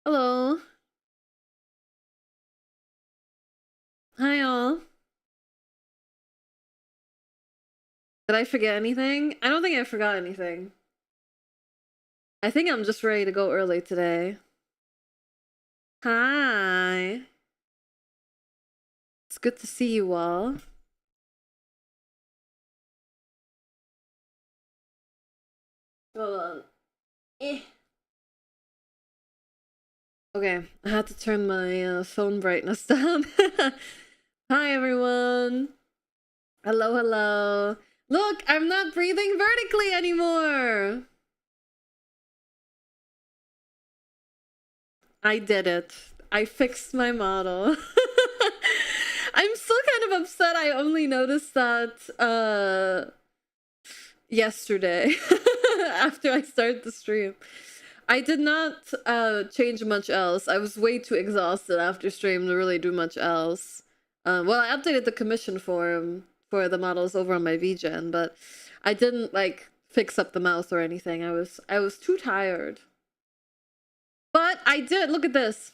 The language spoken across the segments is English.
Hello. Hi, all. Did I forget anything? I don't think I forgot anything. I think I'm just ready to go early today. Hi. It's good to see you all. Hold on. Okay, I had to turn my phone brightness down. Hi, everyone. Hello, hello. Look, I'm not breathing vertically anymore. I did it. I fixed my model. I'm still kind of upset I only noticed that yesterday after I started the stream. I did not change much else. I was way too exhausted after stream to really do much else. Well, I updated the commission form for the models over on my VGen, but I didn't like fix up the mouse or anything. I was too tired. But I did. Look at this.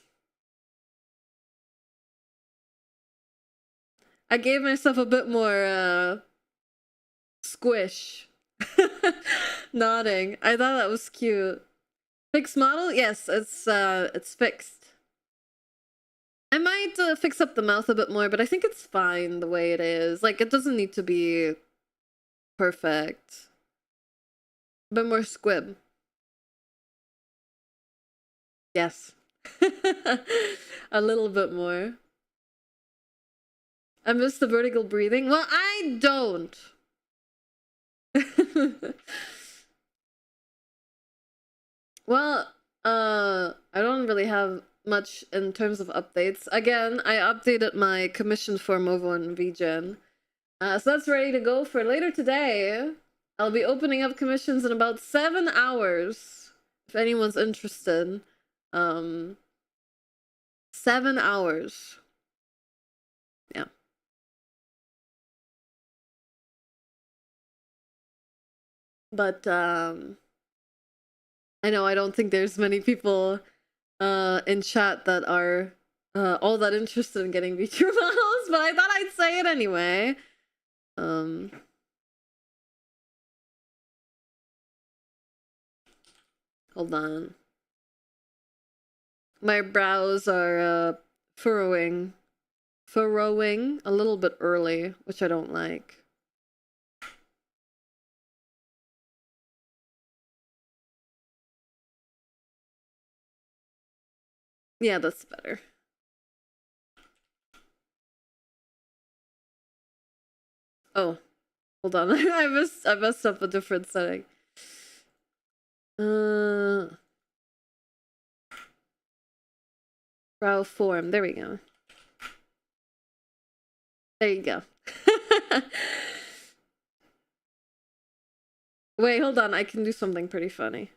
I gave myself a bit more squish. Nodding. I thought that was cute. Fixed model? Yes, it's fixed. I might fix up the mouth a bit more, but I think it's fine the way it is. Like, it doesn't need to be perfect. A bit more squib. Yes. A little bit more. I miss the vertical breathing. Well, I don't. Well, I don't really have much in terms of updates. Again, I updated my commission form over on VGen. So that's ready to go for later today. I'll be opening up commissions in about 7 hours. If anyone's interested. 7 hours. Yeah. But I know I don't think there's many people in chat that are all that interested in getting Vtuber models, but I thought I'd say it anyway. Hold on. My brows are furrowing a little bit early, which I don't like. Yeah, that's better. Oh, hold on. I messed up a different setting. Brow form. There we go. There you go. Wait, hold on. I can do something pretty funny.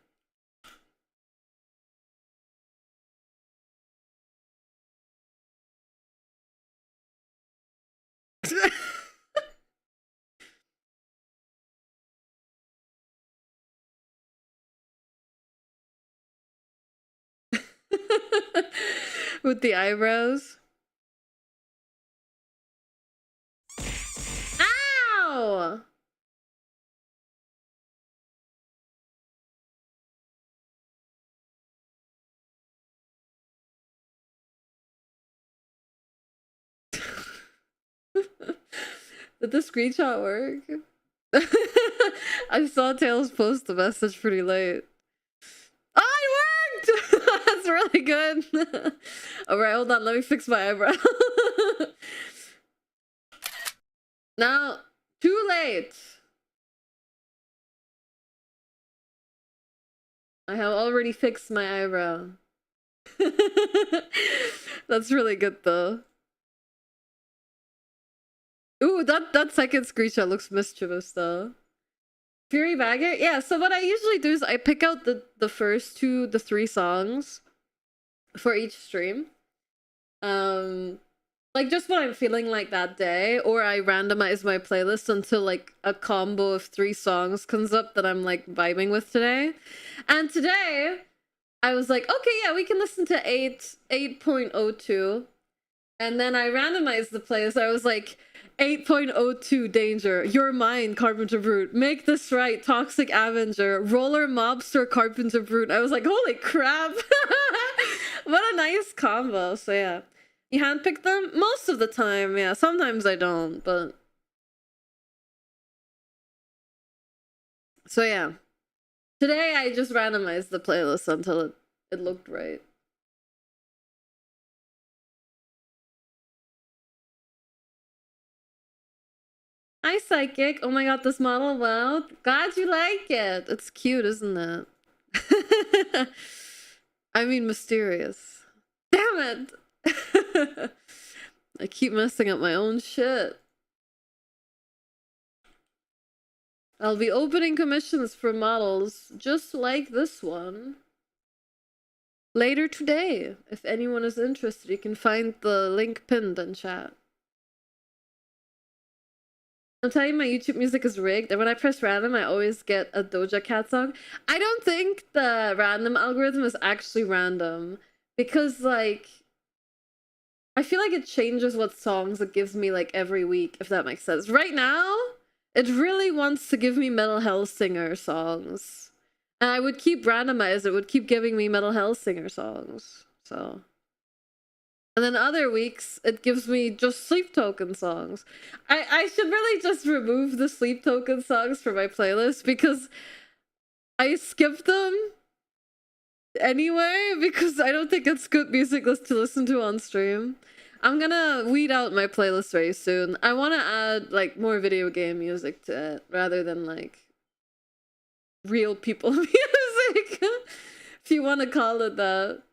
With the eyebrows. Ow! Did the screenshot work? I saw Tails post the message pretty late. Oh, it worked! That's really good. Alright, hold on. Let me fix my eyebrow. Now, too late. I have already fixed my eyebrow. That's really good, though. Ooh, that second screenshot looks mischievous, though. Fury Bagger? Yeah, so what I usually do is I pick out the first 2 to 3 songs for each stream. Like just what I'm feeling like that day, or I randomize my playlist until like a combo of 3 songs comes up that I'm like vibing with today. And today, I was like, okay, yeah, we can listen to 8.02. And then I randomized the playlist. I was like, 8.02 danger, you're mine, Carpenter Brute. Make this right, Toxic Avenger, Roller Mobster, Carpenter Brute. I was like, holy crap. What a nice combo. So yeah. You handpick them? Most of the time, yeah. Sometimes I don't, but... So yeah. Today I just randomized the playlist until it looked right. Hi, Psychic. Oh my god, this model, wow. Glad you like it. It's cute, isn't it? I mean, mysterious. Damn it! I keep messing up my own shit. I'll be opening commissions for models just like this one later today. If anyone is interested, you can find the link pinned in chat. I'm telling you, my YouTube music is rigged, and when I press random, I always get a Doja Cat song. I don't think the random algorithm is actually random, because, like, I feel like it changes what songs it gives me, like, every week, if that makes sense. Right now, it really wants to give me Metal Hell Singer songs. And I would keep randomized, it would keep giving me Metal Hell Singer songs, so... And then other weeks, it gives me just Sleep Token songs. I should really just remove the Sleep Token songs from my playlist because I skip them anyway because I don't think it's good music to listen to on stream. I'm gonna weed out my playlist very soon. I want to add like more video game music to it rather than like real people music, if you want to call it that.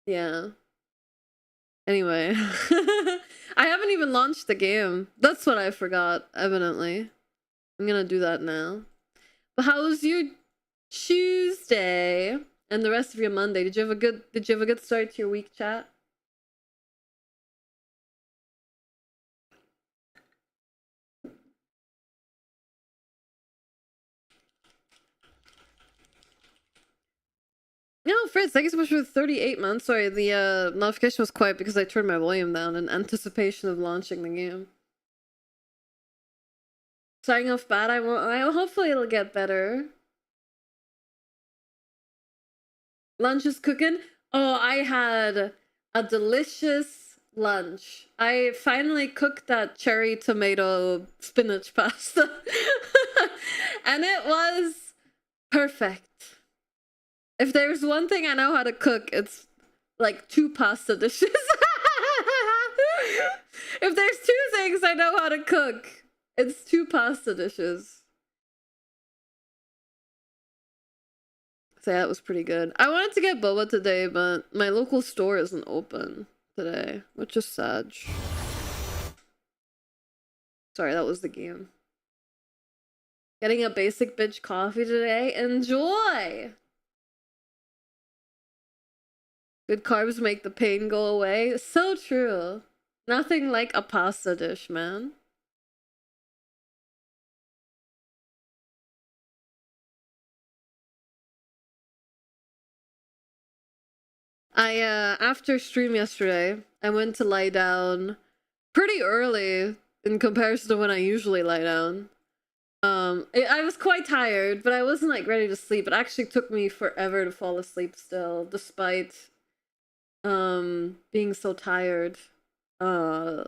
Yeah. Anyway. I haven't even launched the game. That's what I forgot, evidently. I'm gonna do that now. But how was your Tuesday and the rest of your Monday? Did you have a good start to your week, chat? No, Fritz, thank you so much for 38 months. Sorry, the notification was quiet because I turned my volume down in anticipation of launching the game. Starting off bad, hopefully it'll get better. Lunch is cooking. Oh, I had a delicious lunch. I finally cooked that cherry tomato spinach pasta. And it was perfect. If there's one thing I know how to cook, it's like 2 pasta dishes. If there's 2 things I know how to cook, it's 2 pasta dishes. So yeah, it was pretty good. I wanted to get boba today, but my local store isn't open today, which is sad. Sorry, that was the game. Getting a basic bitch coffee today. Enjoy! Good carbs make the pain go away. So true. Nothing like a pasta dish, man. After stream yesterday, I went to lie down pretty early in comparison to when I usually lie down. I was quite tired, but I wasn't like ready to sleep. It actually took me forever to fall asleep still, despite being so tired. I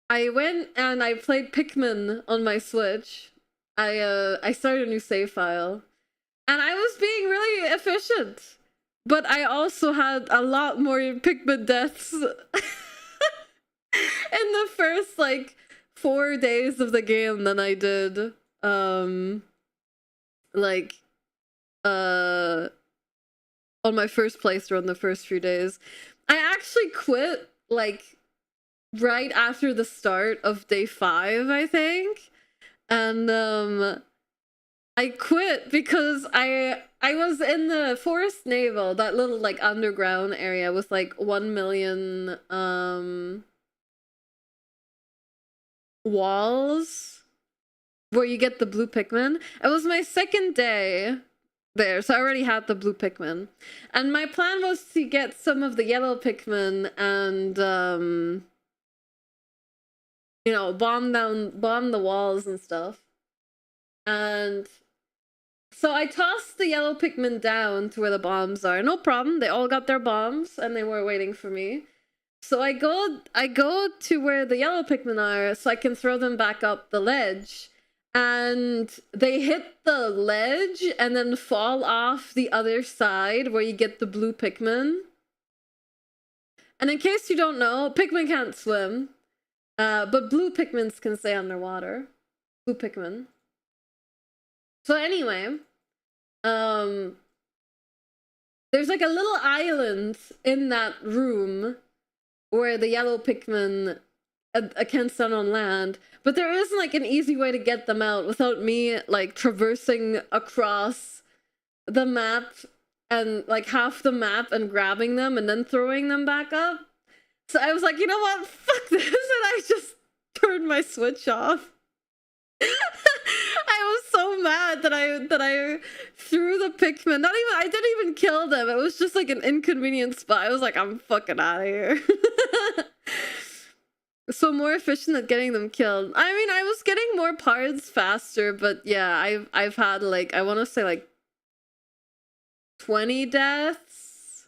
went and I played Pikmin on my Switch. I started a new save file, and I was being really efficient. But I also had a lot more Pikmin deaths in the first like 4 days of the game than I did like on my first playthrough in the first few days. I actually quit like right after the start of day 5, I think. And I quit because I was in the Forest Navel, that little like underground area with like 1 million walls. where you get the blue Pikmin. It was my second day there, so I already had the blue Pikmin. And my plan was to get some of the yellow Pikmin and, you know, bomb the walls and stuff. And so I tossed the yellow Pikmin down to where the bombs are. No problem. They all got their bombs and they were waiting for me. So I go to where the yellow Pikmin are so I can throw them back up the ledge. And they hit the ledge and then fall off the other side where you get the blue Pikmin. And in case you don't know, Pikmin can't swim. But blue Pikmins can stay underwater. Blue Pikmin. So anyway, there's like a little island in that room where the yellow Pikmin can stand on land, but there isn't like an easy way to get them out without me like traversing across the map and like half the map and grabbing them and then throwing them back up. So I was like, you know what? Fuck this, and I just turned my Switch off. I was so mad that I threw the Pikmin. I didn't even kill them. It was just like an inconvenient spot. I was like, I'm fucking out of here. So more efficient at getting them killed. I mean, I was getting more parts faster, but yeah, I've had like, I want to say like 20 deaths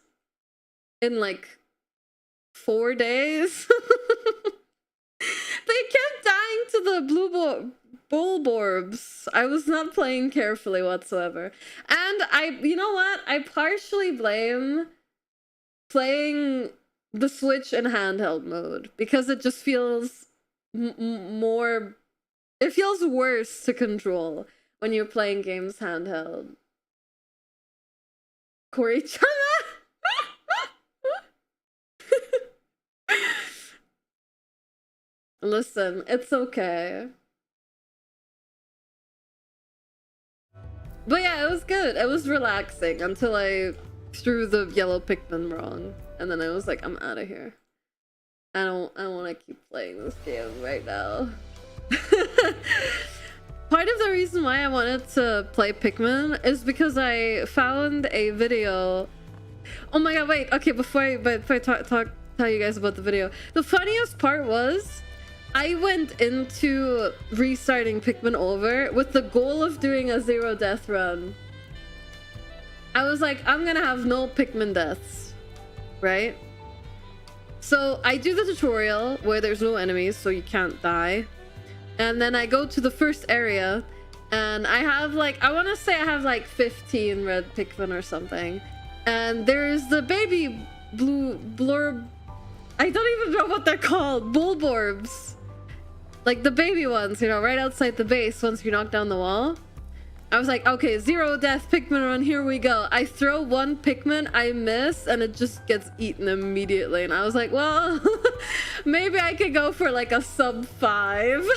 in like 4 days. They kept dying to the blue Bulborbs. I was not playing carefully whatsoever. And you know what? I partially blame playing the Switch in handheld mode because it just feels more. It feels worse to control when you're playing games handheld. Kori Chana. Listen, it's okay. But yeah, it was good. It was relaxing until I threw the yellow Pikmin wrong. And then I was like, I'm out of here. I don't want to keep playing this game right now. Part of the reason why I wanted to play Pikmin is because I found a video. Oh my god, wait. Okay, before I tell you guys about the video. The funniest part was I went into restarting Pikmin over with the goal of doing a 0 death run. I was like, I'm gonna have no Pikmin deaths, right? So I do the tutorial where there's no enemies, so you can't die. And then I go to the first area, and I have like, I want to say I have like 15 red Pikmin or something. And there's the baby blurb. I don't even know what they're called. Bulborbs. Like the baby ones, you know, right outside the base once you knock down the wall. I was like, okay, 0 death Pikmin run, here we go. I throw one Pikmin, I miss, and it just gets eaten immediately. And I was like, well, maybe I could go for like a sub 5.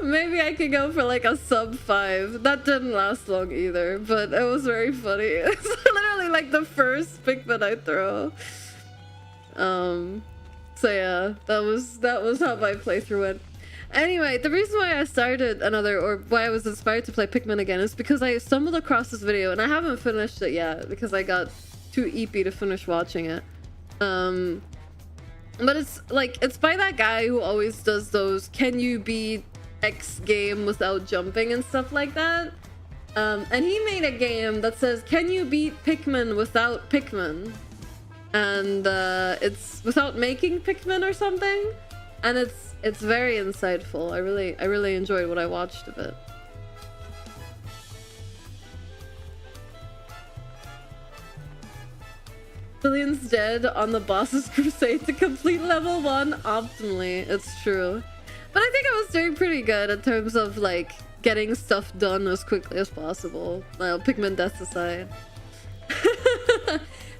Maybe I could go for like a sub 5. That didn't last long either, but it was very funny. It's literally like the first Pikmin I throw. So yeah, that was how my playthrough went. Anyway, the reason why I started or why I was inspired to play Pikmin again is because I stumbled across this video, and I haven't finished it yet because I got too eepy to finish watching it. But it's by that guy who always does those can you beat X game without jumping and stuff like that. And he made a game that says, can you beat Pikmin without Pikmin? And it's without making Pikmin or something, and it's very insightful. I really enjoyed what I watched of it. Billions dead on the boss's crusade to complete level 1 optimally. It's true, but I think I was doing pretty good in terms of like getting stuff done as quickly as possible. Well, Pikmin deaths aside.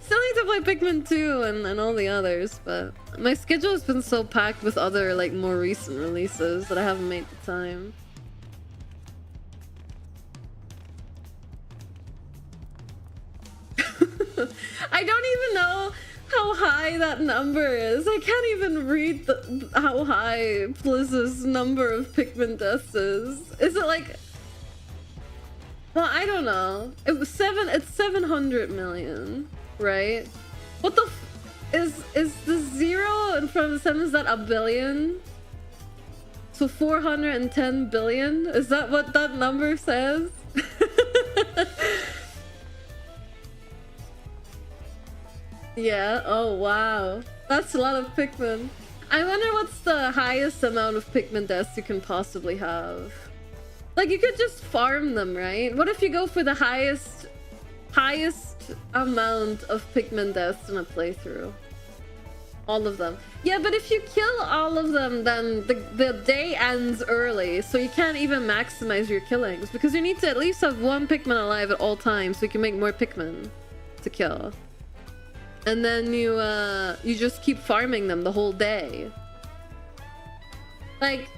Still need to play Pikmin 2 and all the others, but my schedule has been so packed with other like more recent releases that I haven't made the time. I don't even know how high that number is. I can't even read how high Blizz's number of Pikmin deaths is. Is it like... Well, I don't know. It was it's 700 million, right? What the is the 0 in front of the 7, is that a billion? So 410 billion? Is that what that number says? Yeah, oh wow. That's a lot of Pikmin. I wonder what's the highest amount of Pikmin deaths you can possibly have. Like, you could just farm them, right? What if you go for the highest amount of Pikmin deaths in a playthrough? All of them. Yeah, but if you kill all of them, then the day ends early, so you can't even maximize your killings, because you need to at least have one Pikmin alive at all times so you can make more Pikmin to kill. And then you just keep farming them the whole day. Like,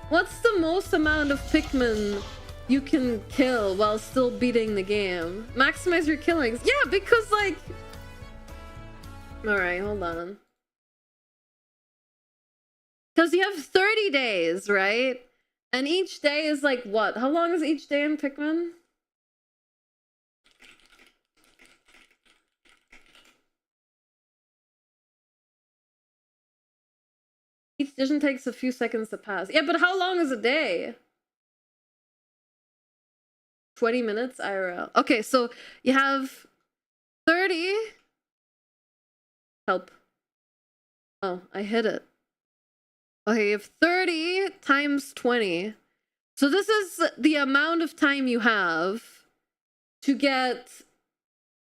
what's the most amount of Pikmin you can kill while still beating the game? Maximize your killings. Yeah, because like... Alright, hold on. Because you have 30 days, right? And each day is like what? How long is each day in Pikmin? Each decision takes a few seconds to pass. Yeah, but how long is a day? 20 minutes IRL. Okay, so you have 30. Help. Oh, I hit it. Okay, you have 30 times 20. So this is the amount of time you have to get...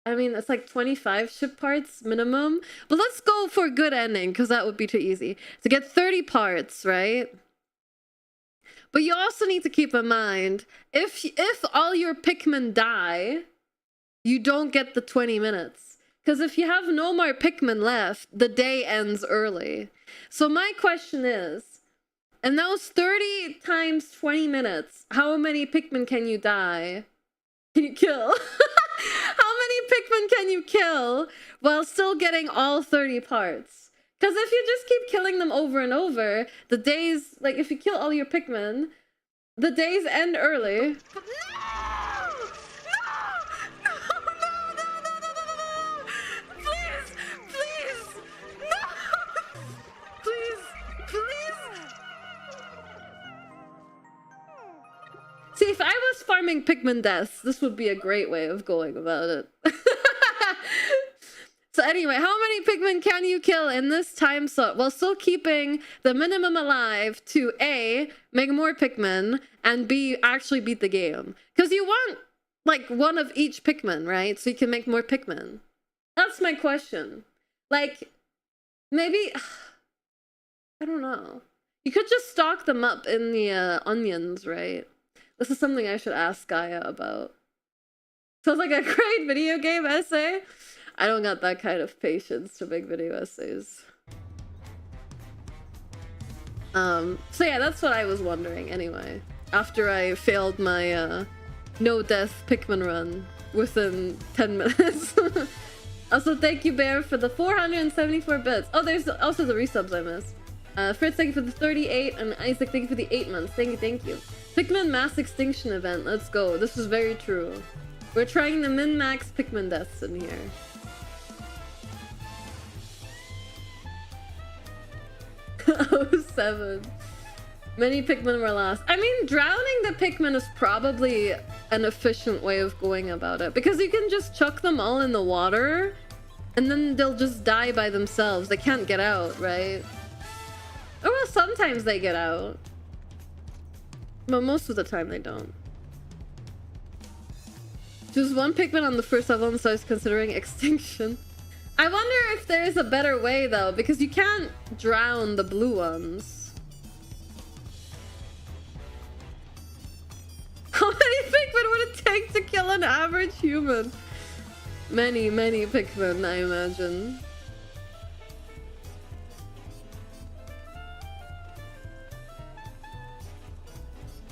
I mean, it's like 25 ship parts minimum. But let's go for a good ending, because that would be too easy. To get 30 parts, right? But you also need to keep in mind, if all your Pikmin die, you don't get the 20 minutes. Because if you have no more Pikmin left, the day ends early. So my question is, in those 30 times 20 minutes, how many Pikmin can you die? Can you kill? How many Pikmin can you kill while still getting all 30 parts? Because if you just keep killing them over and over, the days, like if you kill all your Pikmin, the days end early. No! No! No! Please! Please! No! Please! Please! See, if I was farming Pikmin deaths, this would be a great way of going about it. So anyway, how many Pikmin can you kill in this time slot while still keeping the minimum alive to A, make more Pikmin, and B, actually beat the game? Because you want, like, one of each Pikmin, right? So you can make more Pikmin. That's my question. Like, maybe... I don't know. You could just stock them up in the onions, right? This is something I should ask Gaia about. Sounds like a great video game essay. I don't got that kind of patience to make video essays. So yeah, that's what I was wondering anyway. After I failed my no-death Pikmin run within 10 minutes. Also, thank you, Bear, for the 474 bits. Oh, there's also the resubs I missed. Fritz, thank you for the 38, and Isaac, thank you for the 8 months. Thank you, thank you. Pikmin mass extinction event. Let's go. This is very true. We're trying the min-max Pikmin deaths in here. Oh, 7. Many Pikmin were lost. I mean, drowning the Pikmin is probably an efficient way of going about it, because you can just chuck them all in the water and then they'll just die by themselves. They can't get out, right? Or well, sometimes they get out. But most of the time they don't. Just one Pikmin on the first level and so I was considering extinction. I wonder if there is a better way though, because you can't drown the blue ones. How many Pikmin would it take to kill an average human? Many, many Pikmin, I imagine.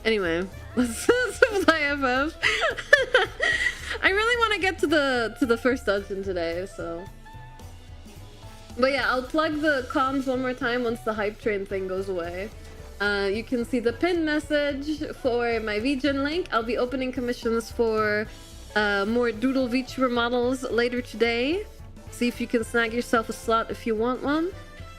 Anyway, let's play FF. I really want to get to the first dungeon today, so But yeah, I'll plug the comms one more time once the hype train thing goes away. You can see the pinned message for my VGen link. I'll be opening commissions for more Doodle Vtuber models later today. See if you can snag yourself a slot if you want one.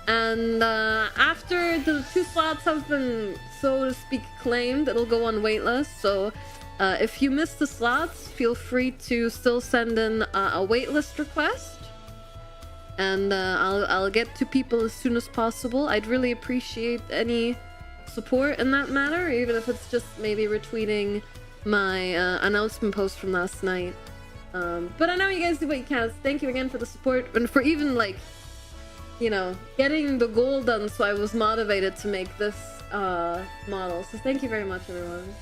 And after the 2 slots have been, so to speak, claimed, it'll go on waitlist. So if you miss the slots, feel free to still send in a waitlist request. And I'll get to people as soon as possible. I'd really appreciate any support in that matter, even if it's just maybe retweeting my announcement post from last night. But I know you guys do what you can. So thank you again for the support and for even, like, you know, getting the goal done, so I was motivated to make this model. So thank you very much, everyone.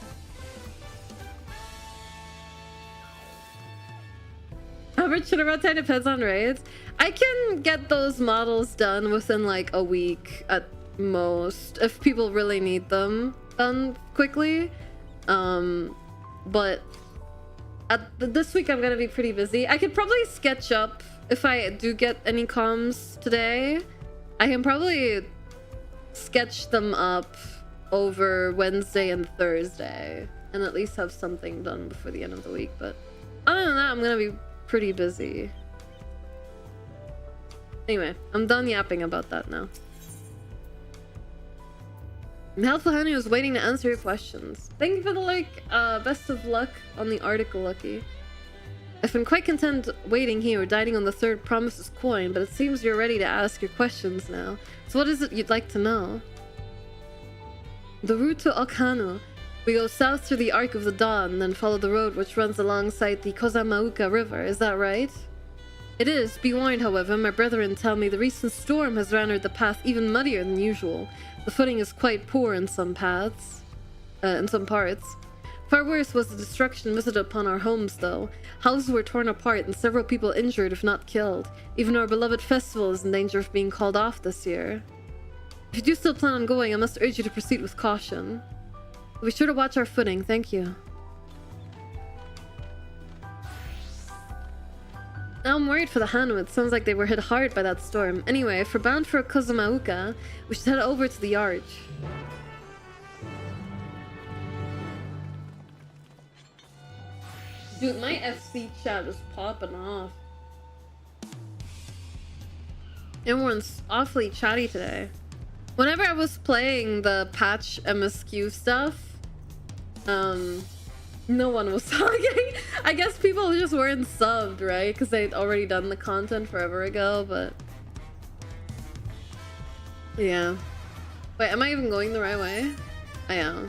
How much should about time depends on raids. I can get those models done within like a week at most, if people really need them done quickly. But this week I'm gonna be pretty busy. I could probably sketch up if I do get any comms today. I can probably sketch them up over Wednesday and Thursday and at least have something done before the end of the week. But other than that, I'm gonna be pretty busy. Anyway, I'm done yapping about that now. Helpful Honey was waiting to answer your questions. Thank you for the like. Best of luck on the article, Lucky. I've been quite content waiting here, dining on the 3rd Promises coin, but it seems you're ready to ask your questions now. So what is it you'd like to know? The route to Okano. We go south through the Arc of the Dawn, then follow the road which runs alongside the Kozamauka River, is that right? It is. Be warned, however, my brethren tell me the recent storm has rendered the path even muddier than usual. The footing is quite poor in some paths, in some parts. Far worse was the destruction visited upon our homes, though. Houses were torn apart and several people injured, if not killed. Even our beloved festival is in danger of being called off this year. If you do still plan on going, I must urge you to proceed with caution. Be sure to watch our footing, thank you. Now I'm worried for the Hanu. It sounds like they were hit hard by that storm. Anyway, if we're bound for Kozamauka, we should head over to the arch. Dude, my FC chat is popping off. Everyone's awfully chatty today. Whenever I was playing the patch MSQ stuff, no one was talking. I guess people just weren't subbed, right? Because they'd already done the content forever ago, but... yeah. Wait, am I even going the right way? I am.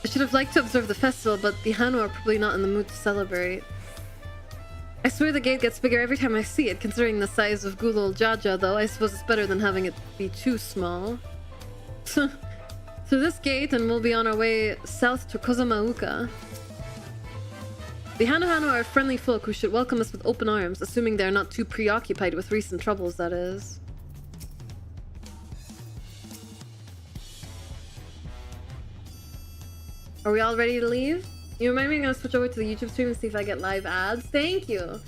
I should have liked to observe the festival, but the Hanu are probably not in the mood to celebrate. I swear the gate gets bigger every time I see it, considering the size of Gulul Jaja, though. I suppose it's better than having it be too small. Through this gate, and we'll be on our way south to Kozamauka. The Hanu are friendly folk who should welcome us with open arms, assuming they're not too preoccupied with recent troubles, that is. Are we all ready to leave? You remind me I'm gonna switch over to the YouTube stream and see if I get live ads. Thank you.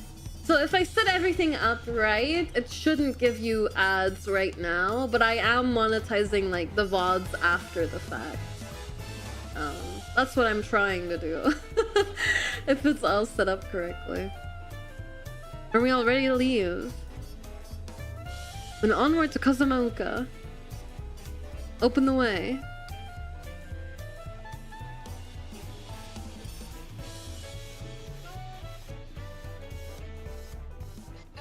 So if I set everything up right, it shouldn't give you ads right now, but I am monetizing like the VODs after the fact. That's what I'm trying to do. If it's all set up correctly. Are we all ready to leave? And onward to Kozamauka. Open the way.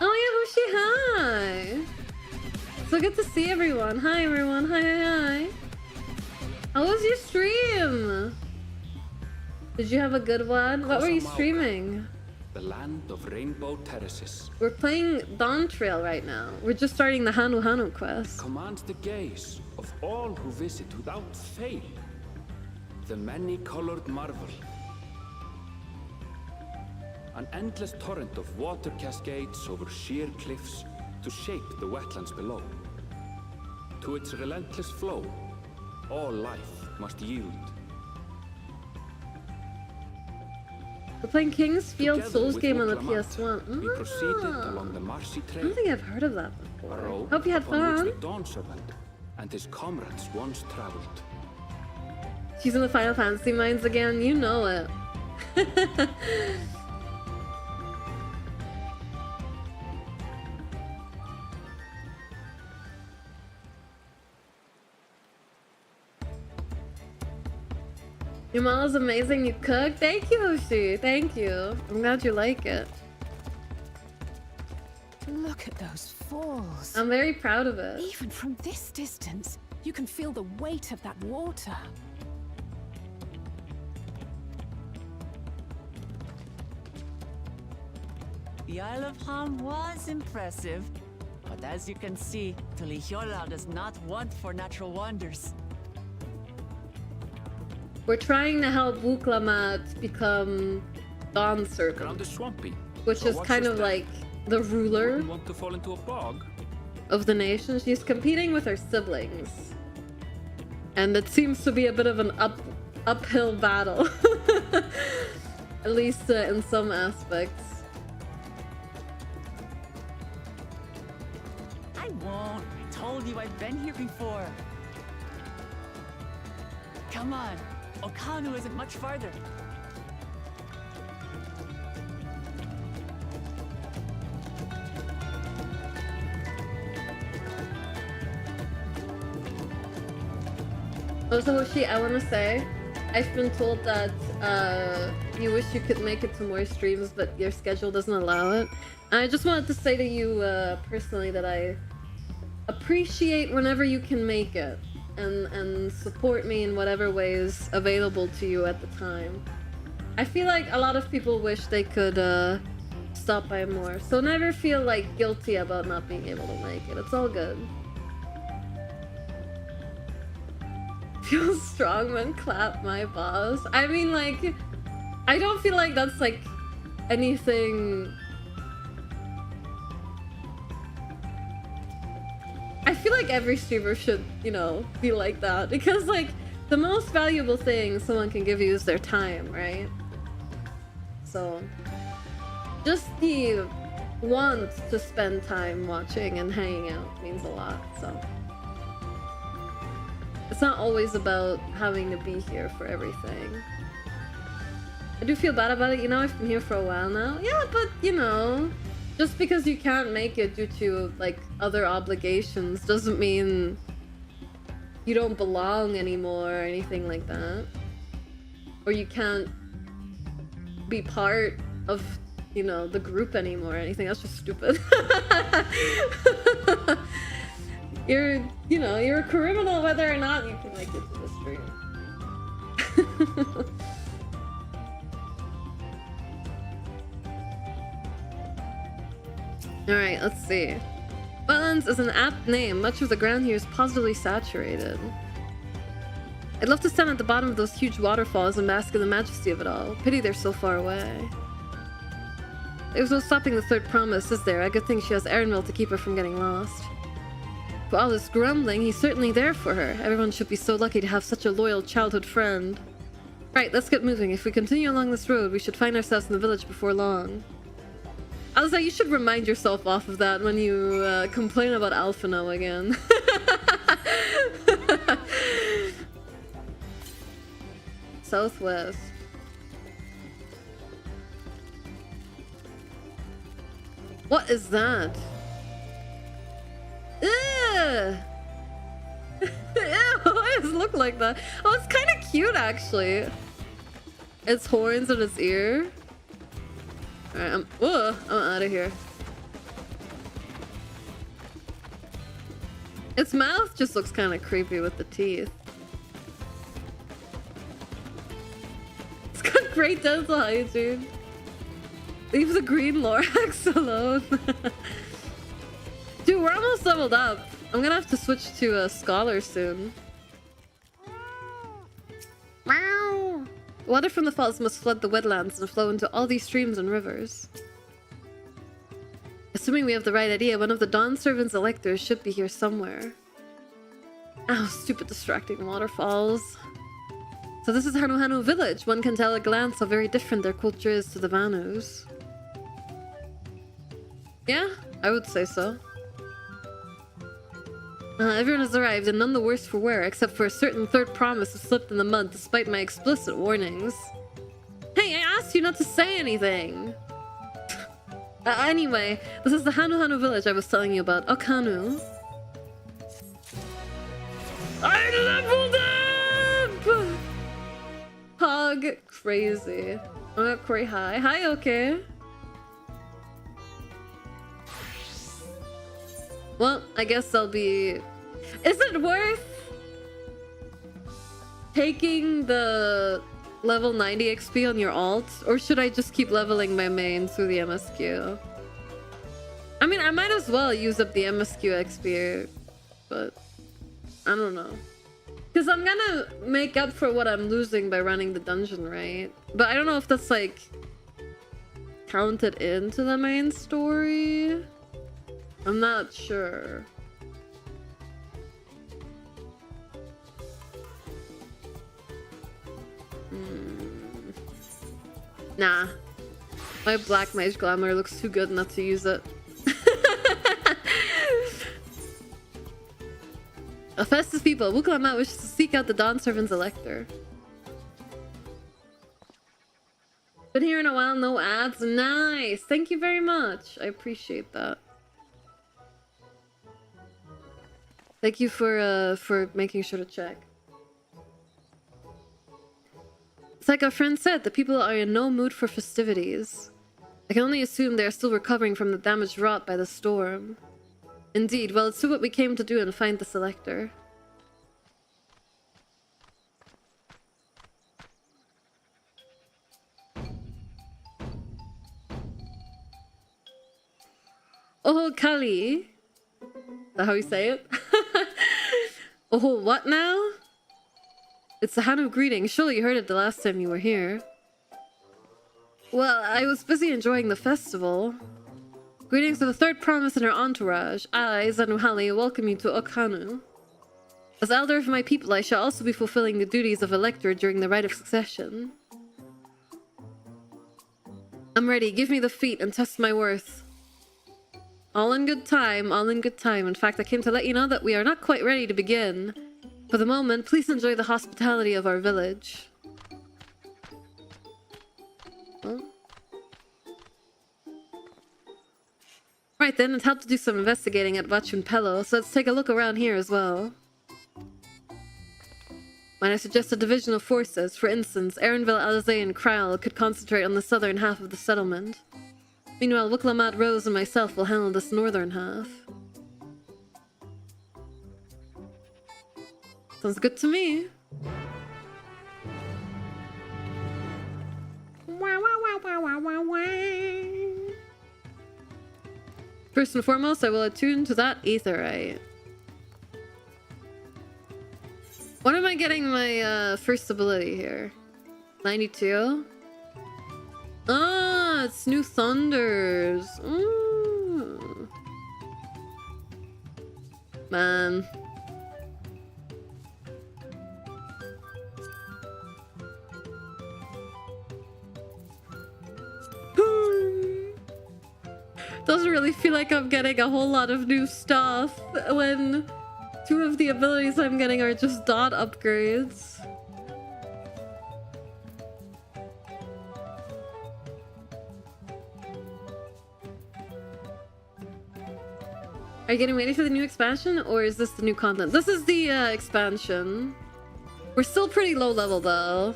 Oh yeah, Hoshi, hi! So good to see everyone. Hi everyone, hi. How was your stream? Did you have a good one? What were you streaming? The land of rainbow terraces. We're playing Dawntrail right now. We're just starting the Hanu quest. Commands the gaze of all who visit without fail. The many-colored marvel. An endless torrent of water cascades over sheer cliffs to shape the wetlands below. To its relentless flow, all life must yield. We're playing King's Field Together Souls with game on the Ucklamat, PS1. we proceeded along the marshy I trail. don't think I've heard of that A before. road Hope you had upon fun. which the Dawn Serpent and his comrades once traveled. She's in the Final Fantasy mines again. You know it. Your mom's amazing. You cook. Thank you, Hoshi. Thank you. I'm glad you like it. Look at those falls. I'm very proud of it. Even from this distance, you can feel the weight of that water. The Isle of Ham was impressive, but as you can see, Tulihiola is not one for natural wonders. We're trying to help Ucklamat become Dawn Serpent, Ground is swampy, which so is watch kind your of step. like the ruler Wouldn't want to fall into a bog. of the nation. She's competing with her siblings, and it seems to be a bit of an uphill battle, at least in some aspects. I won't. I told you I've been here before. Come on. Okanu isn't much farther. Also, Hoshi, I want to say, I've been told that you wish you could make it to more streams, but your schedule doesn't allow it. And I just wanted to say to you personally that I appreciate whenever you can make it, and support me in whatever way is available to you at the time. I feel like a lot of people wish they could stop by more, so never feel like guilty about not being able to make it. It's all good. Feel strong when clap my boss. I mean, like, I don't feel like that's like anything. I feel like every streamer should, you know, be like that, because like the most valuable thing someone can give you is their time, right? So just the want to spend time watching and hanging out means a lot. So it's not always about having to be here for everything. I do feel bad about it, you know, I've been here for a while now. Yeah, but you know, just because you can't make it due to like other obligations doesn't mean you don't belong anymore or anything like that. Or you can't be part of, you know, the group anymore or anything. That's just stupid. You're, you know, you're a criminal whether or not you can make it to the stream. Alright, let's see. Wetlands is an apt name. Much of the ground here is positively saturated. I'd love to stand at the bottom of those huge waterfalls and bask in the majesty of it all. Pity they're so far away. There's no stopping the third promise, is there? A good thing she has Aaronville to keep her from getting lost. For all this grumbling, he's certainly there for her. Everyone should be so lucky to have such a loyal childhood friend. Right, let's get moving. If we continue along this road, we should find ourselves in the village before long. I was like, you should remind yourself off of that when you complain about Alphino again. Southwest. What is that? Ew! Ew, why does it look like that? Oh, it's kind of cute actually. Its horns and its ear. Alright, I'm out of here. Its mouth just looks kind of creepy with the teeth. It's got great dental hygiene. Leave the green Lorax alone. Dude, we're almost leveled up. I'm gonna have to switch to a scholar soon. Wow. Water from the falls must flood the wetlands and flow into all these streams and rivers. Assuming we have the right idea, one of the Dawn Servant's electors should be here somewhere. Ow, stupid distracting waterfalls. So this is Hanu Hanu village. One can tell at a glance how very different their culture is to the Vanus. Yeah, I would say so. Everyone has arrived, and none the worse for wear, except for a certain third promise who slipped in the mud despite my explicit warnings. Hey, I asked you not to say anything! Anyway, this is the Hanu Hanu village I was telling you about. Okhanu. I leveled up! Hog crazy. Kori, hi. Hi, okay. Well, I guess I'll be... Is it worth taking the level 90 XP on your alt? Or should I just keep leveling my main through the MSQ? I mean, I might as well use up the MSQ XP, but I don't know. Because I'm gonna make up for what I'm losing by running the dungeon, right? But I don't know if that's like counted into the main story. I'm not sure. Nah. My black mage glamour looks too good not to use it. A festive people, Wuklamat wishes to seek out the Dawn Servant's elector. Been here in a while, no ads. Nice! Thank you very much. I appreciate that. Thank you for making sure to check. It's like our friend said, the people are in no mood for festivities. I can only assume they are still recovering from the damage wrought by the storm. Indeed, well, it's what we came to do and find the selector. Oh, Kali. Is that how you say it? Oh, what now? It's the Hanu greeting. Surely you heard it the last time you were here. Well, I was busy enjoying the festival. Greetings to the third promise and her entourage. I, Zanuhali, welcome you to Okhanu. As elder of my people, I shall also be fulfilling the duties of elector during the rite of succession. I'm ready. Give me the feat and test my worth. All in good time, all in good time. In fact, I came to let you know that we are not quite ready to begin. For the moment, please enjoy the hospitality of our village. Oh. Right then, it helped to do some investigating at Vachunpelo, so let's take a look around here as well. Might I suggest a division of forces? For instance, Erinville, Alizé, and Krile could concentrate on the southern half of the settlement. Meanwhile, Wuklamat, Rose, and myself will handle this northern half. Sounds good to me. First and foremost, I will attune to that aetherite. When am I getting my first ability here? 92? Ah, it's New Thunders. Mm. Man. Doesn't really feel like I'm getting a whole lot of new stuff when two of the abilities I'm getting are just dot upgrades. Are you getting ready for the new expansion, or is this the new content? This is the expansion. We're still pretty low level though.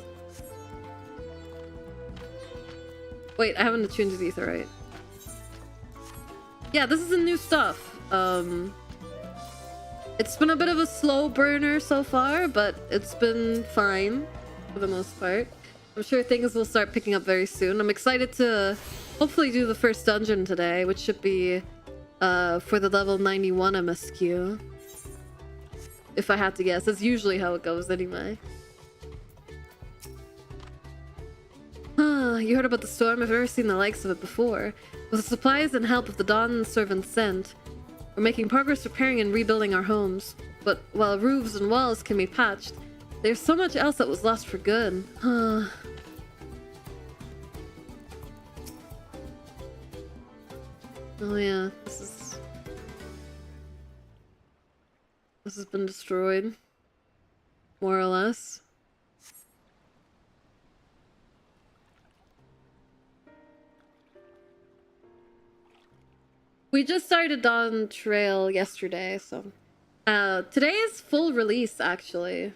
Wait, I haven't attuned to the aetherite. Yeah, this is the new stuff. It's been a bit of a slow burner so far, but it's been fine for the most part. I'm sure things will start picking up very soon. I'm excited to hopefully do the first dungeon today, which should be for the level 91 MSQ. If I had to guess. That's usually how it goes anyway. You heard about the storm? I've never seen the likes of it before. With the supplies and help of the Dawn servants sent, we're making progress repairing and rebuilding our homes. But while roofs and walls can be patched, there's so much else that was lost for good. Oh yeah, this has been destroyed. More or less. We just started Dawntrail yesterday, so today is full release actually.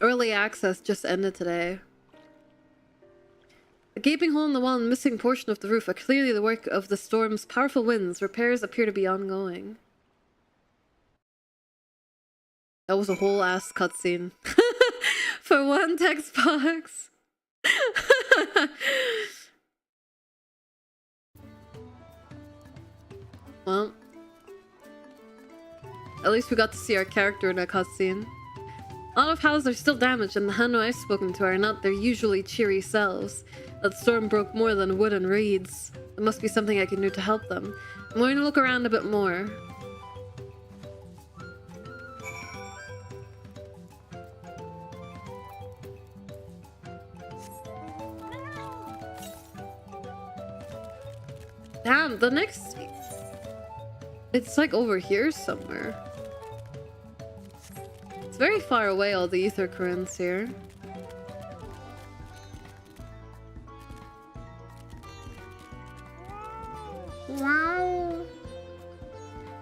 Early access just ended today. The gaping hole in the wall and missing portion of the roof are clearly the work of the storm's powerful winds. Repairs appear to be ongoing. That was a whole ass cutscene. For one text box. Well, at least we got to see our character in a cutscene. A lot of houses are still damaged, and the Hanu I've spoken to are not their usually cheery selves. That storm broke more than wood and reeds. There must be something I can do to help them. I'm going to look around a bit more. Damn, the next... It's like over here somewhere. It's very far away, all the ether currents here. Wow.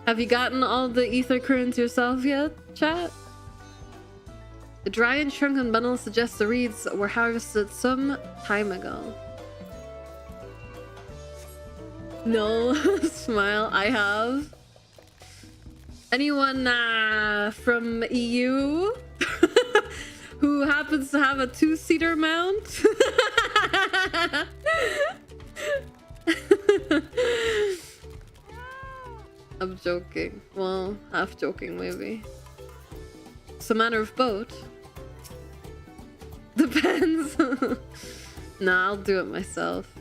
Have you gotten all the ether currents yourself yet, chat? The dry and shrunken bundle suggests the reeds were harvested some time ago. No, smile, I have. Anyone from EU who happens to have a two-seater mount? I'm joking. Well, half joking maybe. It's a manner of boat. Depends. Nah, I'll do it myself.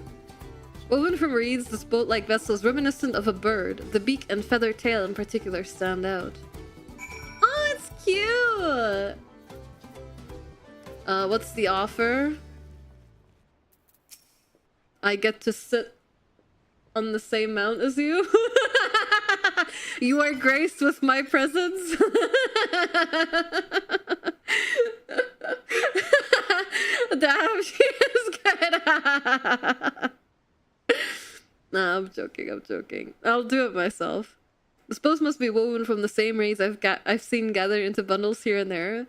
Woven from reeds, this boat-like vessel is reminiscent of a bird. The beak and feathered tail in particular stand out. Oh, it's cute! What's the offer? I get to sit on the same mount as you. You are graced with my presence. Damn, she is good. Nah, I'm joking, I'm joking. I'll do it myself. The boat must be woven from the same reeds I've seen gathered into bundles here and there.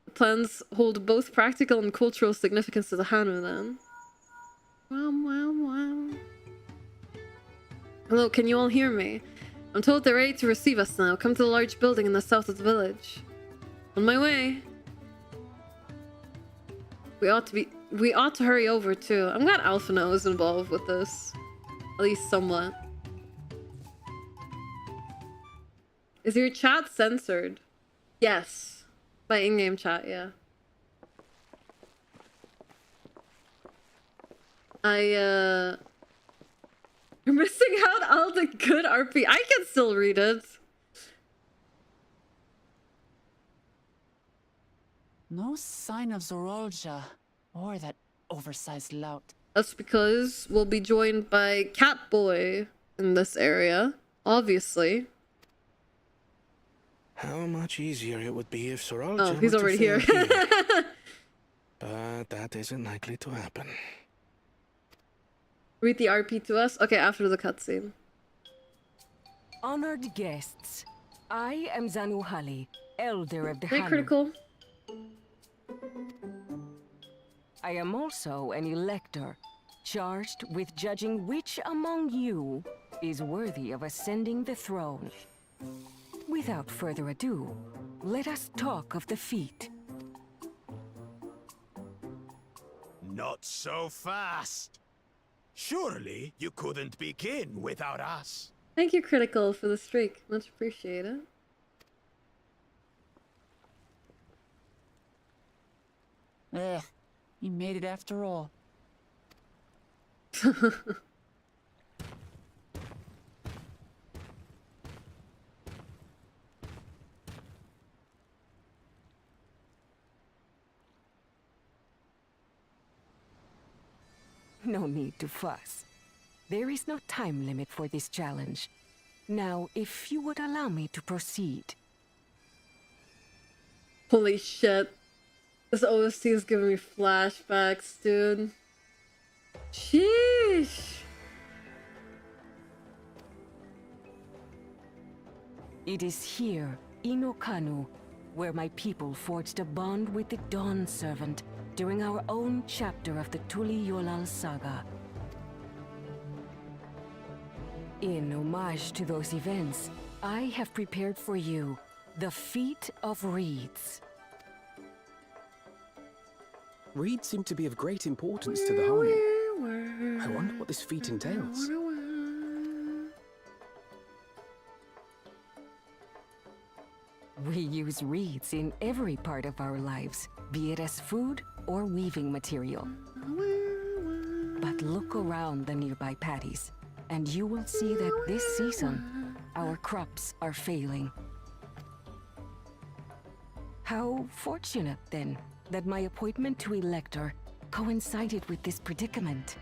The plans hold both practical and cultural significance to the Hanu then. Wow, wow, wow. Hello, can you all hear me? I'm told they're ready to receive us now. Come to the large building in the south of the village. On my way. We ought to hurry over too. I'm glad Alphino is involved with this. At least somewhat. Is your chat censored? Yes. By in-game chat, yeah. You're missing out all the good RP. I can still read it. No sign of Zorolja or that oversized lout. That's because we'll be joined by Catboy in this area, obviously. How much easier it would be if Zorolja Oh, he's already here. But that isn't likely to happen. Read the RP to us? Okay, after the cutscene. Honored guests, I am Zanuhali, elder of the Very Hanu. critical. I am also an elector, charged with judging which among you is worthy of ascending the throne. Without further ado, let us talk of the feat. Not so fast. Surely you couldn't begin without us. Thank you, Critical, for the streak. Much appreciated. He made it after all. No need to fuss. There is no time limit for this challenge. Now, if you would allow me to proceed. Holy shit. This OST is giving me flashbacks, dude. Sheesh. It is here, in Okanu, where my people forged a bond with the Dawn Servant during our own chapter of the Tuli Yolal saga. In homage to those events, I have prepared for you the Feat of Reeds. Reeds seem to be of great importance to the Harmony. I wonder what this feat entails. We use reeds in every part of our lives, be it as food or weaving material. But look around the nearby paddies, and you will see that this season, our crops are failing. How fortunate, then, that my appointment to Elector coincided with this predicament.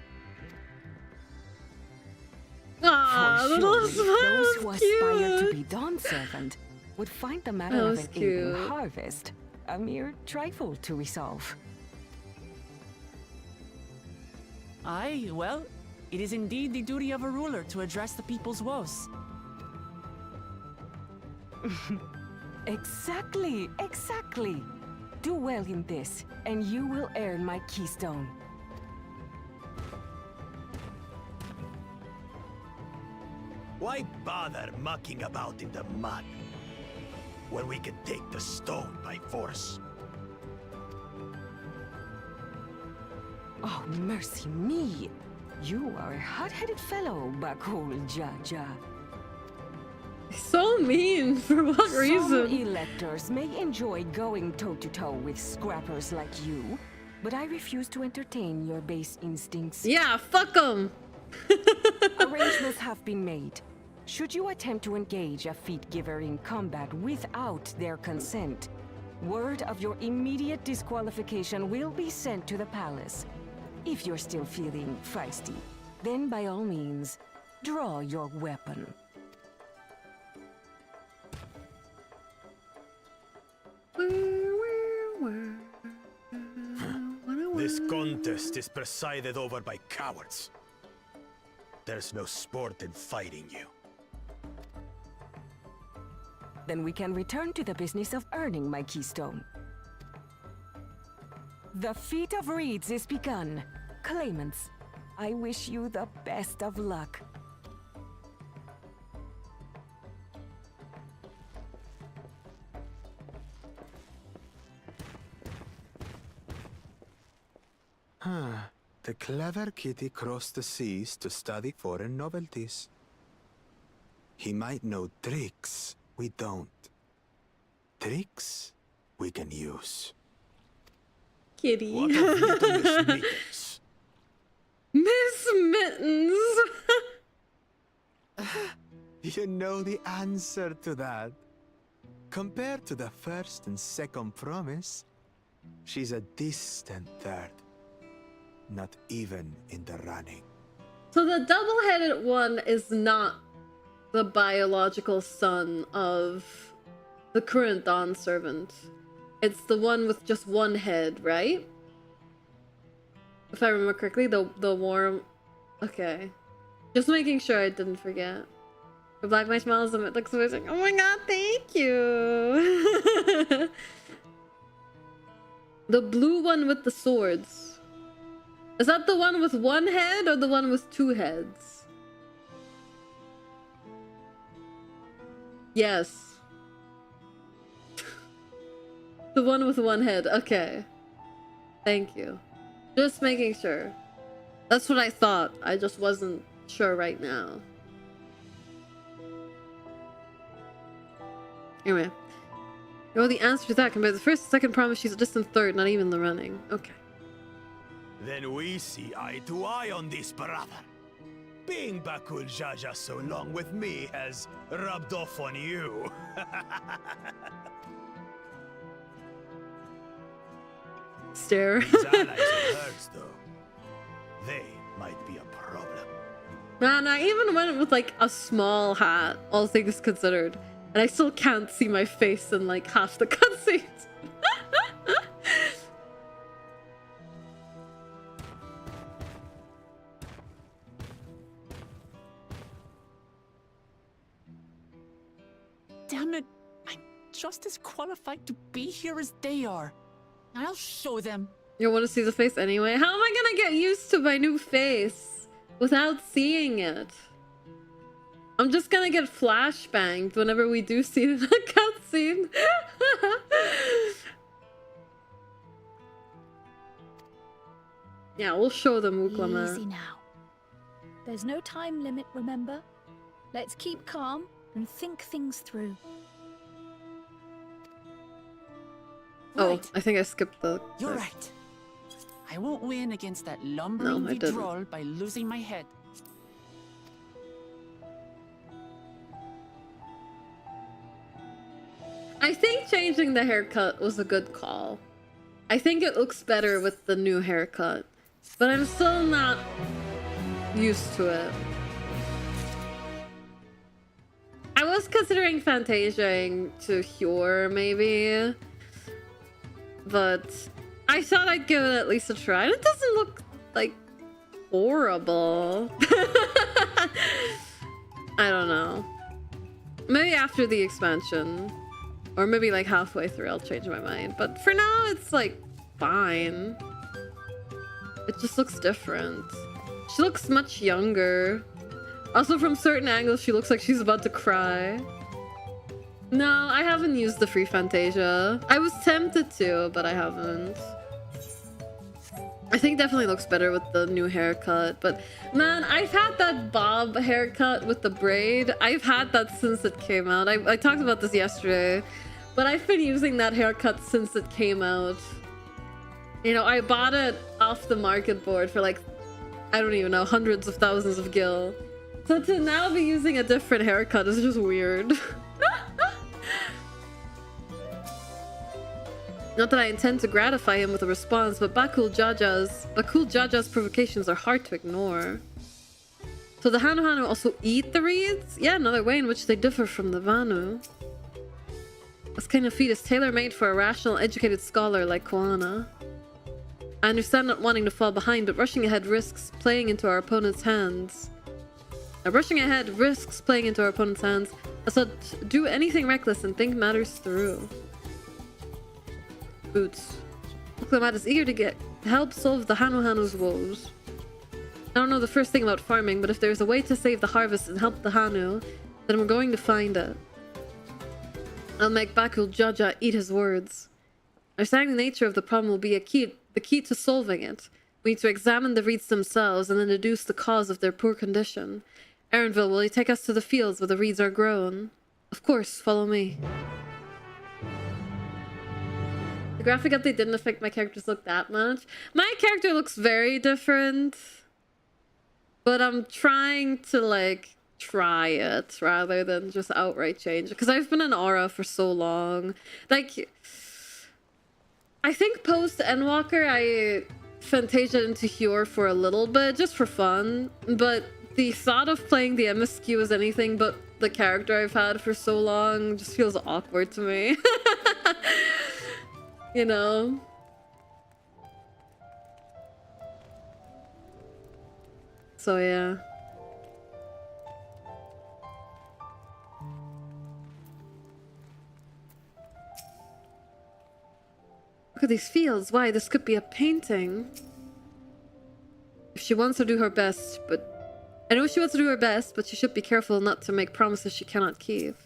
Aww, For little surely smile those who was aspire to cute. be Dawn Servant would find the matter That of was an Indian cute. harvest a mere trifle to resolve. Aye, well, it is indeed the duty of a ruler to address the people's woes. Exactly, exactly. Do well in this, and you will earn my keystone. Why bother mucking about in the mud when we can take the stone by force? Oh, mercy me! You are a hot-headed fellow, Bakul Jaja. So mean. For what Some reason? electors may enjoy going toe-to-toe with scrappers like you, but I refuse to entertain your base instincts. Yeah, fuck them. Arrangements have been made. Should you attempt to engage a feat giver in combat without their consent, word of your immediate disqualification will be sent to the palace. If you're still feeling feisty, then by all means, draw your weapon. This contest is presided over by cowards. There's no sport in fighting you. Then we can return to the business of earning my keystone. The Feat of Reeds is begun. Claimants, I wish you the best of luck. The clever kitty crossed the seas to study foreign novelties. He might know tricks we don't. Tricks we can use. Kitty. What of little Miss Mittens? Miss Mittens. You know the answer to that. Compared to the first and second promise, she's a distant third. Not even in the running. So the double-headed one is not the biological son of the current Dawn Servant. It's the one with just one head, right? If I remember correctly, the warm... Okay. Just making sure I didn't forget. The Black Knight smiles and it looks amazing. Oh my god, thank you! The blue one with the swords. Is that the one with one head or the one with two heads? Yes. The one with one head. Okay. Thank you. Just making sure. That's what I thought. I just wasn't sure right now. You know the answer to that compared to the first and second promise, she's a distant third, not even the running. Okay. Then we see eye to eye on this, brother. Being Bakul Jaja so long with me has rubbed off on you. Stare. These allies of hers, though, they might be a problem. Man, I even went with like a small hat, all things considered. And I still can't see my face in like half the cutscenes. Damn it. I'm just as qualified to be here as they are. I'll show them. You want to see the face anyway? How am I gonna get used to my new face without seeing it? I'm just gonna get flashbanged whenever we do see it in a cutscene. Yeah, we'll show them Uklama. Easy now. There's no time limit, remember? Let's keep calm and think things through. Oh, Right. I think I skipped the... You're right. I won't win against that lumbering No, I didn't. Vidrol by losing my head. I think changing the haircut was a good call. I think it looks better with the new haircut. But I'm still not used to it. I was considering Fantasiaing to Hure, maybe. But I thought I'd give it at least a try. And it doesn't look, like, horrible. I don't know. Maybe after the expansion. Or maybe like halfway through I'll change my mind. But for now, it's like fine. It just looks different. She looks much younger. Also, from certain angles, she looks like she's about to cry. No, I haven't used the free Fantasia. I was tempted to, but I haven't. I think definitely looks better with the new haircut. But man, I've had that bob haircut with the braid. I've had that since it came out. I talked about this yesterday. But I've been using that haircut since it came out. You know, I bought it off the market board for like, I don't even know, hundreds of thousands of gil. So to now be using a different haircut is just weird. Not that I intend to gratify him with a response, but Bakul Jaja's provocations are hard to ignore. So the Hanu Hanu also eat the reeds? Yeah, another way in which they differ from the Vanu. This kind of feat is tailor-made for a rational, educated scholar like Koana. I understand not wanting to fall behind, but rushing ahead risks playing into our opponent's hands. So do anything reckless and think matters through. Boots. Uklamat is eager to help solve the Hanu Hanu's woes. I don't know the first thing about farming, but if there's a way to save the harvest and help the Hanu, then we're going to find it. I'll make Bakul Jaja eat his words. Understanding the nature of the problem will be the key to solving it. We need to examine the reeds themselves and then deduce the cause of their poor condition. Aaronville, will you take us to the fields where the reeds are grown? Of course, follow me. The graphic update didn't affect my character's look that much. My character looks very different. But I'm trying to, like, try it rather than just outright change. Because I've been in Aura for so long. Like, I think post-Endwalker, I Fantasia'd into Hure for a little bit, just for fun. But the thought of playing the MSQ as anything but the character I've had for so long just feels awkward to me. You know? So yeah. Look at these fields. Why, this could be a painting. If she wants to do her best, but... I know she wants to do her best, but she should be careful not to make promises she cannot keep.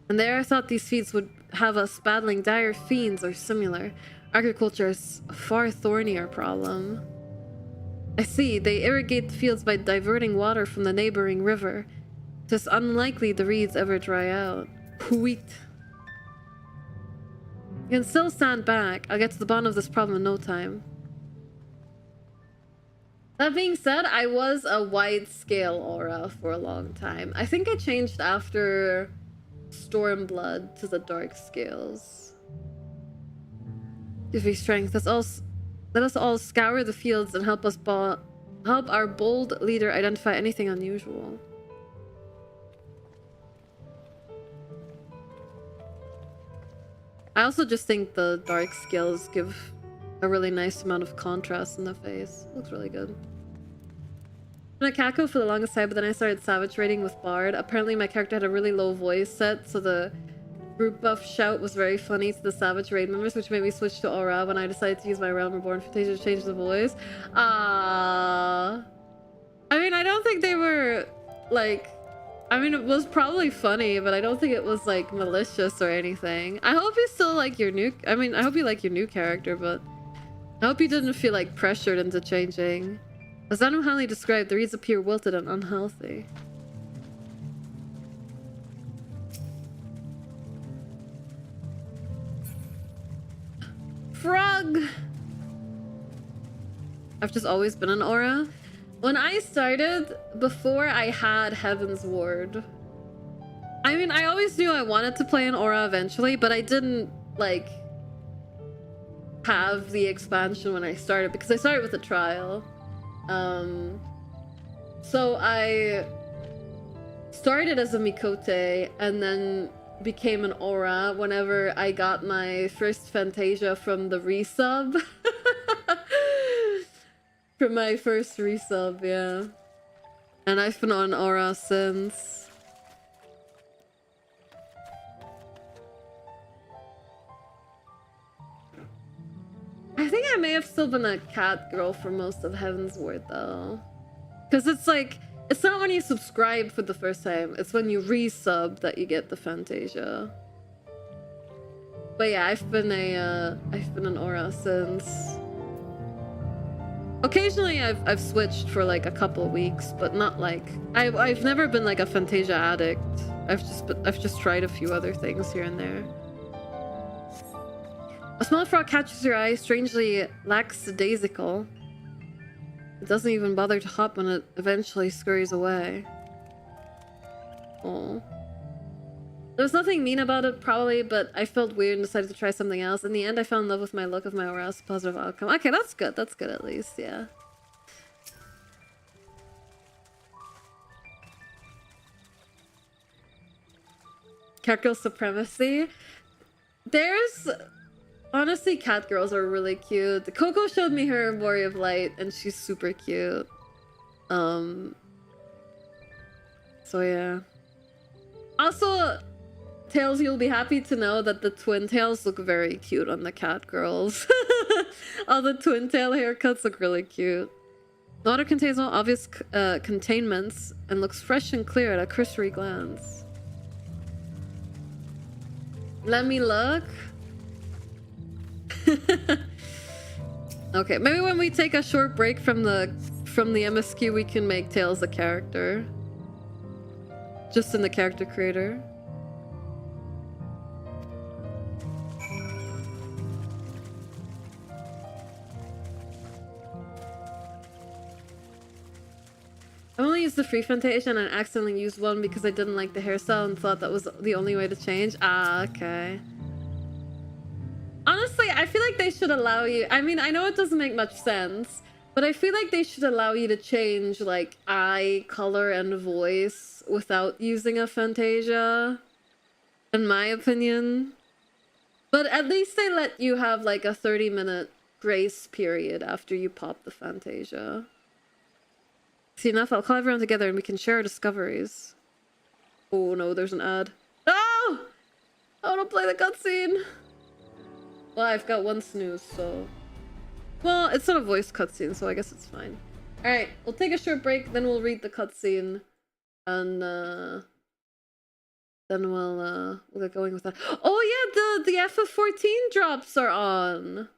And there I thought these fields would have us battling dire fiends or similar. Agriculture is a far thornier problem. I see, they irrigate the fields by diverting water from the neighboring river. It is unlikely the reeds ever dry out. Wheat. You can still stand back. I'll get to the bottom of this problem in no time. That being said, I was a wide-scale aura for a long time. I think I changed after Stormblood to the dark scales. Give me strength. Let us all scour the fields and help our bold leader identify anything unusual. I also just think the dark scales give a really nice amount of contrast in the face. Looks really good. I've been a Kako for the longest time, but then I started savage raiding with Bard. Apparently my character had a really low voice set, so the group buff shout was very funny to the savage raid members, which made me switch to Aura when I decided to use my Realm Reborn Fantasia to change the voice. I mean, I don't think they were, like... I mean, it was probably funny, but I don't think it was, like, malicious or anything. I hope you still like your new... I mean, I hope you like your new character, but... I hope you didn't feel, like, pressured into changing. As Anu Hanley described, the reeds appear wilted and unhealthy. Frog! I've just always been an aura. When I started, before I had Heaven's Ward, I mean, I always knew I wanted to play an aura eventually, but I didn't, like, have the expansion when I started, because I started with a trial. So I started as a Mikote and then became an aura whenever I got my first Fantasia from the resub. From my first resub, yeah. And I've been on aura since. I think I may have still been a cat girl for most of Heaven's Ward though. Because it's like, it's not when you subscribe for the first time, it's when you resub that you get the Fantasia. But yeah, I've been an aura since. Occasionally I've switched for like a couple of weeks, but not like I've never been like a Fantasia addict. I've just tried a few other things here and there. A small frog catches your eye, strangely lackadaisical. It doesn't even bother to hop when it eventually scurries away. Oh. There was nothing mean about it, probably, but I felt weird and decided to try something else. In the end, I fell in love with my look of my aura. It's a positive outcome. Okay, that's good. That's good at least, yeah. Catgirl supremacy. There's... Honestly, cat girls are really cute. Coco showed me her Warrior of Light, and she's super cute. So yeah. Also... Tails, you'll be happy to know that the twin tails look very cute on the cat girls. All the twin tail haircuts look really cute. The water contains no obvious containments and looks fresh and clear at a cursory glance. Let me look. Okay, maybe when we take a short break from the MSQ, we can make Tails a character. Just in the character creator. I only used the free Fantasia and I accidentally used one because I didn't like the hairstyle and thought that was the only way to change. Ah, okay. Honestly, I feel like they should allow you... I mean, I know it doesn't make much sense, but I feel like they should allow you to change, like, eye color and voice without using a Fantasia, in my opinion. But at least they let you have, like, a 30-minute grace period after you pop the Fantasia. See enough, I'll call everyone together and we can share our discoveries. Oh no, there's an ad. No! I want to play the cutscene. Well, I've got one snooze, so... Well, it's not a voice cutscene, so I guess it's fine. Alright, we'll take a short break, then we'll read the cutscene. And, then we'll get going with that. Oh yeah, the FF14 drops are on!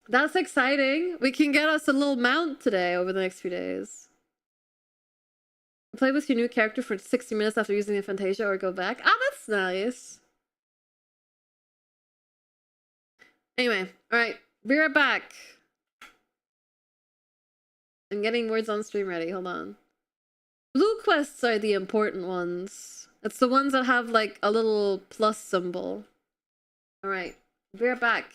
That's exciting. We can get us a little mount today over the next few days. Play with your new character for 60 minutes after using the Fantasia or go back. Ah, that's nice. Anyway, alright. Be right back. I'm getting words on stream ready. Hold on. Blue quests are the important ones. It's the ones that have like a little plus symbol. Alright. Be right back.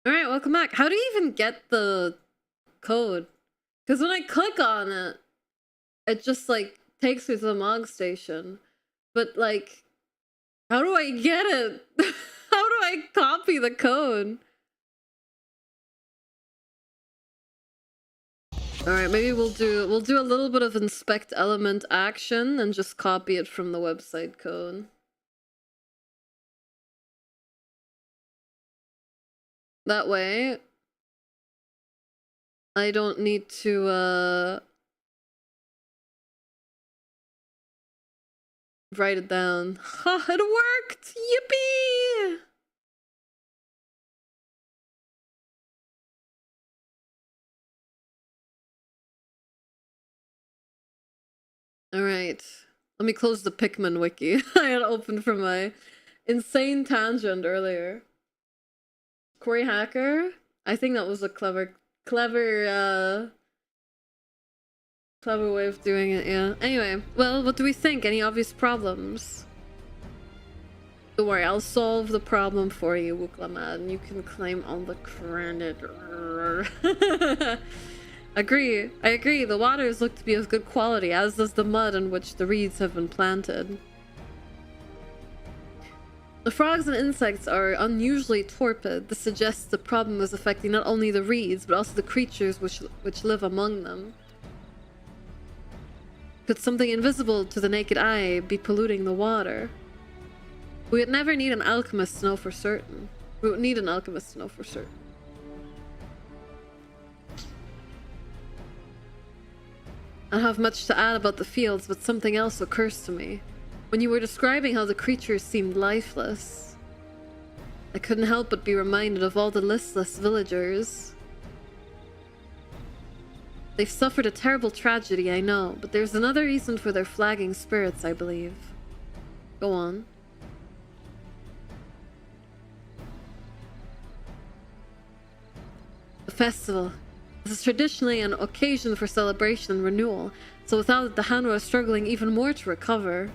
Alright, welcome back. How do you even get the code? Because when I click on it, it just like takes me to the Mog station. But like, how do I get it? How do I copy the code? Alright, maybe we'll do a little bit of inspect element action and just copy it from the website code. That way, I don't need to write it down. Ha, it worked! Yippee! Alright. Let me close the Pikmin wiki. I had opened from my insane tangent earlier. Kori Hacker? I think that was a clever way of doing it, yeah. Anyway, well, what do we think? Any obvious problems? Don't worry, I'll solve the problem for you, Wuklamad, and you can claim all the credit. Agree. I agree. The waters look to be of good quality, as does the mud in which the reeds have been planted. The frogs and insects are unusually torpid. This suggests the problem is affecting not only the reeds, but also the creatures which live among them. Could something invisible to the naked eye be polluting the water? We would never need an alchemist to know for certain. We would need an alchemist to know for certain. I don't have much to add about the fields, but something else occurs to me. When you were describing how the creatures seemed lifeless, I couldn't help but be reminded of all the listless villagers. They've suffered a terrible tragedy, I know, but there's another reason for their flagging spirits, I believe. Go on. The festival. This is traditionally an occasion for celebration and renewal, so without it the Hanwha are struggling even more to recover.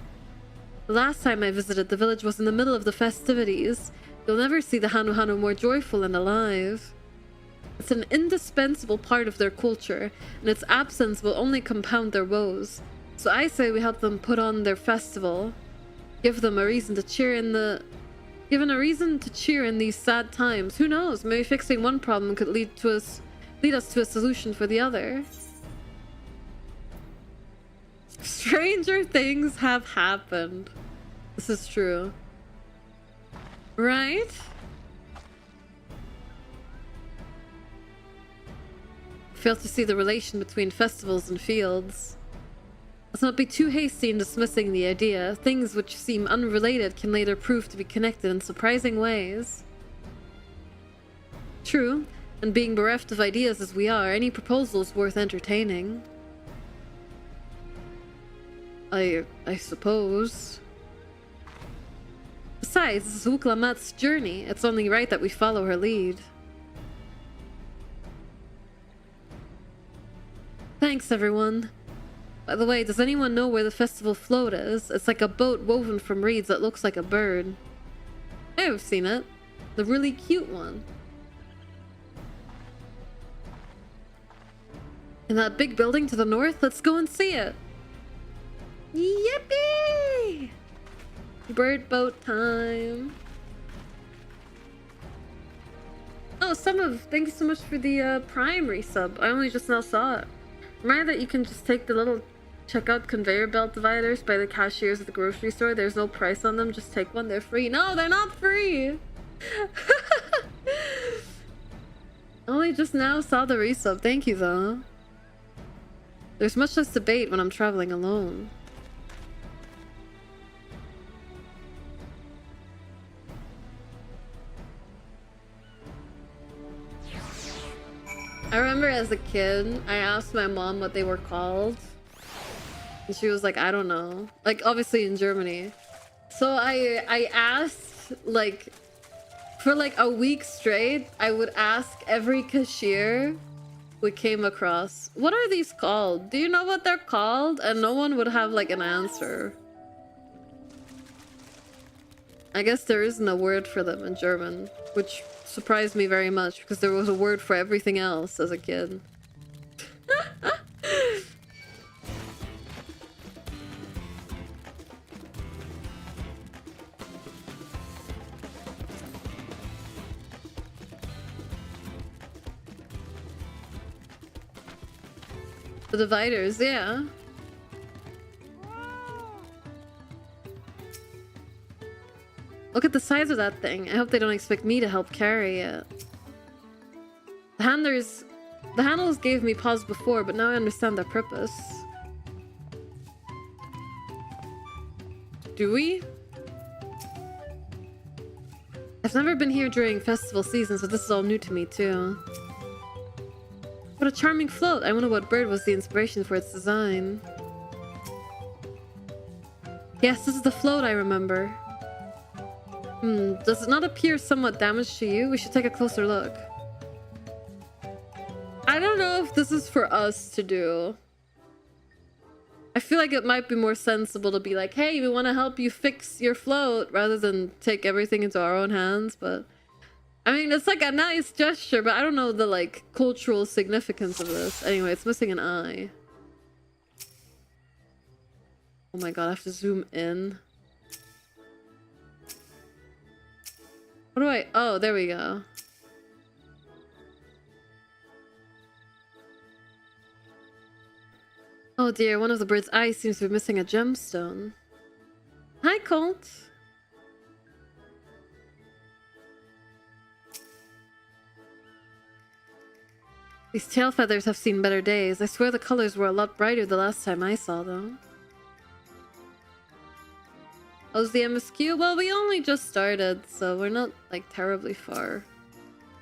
The last time I visited, the village was in the middle of the festivities. You'll never see the Hanwha more joyful and alive. It's an indispensable part of their culture, and its absence will only compound their woes. So I say we help them put on their festival, give them a reason to cheer in these sad times. Who knows? Maybe fixing one problem could lead us to a solution for the other. Stranger things have happened. This is true. Right? Fail to see the relation between festivals and fields. Let's not be too hasty in dismissing the idea. Things which seem unrelated can later prove to be connected in surprising ways. True, and being bereft of ideas as we are, any proposal is worth entertaining. I suppose. Besides, this is Uklamat's journey. It's only right that we follow her lead. Thanks, everyone. By the way, does anyone know where the festival float is? It's like a boat woven from reeds that looks like a bird. I've seen it. The really cute one. In that big building to the north? Let's go and see it. Yippee! Bird boat time. Oh, thank you so much for the Prime resub. I only just now saw it. Remember that you can just take the little checkout conveyor belt dividers by the cashiers at the grocery store. There's no price on them. Just take one. They're free. No, they're not free. Only just now saw the resub. Thank you, though. There's much less debate when I'm traveling alone. I remember as a kid, I asked my mom what they were called. And she was like, I don't know. Like, obviously in Germany. So I asked, like, for like a week straight, I would ask every cashier we came across, what are these called? Do you know what they're called? And no one would have like an answer. I guess there isn't a word for them in German, which surprised me very much because there was a word for everything else as a kid. The dividers, yeah. Look at the size of that thing. I hope they don't expect me to help carry it. The handles gave me pause before, but now I understand their purpose. Do we? I've never been here during festival season, so this is all new to me too. What a charming float! I wonder what bird was the inspiration for its design. Yes, this is the float I remember. Does it not appear somewhat damaged to you? We should take a closer look. I don't know if this is for us to do. I feel like it might be more sensible to be like, hey, we want to help you fix your float, rather than take everything into our own hands, but I mean, it's like a nice gesture, but I don't know the, like, cultural significance of this. Anyway, it's missing an eye. Oh my god, I have to zoom in. What do I... Oh, there we go. Oh dear, one of the bird's eyes seems to be missing a gemstone. Hi, Colt. These tail feathers have seen better days. I swear the colors were a lot brighter the last time I saw them. How's the MSQ? Well, we only just started, so we're not, like, terribly far.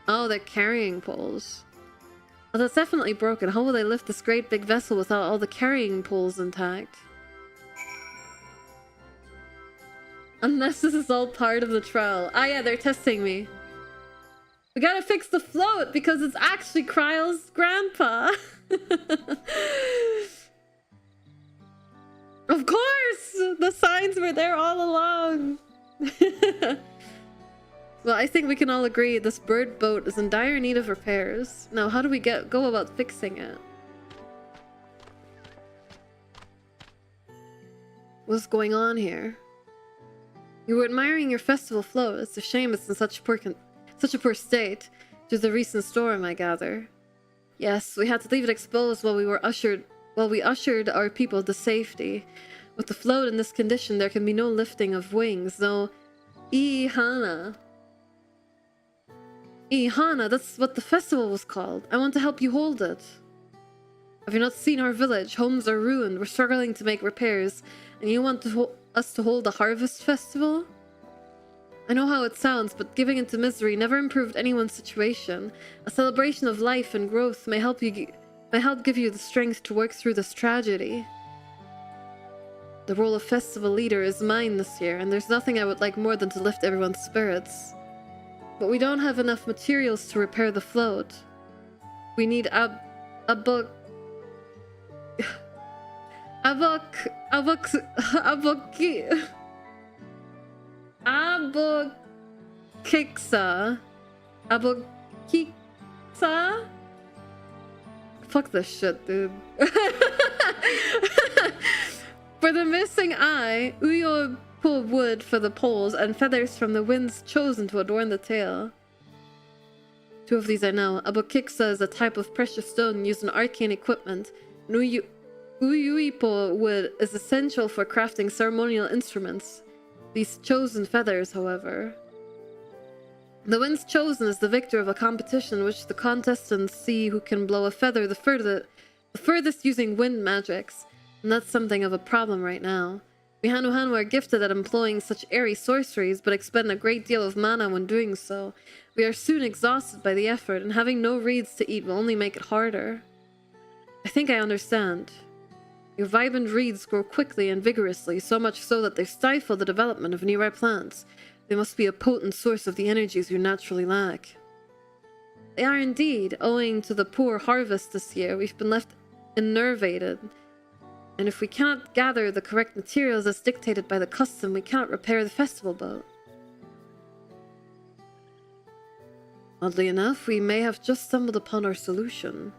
Oh, they're carrying poles. Oh, that's definitely broken. How will they lift this great big vessel without all the carrying poles intact? Unless this is all part of the trial. Ah, yeah, they're testing me. We gotta fix the float because it's actually Kryle's grandpa. Of course! The signs were there all along. Well, I think we can all agree this bird boat is in dire need of repairs. Now, how do we go about fixing it? What's going on here? You were admiring your festival float. It's a shame it's in such a poor state due to the recent storm, I gather. Yes, we had to leave it exposed while we ushered our people to safety. With the float in this condition, there can be no lifting of wings, no Ihana. Ihana, that's what the festival was called. I want to help you hold it. Have you not seen our village? Homes are ruined. We're struggling to make repairs. And you want us to hold a harvest festival? I know how it sounds, but giving into misery never improved anyone's situation. A celebration of life and growth may help give you the strength to work through this tragedy. The role of festival leader is mine this year, and there's nothing I would like more than to lift everyone's spirits. But we don't have enough materials to repair the float. We need abokiksa? Fuck this shit, dude. For the missing eye, Uyo pull wood for the poles and feathers from the winds chosen to adorn the tail. 2 of these I know. Abokiksa is a type of precious stone used in arcane equipment. Uyuipo wood is essential for crafting ceremonial instruments. These chosen feathers, however. The winds chosen is the victor of a competition in which the contestants see who can blow a feather the furthest using wind magics, and that's something of a problem right now. We Hanuhanu are gifted at employing such airy sorceries, but expend a great deal of mana when doing so. We are soon exhausted by the effort, and having no reeds to eat will only make it harder. I think I understand. Your vibrant reeds grow quickly and vigorously, so much so that they stifle the development of nearby plants. They must be a potent source of the energies you naturally lack. They are indeed. Owing to the poor harvest this year, we've been left enervated. And if we cannot gather the correct materials as dictated by the custom, we cannot repair the festival boat. Oddly enough, we may have just stumbled upon our solution.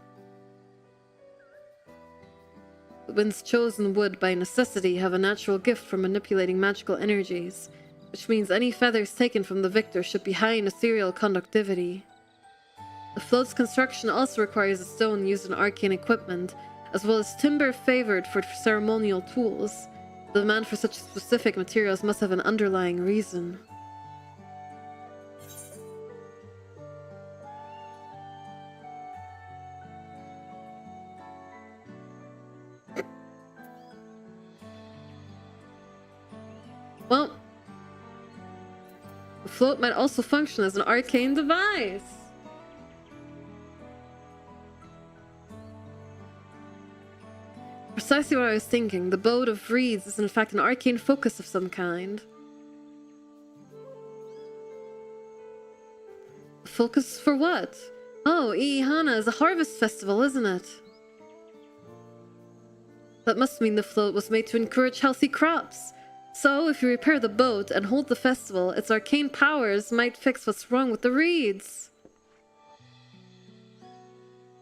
The winds chosen would, by necessity, have a natural gift for manipulating magical energies, which means any feathers taken from the victor should be high in ethereal conductivity. The float's construction also requires a stone used in arcane equipment, as well as timber favored for ceremonial tools. The demand for such specific materials must have an underlying reason. Well, the float might also function as an arcane device. Precisely what I was thinking. The boat of reeds is in fact an arcane focus of some kind. Focus for what? Oh, Ihana is a harvest festival, isn't it? That must mean the float was made to encourage healthy crops. So, if you repair the boat and hold the festival, its arcane powers might fix what's wrong with the reeds.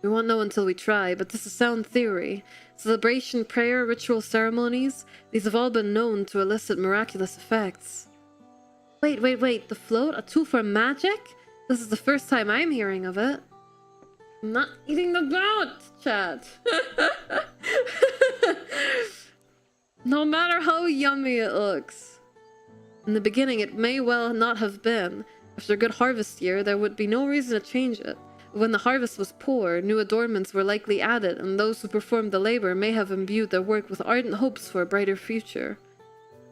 We won't know until we try, but this is sound theory. Celebration, prayer, ritual ceremonies, these have all been known to elicit miraculous effects. Wait, the float? A tool for magic? This is the first time I'm hearing of it. I'm not eating the boat, chat. No matter how yummy it looks. In the beginning, it may well not have been. After a good harvest year, there would be no reason to change it. When the harvest was poor, new adornments were likely added, and those who performed the labor may have imbued their work with ardent hopes for a brighter future.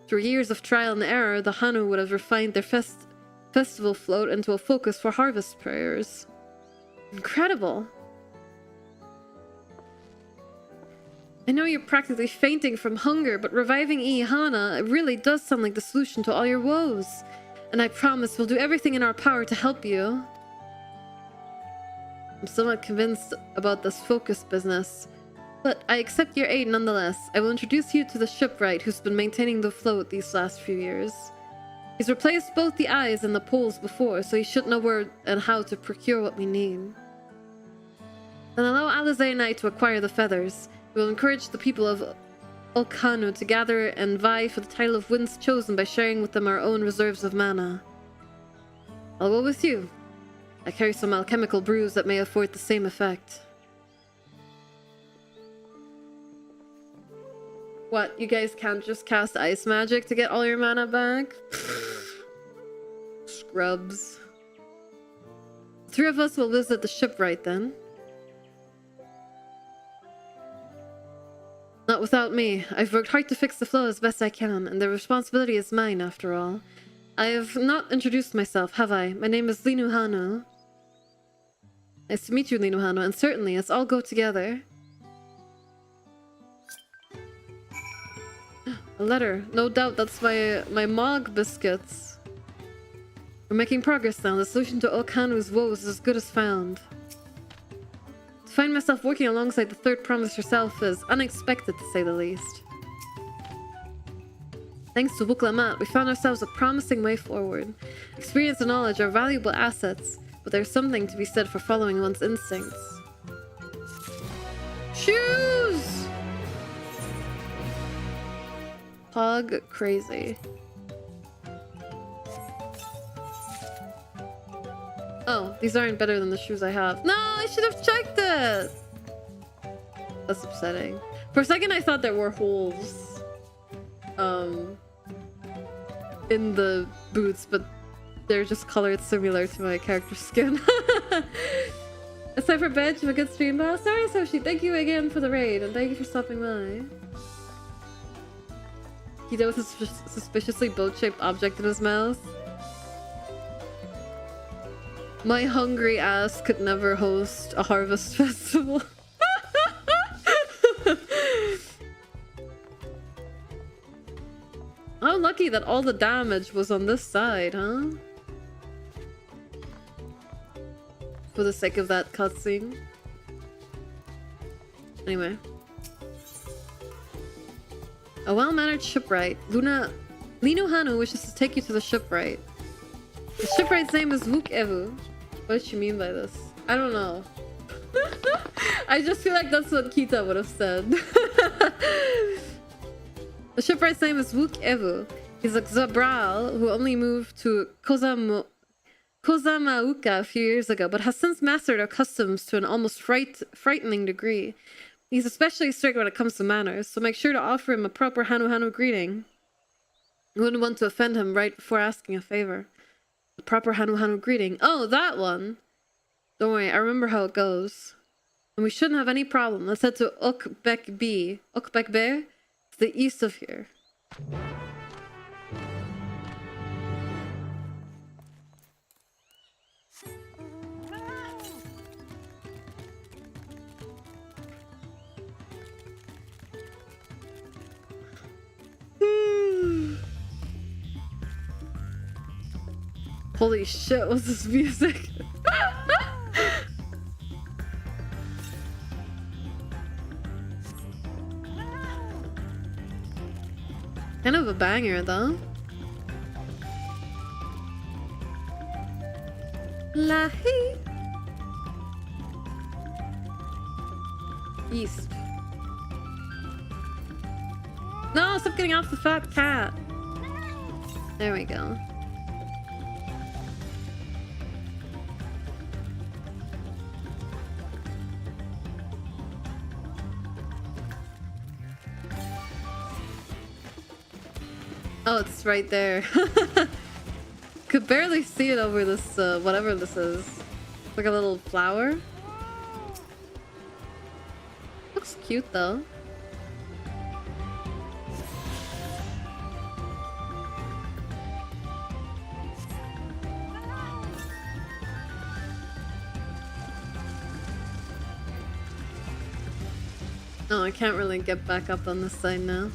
Through years of trial and error, the Hanu would have refined their festival float into a focus for harvest prayers. Incredible! I know you're practically fainting from hunger, but reviving Ihana really does sound like the solution to all your woes. And I promise we'll do everything in our power to help you. I'm still not convinced about this focus business, but I accept your aid nonetheless. I will introduce you to the shipwright who's been maintaining the float these last few years. He's replaced both the eyes and the poles before, so he should know where and how to procure what we need. Then allow Alizé and I to acquire the feathers. We will encourage the people of Olkanu to gather and vie for the title of Winds Chosen by sharing with them our own reserves of mana. I'll go with you. I carry some alchemical brews that may afford the same effect. What, you guys can't just cast ice magic to get all your mana back? Scrubs. The three of us will visit the shipwright then. Not without me. I've worked hard to fix the flow as best I can, and the responsibility is mine after all. I have not introduced myself, have I? My name is Linu Hanu. Nice to meet you, Linu Hanu, and certainly, let's all go together. A letter. No doubt that's my Mog biscuits. We're making progress now. The solution to Okanu's woes is as good as found. To find myself working alongside the third promise herself is unexpected, to say the least. Thanks to Buklamat, we found ourselves a promising way forward. Experience and knowledge are valuable assets, but there's something to be said for following one's instincts. Shoes! Pog crazy. Oh, these aren't better than the shoes I have. No, I should have checked it! That's upsetting. For a second I thought there were holes in the boots, but they're just colored similar to my character's skin. It's time for bed. You have a good stream, boss. Sorry, Soshi. Thank you again for the raid, and thank you for stopping by. He does a suspiciously boat-shaped object in his mouth. My hungry ass could never host a harvest festival. How lucky that all the damage was on this side, huh? For the sake of that cutscene. Anyway. A well-mannered shipwright. Linu Hanu wishes to take you to the shipwright. The shipwright's name is Vuk Evu. What does she mean by this? I don't know. I just feel like that's what Kita would have said. The shipwright's name is Vuk Evu. He's a Zabral who only moved to Kozamauka a few years ago, but has since mastered our customs to an almost frightening degree. He's especially strict when it comes to manners, so make sure to offer him a proper Hanu greeting. You wouldn't want to offend him right before asking a favor. The proper Hanu greeting. Oh, that one! Don't worry, I remember how it goes. And we shouldn't have any problem. Let's head to Ukbekbe. Ukbekbe? It's the east of here. Holy shit, what's this music? Kind of a banger though. Lahi. East. No, stop getting off the fat cat. There we go. Oh, it's right there. Could barely see it over this, whatever this is. It's like a little flower. Looks cute though. Oh, I can't really get back up on this side now.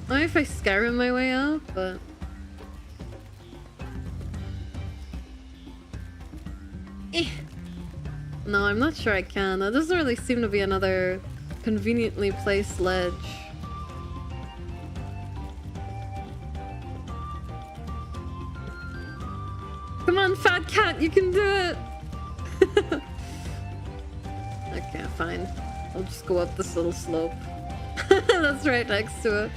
I don't know if I Skyrim my way out, but... No, I'm not sure I can. There doesn't really seem to be another conveniently placed ledge. Come on, fat cat, you can do it! Okay, fine. I'll just go up this little slope. That's right next to it.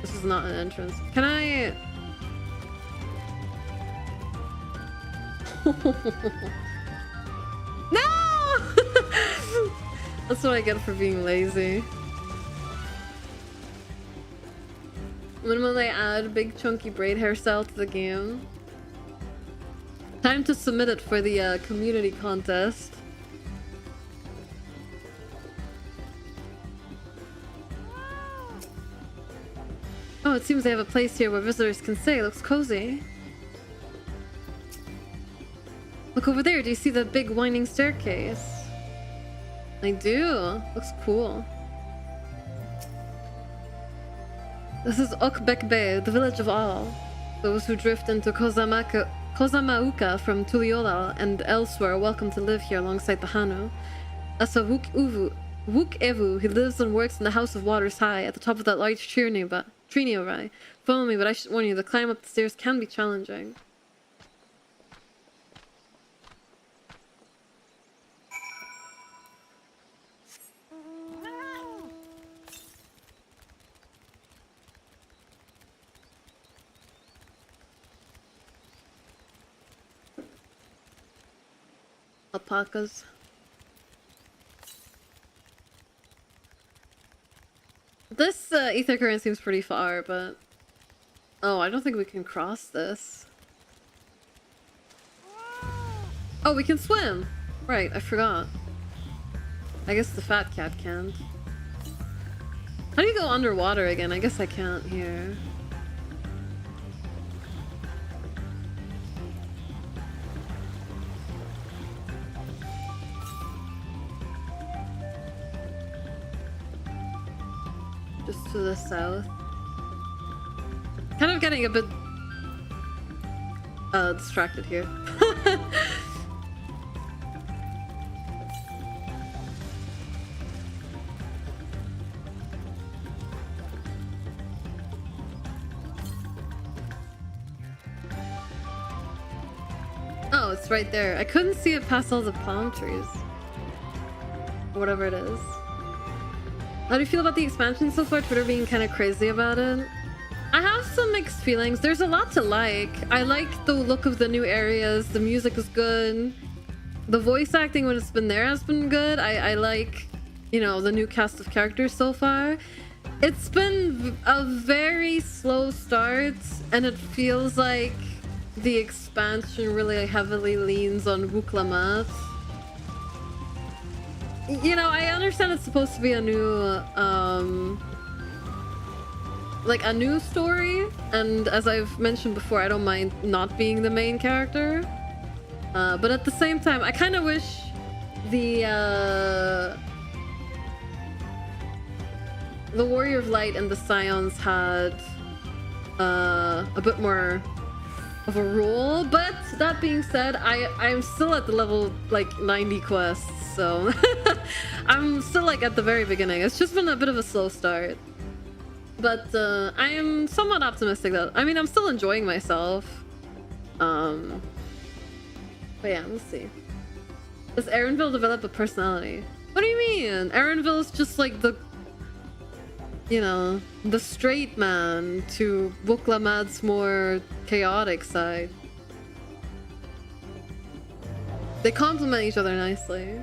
This is not an entrance. Can I... No! That's what I get for being lazy. When will they add big chunky braid hairstyle to the game? Time to submit it for the community contest. Oh, it seems they have a place here where visitors can stay. Looks cozy. Look over there. Do you see the big winding staircase? I do. Looks cool. This is Okbekbe, the village of all. Those who drift into Kozamauka from Tuliolal and elsewhere are welcome to live here alongside the Hanu. Asa Wuk Evu, he lives and works in the House of Waters High, at the top of that large tree nearby. Follow me, but I should warn you, the climb up the stairs can be challenging. Alpacas. This ether current seems pretty far, but... Oh, I don't think we can cross this. Oh, we can swim! Right, I forgot. I guess the fat cat can't. How do you go underwater again? I guess I can't here. Just to the south. Kind of getting a bit distracted here. Oh, it's right there. I couldn't see it past all the palm trees. Or whatever it is. How do you feel about the expansion so far? Twitter being kind of crazy about it. I have some mixed feelings. There's a lot to like. I like the look of the new areas. The music is good. The voice acting when it's been there has been good. I like, you know, the new cast of characters so far. It's been a very slow start, and it feels like the expansion really heavily leans on Wuklamat. You know, I understand it's supposed to be a new, like a new story, and as I've mentioned before, I don't mind not being the main character. But at the same time, I kind of wish the Warrior of Light and the Scions had a bit more of a role. But that being said, I'm still at the level like 90 quests, so I'm still like at the very beginning. It's just been a bit of a slow start. But I am somewhat optimistic though. I mean, I'm still enjoying myself. But yeah, we'll see. Does Erenville develop a personality? What do you mean? Erenville is just like the, you know, the straight man to Buklamad's more chaotic side. They complement each other nicely.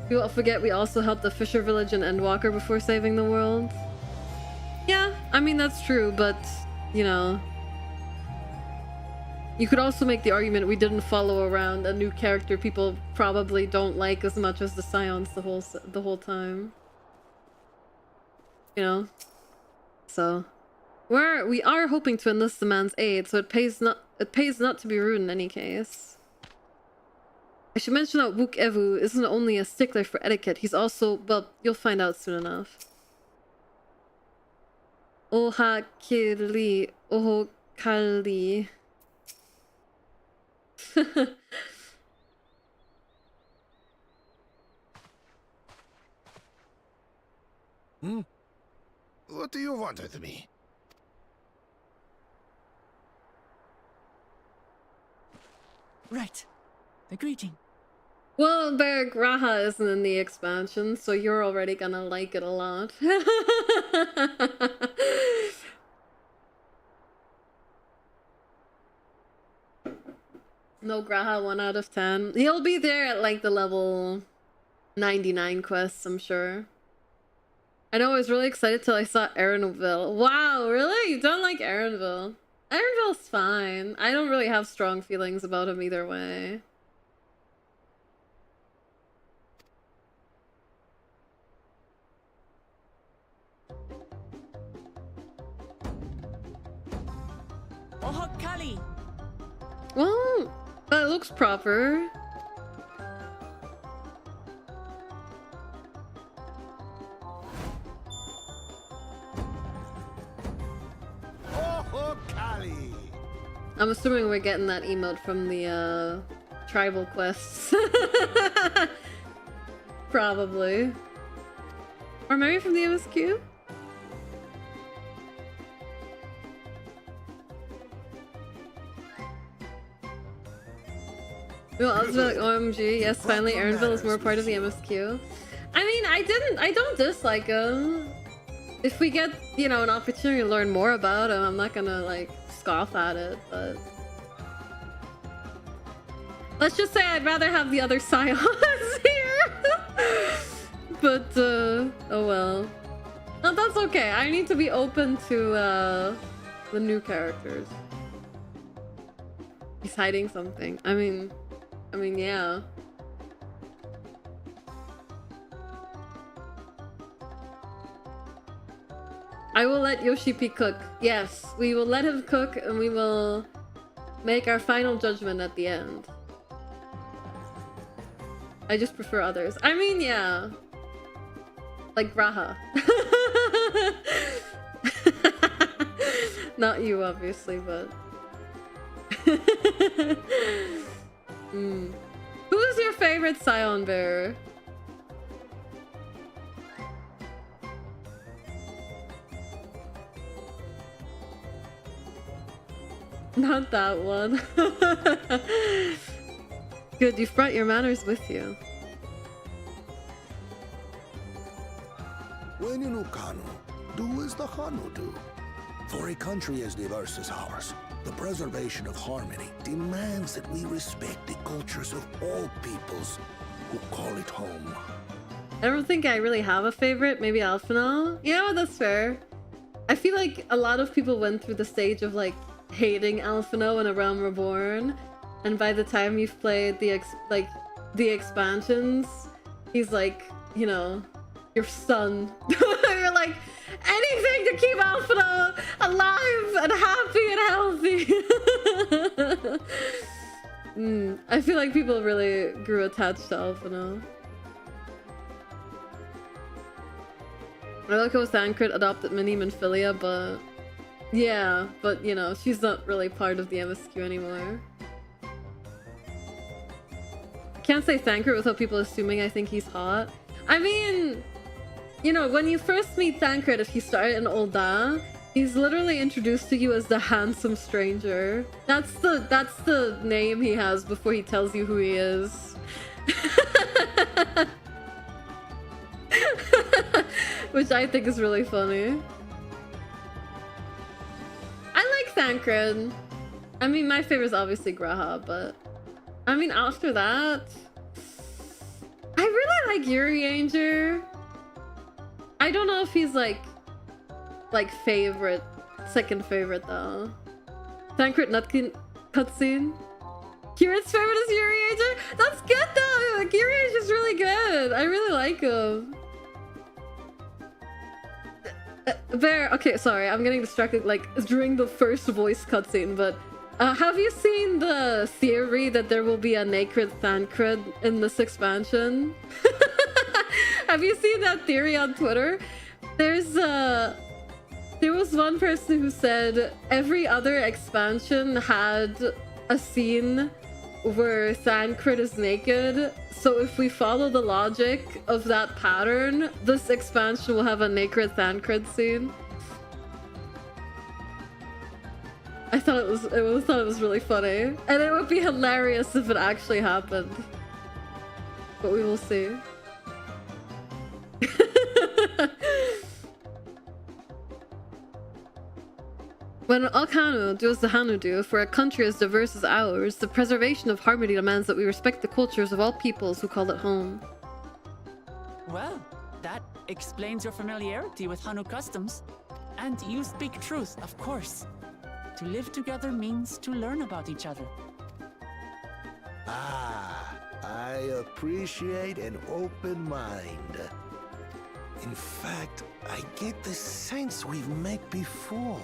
People forget we also helped the Fisher Village and Endwalker before saving the world. Yeah, I mean that's true, but you know, you could also make the argument we didn't follow around a new character people probably don't like as much as the Scions the whole time. You know, so we are hoping to enlist the man's aid, so it pays not to be rude in any case. I should mention that Wook Evu isn't only a stickler for etiquette, he's also, well, you'll find out soon enough. Oha Kili, Oho Kali. What do you want with me? Right. The greeting. Well, Berg, Raha isn't in the expansion, so you're already gonna like it a lot. No Graha 1 out of 10. He'll be there at like the level 99 quests, I'm sure. I know I was really excited till I saw Erenville. Wow, really? You don't like Erenville? Erenville's fine. I don't really have strong feelings about him either way. Oh, Kali. Well, that looks proper. Oh, Kali. I'm assuming we're getting that emote from the tribal quests. Probably. Or maybe from the MSQ? Well, I was like, OMG, yes, finally Erenville is more part of the MSQ. I mean, I don't dislike him. If we get, you know, an opportunity to learn more about him, I'm not gonna, like, scoff at it, but... Let's just say I'd rather have the other Scions here! But, oh well. No, that's okay. I need to be open to, the new characters. He's hiding something. I mean, yeah. I will let Yoshipi cook. Yes, we will let him cook and we will make our final judgment at the end. I just prefer others. I mean, yeah. Like Raha. Not you, obviously, but... Who is your favorite Scion bearer? Not that one. Good, you've brought your manners with you. When you know Kanu, do as the Hanu do. For a country as diverse as ours, the preservation of harmony demands that we respect the cultures of all peoples who call it home. I don't think I really have a favorite. Maybe Alphanal? Yeah, that's fair. I feel like a lot of people went through the stage of like hating Alphino in A Realm Reborn, and by the time you've played the expansions, he's like, you know, your son. You're like, anything to keep Alphino alive and happy and healthy. I feel like people really grew attached to Alphino. I like how Thancred adopted Minim and Philia, but yeah, but you know, she's not really part of the MSQ anymore. can't say Thancred without people assuming I think he's hot. I mean, you know, when you first meet Thancred, if you start in Ul'dah, he's literally introduced to you as the handsome stranger. That's the name he has before he tells you who he is. Which I think is really funny. I like Thancred. I mean, my favorite is obviously Graha, but I mean, after that, I really like Urianger. I don't know if he's like favorite, second favorite though. Thancred Nutkin cutscene. Kirit's favorite is Urianger? That's good though! Like, Urianger's really good. I really like him. Bear, okay, sorry, I'm getting distracted like during the first voice cutscene, but have you seen the theory that there will be a naked Thancred in this expansion? Have you seen that theory on Twitter? There was one person who said every other expansion had a scene where Thancred is naked, so if we follow the logic of that pattern, this expansion will have a naked Thancred scene. I thought it was really funny, and it would be hilarious if it actually happened. But we will see. When Alkanu do as the Hanu do, for a country as diverse as ours, the preservation of harmony demands that we respect the cultures of all peoples who call it home. Well, that explains your familiarity with Hanu customs. And you speak truth, of course. To live together means to learn about each other. Ah, I appreciate an open mind. In fact, I get the sense we've met before.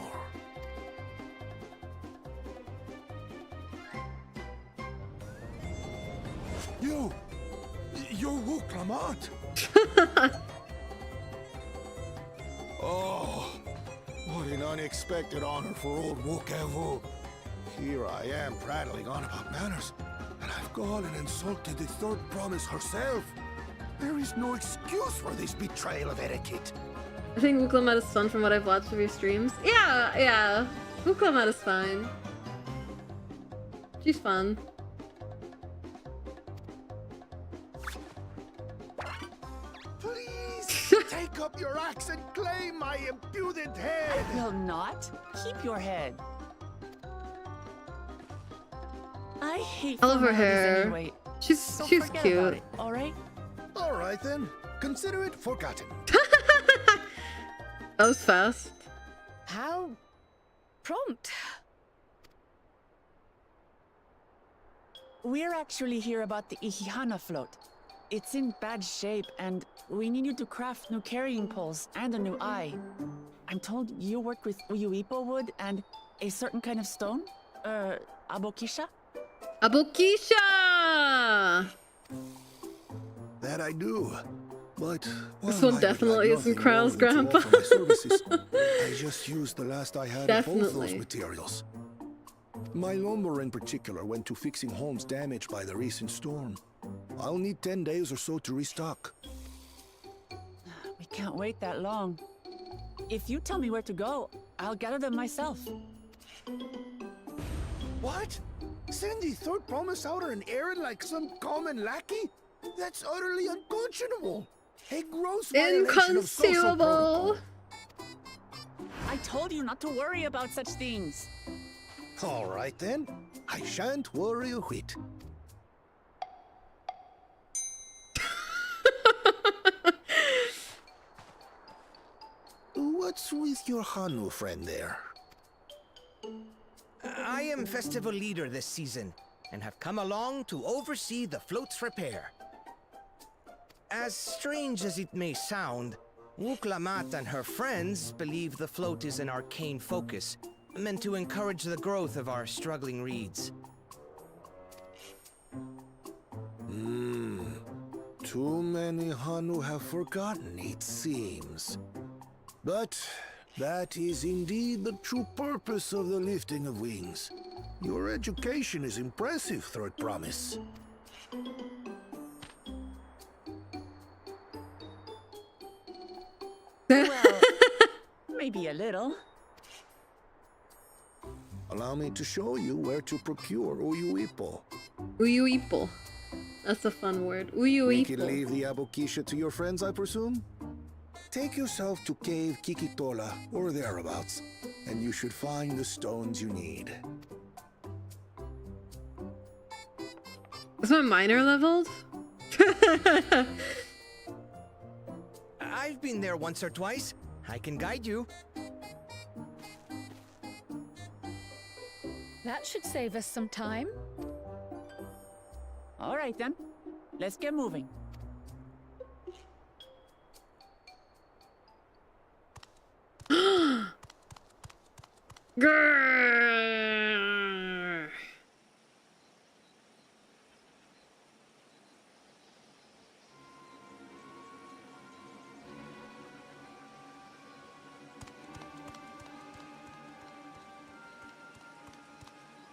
You're Wook Lamont. Oh, what an unexpected honor for old Wook Evu. Here I am prattling on about manners, and I've gone and insulted the third promise herself. There is no excuse for this betrayal of etiquette. I think Wook Lamont is fun from what I've watched of your streams. Yeah. Wook Lamont is fine. She's fun. Take up your axe and claim my impudent head! I will not. Keep your head. I hate I love her formalities hair. anyway. She's So cute. forget about it, all right? All right then. Consider it forgotten. That was fast. How prompt. We're actually here about the Ihihana float. It's in bad shape, and we need you to craft new carrying poles and a new eye. I'm told you work with Uyuipo wood and a certain kind of stone? Abokisha? Abokisha! That I do. But This one definitely isn't Krau's grandpa. I just used the last I had of both those Definitely. materials. My lumber in particular went to fixing homes damaged by the recent storm. I'll need 10 days or so to restock. We can't wait that long. If you tell me where to go, I'll gather them myself. What? Send the third promise out on an errand like some common lackey? That's utterly unconscionable. A gross violation of social protocol. Inconceivable! I told you not to worry about such things. All right then. I shan't worry a whit. What's with your Hanu friend there? I am festival leader this season, and have come along to oversee the float's repair. As strange as it may sound, Wook Lamont and her friends believe the float is an arcane focus, meant to encourage the growth of our struggling reeds. Too many Hanu have forgotten, it seems. But that is indeed the true purpose of the lifting of wings. Your education is impressive, Third Promise. Well, maybe a little. Allow me to show you where to procure Uyuipo. Uyuipo. That's a fun word. We can Uyuipo. leave the abokisha to your friends, I presume? Take yourself to Cave Kikitola or thereabouts, and you should find the stones you need. Is my minor leveled? I've been there once or twice. I can guide you. That should save us some time. All right then, let's get moving. Grrr.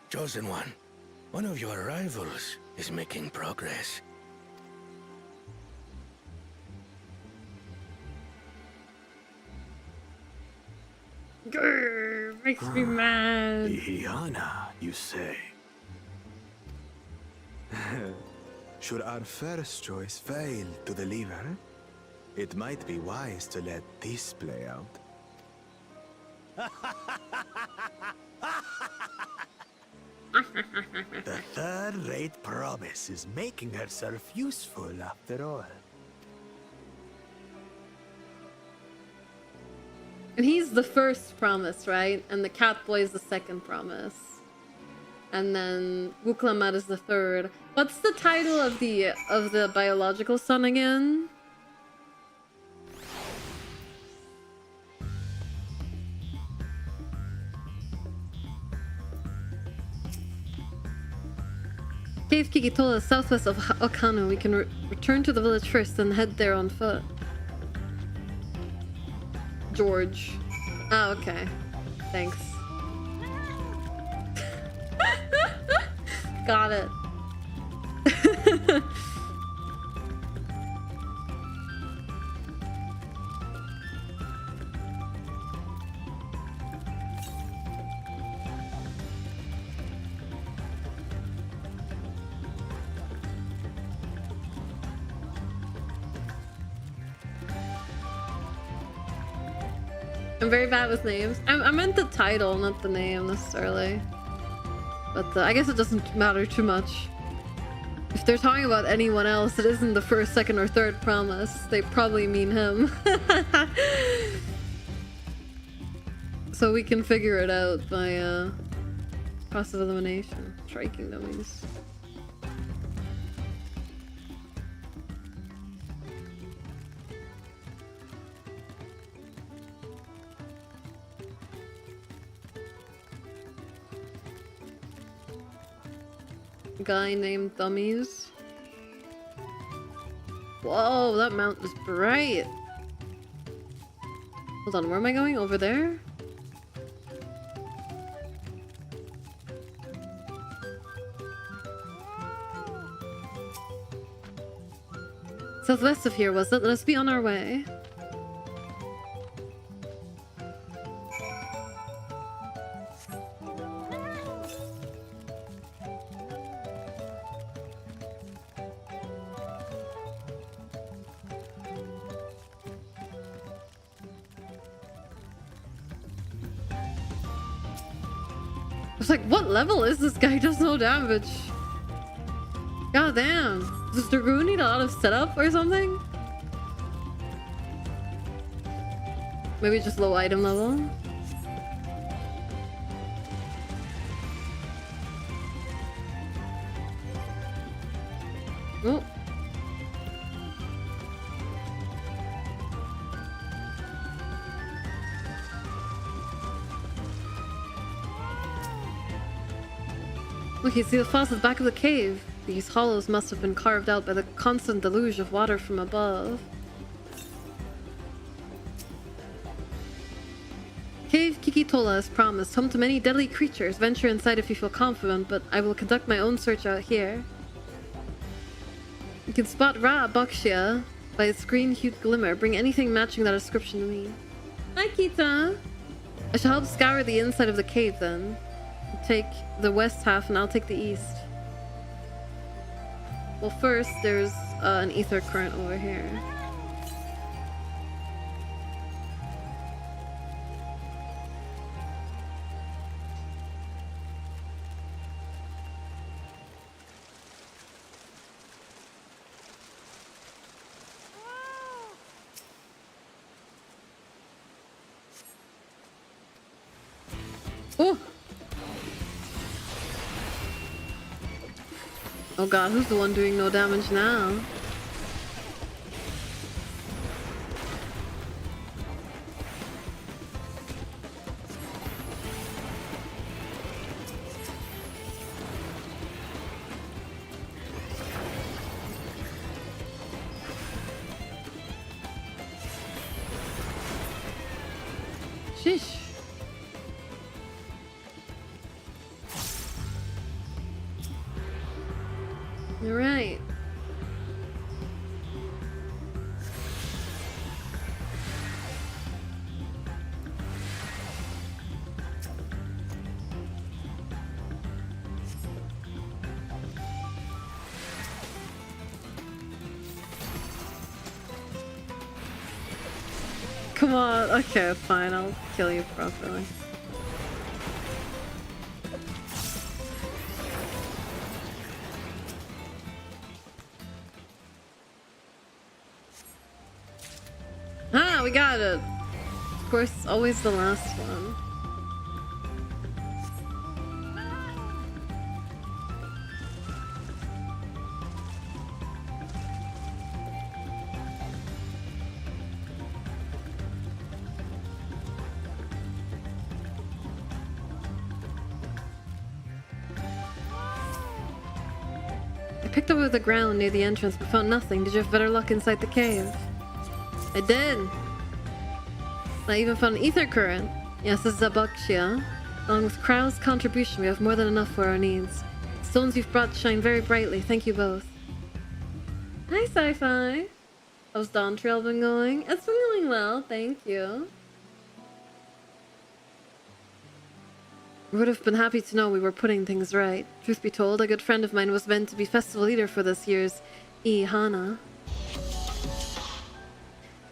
Chosen one of your rivals is making progress. Grrr, makes me mad. Ihiana, you say? Should our first choice fail to deliver, it might be wise to let this play out. The third-rate promise is making herself useful after all. And he's the first promise, right? And the cat boy is the second promise. And then Wuklamat is the third. What's the title of the biological son again? Cave Kikitola, southwest of Okano. We can return to the village first and head there on foot. George. Oh, okay. Thanks. Got it. I'm very bad with names. I meant the title, not the name necessarily. But I guess it doesn't matter too much. If they're talking about anyone else, it isn't the first, second, or third promise. They probably mean him. So we can figure it out by process of elimination. Striking dummies. Guy named Dummies. Whoa, that mount is bright. Hold on, where am I going? Over there? Southwest of here, was it? Let us be on our way. I was like, what level is this guy? He does no damage. God damn. Does Dragoon need a lot of setup or something? Maybe just low item level? Oh. Look, you see the falls at the back of the cave. These hollows must have been carved out by the constant deluge of water from above. Cave Kikitola as promised, home to many deadly creatures. Venture inside if you feel confident, but I will conduct my own search out here. You can spot Ra Bakshia by its green-hued glimmer. Bring anything matching that description to me. Hi, Kita! I shall help scour the inside of the cave, then. Take the west half, and I'll take the east. Well, first, there's an ether current over here. Oh! Oh god, who's the one doing no damage now? Sheesh. All right. Come on. Okay, fine. I'll kill you properly. Ah, we got it. Of course, it's always the last one. I picked over the ground near the entrance but found nothing. Did you have better luck inside the cave? I did. I even found an ether current. Yes, this is a Bakshiya. Along with Krau's contribution, we have more than enough for our needs. The stones you've brought shine very brightly. Thank you both. Hi, Sci-Fi. How's Dawntrail been going? It's been going well, thank you. I would have been happy to know we were putting things right. Truth be told, a good friend of mine was meant to be festival leader for this year's Ihana.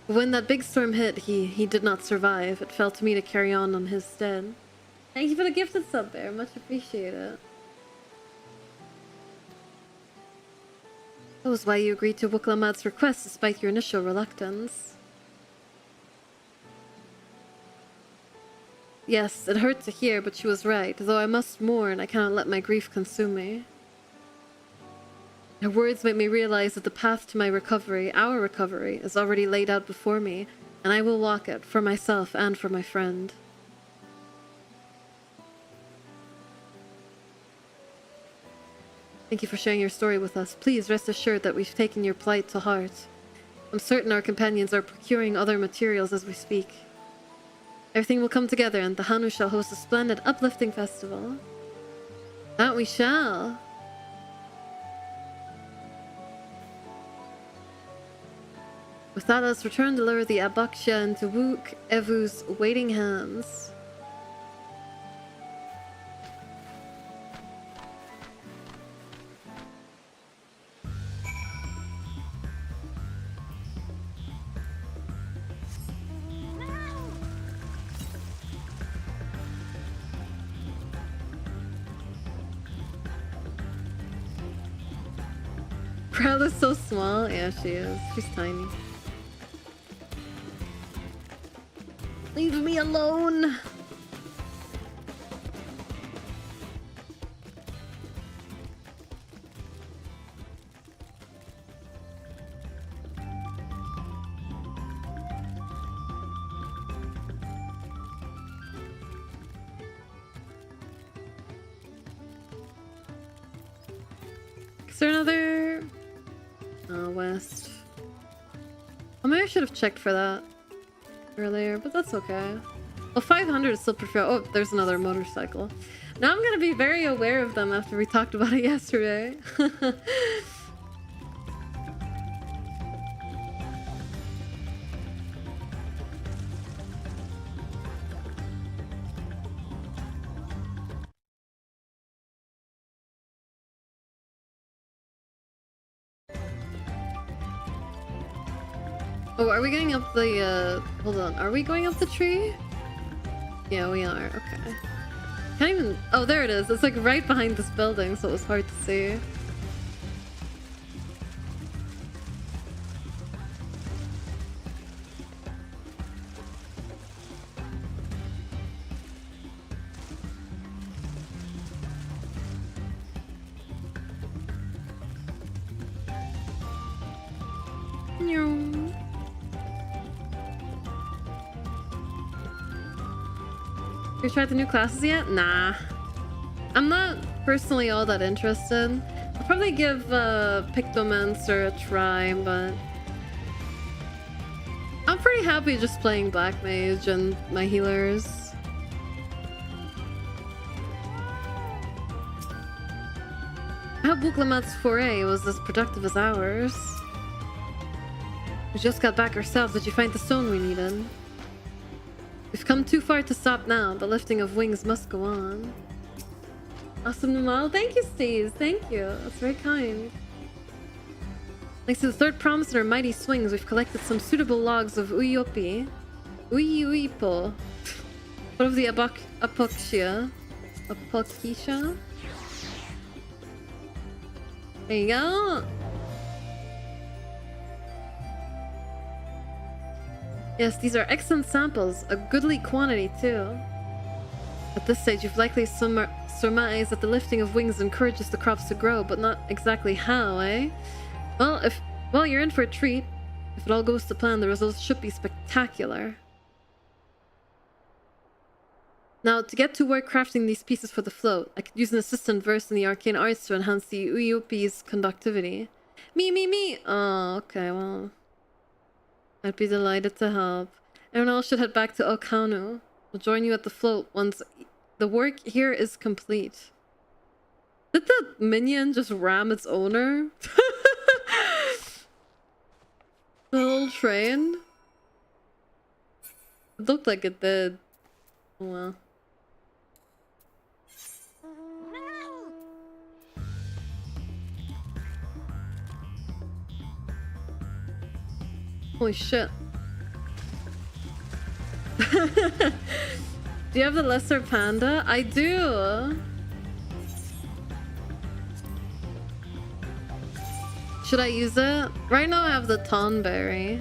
When that big storm hit, he did not survive. It fell to me to carry on his stead. Thank you for the gifted sub there. Much appreciated. That was why you agreed to Wuklamad's request despite your initial reluctance. Yes, it hurt to hear, but she was right. Though I must mourn, I cannot let my grief consume me. Her words made me realize that the path to my recovery, our recovery, is already laid out before me, and I will walk it for myself and for my friend. Thank you for sharing your story with us. Please rest assured that we've taken your plight to heart. I'm certain our companions are procuring other materials as we speak. Everything will come together and the Hanu shall host a splendid, uplifting festival. That we shall. With that, let's return to lure the Abakshiya into Wook Evu's waiting hands. Proud is so small. Yeah, she is. She's tiny. Leave me alone! Is there another... Oh, west. Oh, maybe I should have checked for that earlier, but that's okay. Well, 500 is still prefer. Oh, there's another motorcycle. Now I'm gonna be very aware of them after we talked about it yesterday. Oh, are we going up the, hold on. Are we going up the tree? Yeah, we are. Okay. Can't even... Oh, there it is. It's like right behind this building, so it was hard to see. You tried the new classes yet? Nah. I'm not personally all that interested. I'll probably give Pictomancer a try, but... I'm pretty happy just playing Black Mage and my healers. I hope Buklamat's foray was as productive as ours. We just got back ourselves. Did you find the stone we needed? We've come too far to stop now. The lifting of wings must go on. Awesome Numal. Thank you, Steve. Thank you. That's very kind. Thanks to the third promise and our mighty swings, we've collected some suitable logs of Uyopi. Uyuipo. What of the Apoxia? Apoxia? There you go. Yes, these are excellent samples, a goodly quantity too. At this stage, you've likely surmised that the lifting of wings encourages the crops to grow, but not exactly how, eh? Well, you're in for a treat. If it all goes to plan, the results should be spectacular. Now, to get to work crafting these pieces for the float, I could use an assistant versed in the arcane arts to enhance the Uyopi's conductivity. Me! Oh, okay, well... I'd be delighted to help. Everyone else should head back to Okanu. We'll join you at the float once the work here is complete. Did the minion just ram its owner? The little train? It looked like it did. Oh well. Holy shit. Do you have the lesser panda? I do. Should I use it? Right now I have the Tonberry.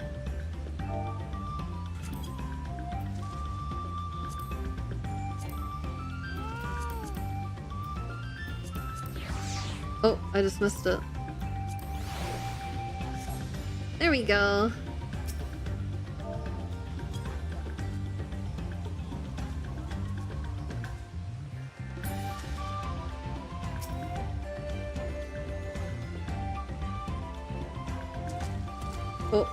Oh, I just missed it. There we go. Oh.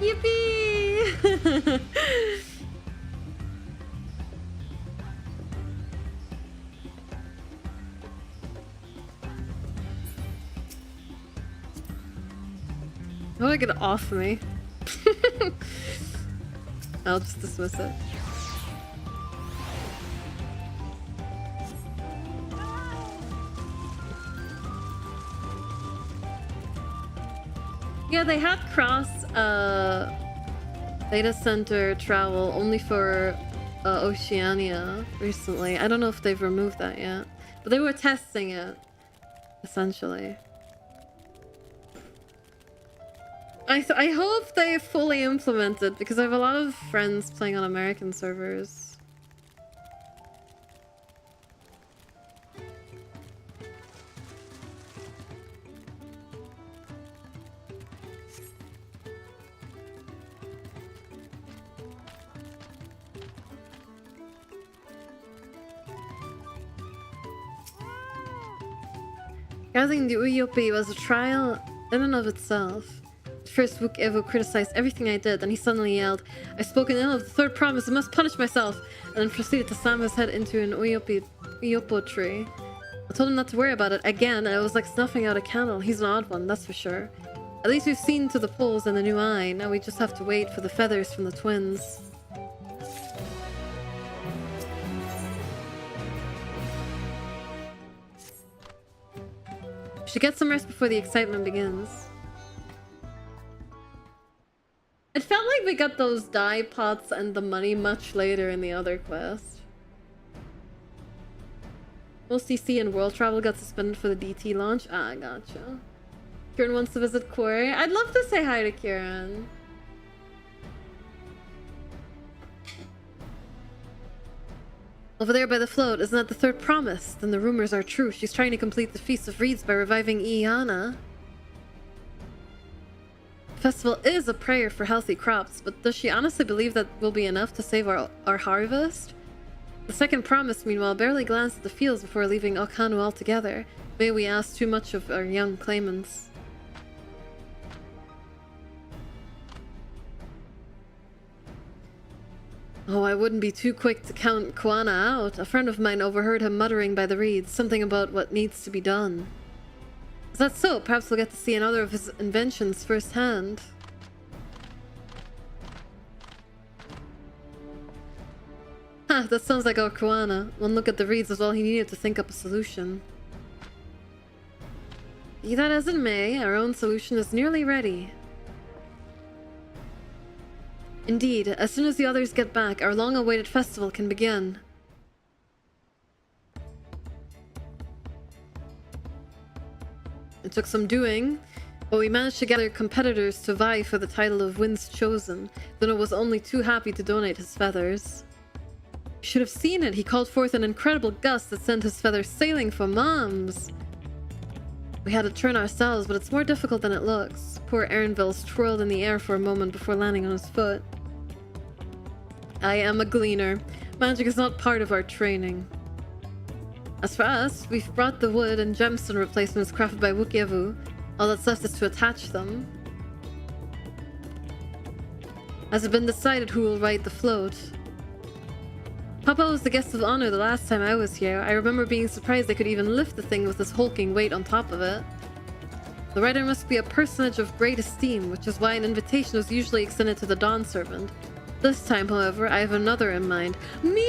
Yippee! How do I get it off me? I'll just dismiss it. Yeah, they had cross data center travel only for Oceania recently. I don't know if they've removed that yet, but they were testing it, essentially. I hope they fully implement it, because I have a lot of friends playing on American servers. Gathering the Uyopi was a trial in and of itself. At first, Wook Evo criticized everything I did, and he suddenly yelled, "I've spoken ill of the third promise, I must punish myself!" and then proceeded to slam his head into an Uyopo tree. I told him not to worry about it again, and it was like snuffing out a candle. He's an odd one, that's for sure. At least we've seen to the poles and the new eye, now we just have to wait for the feathers from the twins. should get some rest before the excitement begins. It felt like we got those dye pots and the money much later in the other quest. OCC and World Travel got suspended for the DT launch. Ah, gotcha. Kieran wants to visit Kori. I'd love to say hi to Kieran. Over there by the float, isn't that the third promise? Then the rumors are true. She's trying to complete the Feast of Reeds by reviving Iana. Festival is a prayer for healthy crops, but does she honestly believe that will be enough to save our harvest? The second promise, meanwhile, barely glanced at the fields before leaving Okanu altogether. May we ask too much of our young claimants. Oh, I wouldn't be too quick to count Kuana out. A friend of mine overheard him muttering by the reeds, something about what needs to be done. Is that so? Perhaps we'll get to see another of his inventions firsthand. Ha, that sounds like our Kuana. One look at the reeds was all he needed to think up a solution. Be that as it may, our own solution is nearly ready. Indeed, as soon as the others get back, our long-awaited festival can begin. It took some doing, but we managed to gather competitors to vie for the title of Wind's Chosen. Dunno was only too happy to donate his feathers. You should have seen it. He called forth an incredible gust that sent his feathers sailing for moms. We had to turn ourselves, but it's more difficult than it looks. Poor Erinville's twirled in the air for a moment before landing on his foot. I am a gleaner. Magic is not part of our training. As for us, we've brought the wood and gemstone replacements crafted by Wukyevu. All that's left is to attach them. Has it been decided who will ride the float? Papa was the guest of honor the last time I was here. I remember being surprised they could even lift the thing with this hulking weight on top of it. The rider must be a personage of great esteem, which is why an invitation was usually extended to the Dawn Servant. This time, however, I have another in mind. Me?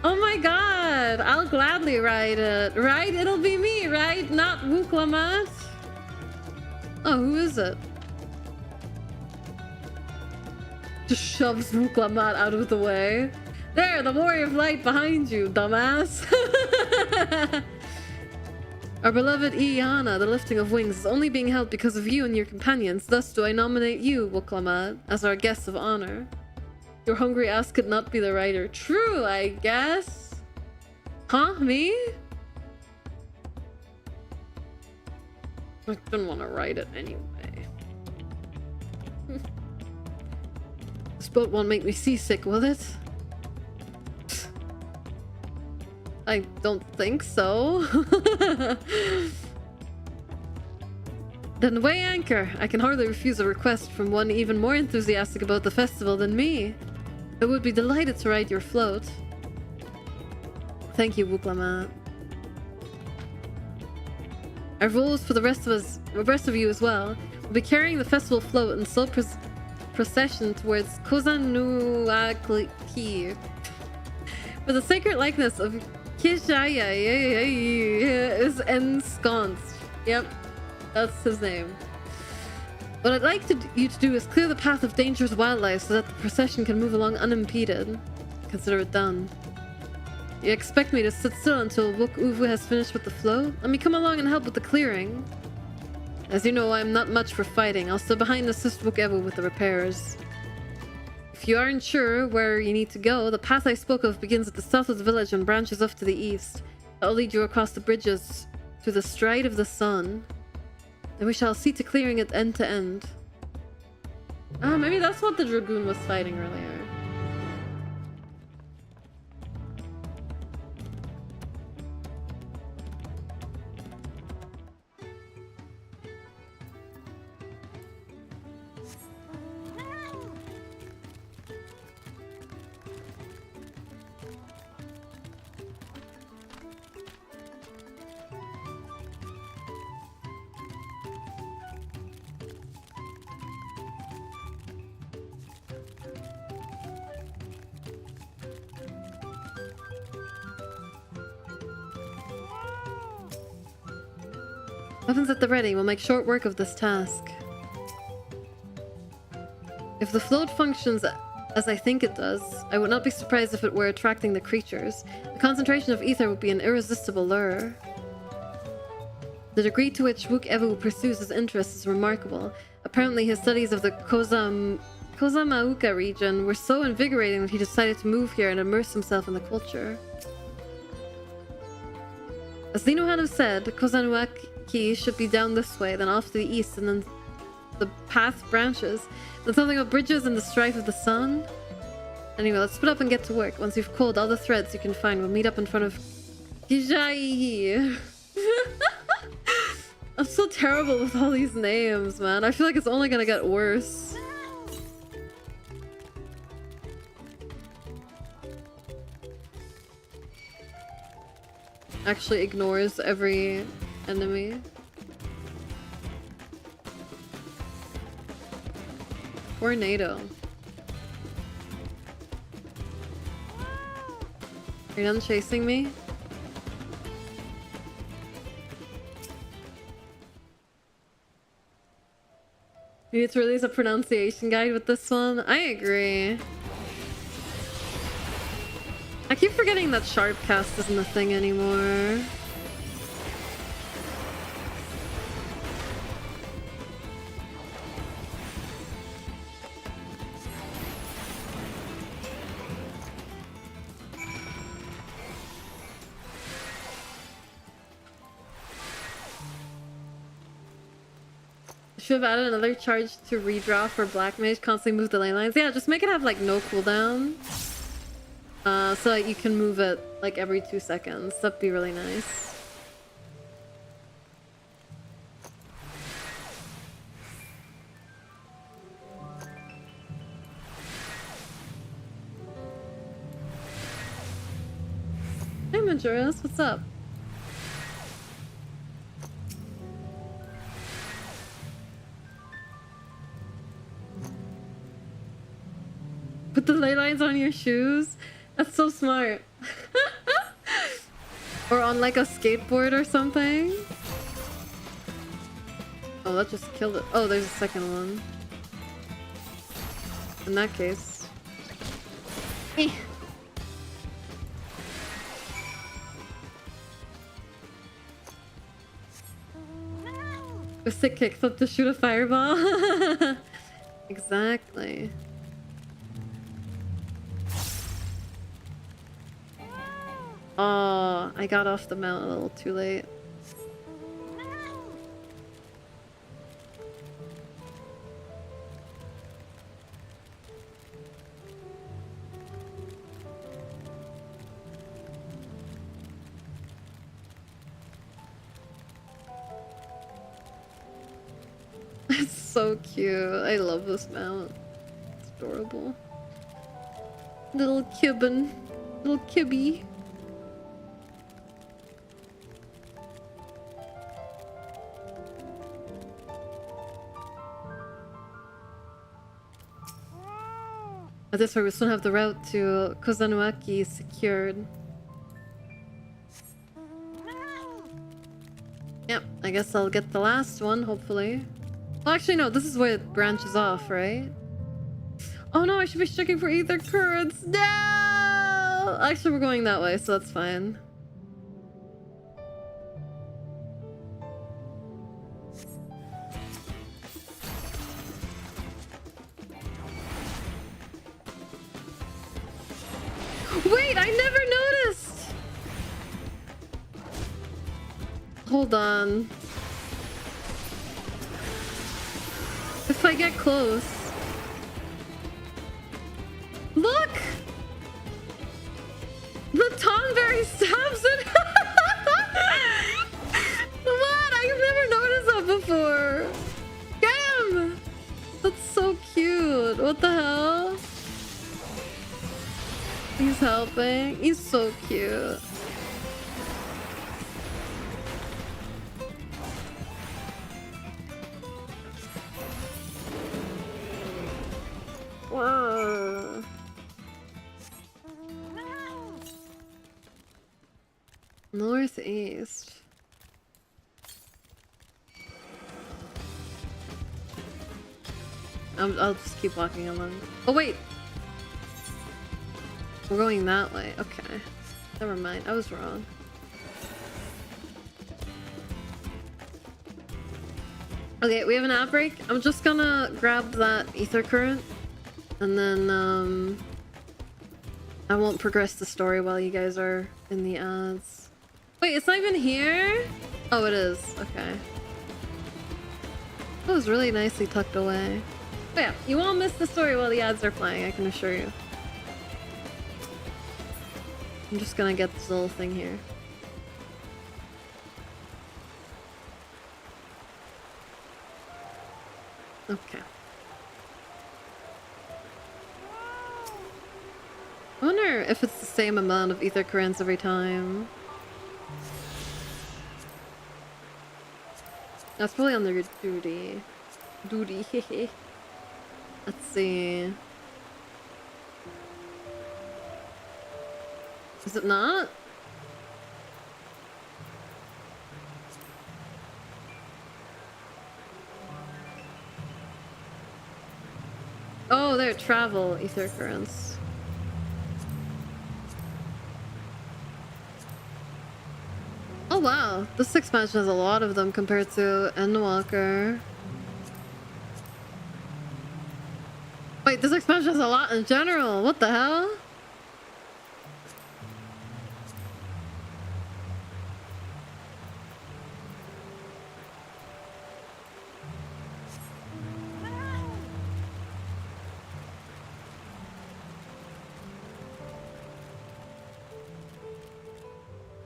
Oh my god! I'll gladly ride it. Right? It'll be me, right? Not Wuklamat. Oh, who is it? Just shoves Wuklamat out of the way. There, the warrior of light behind you, dumbass. Our beloved Iana, the lifting of wings, is only being held because of you and your companions. Thus do I nominate you, Wuklamat, as our guest of honor. Your hungry ass could not be the rider. True, I guess. Huh? Me? I didn't want to ride it anyway. This boat won't make me seasick, will it? I don't think so. Then weigh anchor. I can hardly refuse a request from one even more enthusiastic about the festival than me. I would be delighted to ride your float. Thank you, Wuklamat. Our rules for the rest of you as well. We'll be carrying the festival float in slow procession towards Kozanuaki. For the sacred likeness of Kishaya is ensconced. Yep, that's his name. What I'd like you to do is clear the path of dangerous wildlife so that the procession can move along unimpeded. Consider it done. You expect me to sit still until Wuk Uvu has finished with the float? Let me come along and help with the clearing. As you know, I'm not much for fighting. I'll stay behind and assist Wuk Evu with the repairs. If you aren't sure where you need to go, the path I spoke of begins at the south of the village and branches off to the east. I'll lead you across the bridges to the stride of the sun. Then we shall see to clearing it end to end. Ah, maybe that's what the Dragoon was fighting earlier. Weapons at the ready. We'll make short work of this task. If the float functions as I think it does, I would not be surprised if it were attracting the creatures. The concentration of ether would be an irresistible lure. The degree to which Wook Evu pursues his interests is remarkable. Apparently his studies of the Kozamauka region were so invigorating that he decided to move here and immerse himself in the culture. As Linohanu said, Kozanuaki should be down this way, then off to the east, and then the path branches. Then something about bridges and the strife of the sun. Anyway, let's split up and get to work. Once you've culled all the threads you can find, we'll meet up in front of Gijai. I'm so terrible with all these names, man. I feel like it's only gonna get worse. Actually ignores every enemy. Tornado. Are you done chasing me? We need to release a pronunciation guide with this one. I agree. I keep forgetting that Sharpcast isn't a thing anymore. Should have added another charge to redraw for Black Mage, constantly move the ley lines. Yeah, just make it have like no cooldown. So that you can move it like every 2 seconds. That'd be really nice. Hey Majora's, what's up? Put the ley lines on your shoes? That's so smart. Or on like a skateboard or something. Oh, that just killed it. Oh, there's a second one. In that case. A sick kickflip to shoot a fireball. Exactly. Oh, I got off the mount a little too late. It's so cute. I love this mount. It's adorable. Little Kibbin. Little Kibby. At this point, we still have the route to Kozanuaki secured. Yep, I guess I'll get the last one, hopefully. Well, actually, no, this is where it branches off, right? Oh no, I should be checking for ether currents. No! Actually, we're going that way, so that's fine. Wait, I never noticed! Hold on. If I get close... Look! The Tonberry stabs it! What? I've never noticed that before! Get him! That's so cute! What the hell? He's helping. He's so cute. Wow. Northeast. I'll just keep walking along. Oh wait! We're going that way. Okay. Never mind. I was wrong. Okay, we have an outbreak. I'm just gonna grab that ether current. And then, I won't progress the story while you guys are in the ads. Wait, it's not even here? Oh, it is. Okay. It was really nicely tucked away. But yeah, you won't miss the story while the ads are playing, I can assure you. I'm just gonna get this little thing here. Okay. I wonder if it's the same amount of ether currents every time. That's probably on their duty. Duty. Let's see. Is it not? Oh, they're travel ether currents. Oh wow, this expansion has a lot of them compared to Endwalker. Wait, this expansion has a lot in general. What the hell?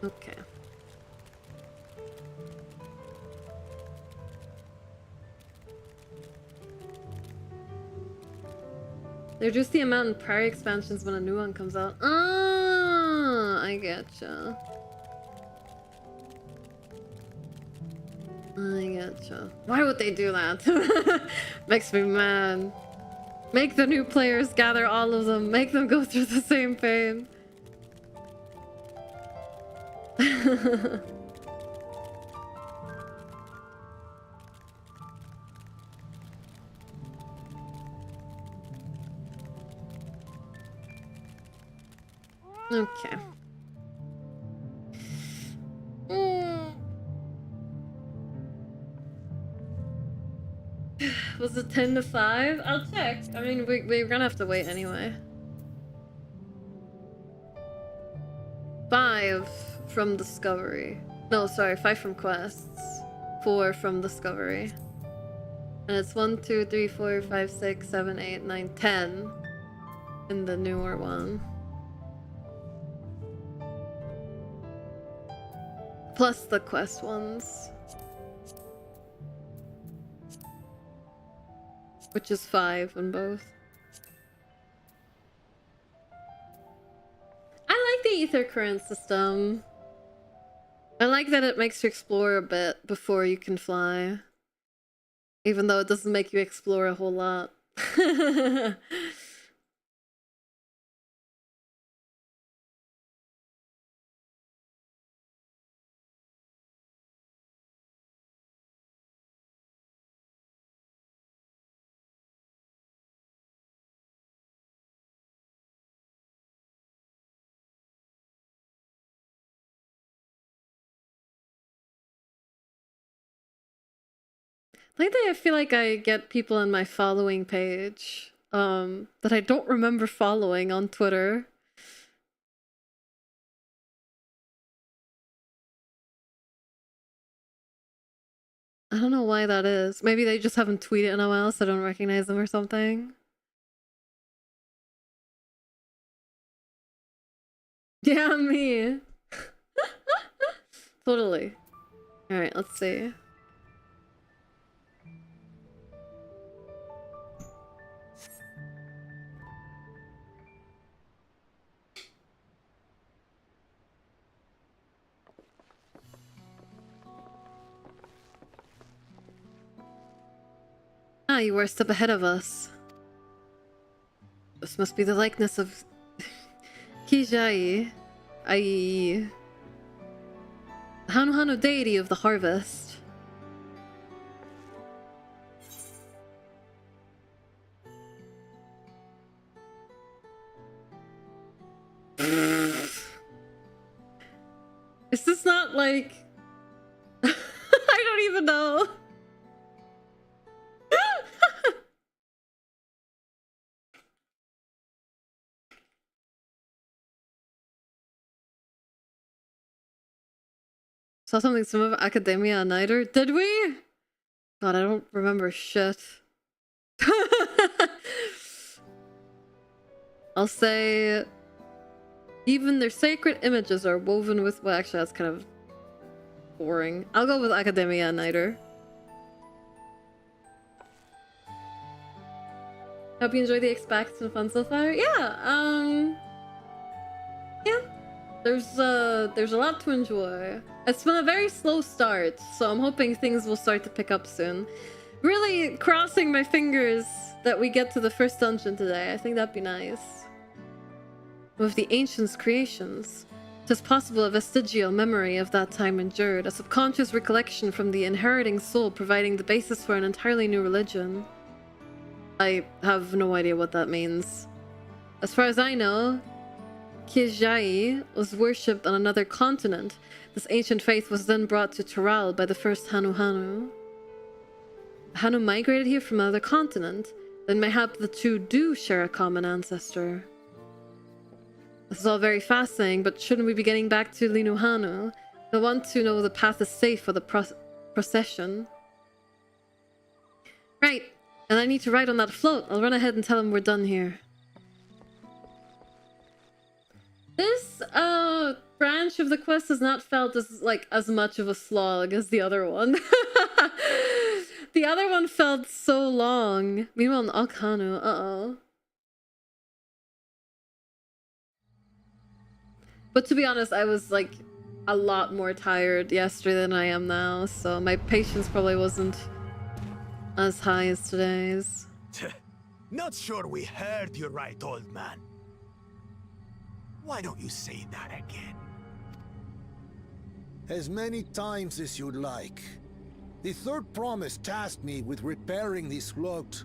Okay. They reduce the amount in prior expansions when a new one comes out. Ah, I getcha. I getcha. Why would they do that? Makes me mad. Make the new players gather all of them. Make them go through the same pain. Okay. Was it 10 to 5? I'll check. I mean, we're gonna have to wait anyway. 5 from Discovery. No, sorry, 5 from Quests. 4 from Discovery. And it's 1, 2, 3, 4, 5, 6, 7, 8, 9, 10 in the newer one. Plus the quest ones. Which is 5 in both. I like the ether current system. I like that it makes you explore a bit before you can fly. Even though it doesn't make you explore a whole lot. Lately I feel like I get people on my following page that I don't remember following on Twitter. I don't know why that is. Maybe they just haven't tweeted in a while so I don't recognize them or something. Yeah, me. Totally. Alright, let's see. Ah, you were a step ahead of us. This must be the likeness of Kijai, i.e. the Hanu deity of the harvest. Is this not like... I don't even know. Saw something similar of Academia Nighter. Did we? God, I don't remember shit. I'll say even their sacred images are woven with... Well, actually, that's kind of boring. I'll go with Academia Nighter. Hope you enjoy the expects and fun so far. Yeah, yeah. There's a lot to enjoy. It's been a very slow start, so I'm hoping things will start to pick up soon. Really crossing my fingers that we get to the first dungeon today. I think that'd be nice. With the ancients' creations, 'tis possible a vestigial memory of that time endured, a subconscious recollection from the inheriting soul providing the basis for an entirely new religion. I have no idea what that means. As far as I know, Kijai was worshipped on another continent. This ancient faith was then brought to Toral by the first Hanu. Hanu migrated here from another continent. Then mayhap the two do share a common ancestor. This is all very fascinating, but shouldn't we be getting back to Linuhanu? I want to know the path is safe for the procession. Right, and I need to ride on that float. I'll run ahead and tell him we're done here. This branch of the quest has not felt as much of a slog as the other one. The other one felt so long. Meanwhile, in Okhanu, uh-oh. But to be honest, I was like a lot more tired yesterday than I am now, so my patience probably wasn't as high as today's. Not sure we heard you right, old man. Why don't you say that again? As many times as you'd like. The third promise tasked me with repairing this float,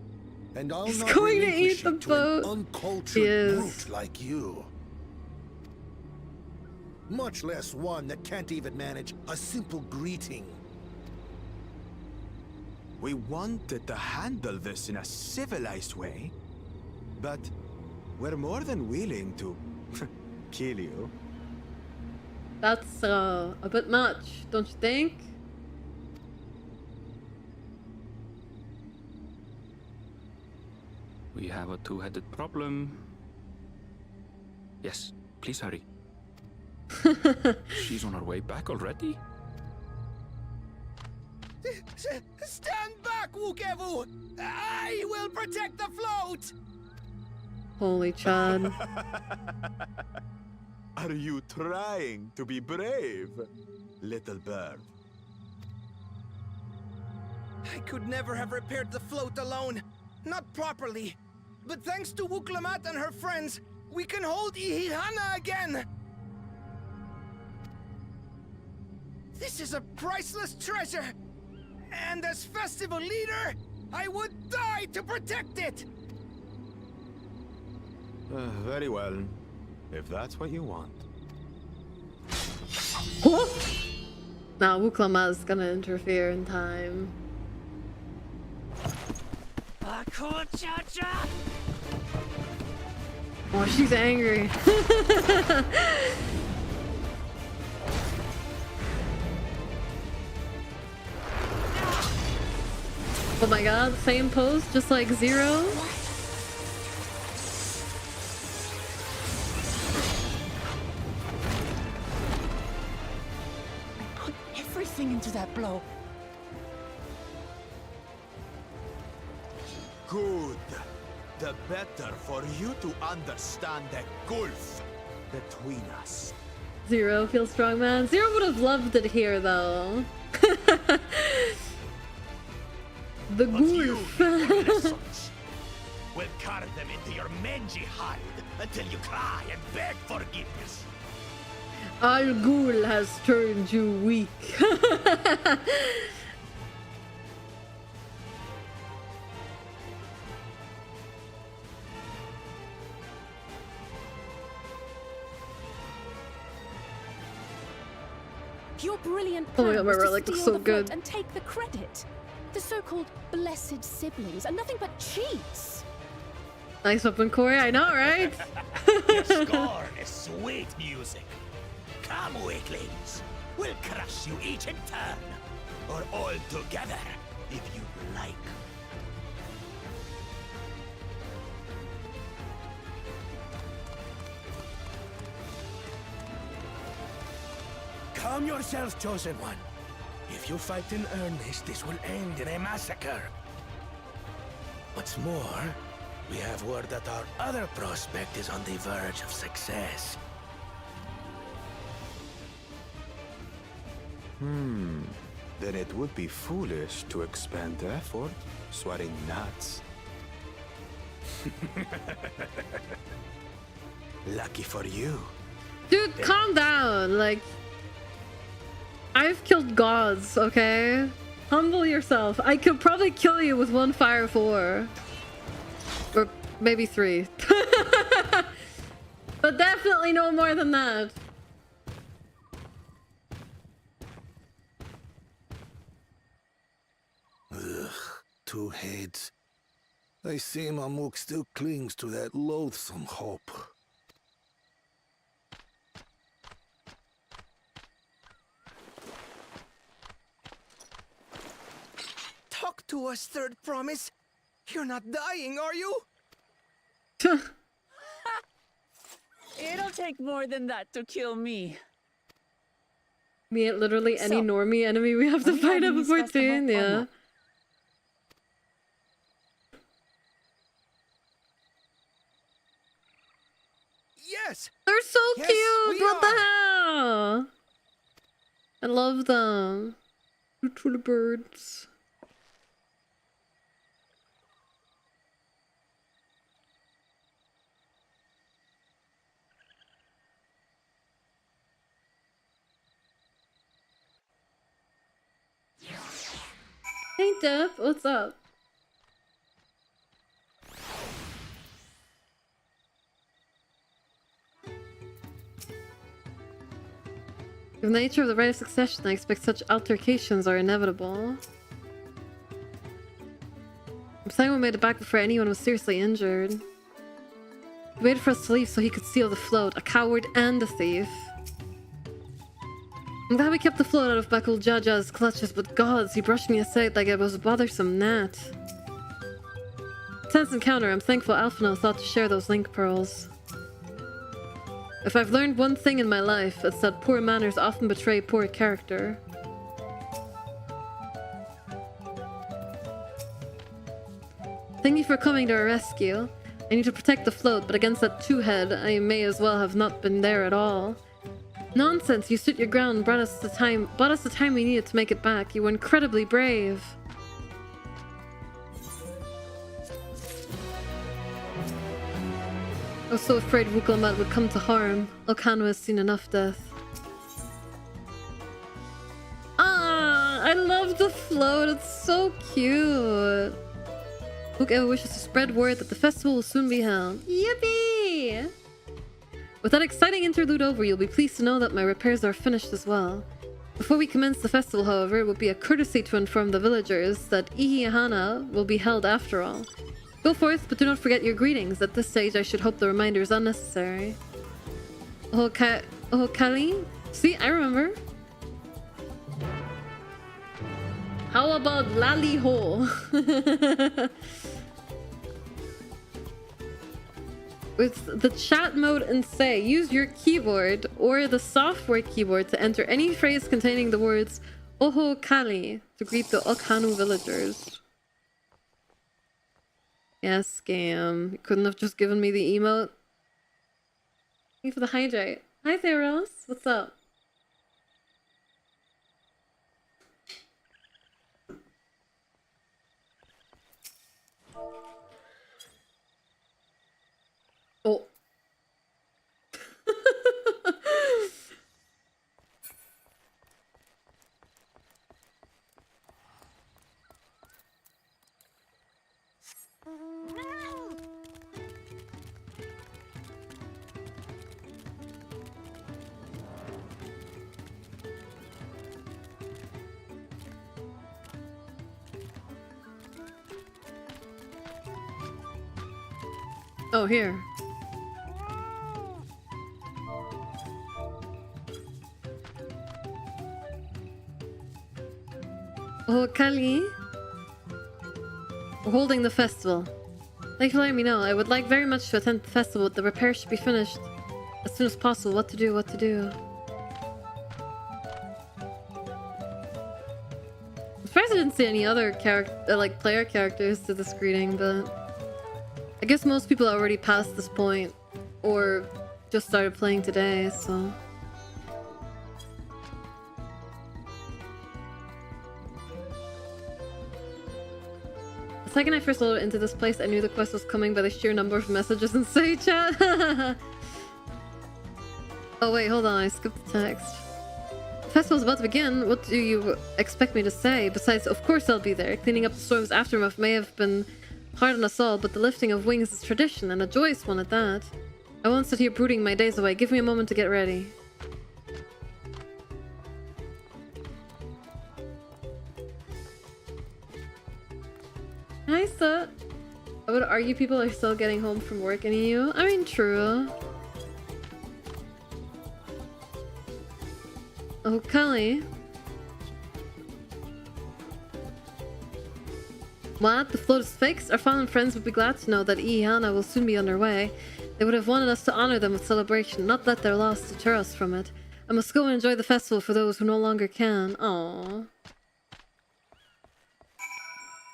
and I'll not going to relinquish eat the it to an boat. uncultured brute like you. Much less one that can't even manage a simple greeting. We wanted to handle this in a civilized way, but we're more than willing to kill you. That's a bit much, don't you think? We have a two-headed problem. Yes, please hurry. She's on her way back already? Stand back, Wukevu! I will protect the float! Holy Chad. Are you trying to be brave, little bird? I could never have repaired the float alone. Not properly. But thanks to Wuklamat and her friends, we can hold Ihihana again! This is a priceless treasure! And as festival leader, I would die to protect it! Very well, if that's what you want. Now Wuklama's gonna interfere in time. Oh, she's angry. Oh my god, same pose, just like Zero. I put everything into that blow. Good. The better for you to understand the gulf between us. Zero feels strong, man. Zero would have loved it here, though. The gulf. We'll carve them into your mangy hide until you cry and beg forgiveness. Al Ghul has turned you weak. Your brilliant Oh my plan god, my was to relic looks steal so the float good. and take the credit. The so-called blessed siblings are nothing but cheats. Nice weapon, Kori. I know, right? Your scorn is sweet music. Come, weaklings. We'll crush you each in turn. Or all together, if you like. Calm yourself, Chosen One. If you fight in earnest, this will end in a massacre. What's more, we have word that our other prospect is on the verge of success. Then it would be foolish to expend effort sweating nuts. Lucky for you. Dude, calm down. Like, I've killed gods, okay? Humble yourself. I could probably kill you with 1 fire 4. Or maybe 3. But definitely no more than that. Ugh, 2 heads. I see Mamuk still clings to that loathsome hope. Talk to us, Third Promise. You're not dying, are you? It'll take more than that to kill me. Me at literally any So, normie enemy we have to are we fight having up this before festival 10, or yeah. not? Yes! They're so Yes, cute! we What the are. hell? I love them. Little birds. Hey Deb, what's up? Given the nature of the right of succession, I expect such altercations are inevitable. Simon made it back before anyone was seriously injured. He waited for us to leave so he could steal the float, a coward and a thief. I'm glad we kept the float out of Bakul Jaja's clutches, but gods, he brushed me aside like I was a bothersome gnat. Tense encounter, I'm thankful Alphino thought to share those link pearls. If I've learned one thing in my life, it's that poor manners often betray poor character. Thank you for coming to our rescue. I need to protect the float, but against that two-head, I may as well have not been there at all. Nonsense, you stood your ground and bought us the time we needed to make it back. You were incredibly brave. I was so afraid Wuklamat would come to harm. Okano has seen enough death. Ah, I love the float. It's so cute. Whoever wishes to spread word that the festival will soon be held. Yippee! With that exciting interlude over, you'll be pleased to know that my repairs are finished as well. Before we commence the festival, however, it would be a courtesy to inform the villagers that Ihihana will be held after all. Go forth, but do not forget your greetings. At this stage, I should hope the reminder is unnecessary. Oh, Kali? See, I remember. How about Lali Ho? With the chat mode and say, use your keyboard or the software keyboard to enter any phrase containing the words Oho Kali to greet the Okanu villagers. Yes, scam. You couldn't have just given me the emote. Thank you for the hydrate. Hi Theros, what's up? Oh. Oh, here. Oh, Kali. We're holding the festival. Thank you for letting me know. I would like very much to attend the festival, but the repairs should be finished as soon as possible. What to do, what to do. I'm surprised I didn't see any other character, like player characters to this greeting, but I guess most people are already past this point or just started playing today, so. The second I first loaded into this place, I knew the quest was coming by the sheer number of messages in Say Chat. Oh wait, hold on, I skipped the text. The festival's about to begin. What do you expect me to say? Besides, of course I'll be there. Cleaning up the storm's aftermath may have been hard on us all, but the lifting of wings is tradition, and a joyous one at that. I won't sit here brooding my days away. Give me a moment to get ready. Hi, Sut. I would argue people are still getting home from work in EU. I mean, true. Oh, Kali. What? The float is fixed? Our fallen friends would be glad to know that Ihana will soon be on their way. They would have wanted us to honor them with celebration, not let their loss deter us from it. I must go and enjoy the festival for those who no longer can. Aww.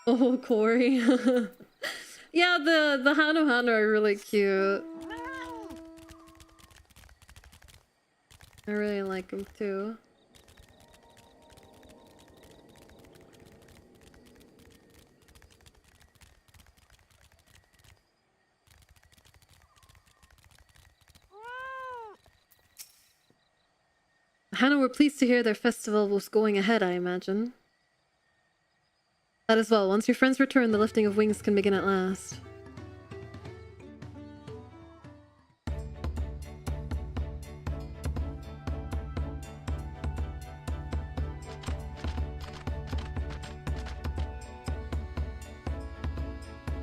Oh, Kori. Yeah, the Hanu are really cute. I really like them too. The Hanu were pleased to hear their festival was going ahead, I imagine. That as well. Once your friends return, the lifting of wings can begin at last.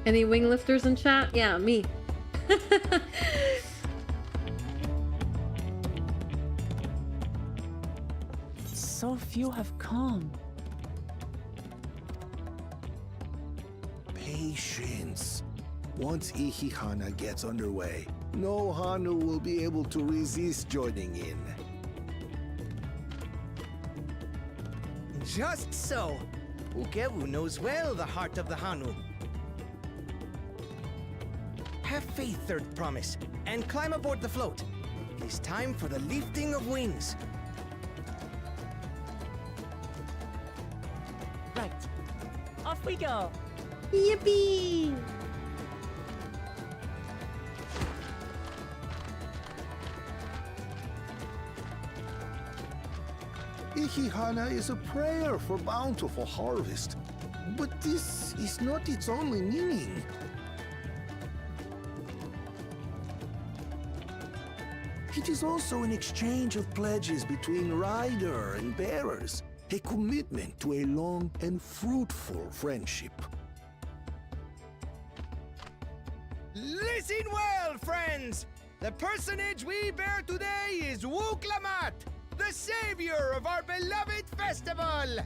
Any wing lifters in chat? Yeah, me. So few have come. Patience. Once Ihihana gets underway, no Hanu will be able to resist joining in. Just so. Ukewu knows well the heart of the Hanu. Have faith, Third Promise, and climb aboard the float. It is time for the lifting of wings. Right. Off we go. Yippee! Ihihana is a prayer for bountiful harvest, but this is not its only meaning. It is also an exchange of pledges between rider and bearers, a commitment to a long and fruitful friendship. Listen well, friends! The personage we bear today is Wuklamat, the savior of our beloved festival!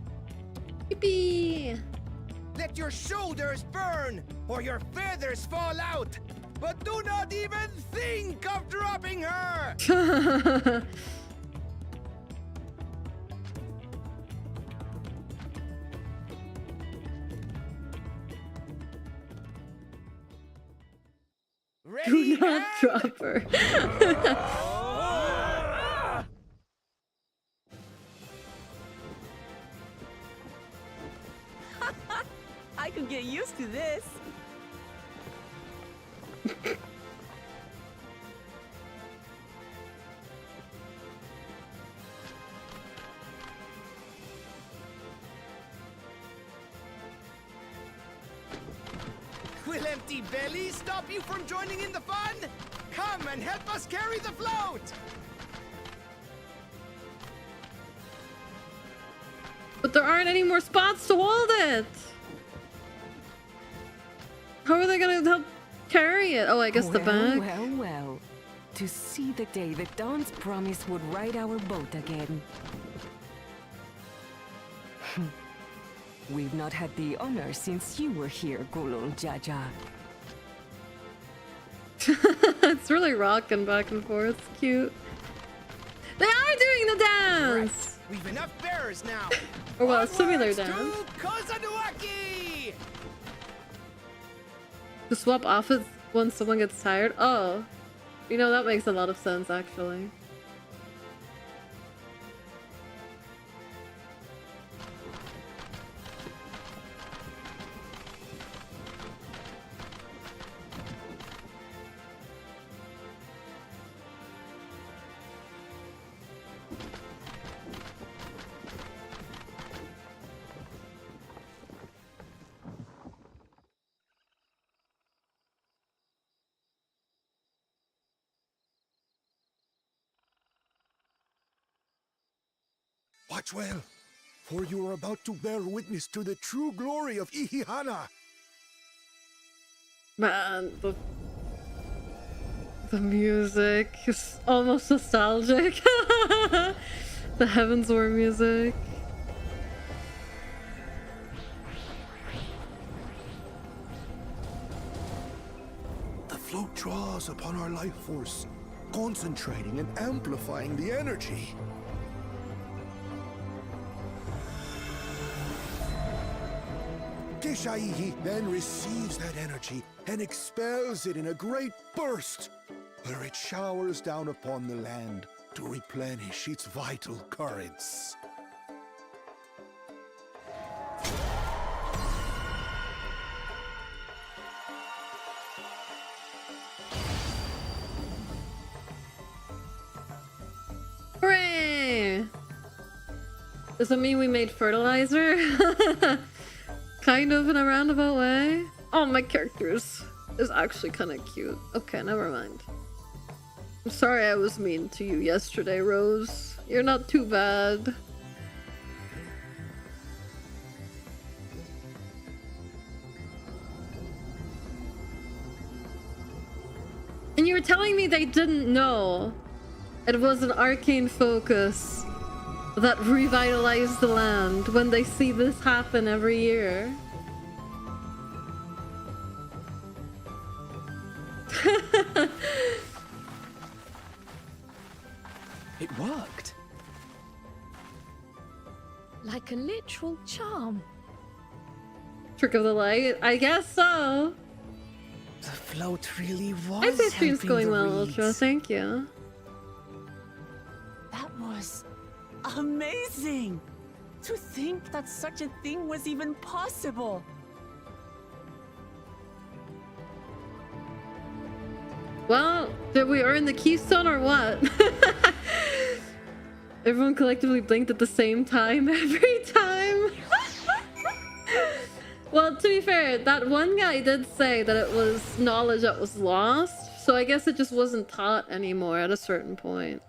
Yippee! Let your shoulders burn, or your feathers fall out! But do not even think of dropping her! Do not drop her. I can get used to this. Will empty bellies stop you from joining in the fun? Come and help us carry the float! But there aren't any more spots to hold it. How are they gonna help carry quiet. Oh, I guess the back. Well. To see the day that Dawn's promise would ride our boat again. We've not had the honor since you were here, Gulul Jaja. It's really rocking back and forth. It's cute. They are doing the dance! Right. We've enough bearers now. Or well, a similar dance. To swap outfits when someone gets tired? Oh. You know, that makes a lot of sense, actually. Watch well, for you are about to bear witness to the true glory of Ihihana. Man, the music is almost nostalgic. The Heavens War music. The float draws upon our life force, concentrating and amplifying the energy. Keshaihi then receives that energy and expels it in a great burst, where it showers down upon the land to replenish its vital currents. Hooray! Does it mean we made fertilizer? Kind of in a roundabout way. Oh, my character is actually kind of cute. Okay, never mind. I'm sorry I was mean to you yesterday, Rose. You're not too bad. And you were telling me they didn't know it was an arcane focus that revitalized the land when they see this happen every year. It worked. Like a literal charm. Trick of the light? I guess so. The float really was. I'd say stream's helping going the well, reeds. Ultra. Thank you. That was amazing! To think that such a thing was even possible! Well, did we earn the keystone or what? Everyone collectively blinked at the same time every time. Well, to be fair, that one guy did say that it was knowledge that was lost, so I guess it just wasn't taught anymore at a certain point.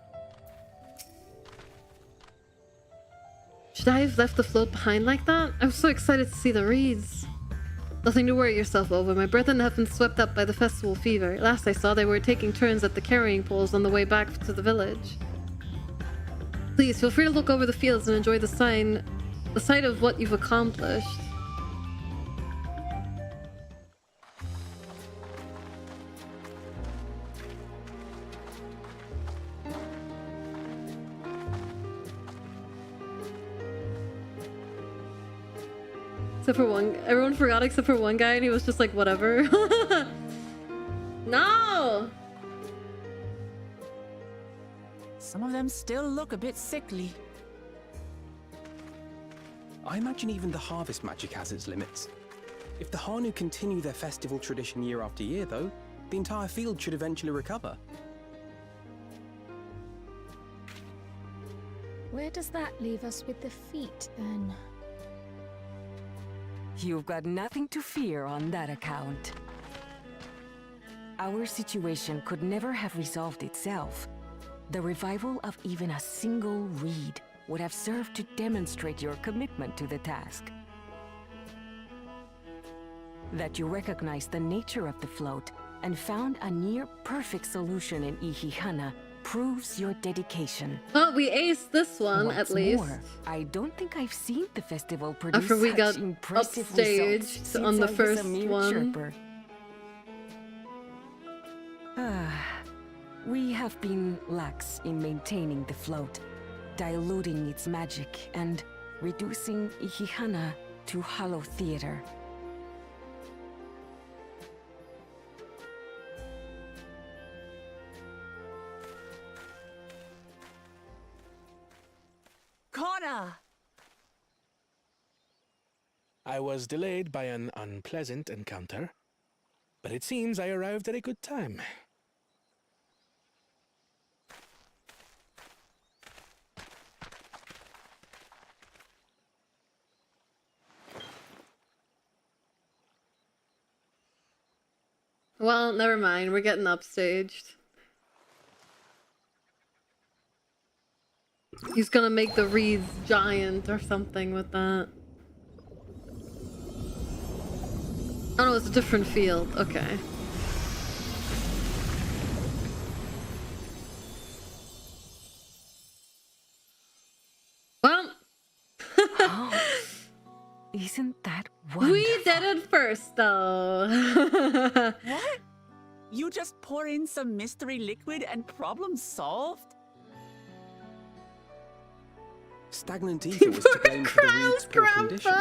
Should I have left the float behind like that? I was so excited to see the reeds. Nothing to worry yourself over. My brethren have been swept up by the festival fever. Last I saw, they were taking turns at the carrying poles on the way back to the village. Please, feel free to look over the fields and enjoy the sight of what you've accomplished. Except for one, everyone forgot except for one guy and he was just like, whatever. No! Some of them still look a bit sickly. I imagine even the harvest magic has its limits. If the Hanu continue their festival tradition year after year, though, the entire field should eventually recover. Where does that leave us with the feet, then? You've got nothing to fear on that account. Our situation could never have resolved itself. The revival of even a single reed would have served to demonstrate your commitment to the task. That you recognize the nature of the float and found a near-perfect solution in Ihihana proves your dedication. Oh, we aced this one What's at least. more, I don't think I've seen the festival produce After we such got impressive upstaged results on since the I was a first mere one. chirper. We have been lax in maintaining the float, diluting its magic and reducing Ihihana to hollow theater. Kona! I was delayed by an unpleasant encounter, but it seems I arrived at a good time. Well, never mind. We're getting upstaged. He's gonna make the reeds giant or something with that. Oh no, it's a different field. Okay. Well, Isn't that wonderful? we did it first, though. What? You just pour in some mystery liquid and problem solved? Stagnant ether was to blame for the reed's poor condition.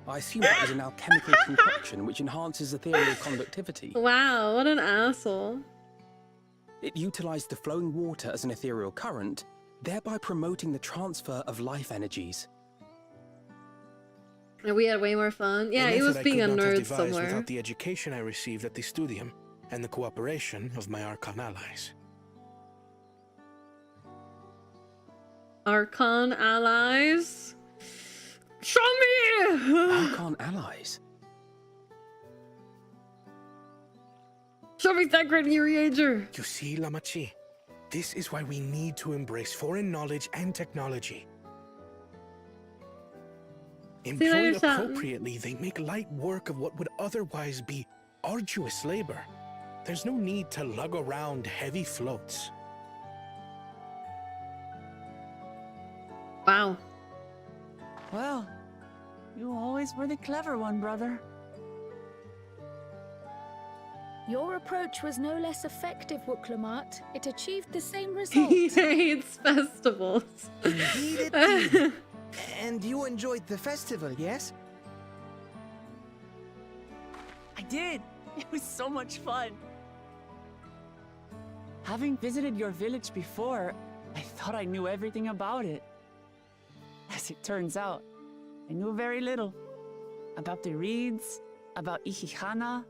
I assume that was an alchemical concoction which enhances ethereal conductivity. Wow, what an asshole. It utilized the flowing water as an ethereal current, thereby promoting the transfer of life energies. And we had way more fun. Yeah, he was being a nerd somewhere. Without the education I received at the studium and the cooperation of my Archon allies. Archon allies? Show me! Archon allies? Show me that great reager. You see, Lamachi, this is why we need to embrace foreign knowledge and technology. Employed appropriately, they make light work of what would otherwise be arduous labor. There's no need to lug around heavy floats. Wow. Well, you always were the clever one, brother. Your approach was no less effective, Wooklamat. It achieved the same result. He hates festivals. Indeed it did. And you enjoyed the festival, yes? I did. It was so much fun. Having visited your village before, I thought I knew everything about it. As it turns out, I knew very little. About the reeds, about Ihihana.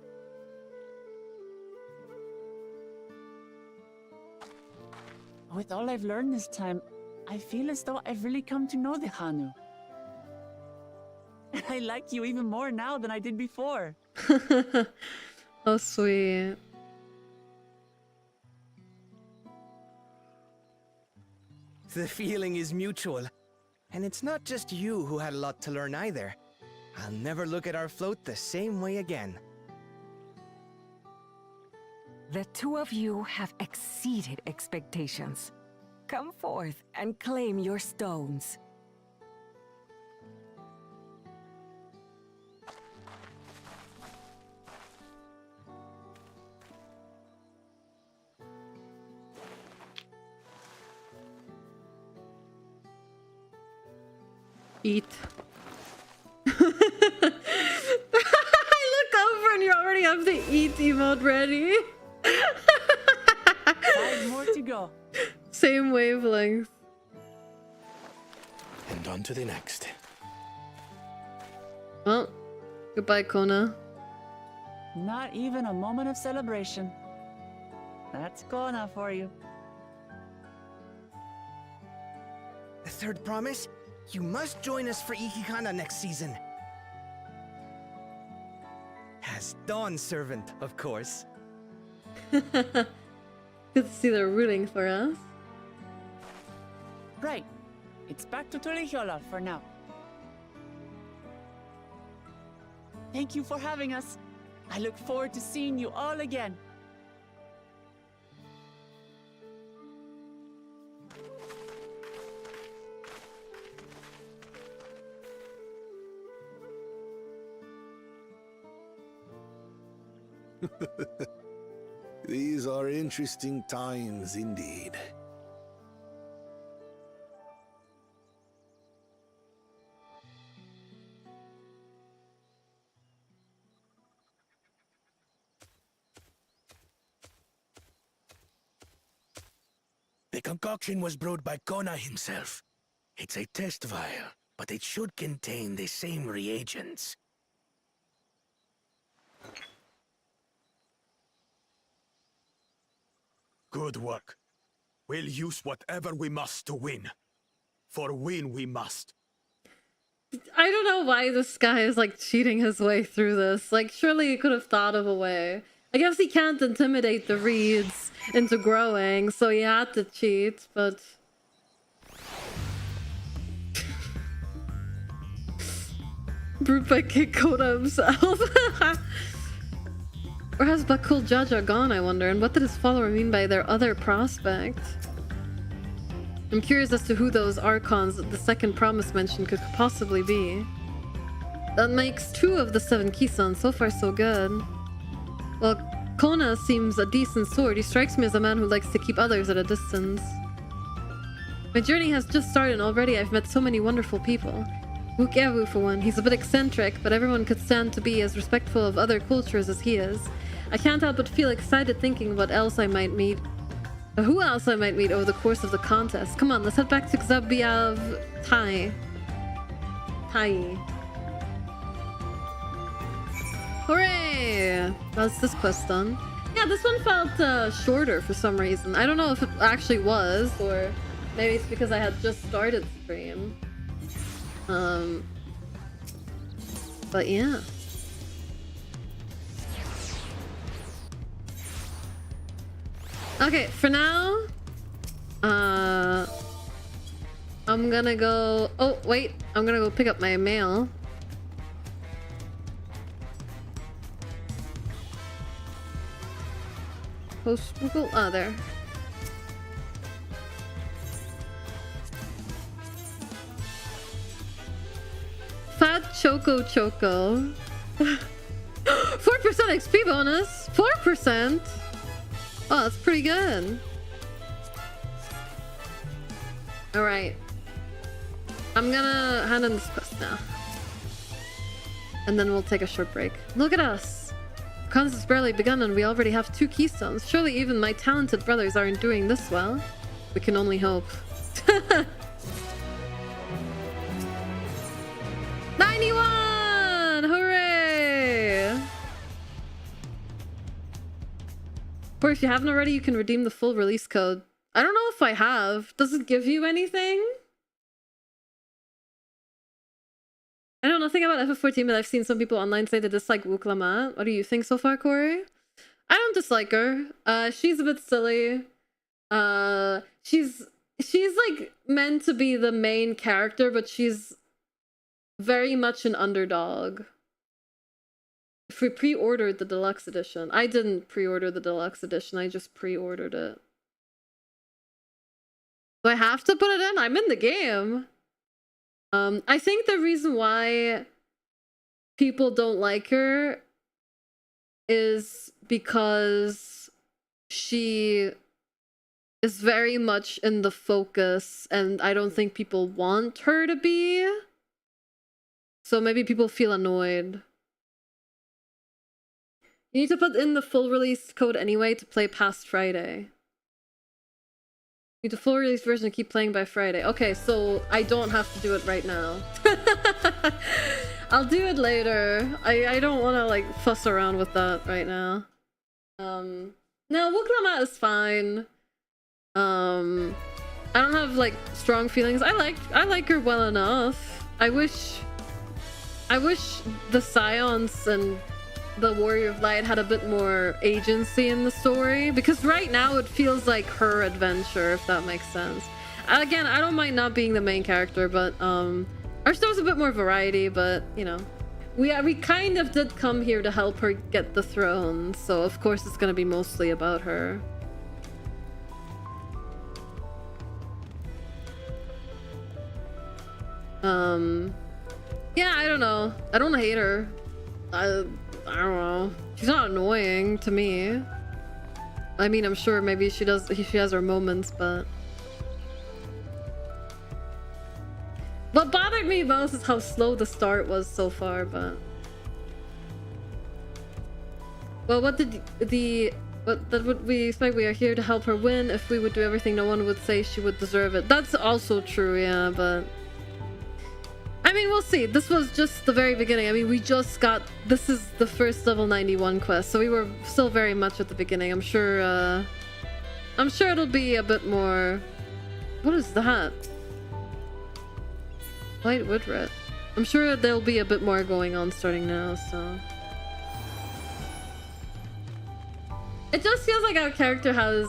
With all I've learned this time, I feel as though I've really come to know the Hanu. And I like you even more now than I did before. Oh, sweet. The feeling is mutual. And it's not just you who had a lot to learn either. I'll never look at our float the same way again. The two of you have exceeded expectations. Come forth and claim your stones. Eat. I look over and you already have the eat emote ready. 5 more to go. Same wavelength. And on to the next. Well, goodbye, Kona. Not even a moment of celebration. That's Kona for you. The third promise? You must join us for Ihihana next season. As Dawn servant, of course. Good to see they're rooting for us. Right. It's back to Tulihiola for now. Thank you for having us. I look forward to seeing you all again. These are interesting times indeed. The concoction was brewed by Kona himself. It's a test vial, but it should contain the same reagents. Good work. We'll use whatever we must to win. For win we must. I don't know why this guy is like cheating his way through this. Like, surely he could have thought of a way. I guess he can't intimidate the reeds into growing, so he had to cheat, but... Brute by Kid Koda himself. Or has Bakul Jaja gone, I wonder? And what did his follower mean by their other prospect? I'm curious as to who those archons that the second promise mentioned could possibly be. That makes 2 of the 7 Kisan. So far, so good. Well, Kona seems a decent sword. He strikes me as a man who likes to keep others at a distance. My journey has just started and already I've met so many wonderful people. Wukewu for one. He's a bit eccentric, but everyone could stand to be as respectful of other cultures as he is. I can't help but feel excited thinking what else I might meet. Who else I might meet over the course of the contest. Come on, let's head back to Xabiav Tai. Hooray! That's this quest done. Yeah, this one felt shorter for some reason. I don't know if it actually was, or maybe it's because I had just started stream. But yeah. Okay, for now, I'm gonna go... Oh, wait. I'm gonna go pick up my mail. Post Google? Ah, there. Fat Choco Choco. 4% XP bonus. 4%. Oh, that's pretty good. All right. I'm gonna hand in this quest now. And then we'll take a short break. Look at us. The contest has barely begun and we already have 2 keystones. Surely even my talented brothers aren't doing this well. We can only hope. 91! Hooray! Or if you haven't already, you can redeem the full release code. I don't know if I have. Does it give you anything? I know nothing about FF14, but I've seen some people online say they dislike Wuklamat. What do you think so far, Kori? I don't dislike her. She's a bit silly. She's like meant to be the main character, but she's very much an underdog. If we pre-ordered the deluxe edition. I didn't pre-order the deluxe edition, I just pre-ordered it. Do I have to put it in? I'm in the game. I think the reason why people don't like her is because she is very much in the focus and I don't think people want her to be. So maybe people feel annoyed. You need to put in the full release code anyway to play past Friday. You need the full release version to keep playing by Friday. Okay, so I don't have to do it right now. I'll do it later. I don't want to like fuss around with that right now. No, Wuklamat is fine. I don't have like strong feelings. I like her well enough. I wish the Scions and the Warrior of Light had a bit more agency in the story, because right now it feels like her adventure, if that makes sense. Again, I don't mind not being the main character, but our story's a bit more variety, but you know, we kind of did come here to help her get the throne, so of course it's gonna be mostly about her. Yeah, I don't know. I don't hate her. I don't know. She's not annoying to me. I mean, I'm sure maybe she has her moments, but what bothered me most is how slow the start was so far. But well, what would we expect? We are here to help her win. If we would do everything, no one would say she would deserve it. That's also true, yeah, but I mean, we'll see. This was just the very beginning. I mean, we just got... This is the first level 91 quest, so we were still very much at the beginning. I'm sure it'll be a bit more... What is that? White woodrat. I'm sure there'll be a bit more going on starting now, so... It just feels like our character has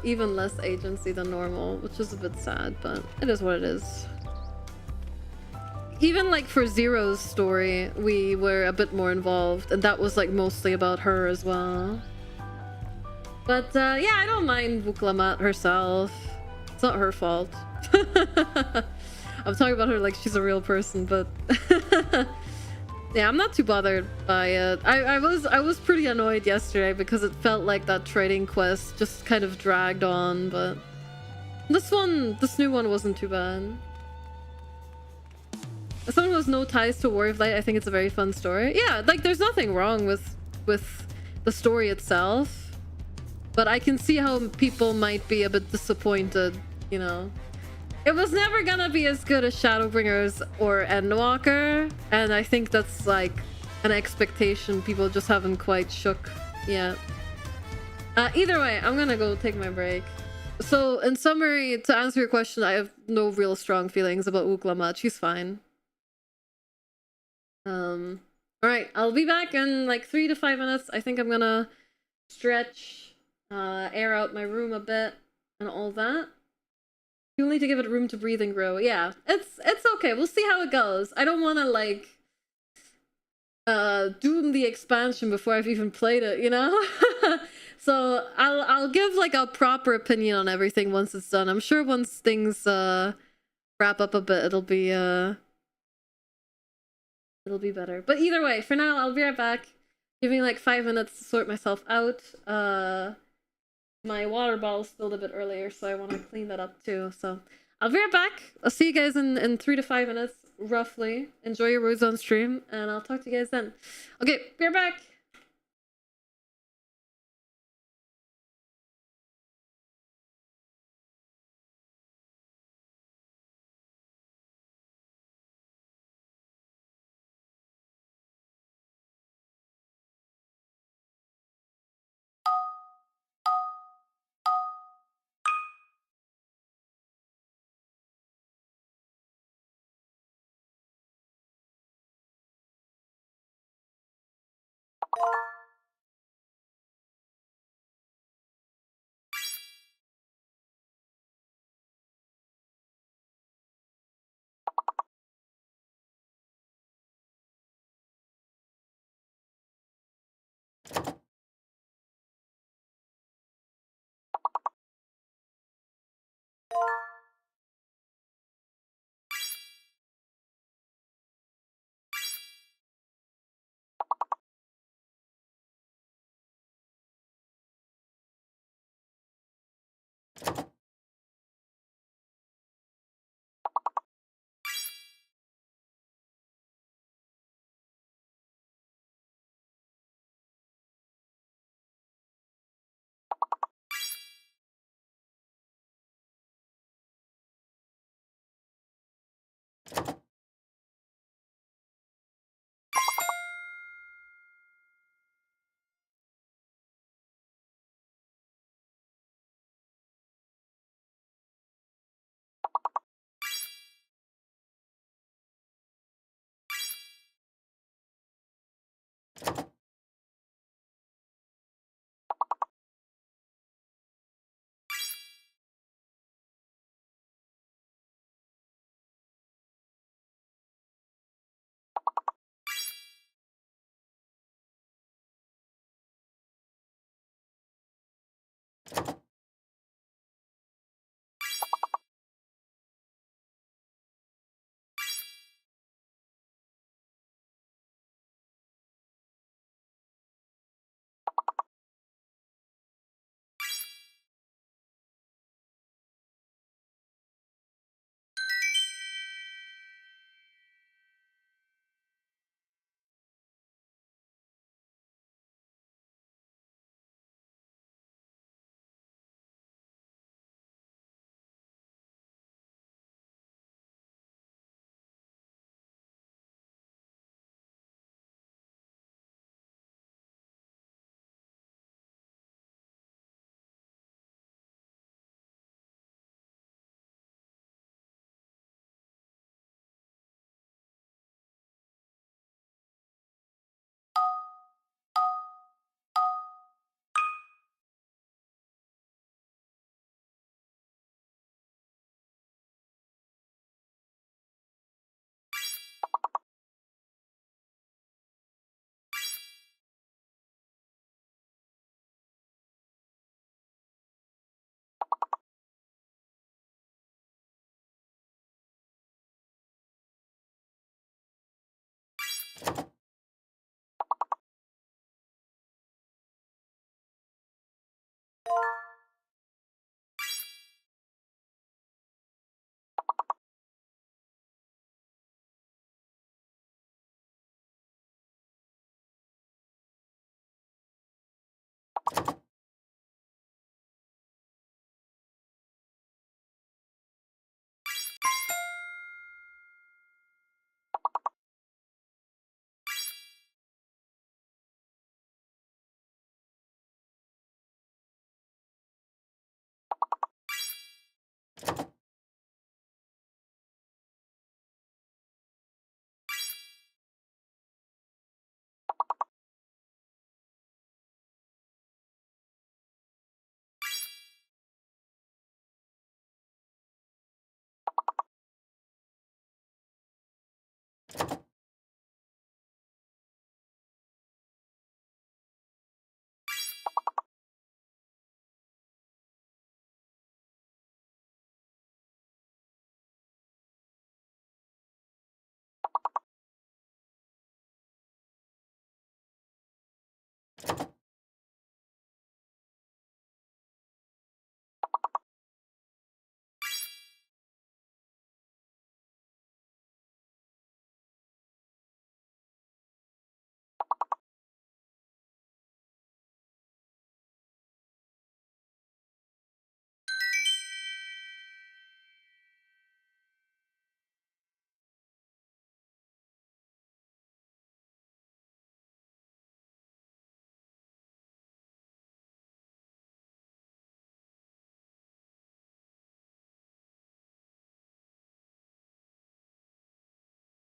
even less agency than normal, which is a bit sad, but it is what it is. Even like for Zero's story, we were a bit more involved, and that was like mostly about her as well. But yeah, I don't mind Vuklamat herself. It's not her fault. I'm talking about her like she's a real person, but yeah, I'm not too bothered by it. I was pretty annoyed yesterday because it felt like that trading quest just kind of dragged on, but this new one wasn't too bad. As someone who has no ties to War of Light, I think it's a very fun story. Yeah, like there's nothing wrong with the story itself, but I can see how people might be a bit disappointed, you know. It was never gonna be as good as Shadowbringers or Endwalker, and I think that's like an expectation people just haven't quite shook yet. Either way, I'm gonna go take my break. So in summary, to answer your question, I have no real strong feelings about Vuklamat. She's fine. All right, I'll be back in like 3 to 5 minutes. I think I'm gonna stretch, air out my room a bit and all that. You need to give it room to breathe and grow. Yeah, it's okay. We'll see how it goes. I don't want to like doom the expansion before I've even played it, you know? So I'll give like a proper opinion on everything once it's done. I'm sure once things wrap up a bit, it'll be better. But either way, for now, I'll be right back. Give me like 5 minutes to sort myself out. My water bottle spilled a bit earlier, so I want to clean that up too. So I'll be right back. I'll see you guys in 3 to 5 minutes, roughly. Enjoy your Warzone stream, and I'll talk to you guys then. Okay, be right back.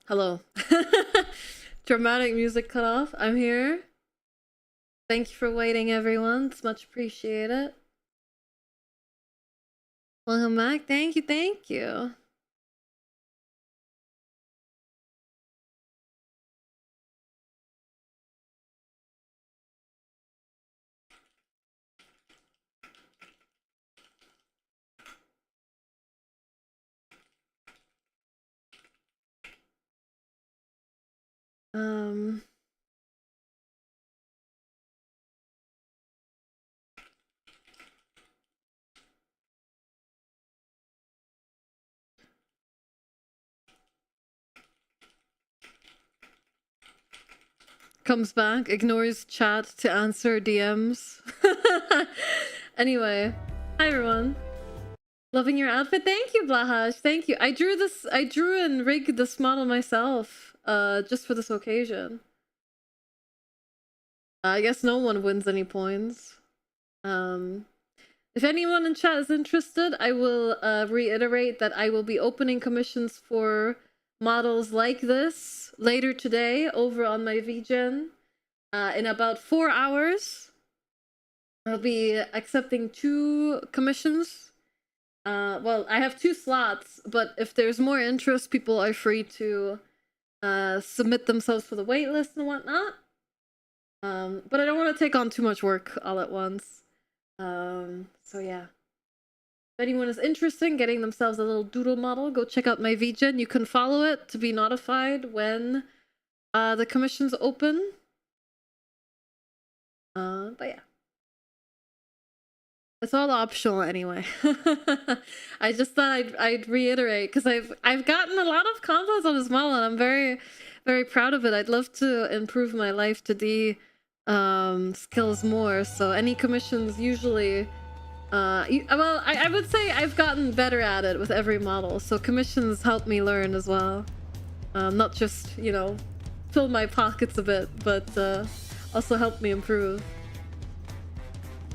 Hello. Dramatic music cut off. I'm here. Thank you for waiting, everyone. It's much appreciated. Welcome back. Thank you, thank you. Comes back, ignores chat to answer DMs. Anyway, hi everyone. Loving your outfit. Thank you, Blahash. Thank you. I drew and rigged this model myself, just for this occasion. I guess no one wins any points. If anyone in chat is interested, I will reiterate that I will be opening commissions for models like this later today over on my VGen. In about 4 hours, I'll be accepting 2 commissions. Well, I have 2 slots, but if there's more interest, people are free to submit themselves for the waitlist and whatnot. But I don't want to take on too much work all at once. So yeah. If anyone is interested in getting themselves a little doodle model, go check out my VGen. You can follow it to be notified when the commissions open. But yeah. It's all optional anyway. I just thought I'd reiterate because I've gotten a lot of compliments on this model and I'm very, very proud of it. I'd love to improve my life to D skills more. So any commissions usually well, I would say I've gotten better at it with every model. So commissions help me learn as well. Not just, you know, fill my pockets a bit, but also help me improve.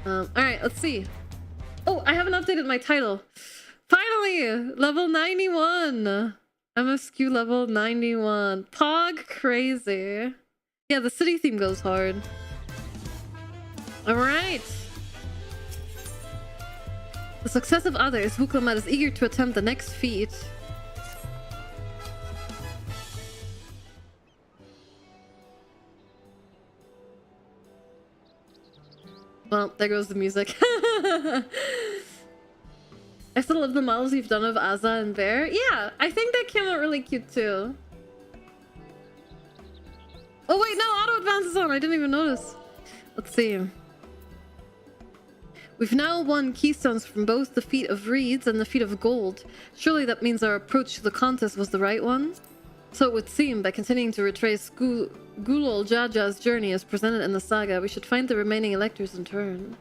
Alright, let's see. Oh, I haven't updated my title. Finally! Level 91! MSQ level 91. Pog crazy. Yeah, the city theme goes hard. Alright! The success of others, Vuklamat is eager to attempt the next feat. Well, there goes the music. I still love the models you've done of Azza and Bear. Yeah, I think that came out really cute too. Oh wait, no, auto advance is on. I didn't even notice. Let's see. We've now won keystones from both the feat of reeds and the feat of gold. Surely that means our approach to the contest was the right one? So it would seem, by continuing to retrace Gulol Jaja's journey as presented in the saga, we should find the remaining electors in turn.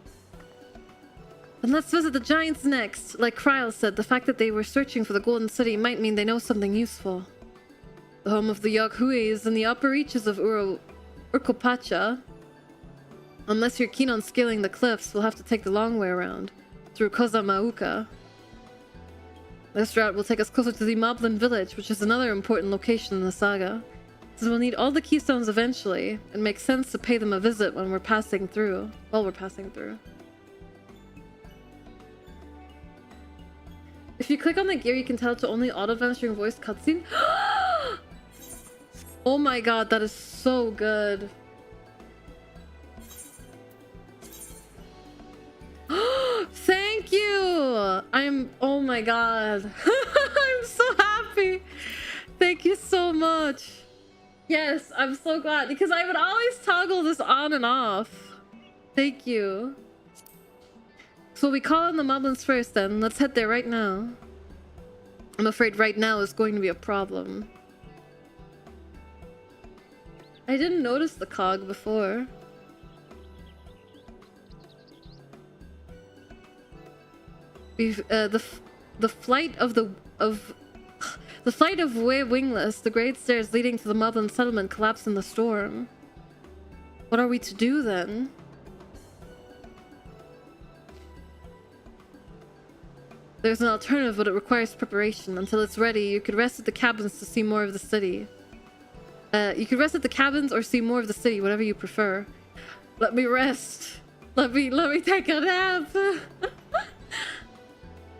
Then let's visit the giants next. Like Kryl said, the fact that they were searching for the Golden City might mean they know something useful. The home of the Yoghui is in the upper reaches of Urkopacha. Unless you're keen on scaling the cliffs, we'll have to take the long way around, through Kozamauka. This route will take us closer to the Moblin village, which is another important location in the saga. Since we'll need all the keystones eventually, it makes sense to pay them a visit when we're passing through. While we're passing through. If you click on the gear, you can tell it to only auto-advance during voice cutscene. Oh my god, that is so good. Thank you! Oh my god. I'm so happy. Thank you so much. Yes, I'm so glad because I would always toggle this on and off. Thank you. So we call on the Moblins first then. Let's head there right now. I'm afraid right now is going to be a problem. I didn't notice the cog before. We've the flight of the flight of Way Wingless, the great stairs leading to the Moblin settlement collapsed in the storm. What are we to do then? There's an alternative, but it requires preparation. Until it's ready, you could rest at the cabins to see more of the city. You could rest at the cabins or see more of the city, whatever you prefer. Let me rest. Let me take a nap.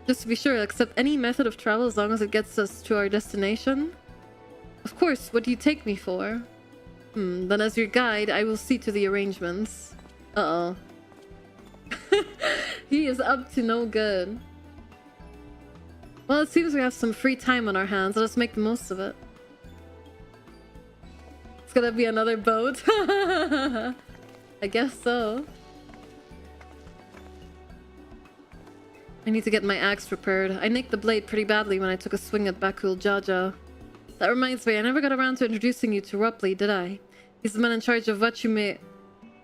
Just to be sure, I'll accept any method of travel as long as it gets us to our destination. Of course, what do you take me for? Then as your guide, I will see to the arrangements. Uh-oh. He is up to no good. Well, it seems we have some free time on our hands. Let us make the most of it. It's gonna be another boat. I guess so. I need to get my axe repaired. I nicked the blade pretty badly when I took a swing at Bakul Jaja. That reminds me, I never got around to introducing you to Rupley, did I? He's the man in charge of Wachumeki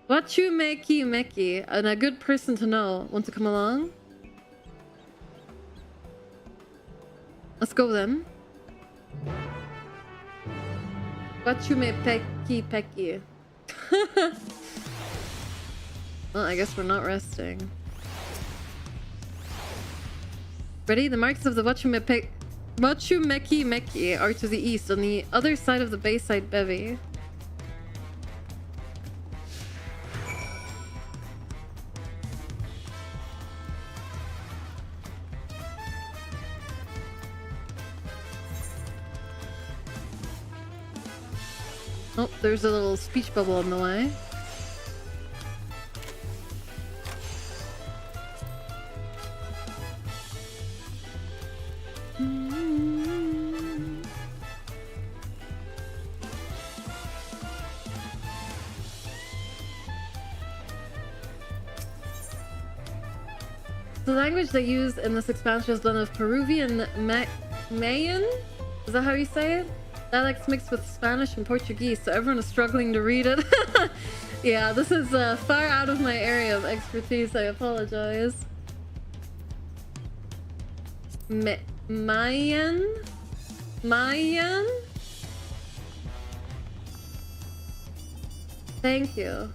Meki, and a good person to know. Want to come along? Let's go then. Wachumeki. Well, I guess we're not resting. Ready? The marks of the Wachumeki Meki are to the east, on the other side of the Bayside Bevy. Oh, there's a little speech bubble on the way. The language they use in this expansion is a blend of Peruvian Mayan? Is that how you say it? Dialects mixed with Spanish and Portuguese, so everyone is struggling to read it. Yeah, this is far out of my area of expertise. I apologize. Mayan? Thank you.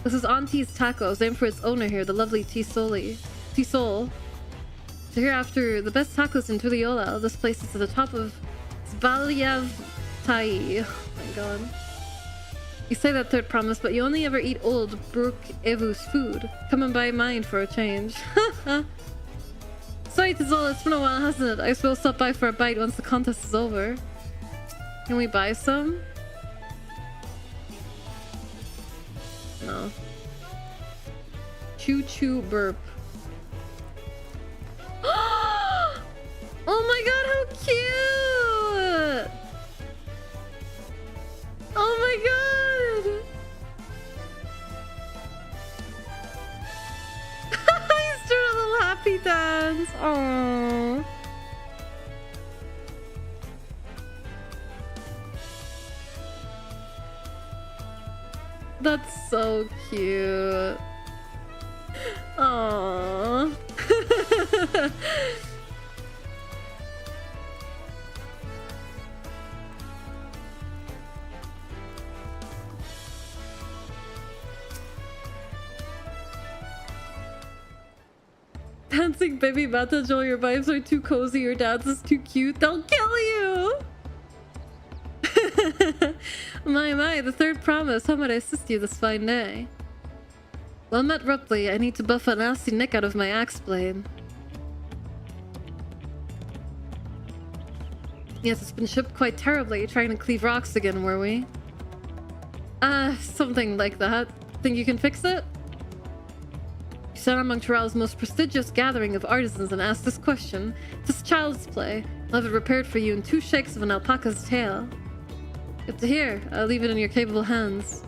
This is Auntie's Tacos, named for its owner here, the lovely Tisol. So hereafter, the best tacos in Tuliola. This place is at the top of Zbalyav Tai. Oh my god. You say that third promise, but you only ever eat old Brook Evu's food. Come and buy mine for a change. Sorry, Tisol, it's been a while, hasn't it? I suppose stop by for a bite once the contest is over. Can we buy some? No. Choo choo burp. Oh my god, how cute! Oh my god! He's doing a little happy dance. Aww. That's so cute. Aww. Dancing baby Bata Joel, your vibes are too cozy, your dance is too cute, they'll kill you! My, the third promise, how might I assist you this fine day? Well met, Rupley. I need to buff a nasty nick out of my axe blade. Yes, it's been shipped quite terribly, trying to cleave rocks again, were we? Something like that. Think you can fix it? You sat among Terrell's most prestigious gathering of artisans and asked this question. It's child's play. I'll have it repaired for you in 2 shakes of an alpaca's tail. Good to hear. I'll leave it in your capable hands.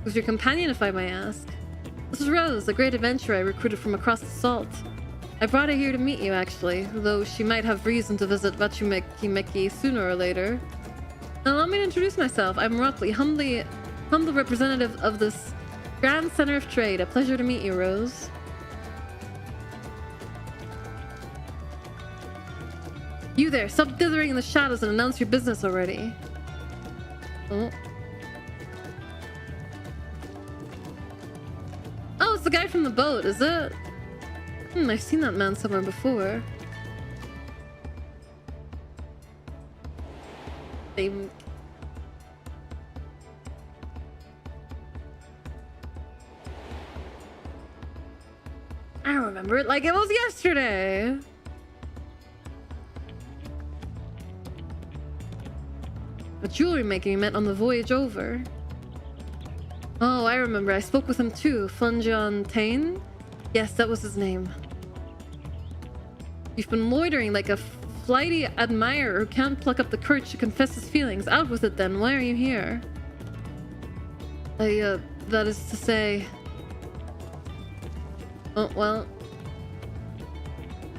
Who's your companion, if I may ask? This is Rose, a great adventurer I recruited from across the salt. I brought her here to meet you, actually, though she might have reason to visit Wachumeki Meki sooner or later. Now, allow me to introduce myself. I'm Rupley, humble representative of this Grand Center of Trade. A pleasure to meet you, Rose. You there, stop dithering in the shadows and announce your business already. Oh. Oh, it's the guy from the boat, is it? I've seen that man somewhere before. think. I remember it like it was yesterday. A jewelry maker you met on the voyage over. Oh, I remember. I spoke with him too. Funjon Tain? Yes, that was his name. You've been loitering like a flighty admirer who can't pluck up the courage to confess his feelings. Out with it then. Why are you here? That is to say... Oh, well...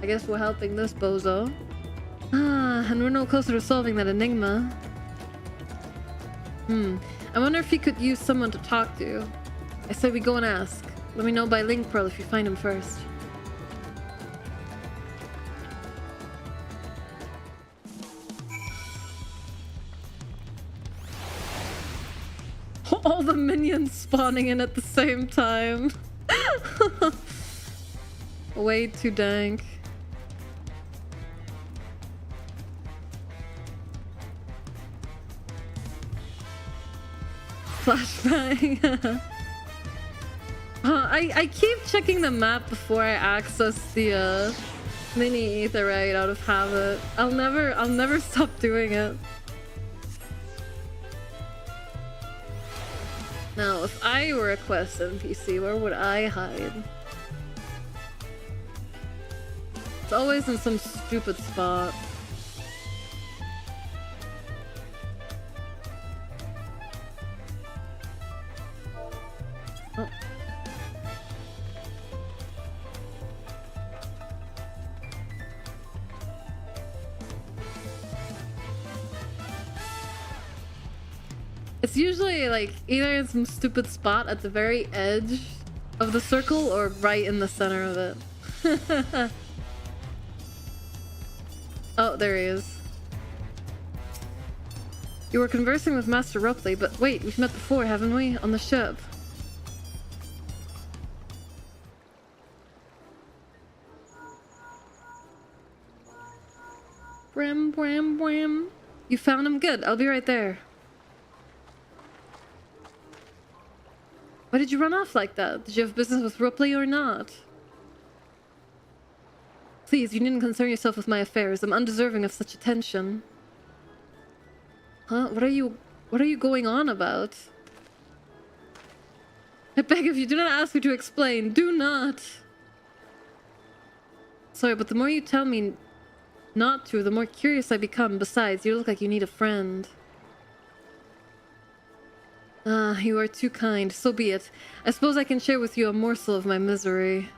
I guess we're helping this bozo. Ah, and we're no closer to solving that enigma. I wonder if he could use someone to talk to. I say we go and ask. Let me know by link pearl if you find him first. All the minions spawning in at the same time. Way too dank. Flashbang. I keep checking the map before I access the mini aetherite out of habit. I'll never stop doing it. Now, if I were a quest NPC, where would I hide? It's always in some stupid spot. Oh. It's usually like either in some stupid spot at the very edge of the circle or right in the center of it. Oh, there he is. You were conversing with Master Rupley, but wait, we've met before, haven't we? On the ship. Bram, bram, bram. You found him? Good. I'll be right there. Why did you run off like that? Did you have business with Rupley or not? Please, you needn't concern yourself with my affairs. I'm undeserving of such attention. Huh? What are you going on about? I beg of you, do not ask me to explain. Do not. Sorry, but the more you tell me not to, the more curious I become. Besides, you look like you need a friend. Ah, you are too kind. So be it. I suppose I can share with you a morsel of my misery.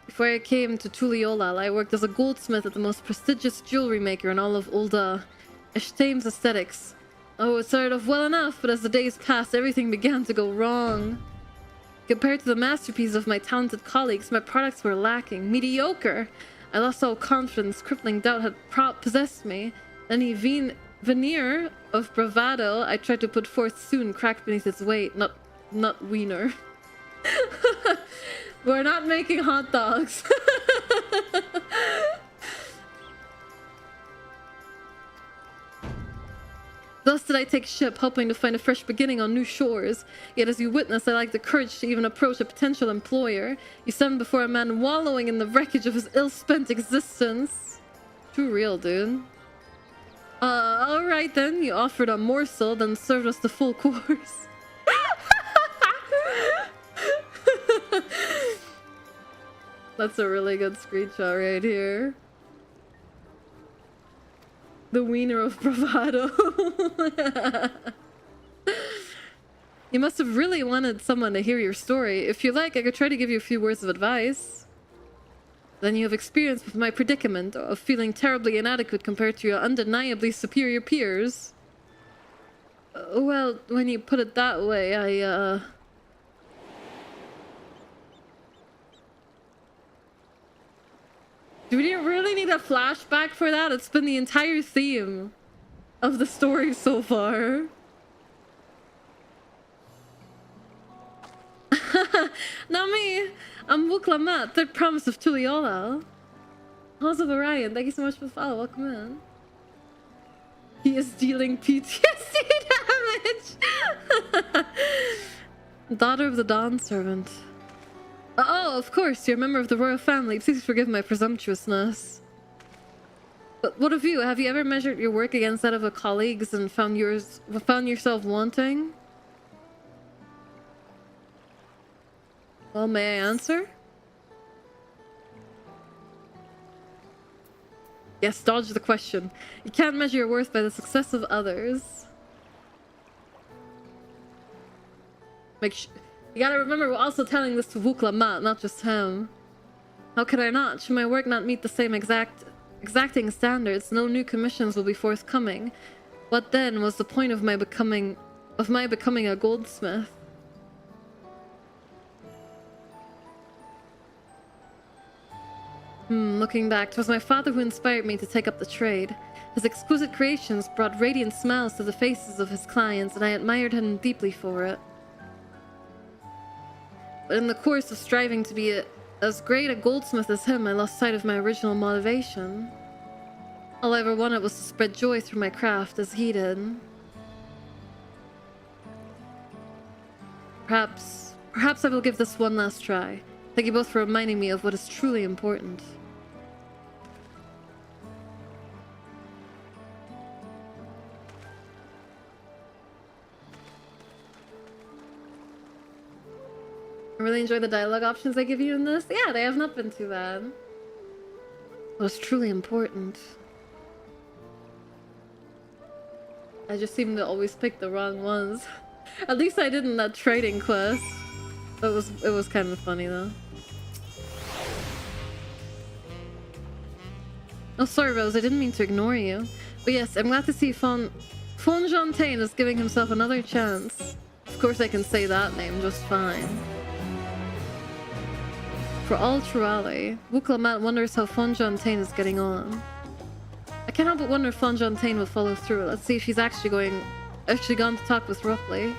Before I came to Tuliolal, I worked as a goldsmith at the most prestigious jewelry maker in all of Ul'dah, Eshtaim's Aesthetics. Oh, it started off well enough, but as the days passed, everything began to go wrong. Compared to the masterpieces of my talented colleagues, my products were lacking. Mediocre! I lost all confidence. Crippling doubt had possessed me. Any veneer of bravado I tried to put forth soon cracked beneath its weight. Not wiener. We're not making hot dogs. Thus did I take ship, hoping to find a fresh beginning on new shores. Yet as you witness, I lacked the courage to even approach a potential employer. You stand before a man wallowing in the wreckage of his ill-spent existence. Too real, dude. Alright then. You offered a morsel, then served us the full course. That's a really good screenshot right here. The wiener of bravado. You must have really wanted someone to hear your story. If you like, I could try to give you a few words of advice. Then you have experience with my predicament of feeling terribly inadequate compared to your undeniably superior peers. Well, when you put it that way, Do we really need a flashback for that? It's been the entire theme of the story so far. Not me. I'm Wuklamat, third promise of Tuliolal. House of Orion, thank you so much for the follow. Welcome in. He is dealing PTSD damage. Daughter of the Dawn Servant. Oh, of course, you're a member of the royal family. Please forgive my presumptuousness. But what of you? Have you ever measured your work against that of a colleague's and found yourself wanting? Well, may I answer? Yes, dodge the question. You can't measure your worth by the success of others. You gotta remember, we're also telling this to Vuklamat, not just him. How could I not? Should my work not meet the same exacting standards, no new commissions will be forthcoming. What then was the point of my becoming a goldsmith? Looking back, 'twas my father who inspired me to take up the trade. His exquisite creations brought radiant smiles to the faces of his clients, and I admired him deeply for it. But in the course of striving to be as great a goldsmith as him, I lost sight of my original motivation. All I ever wanted was to spread joy through my craft as he did. Perhaps I will give this one last try. Thank you both for reminding me of what is truly important. I really enjoy the dialogue options they give you in this. Yeah, they have not been too bad. What is truly important. I just seem to always pick the wrong ones. At least I did in that trading quest. It was kind of funny though. Oh, sorry, Rose. I didn't mean to ignore you. But yes, I'm glad to see Fonjontaine is giving himself another chance. Of course, I can say that name just fine. For all Truali, Wuklamat wonders how Fonjontaine is getting on. I can't help but wonder if Fonjontaine will follow through. Let's see if she's actually gone to talk with Roughly.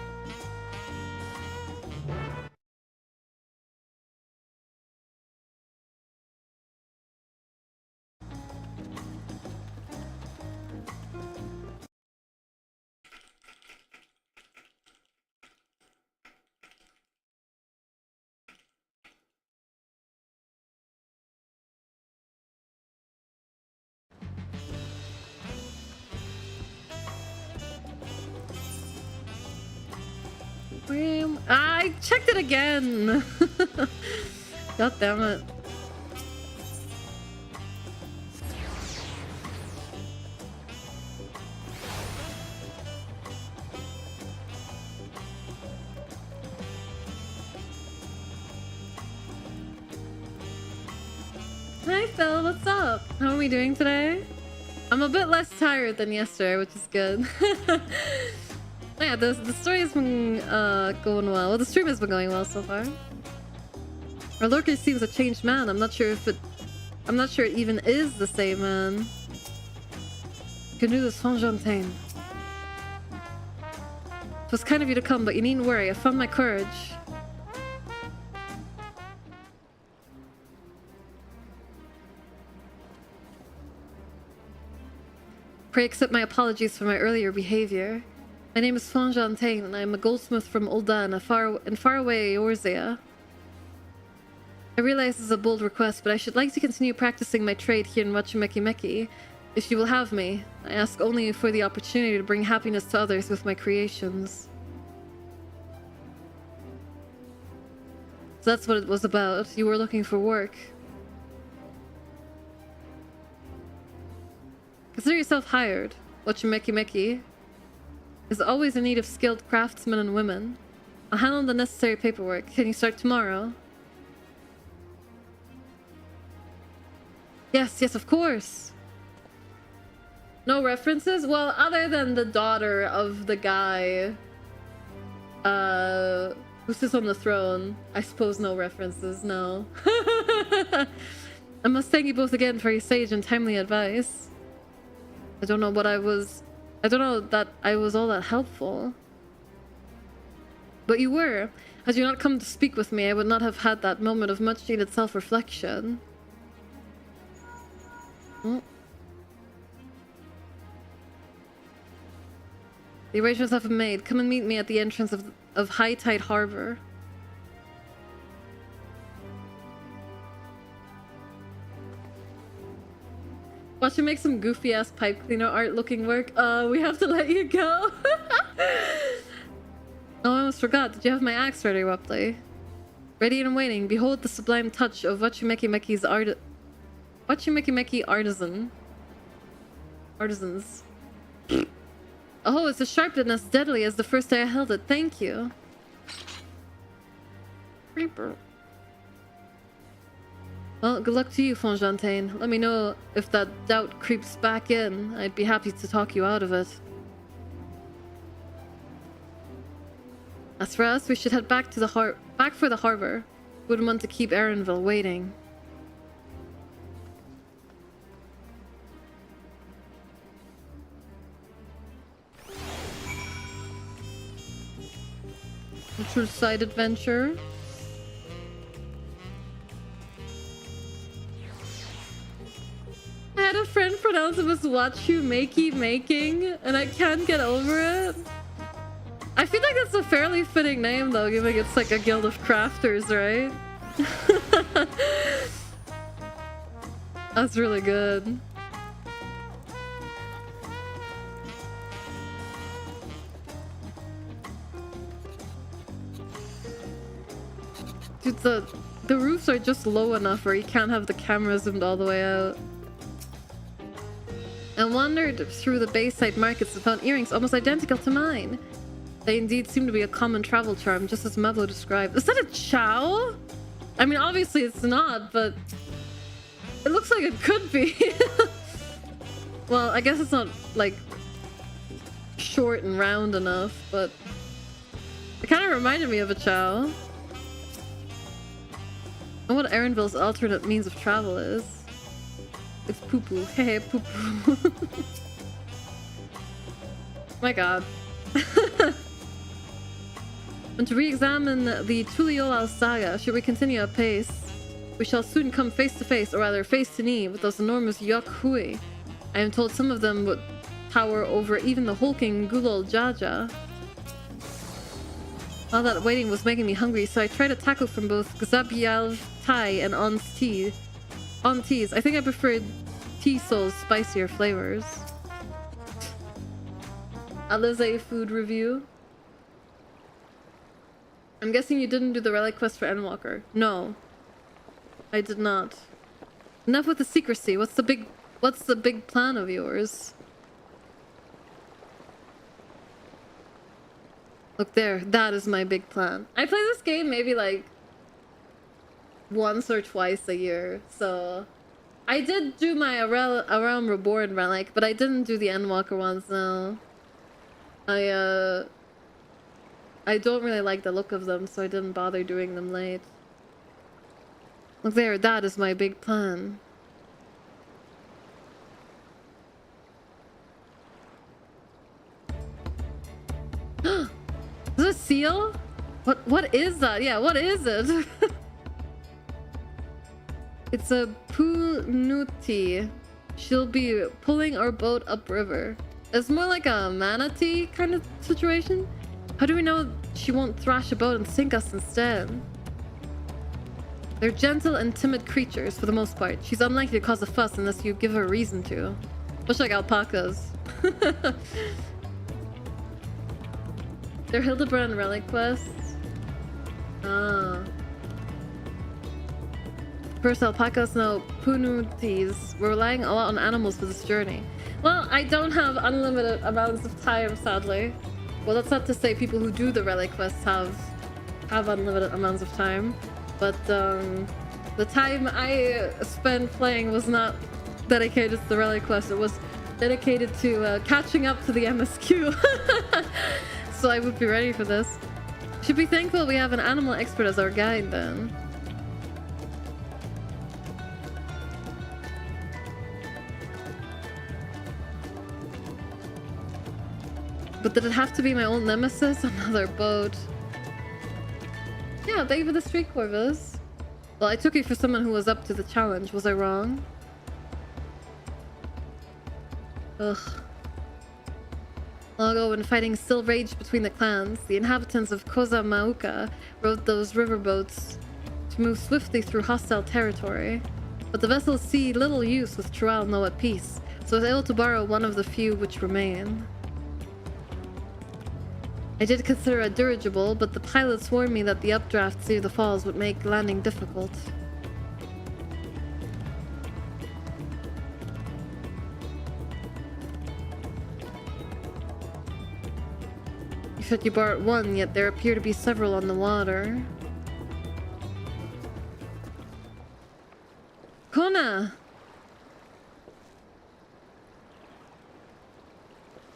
I checked it again. God damn it. Hi Phil, what's up? How are we doing today? I'm a bit less tired than yesterday, which is good. Yeah, the story has been going well. Well, the stream has been going well so far. Our lurker seems a changed man. I'm not sure it even is the same man. Good news, Fonjontaine. It was kind of you to come, but you needn't worry. I found my courage. Pray accept my apologies for my earlier behavior. My name is Fonjontaine, and I am a goldsmith from Ul'dan, in faraway Eorzea. I realize this is a bold request, but I should like to continue practicing my trade here in Wachimekimeki. If you will have me, I ask only for the opportunity to bring happiness to others with my creations. So that's what it was about. You were looking for work. Consider yourself hired. Wachimekimeki is always in need of skilled craftsmen and women. I'll handle the necessary paperwork. Can you start tomorrow? Yes, of course. No references? Well, other than the daughter of the guy who sits on the throne, I suppose no references, no. I must thank you both again for your sage and timely advice. I don't know that I was all that helpful. But you were. Had you not come to speak with me, I would not have had that moment of much needed self-reflection. The arrangements have been made. Come and meet me at the entrance of High Tide Harbor. Watch you make some goofy ass pipe cleaner art looking work. We have to let you go. Oh, I almost forgot. Did you have my axe ready, Rupley? Ready and waiting. Behold the sublime touch of Wachimeki-Meki's Wachimeki-Meki artisans. Oh, it's as sharp and as deadly as the first day I held it. Thank you. Reaper. Well, good luck to you, Fonjantain. Let me know if that doubt creeps back in. I'd be happy to talk you out of it. As for us, we should head back to the back for the harbor. Wouldn't want to keep Erenville waiting. A true side adventure. I had a friend pronounce it as making, and I can't get over it. I feel like that's a fairly fitting name though, given it's like a guild of crafters, right? That's really good. Dude, the roofs are just low enough where you can't have the camera zoomed all the way out. I wandered through the Bayside markets and found earrings almost identical to mine. They indeed seem to be a common travel charm, just as Mevlo described. Is that a chow? I mean, obviously it's not, but it looks like it could be. Well, I guess it's not, like, short and round enough, but it kind of reminded me of a chow. And what Erenville's alternate means of travel is. It's poo-poo. Hey, poo-poo. My god. And to re-examine the Tuliolal saga, should we continue apace, we shall soon come face to face, or rather face to knee, with those enormous Yokhui. I am told some of them would tower over even the hulking Gulol Jaja. All that waiting was making me hungry, so I tried a taco from both Gzabial Thai and On Teas. I think I preferred Tea Soul's spicier flavors. Alize food review. I'm guessing you didn't do the relic quest for Endwalker. No, I did not. Enough with the secrecy. What's the big plan of yours? Look there, that is my big plan. I play this game maybe like once or twice a year, so I did do my A Realm Reborn relic, but I didn't do the Endwalker ones. No, I don't really like the look of them, so I didn't bother doing them late. Look there, that is my big plan. Is it a seal? What is that? Yeah, what is it? It's a Punuti. She'll be pulling our boat upriver. It's more like a manatee kind of situation. How do we know she won't thrash a boat and sink us instead? They're gentle and timid creatures for the most part. She's unlikely to cause a fuss unless you give her a reason to. Much like alpacas. They're Hildebrand relic quests. Ah. First alpacas, now Punutis. We're relying a lot on animals for this journey. Well, I don't have unlimited amounts of time, sadly. Well, that's not to say people who do the relic quests have unlimited amounts of time, but the time I spent playing was not dedicated to the relic quest. It was dedicated to catching up to the MSQ. So I would be ready for this. Should be thankful we have an animal expert as our guide then. But did it have to be my old nemesis? Another boat. Yeah, thank you for the street, Corvus. Well, I took you for someone who was up to the challenge. Was I wrong? Ugh. Long ago, when fighting still raged between the clans, the inhabitants of Koza Mauka rode those riverboats to move swiftly through hostile territory. But the vessels see little use with Trual now at peace, so I was able to borrow one of the few which remain. I did consider a dirigible, but the pilots warned me that the updrafts near the falls would make landing difficult. You said you borrowed one, yet there appear to be several on the water. Kona!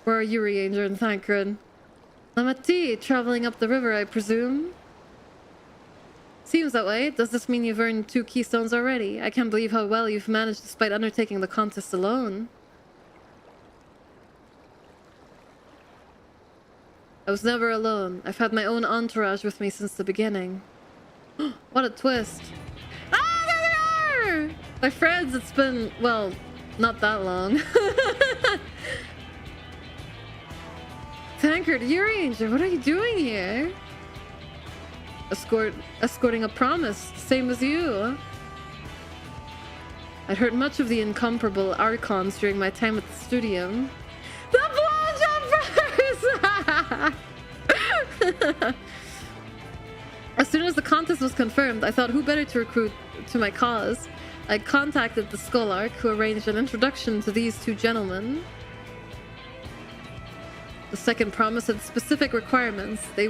Where are you, Ranger and Thancred? I'm at tea, traveling up the river, I presume? Seems that way. Does this mean you've earned 2 keystones already? I can't believe how well you've managed despite undertaking the contest alone. I was never alone. I've had my own entourage with me since the beginning. What a twist. Ah, there they are! My friends, it's been, well, not that long. Tankard, you're Ranger, what are you doing here? Escorting a promise, same as you. I'd heard much of the incomparable Archons during my time at the studio. The blowjumpers! As soon as the contest was confirmed, I thought who better to recruit to my cause. I contacted the Scholarch, who arranged an introduction to these 2 gentlemen. The second promise had specific requirements. They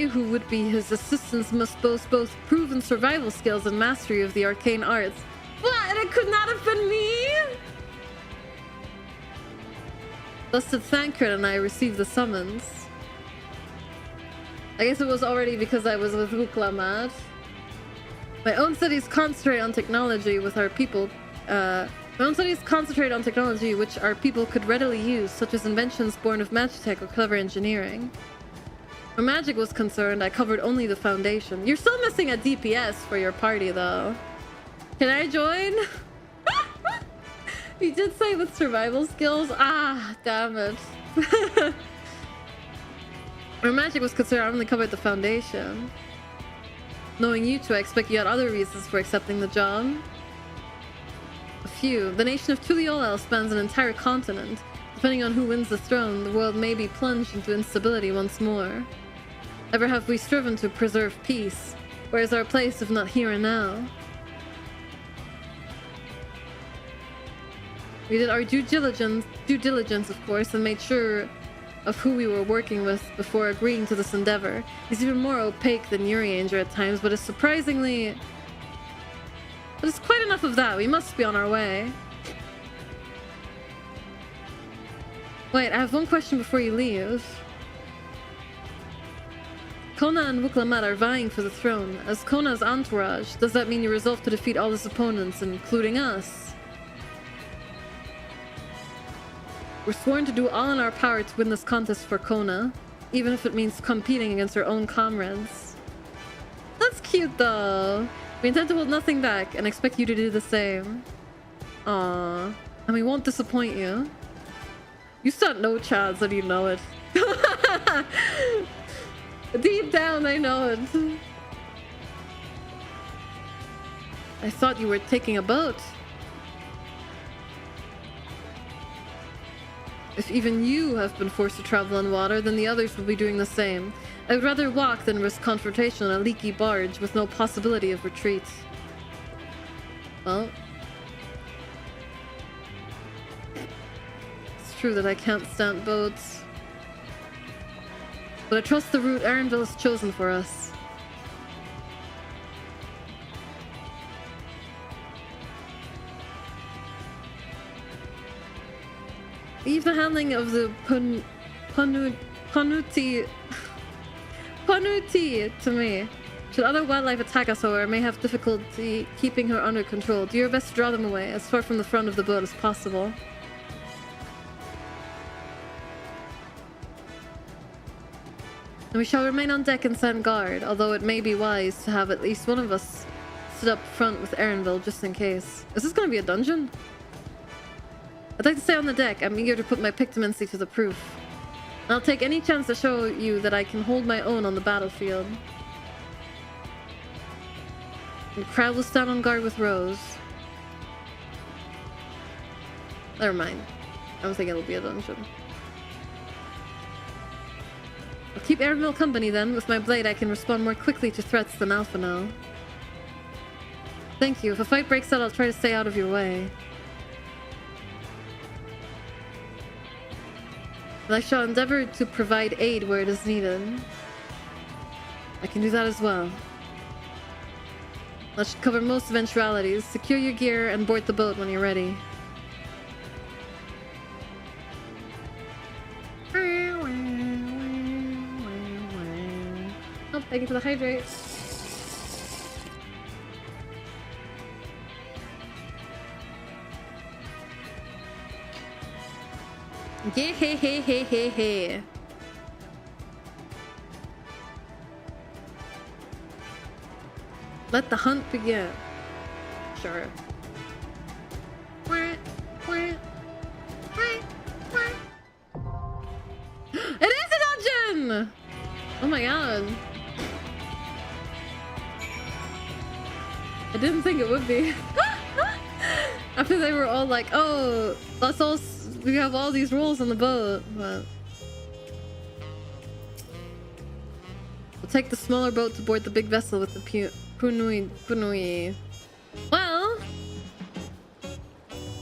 who would be his assistants must boast both proven survival skills and mastery of the arcane arts. What? It could not have been me? Thus did Thancred and I receive the summons. I guess it was already because I was with Uklamat. My own studies concentrate on technology with our people. My own studies concentrate on technology which our people could readily use, such as inventions born of magitech or clever engineering. Where magic was concerned, I covered only the foundation. You're still missing a DPS for your party, though. Can I join? You did say with survival skills? Ah, damn it. Where magic was concerned, I only covered the foundation. Knowing you two, I expect you had other reasons for accepting the job. A few. The nation of Tuliolel spans an entire continent. Depending on who wins the throne, the world may be plunged into instability once more. Ever have we striven to preserve peace? Where is our place if not here and now? We did our due diligence, of course, and made sure of who we were working with before agreeing to this endeavor. He's even more opaque than Urianger at times, but is surprisingly... But it's quite enough of that. We must be on our way. Wait, I have one question before you leave. Kona and Wuklamat are vying for the throne. As Kona's entourage, does that mean you resolve to defeat all his opponents, including us? We're sworn to do all in our power to win this contest for Kona, even if it means competing against our own comrades. That's cute, though. We intend to hold nothing back and expect you to do the same. Aww. And we won't disappoint you. You stand no chance and you know it. Deep down, I know it. I thought you were taking a boat. If even you have been forced to travel on water, then the others will be doing the same. I would rather walk than risk confrontation on a leaky barge with no possibility of retreat. Well... It's true that I can't stand boats. But I trust the route Arendelle has chosen for us. Leave the handling of the Panuti to me. Should other wildlife attack us, however, I may have difficulty keeping her under control. Do your best to draw them away, as far from the front of the boat as possible. And we shall remain on deck and stand guard, although it may be wise to have at least one of us sit up front with Arendelle just in case. Is this gonna be a dungeon? I'd like to stay on the deck. I'm eager to put my pictomancy to the proof. I'll take any chance to show you that I can hold my own on the battlefield. The crowd will stand on guard with Rose. Never mind. I was thinking it'll be a dungeon. I'll keep Airmill company then. With my blade, I can respond more quickly to threats than Alpha now. Thank you. If a fight breaks out, I'll try to stay out of your way. And I shall endeavor to provide aid where it is needed. I can do that as well. That should cover most eventualities. Secure your gear and board the boat when you're ready. Oh, thank you for the hydrate. Yeah, hey, hey, hey, hey, hey. Let the hunt begin. Sure. It is a dungeon! Oh my god. I didn't think it would be. After they were all like, oh, that's all, we have all these rules on the boat, but... We'll take the smaller boat to board the big vessel with the punui.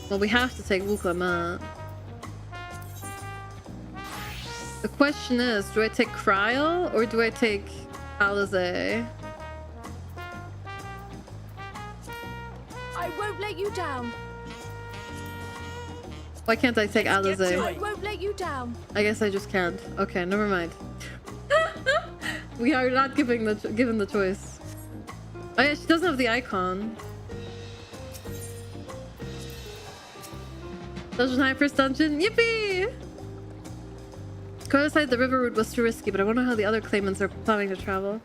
Well, we have to take Wuklamat. The question is, do I take Kryl or do I take Alizé? I won't let you down. Why can't I take Alizé? I won't let you down. I guess I just can't. Okay, never mind. We are not given the choice. Oh yeah, she doesn't have the icon. Dungeon high first dungeon. Yippee! Go aside, the river route was too risky, but I wonder how the other claimants are planning to travel.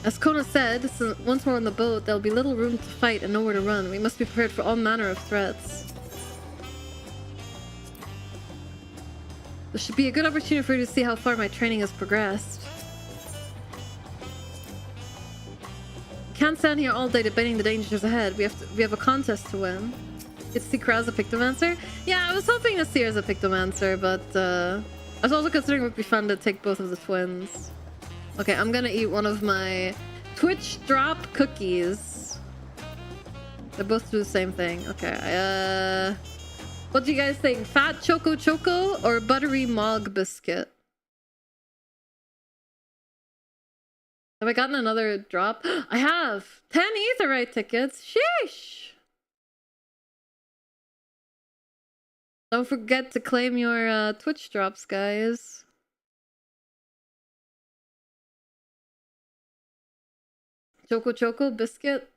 As Kona said, once we're on the boat, there'll be little room to fight and nowhere to run. We must be prepared for all manner of threats. This should be a good opportunity for you to see how far my training has progressed. We can't stand here all day debating the dangers ahead. We have a contest to win. Get to see Kra as a Pictomancer? Yeah, I was hoping to see her as a Pictomancer, but I was also considering it would be fun to take both of the twins. Okay, I'm gonna eat one of my Twitch drop cookies. They both do the same thing. Okay, what do you guys think? Fat Choco Choco or buttery Mog biscuit? Have I gotten another drop? I have! 10 Aetheryte tickets! Sheesh! Don't forget to claim your Twitch drops, guys. Choco Choco biscuit.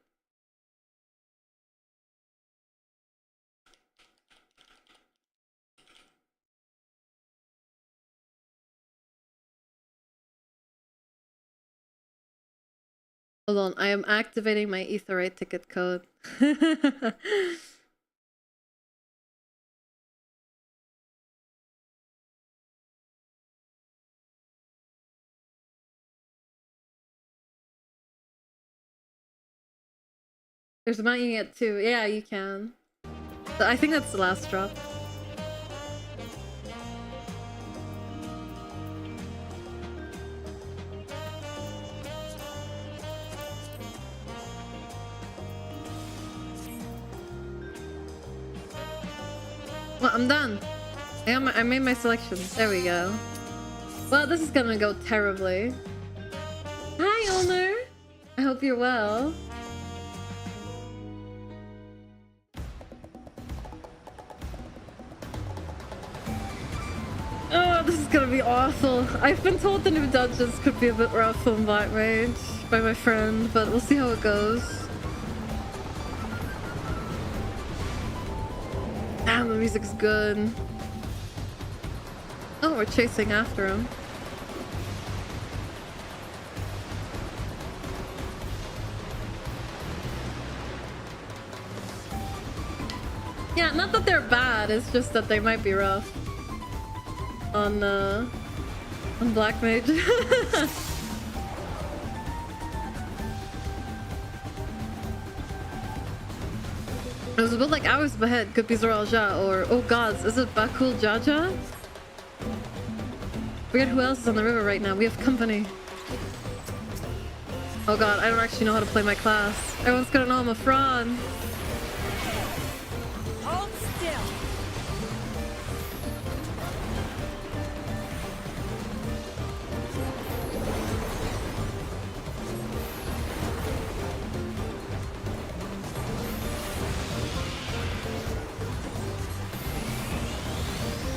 Hold on, I am activating my Aetheryte ticket code. There's mounting it too. Yeah, you can. So I think that's the last drop. Well, I'm done. I made my selection. There we go. Well, this is gonna go terribly. Hi, Ulner. I hope you're well. Oh, this is gonna be awful. I've been told the new dungeons could be a bit rough on Black Mage by my friend, but we'll see how it goes. Damn, the music's good. Oh, we're chasing after him. Yeah, not that they're bad, it's just that they might be rough. On Black Mage. It was a bit like Hours Behead, could be Zoralja, or oh gods, is it Bakul Jaja? Forget who else is on the river right now. We have company. Oh god, I don't actually know how to play my class. Everyone's gonna know I'm a fraud. Hold still.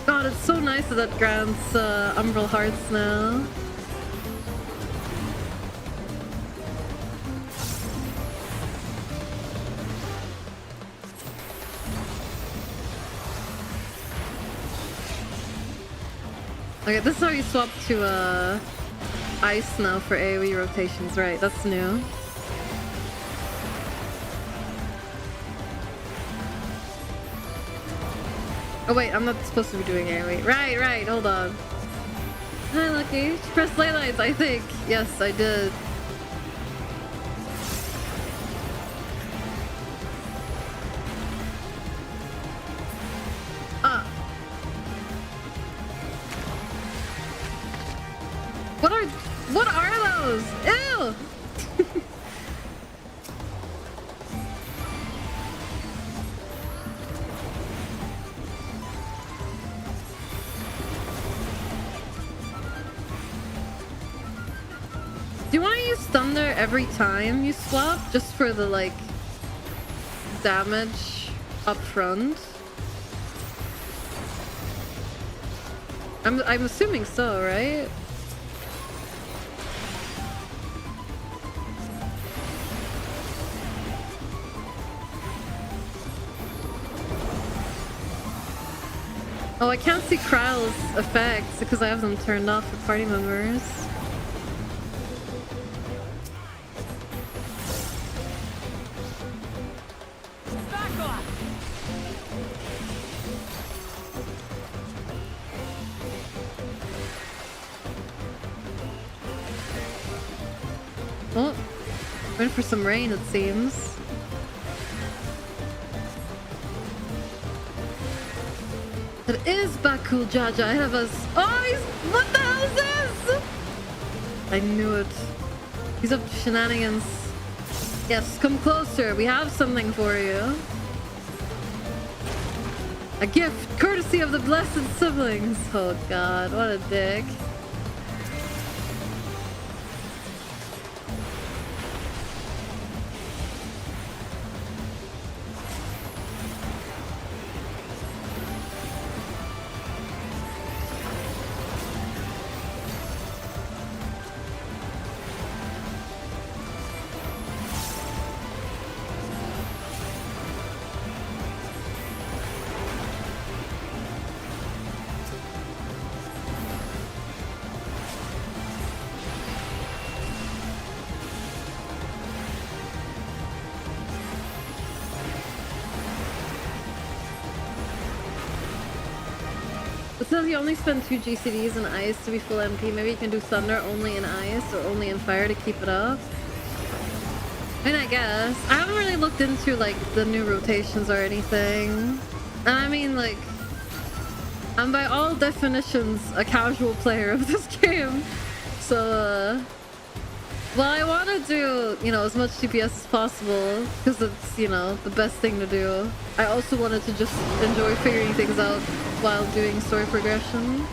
God, it's so nice that that grants Umbral Hearts now. Okay, this is how you swap to ice now for AoE rotations, right? That's new. Oh wait, I'm not supposed to be doing AoE. Right, hold on. Hi Lucky, press ley lines, I think. Yes, I did. What are those? Ew! Do you want to use Thunder every time you swap? Just for the, like, damage up front? I'm assuming so, right? Oh, I can't see Kryl's effects because I have them turned off for party members. Back off. Oh, waiting for some rain, it seems. It is Bakul Jaja ahead of us. Oh, what the hell is this? I knew it. He's up to shenanigans. Yes, come closer. We have something for you. A gift courtesy of the blessed siblings. Oh god, what a dick. It says you only spend 2 GCDs in ice to be full MP. Maybe you can do thunder only in ice or only in fire to keep it up. I mean, I guess. I haven't really looked into like the new rotations or anything. And I mean, like, I'm by all definitions a casual player of this game. So, well, I want to do, you know, as much DPS as possible because it's, you know, the best thing to do. I also wanted to just enjoy figuring things out while doing story progression.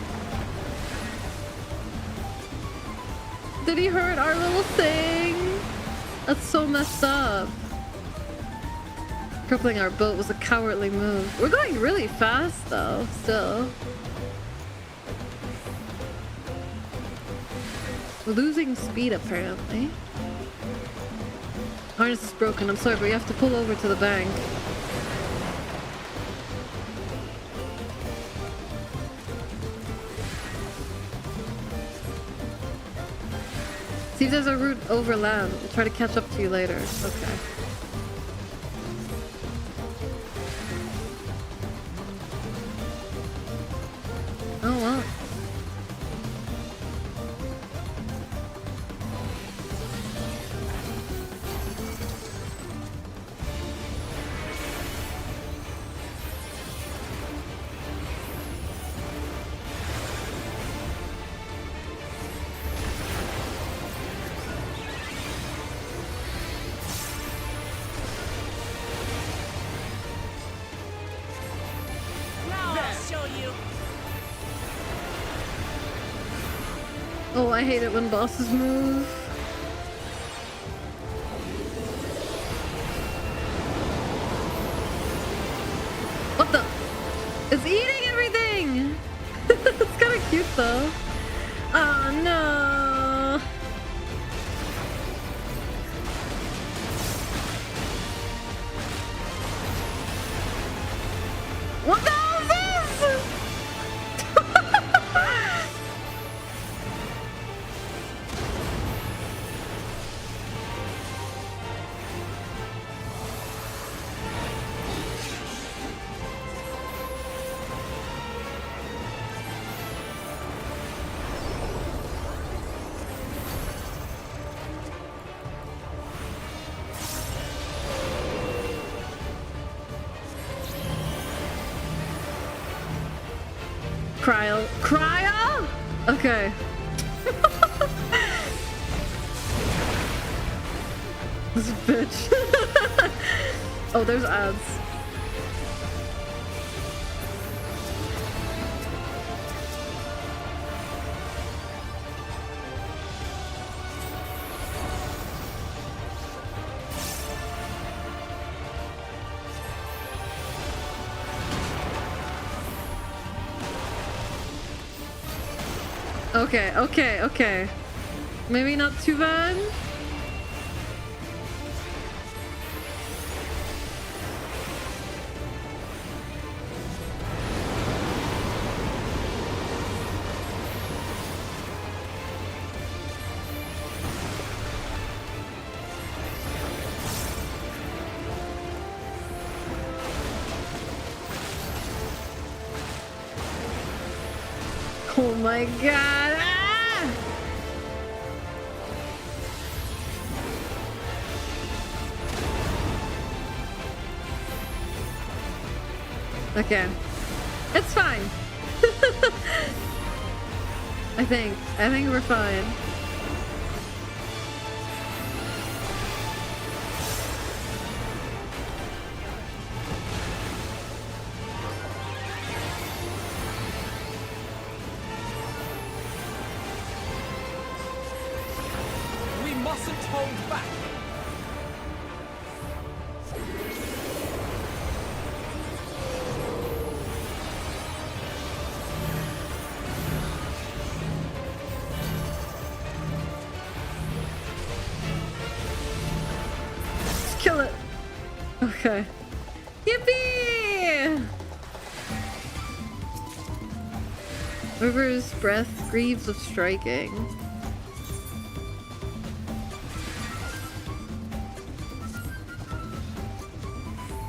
Did he hurt our little thing? That's so messed up. Crippling our boat was a cowardly move. We're going really fast though, still. We're losing speed apparently. Harness is broken, I'm sorry, but you have to pull over to the bank. See if there's a route over land. We'll try to catch up to you later. Okay. Oh, I hate it when bosses move. What the? It's eating everything! It's kind of cute though. Oh no! What the hell is this? Cryo? Okay. This bitch. Oh, there's ads. Okay. Maybe not too bad. Oh my god! Ah! Okay. It's fine. I think we're fine. We mustn't hold back. Kill it. Okay. Yippee! River's breath grieves of striking.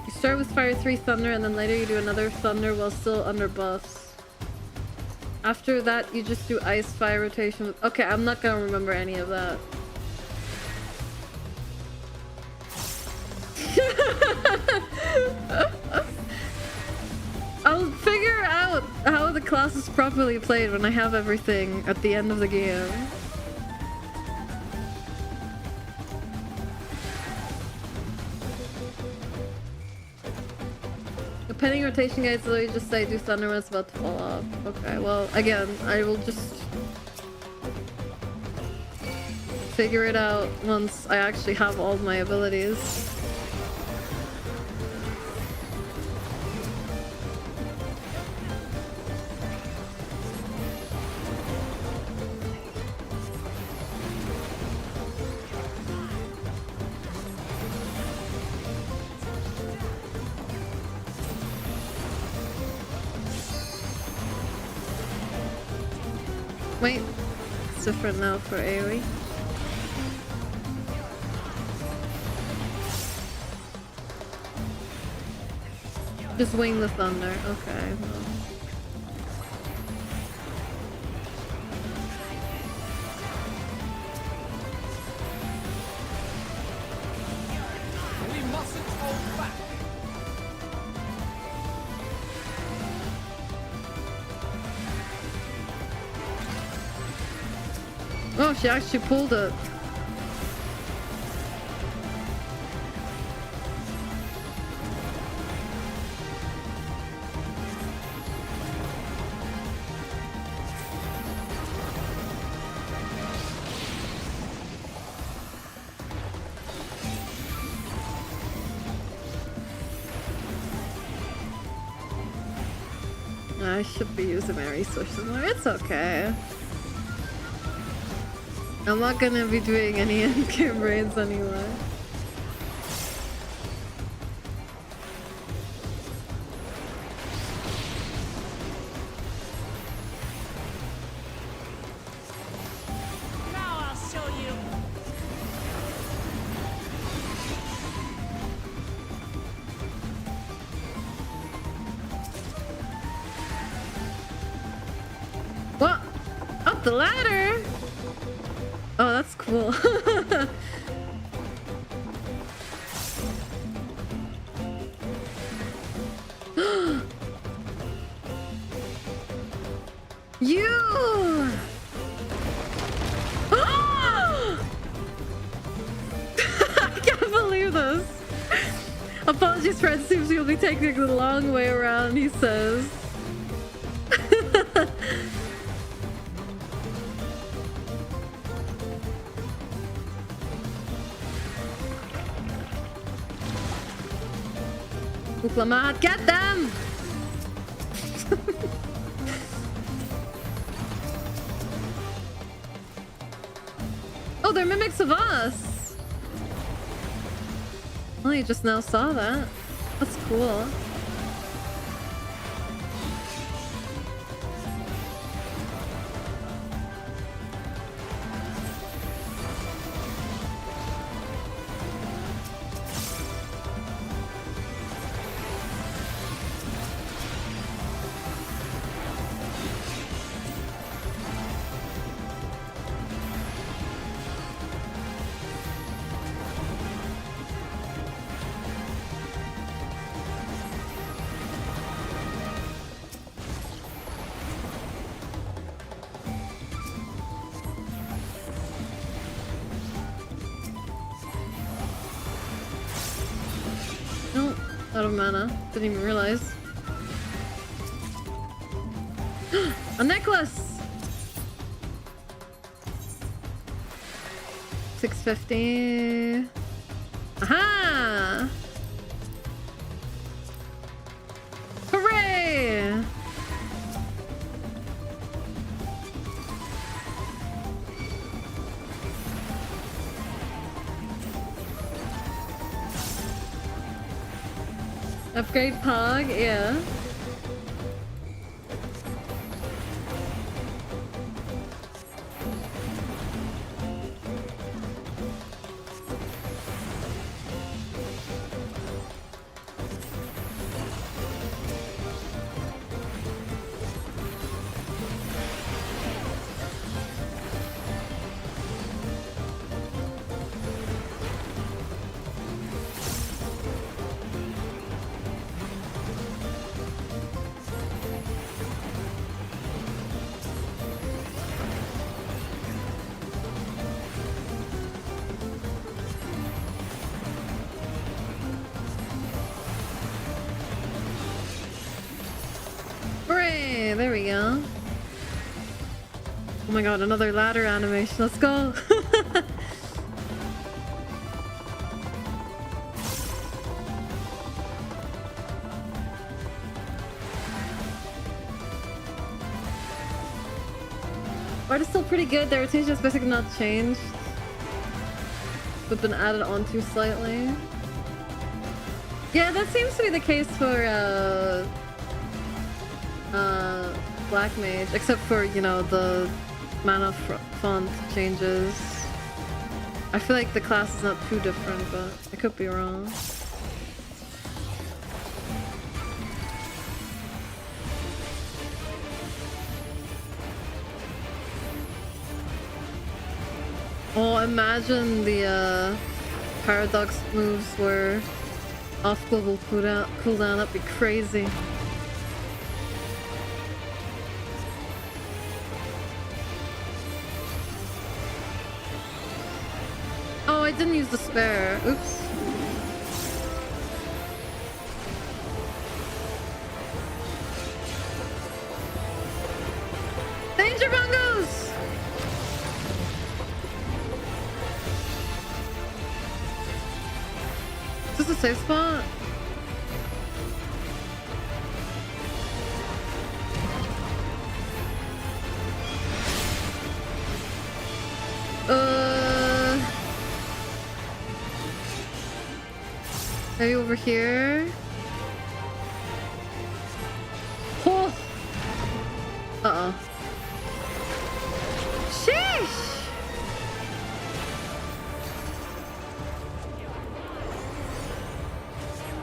You start with Fire 3 Thunder and then later you do another Thunder while still under buffs. After that you just do Ice Fire rotation with— okay, I'm not gonna remember any of that. I'll figure out how the class is properly played when I have everything at the end of the game. The pending rotation guides literally just say do thunder when it's about to fall off. Okay, well, again, I will just figure it out once I actually have all my abilities. Wait, it's different now for AoE. Just wing the thunder, okay. Well. We mustn't hold back. Oh, she actually pulled it. I should be using my resources more. It's okay. I'm not gonna be doing any endgame raids anyway. Now I'll show you. What? Up the ladder? Oh, that's cool. You! I can't believe this. Apologies, friend. Seems you'll be taking the long way around, he says. Uklamat, get them! Oh, they're mimics of us! Oh, you just now saw that. That's cool. Out of mana. Didn't even realize. A necklace! 650. Aha! Hooray! Upgrade Pog, yeah. Hooray! There we go. Oh my god, another ladder animation. Let's go! Art is still pretty good. The rotation is basically not changed, but been added onto slightly. Yeah, that seems to be the case for Black Mage, except for, you know, the mana font changes. I feel like the class is not too different, but I could be wrong. Oh, imagine the paradox moves were off global cooldown. That'd be crazy. Oh, I didn't use the spare. Oops. Danger bongos! Is this a safe spot? Maybe over here. Oh. Uh-oh. Sheesh!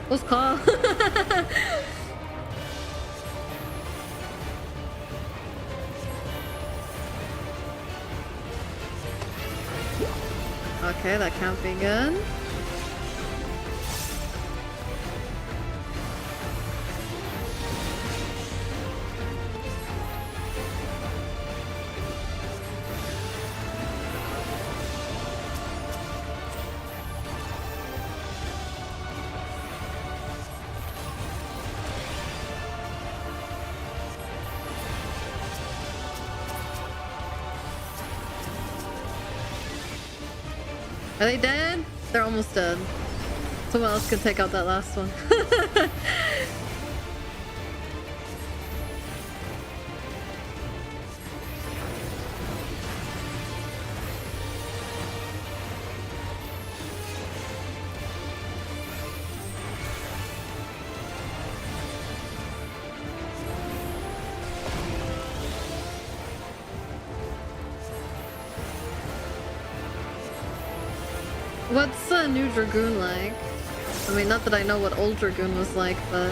What's call? Okay, that can't be good. Are they dead? They're almost dead. Someone else could take out that last one. What's a new Dragoon like? I mean, not that I know what old Dragoon was like, but...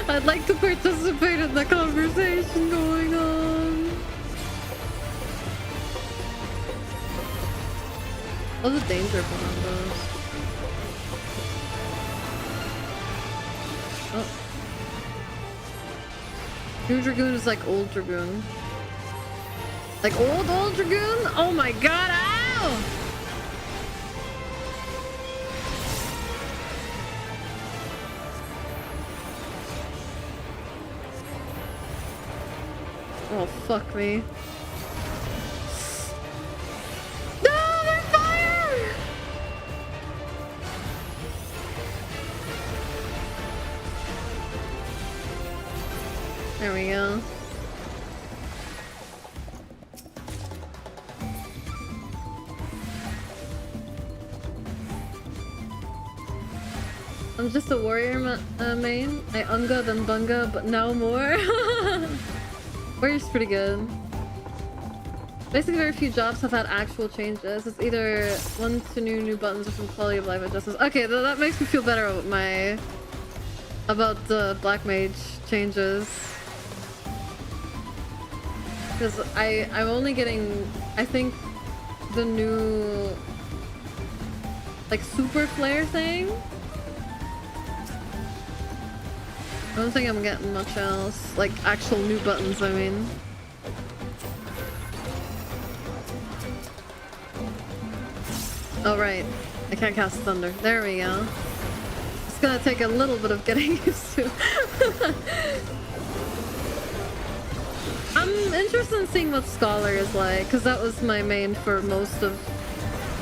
I'd like to participate in the conversation going on. What's the danger bomb those? Oh. New Dragoon is like old Dragoon. Like old Dragoon? Oh my god, ow! Oh, fuck me. No, they're fire! There we go. I'm just a warrior main. I unga then bunga, but now more. Warrior's pretty good. Basically, very few jobs have had actual changes. It's either 1 to new buttons or some quality of life adjustments. Okay, that makes me feel better about the Black Mage changes. Because I'm only getting, I think, the new like super flare thing. I don't think I'm getting much else. Like actual new buttons, I mean. Oh right, I can't cast thunder. There we go. It's gonna take a little bit of getting used to. I'm interested in seeing what Scholar is like, because that was my main for most of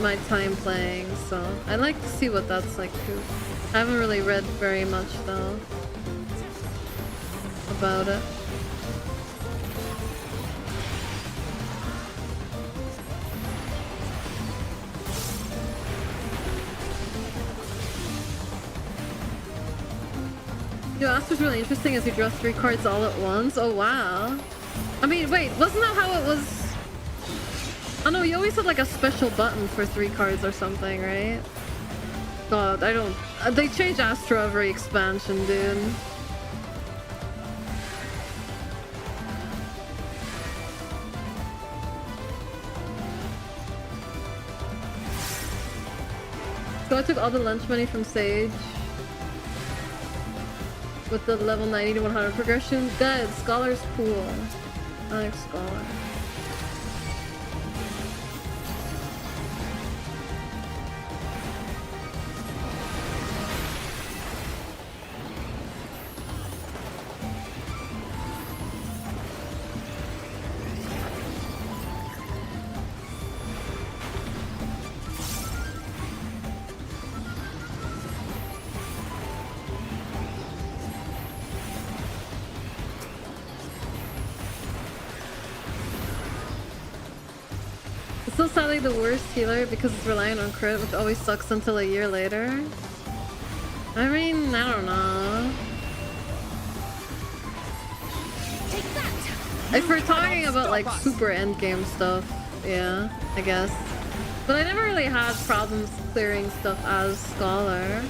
my time playing, so I'd like to see what that's like too. I haven't really read very much though about it. New Aster's really interesting as you draw 3 cards all at once. Oh wow. I mean, wait, wasn't that how it was? Oh no, you always had like a special button for 3 cards or something, right? God, I don't... They change Astra every expansion, dude. So I took all the lunch money from Sage with the level 90 to 100 progression. Good. Scholar's cool. I like Scholar. It's still sadly the worst healer because it's reliant on crit, which always sucks until a year later. I mean, I don't know. Take that! If we're talking about like super endgame stuff, yeah, I guess. But I never really had problems clearing stuff as Scholar.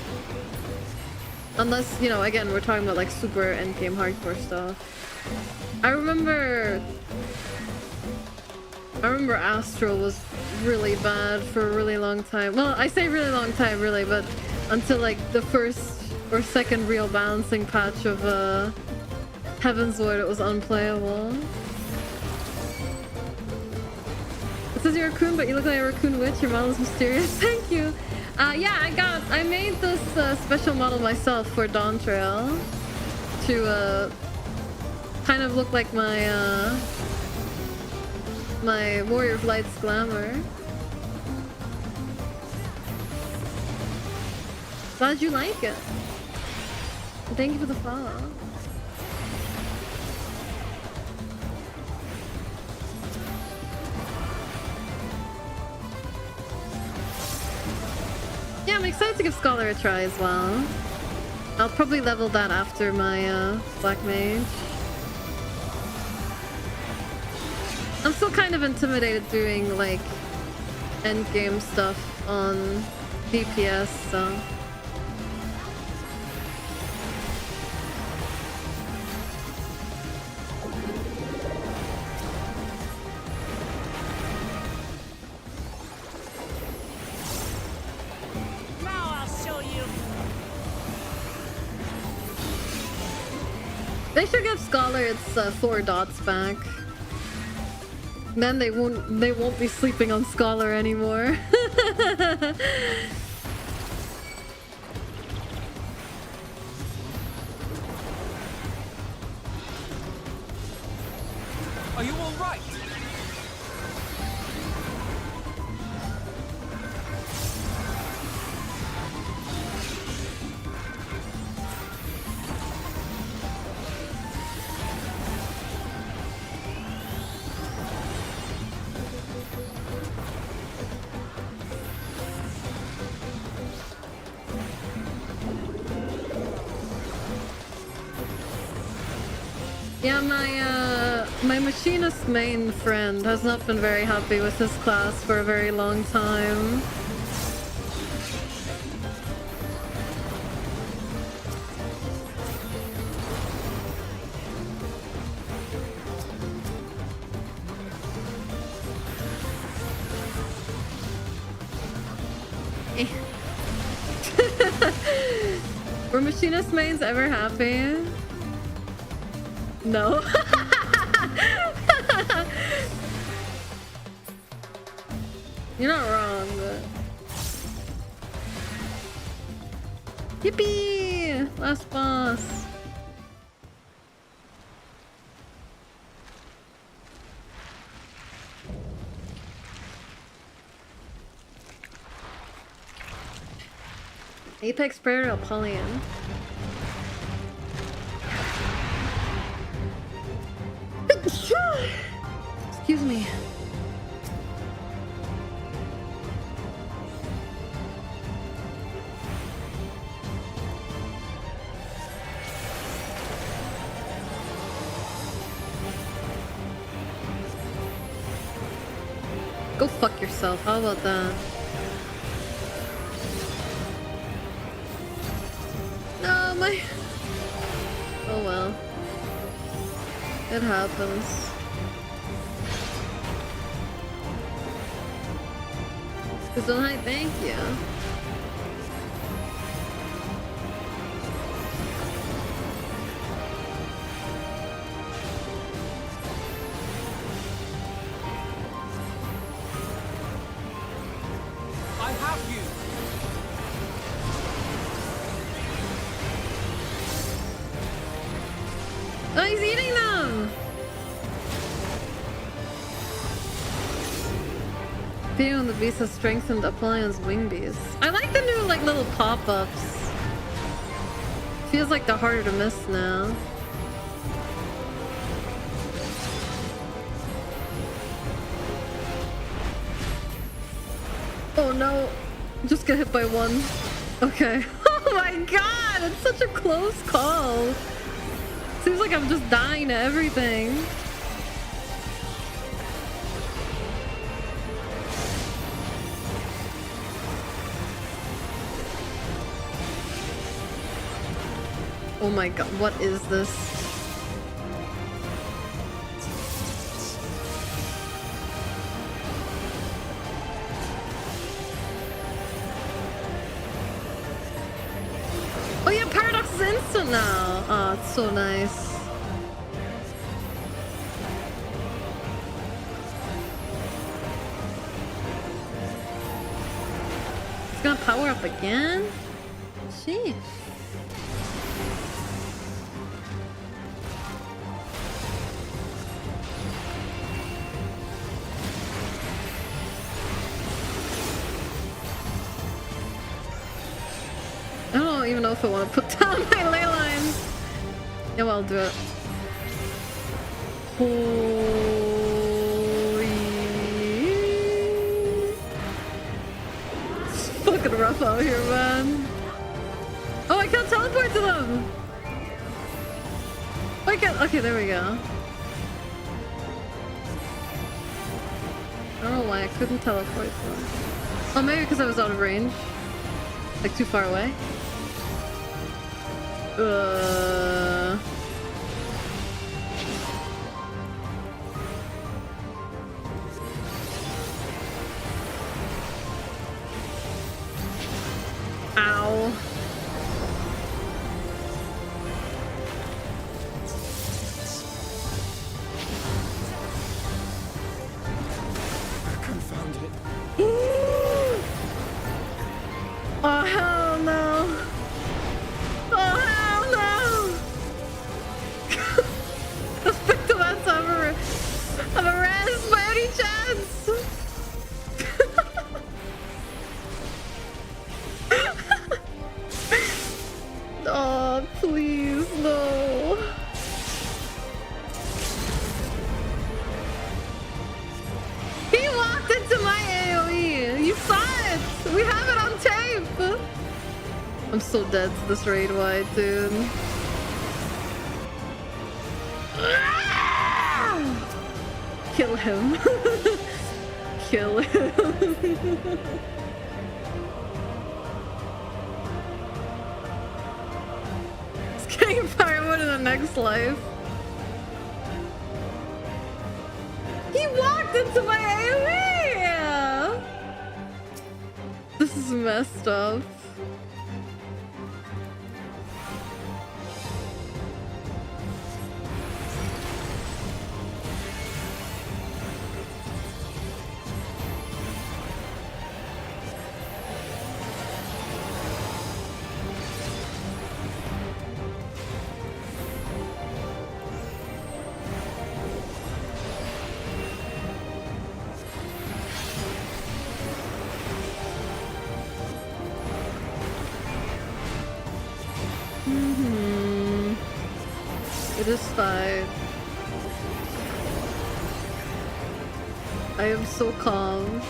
Unless, you know, again, we're talking about like super endgame hardcore stuff. I remember Astral was really bad for a really long time. Well, I say really long time, really, but until like the first or second real balancing patch of Heavensward, it was unplayable. It says you're a raccoon, but you look like a raccoon witch. Your model is mysterious. Thank you. Yeah, I made this special model myself for Dawntrail to kind of look like my my Warrior of Light's glamour. Glad you like it. Thank you for the follow. Yeah, I'm excited to give Scholar a try as well. I'll probably level that after my Black Mage. I'm still kind of intimidated doing like endgame stuff on DPS, so. They should give Scholar its 4 dots back. Then they won't be sleeping on Scholar anymore. Are you all right? Yeah, my machinist main friend has not been very happy with his class for a very long time. Were machinist mains ever happy? No. You're not wrong, but... Yippee! Last boss. Apex Predator Apollyon. Excuse me. Go fuck yourself. How about that? No, my... Oh well. It happens. Hi, thank you. I have you. Oh, he's eating them! Feeding on the beast has strengthened Apollyon's wing beast. I like the new like little pop-ups. Feels like they're harder to miss now. Oh no! Just get hit by one. Okay. Oh my my god! It's such a close call. Seems like I'm just dying to everything. Oh my god, what is this? Oh yeah, Paradox is instant now! Oh, it's so nice. It's gonna power up again? Sheesh. I don't even know if I want to put down my ley lines. Yeah, well, I'll do it. It's fucking rough out here, man. Oh, I can't teleport to them. Oh, I can't. Okay, there we go. I don't know why I couldn't teleport to them. Oh, maybe because I was out of range. Like too far away. Ow. Confound it. Oh hell no! Oh hell no! Let's pick the last ever. I'm a res by any chance! Oh, please, no. He walked into my AoE! You saw it! We have it on tape! I'm so dead to this raid wide, dude. Kill him. Kill him. It's getting firewood in the next life. He walked into my AoE! This is messed up. It is fine. I am so calm.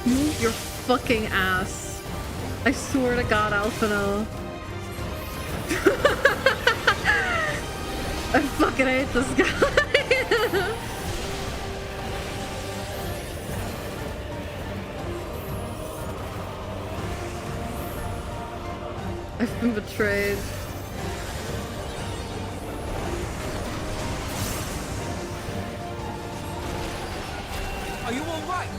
Move your fucking ass. I swear to God, Alphino. I fucking hate this guy. I've been betrayed. you all right?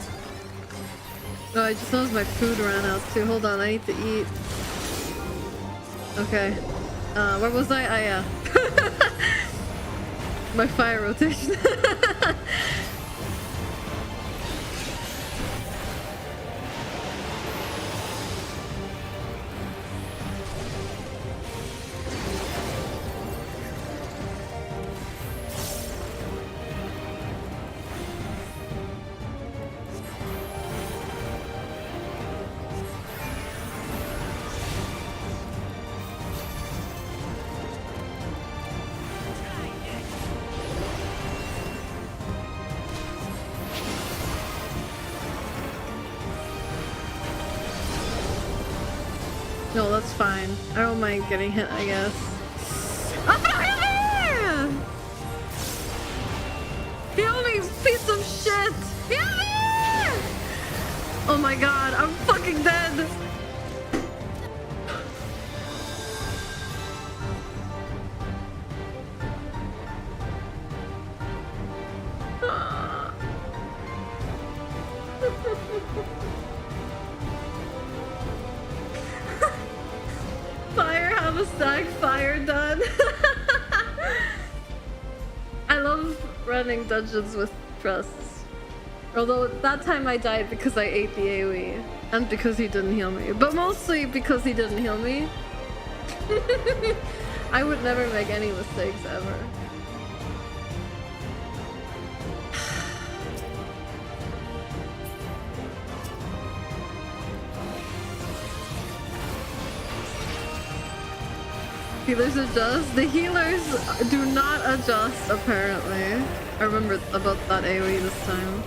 Oh, I just noticed my food ran out too. Hold on, I need to eat. Okay. Where was I? Ah, yeah. My fire rotation. No, that's fine. I don't mind getting hit, I guess. Oh, heal me, piece of shit! Heal me! Oh my god, I'm fucking dead! Fire, have a stack, fire done. I love running dungeons with trusts. Although that time I died because I ate the AoE. And because he didn't heal me. But mostly because he didn't heal me. I would never make any mistakes ever. Healers adjust? The healers do not adjust, apparently. I remember about that AoE this time.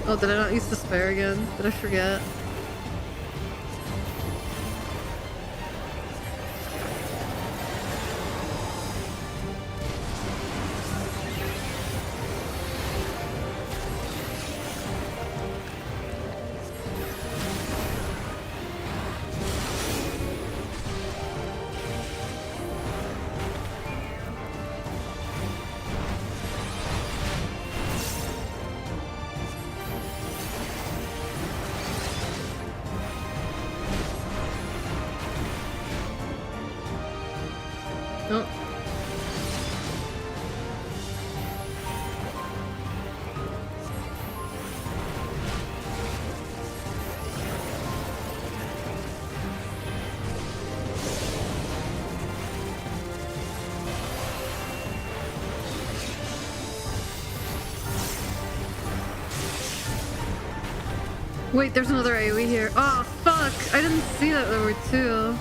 Oh, did I not use despair again? Did I forget? Wait, there's another AoE here. Oh, fuck! I didn't see that there were two.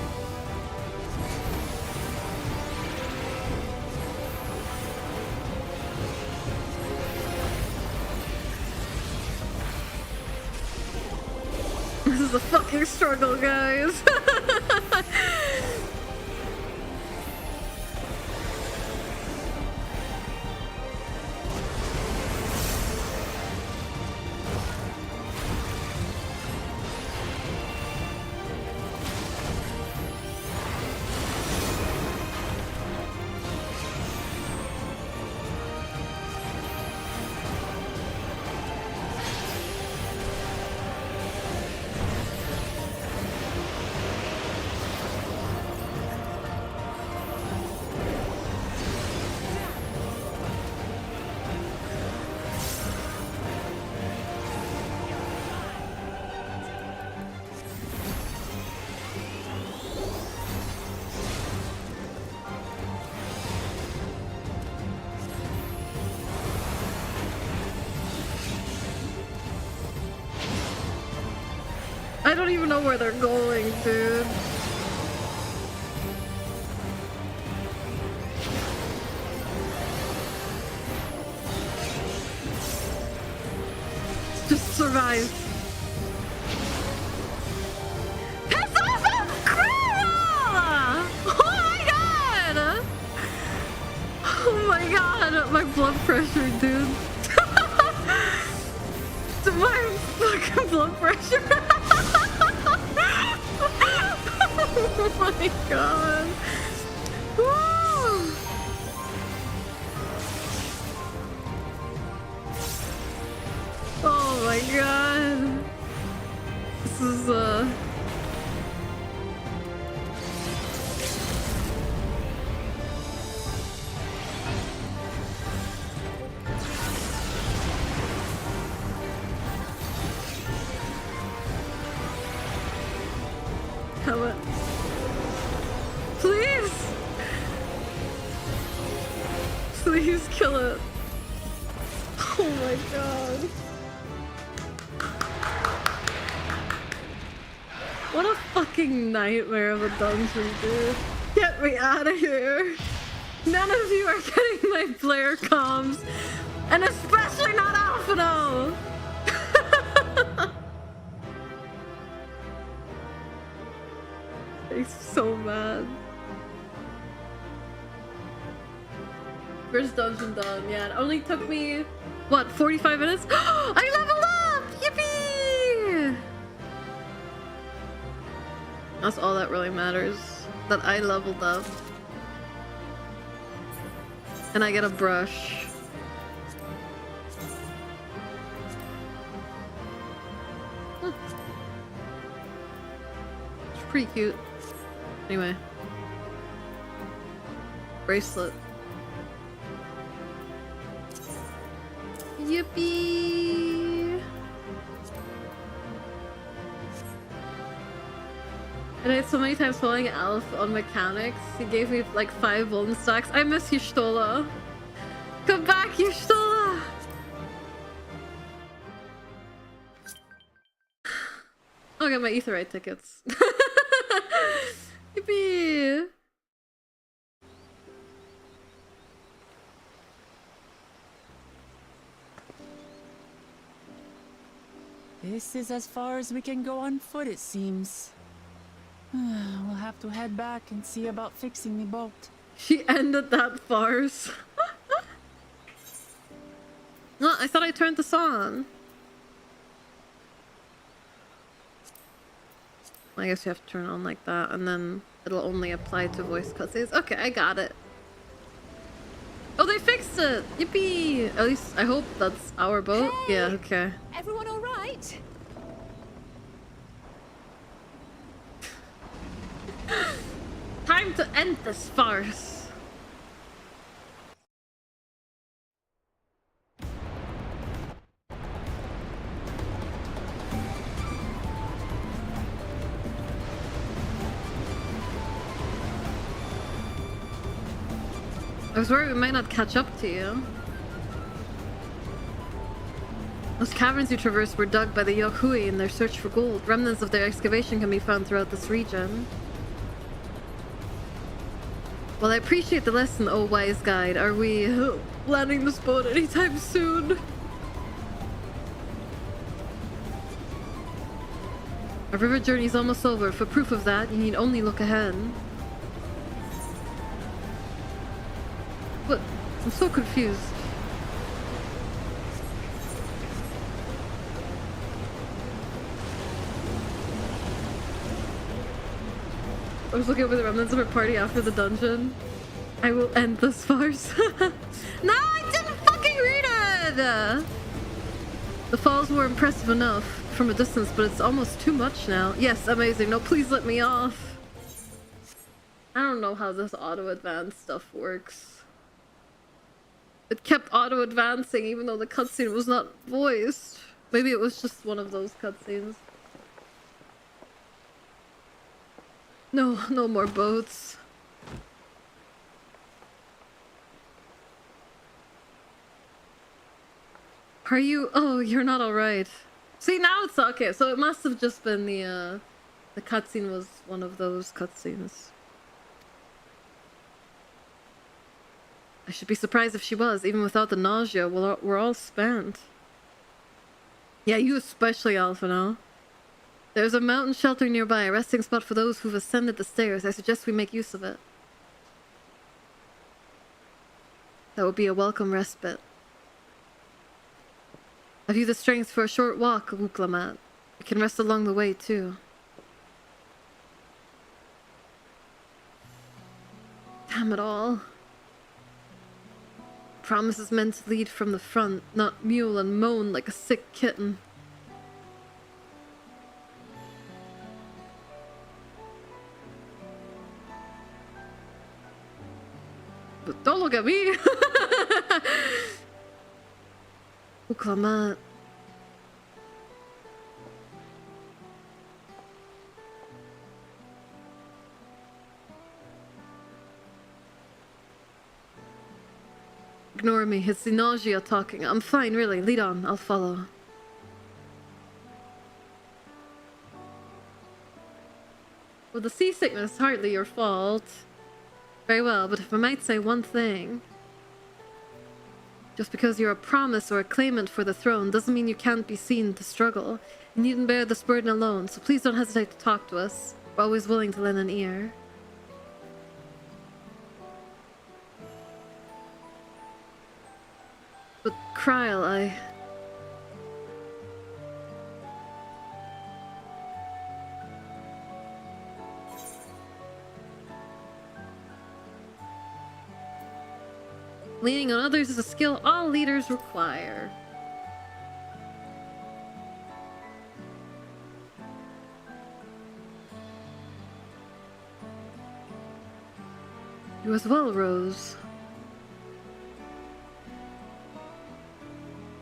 This is a fucking struggle, guys. I don't even know where they're going, dude. Just survive. Piss off, cruel! Oh my god! my god, my blood pressure, dude. My fucking blood pressure. Oh my god. Woo! Oh my god. This is Come on. Please! Please kill it. Oh my god. What a fucking nightmare of a dungeon, dude. Get me out of here. None of you are getting my player comms. And especially not Alphino! He's so mad. First dungeon done. Yeah, it only took me, what, 45 minutes? I leveled up! Yippee! That's all that really matters. That I leveled up. And I get a brush. Huh. It's pretty cute. Anyway. Bracelet. Yippee! And I had so many times following Alf on mechanics. He gave me like 5 golden stacks. I miss you, Stola. Come back, you Stola! I'll get my Aetherite tickets. Yippee! This is as far as we can go on foot, it seems. We'll have to head back and see about fixing the boat. She ended that farce. No, I thought I turned this on. I guess you have to turn it on like that, and then it'll only apply to voice cutscenes. Okay, I got it. Oh, they fixed it! Yippee! At least I hope that's our boat. Hey! Yeah, okay. Everyone all right? Time to end this farce. I was worried we might not catch up to you. Those caverns you traversed were dug by the Yokhui in their search for gold. Remnants of their excavation can be found throughout this region. Well, I appreciate the lesson, oh wise guide. Are we landing this boat anytime soon? Our river journey is almost over. For proof of that, you need only look ahead. What? I'm so confused. I was looking over the remnants of her party after the dungeon. I will end this farce. No, I didn't fucking read it! The falls were impressive enough from a distance, but it's almost too much now. Yes, amazing. No, please let me off. I don't know how this auto-advance stuff works. It kept auto-advancing even though the cutscene was not voiced. Maybe it was just one of those cutscenes. No, no more boats. Are you? Oh, you're not alright. See, now it's okay. So it must have just been the cutscene was one of those cutscenes. I should be surprised if she was. Even without the nausea, we're all spent. Yeah, you especially, Alphino. There's a mountain shelter nearby, a resting spot for those who've ascended the stairs. I suggest we make use of it. That would be a welcome respite. Have you the strength for a short walk, Wuklamat? You can rest along the way, too. Damn it all. Promise is meant to lead from the front, not mule and moan like a sick kitten. But don't look at me! Wuklamat. Ignore me, it's the nausea talking. I'm fine, really. Lead on, I'll follow. Well, the seasickness, hardly your fault. Very well, but if I might say one thing. Just because you're a promise or a claimant for the throne doesn't mean you can't be seen to struggle. You needn't bear this burden alone, so please don't hesitate to talk to us. We're always willing to lend an ear. But Kryl, leaning on others is a skill all leaders require. You as well, Rose.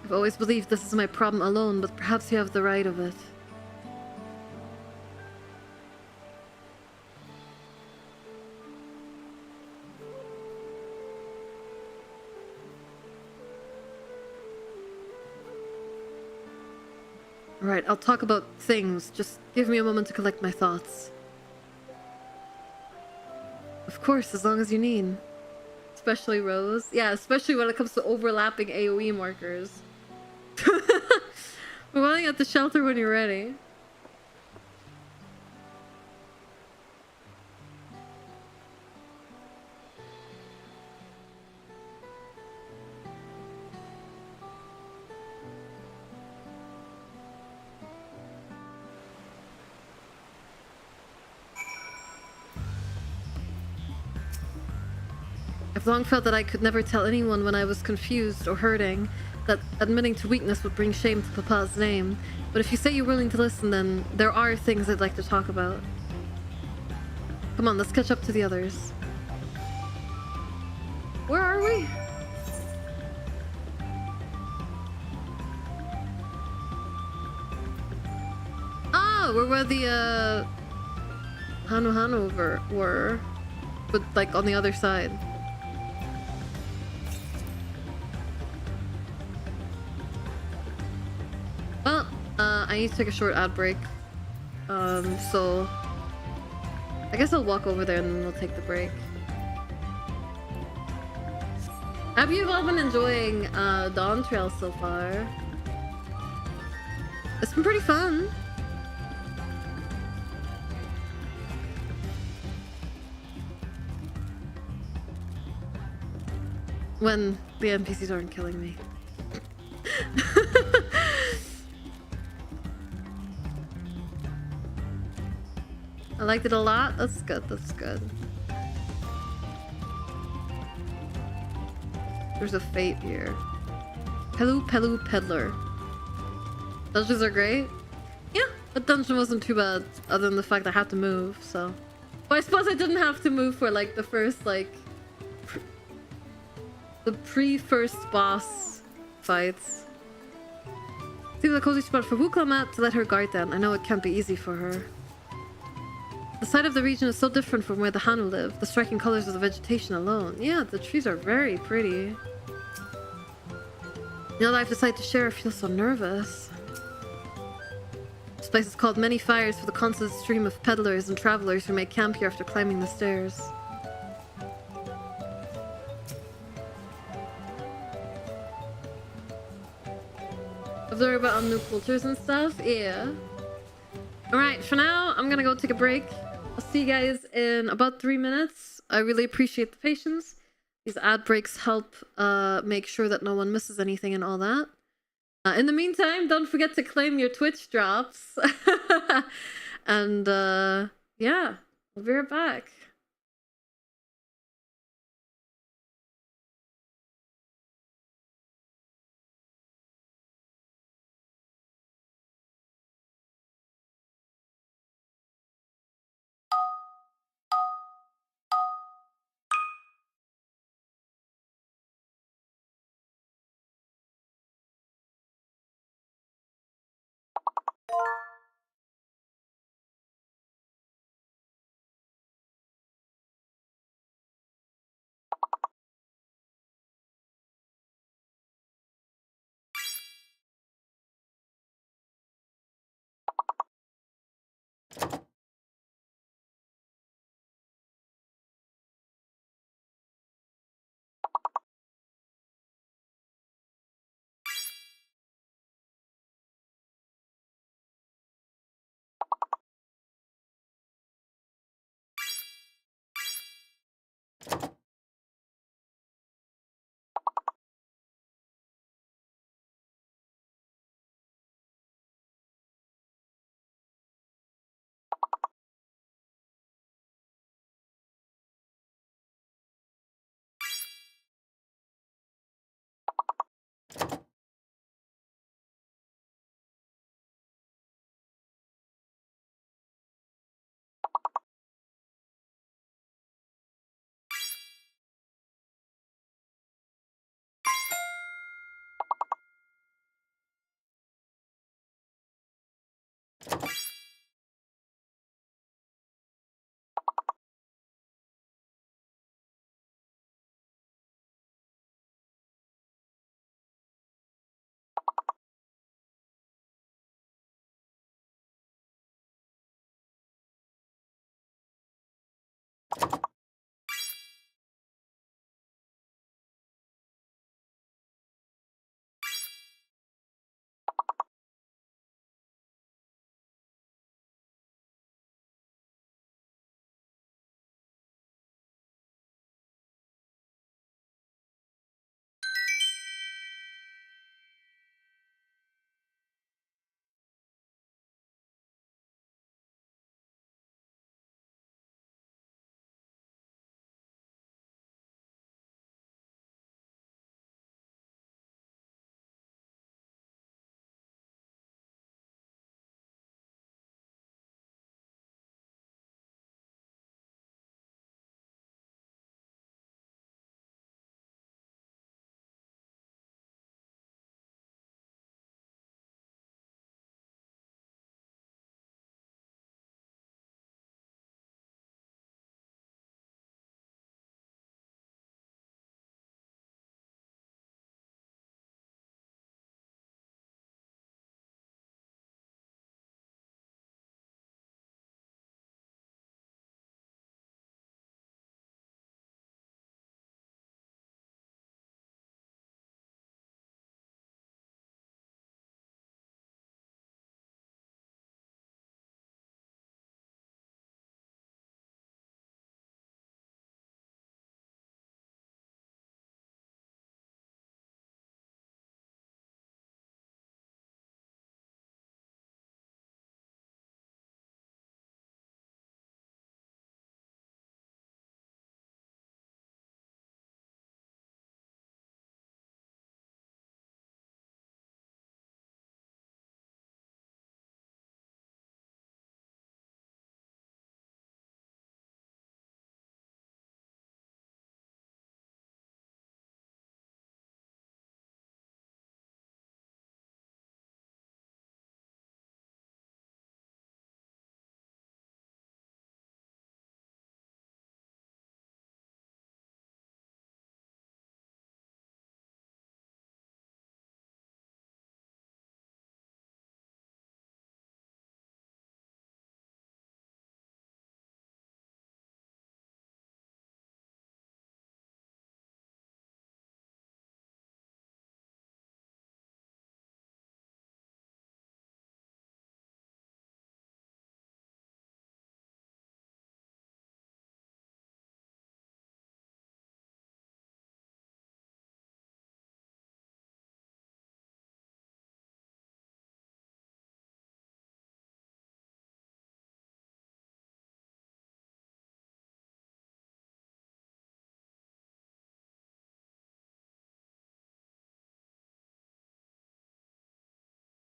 I've always believed this is my problem alone, but perhaps you have the right of it. Alright, I'll talk about things. Just give me a moment to collect my thoughts. Of course, as long as you need. Especially Rose. Yeah, especially when it comes to overlapping AoE markers. We're running at the shelter when you're ready. I've long felt that I could never tell anyone when I was confused or hurting, that admitting to weakness would bring shame to Papa's name. But if you say you're willing to listen, then there are things I'd like to talk about. Come on, let's catch up to the others. Where are we? Oh, we're where the Hanover were, but like on the other side. Well, I need to take a short ad break. So I guess I'll walk over there and then we'll take the break. Have you all been enjoying Dawntrail so far? It's been pretty fun. When the NPCs aren't killing me. I liked it a lot. That's good, that's good. There's a fate here. Pelu Peddler. Dungeons are great. Yeah, but dungeon wasn't too bad, other than the fact I had to move, so. But I suppose I didn't have to move for like the first, like, the pre-first boss fights. Seems a cozy spot for Wuklamat to let her guard down. I know it can't be easy for her. The side of the region is so different from where the Hanu live. The striking colors of the vegetation alone. Yeah, the trees are very pretty. Now that I've decided to share, I feel so nervous. This place is called Many Fires for the constant stream of peddlers and travelers who make camp here after climbing the stairs. Observe about new cultures and stuff? Yeah. Alright, for now, I'm gonna go take a break. I'll see you guys in about 3 minutes. I really appreciate the patience. These ad breaks help make sure that no one misses anything and all that. In the meantime, don't forget to claim your Twitch drops. And yeah, we'll be right back.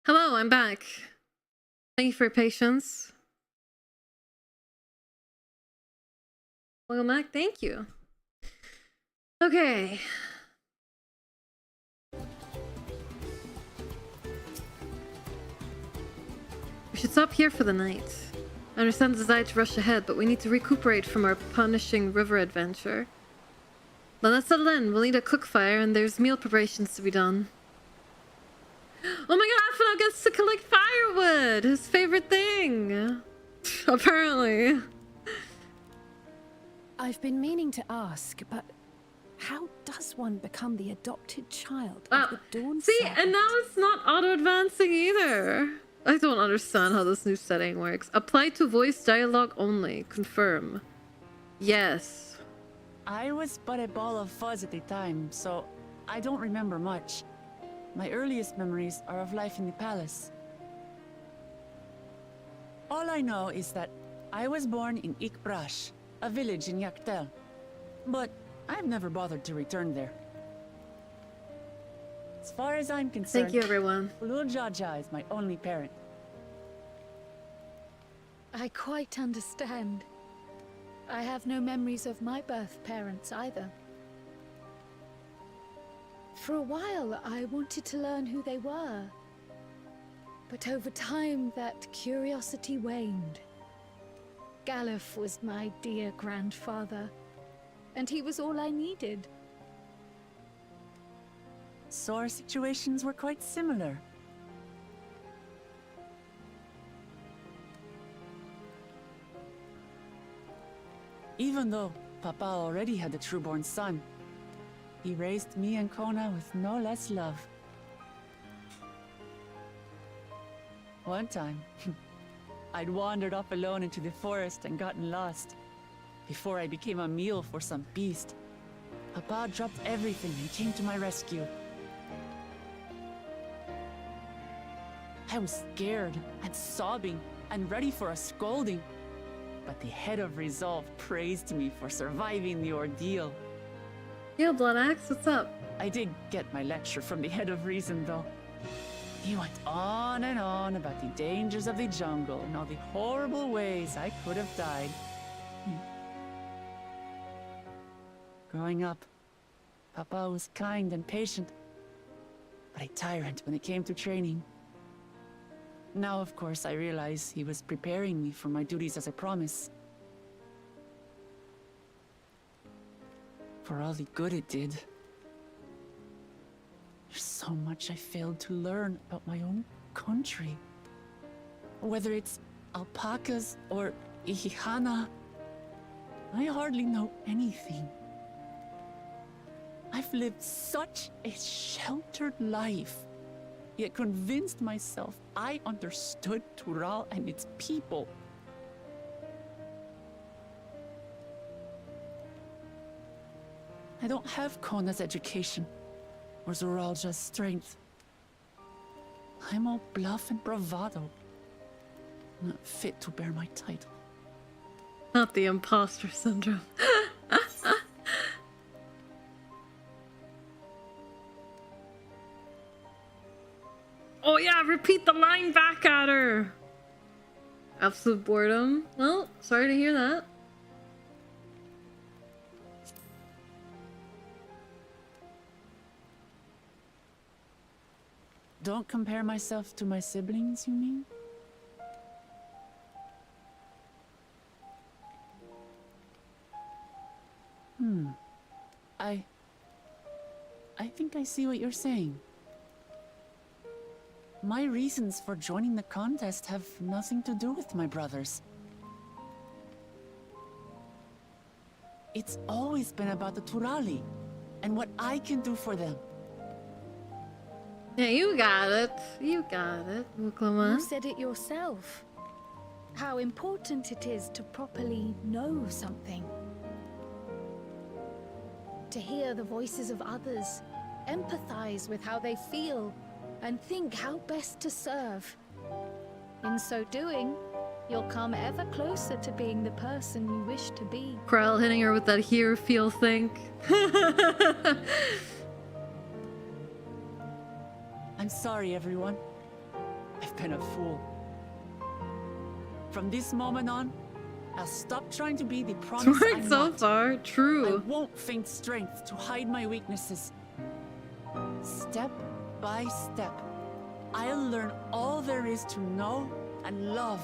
Hello, I'm back. Thank you for your patience. Welcome back. Thank you. Okay. We should stop here for the night. I understand the desire to rush ahead, but we need to recuperate from our punishing river adventure. Then let's settle in. We'll need a cook fire, and there's meal preparations to be done. Oh my god, Aphino gets to collect firewood! His favorite thing! Apparently. I've been meaning to ask, but how does one become the adopted child Wow. of the Dawn? See, Serpent? and now it's not auto-advancing either. I don't understand how this new setting works. Apply to voice dialogue only. Confirm. Yes. I was but a ball of fuzz at the time, so I don't remember much. My earliest memories are of life in the palace. All I know is that I was born in Ikbrash, a village in Yaktel. But I've never bothered to return there. As far as I'm concerned, Thank you, everyone. Ulul Jaja is my only parent. I quite understand. I have no memories of my birth parents either. For a while, I wanted to learn who they were. But over time, that curiosity waned. Galuf was my dear grandfather, and he was all I needed. So our situations were quite similar. Even though Papa already had a trueborn son, he raised me and Kona with no less love. One time, I'd wandered off alone into the forest and gotten lost. Before I became a meal for some beast, Papa dropped everything and came to my rescue. I was scared and sobbing and ready for a scolding, but the head of resolve praised me for surviving the ordeal. Yo, Blood Axe, what's up? I did get my lecture from the head of reason, though. He went on and on about the dangers of the jungle and all the horrible ways I could have died. Growing up, Papa was kind and patient, but a tyrant when it came to training. Now, of course, I realize he was preparing me for my duties as a promise. For all the good it did. There's so much I failed to learn about my own country. Whether it's alpacas or ihihana, I hardly know anything. I've lived such a sheltered life, yet convinced myself I understood Tural and its people. I don't have Kona's education, or Zoralja's strength. I'm all bluff and bravado, not fit to bear my title. Not the imposter syndrome. Oh yeah, repeat the line back at her. Absolute boredom. Well, sorry to hear that. Don't compare myself to my siblings, you mean? I think I see what you're saying. My reasons for joining the contest have nothing to do with my brothers. It's always been about the Turali and what I can do for them. Yeah, you got it. You got it, Muklama. You said it yourself. How important it is to properly know something. To hear the voices of others, empathize with how they feel, and think how best to serve. In so doing, you'll come ever closer to being the person you wish to be. Krell hitting her with that hear, feel, think. I'm sorry, everyone. been a fool. From this moment on, I'll stop trying to be the promise It's worked I'm so not. far. I True. won't feign strength to hide my weaknesses. Step by step, I'll learn all there is to know and love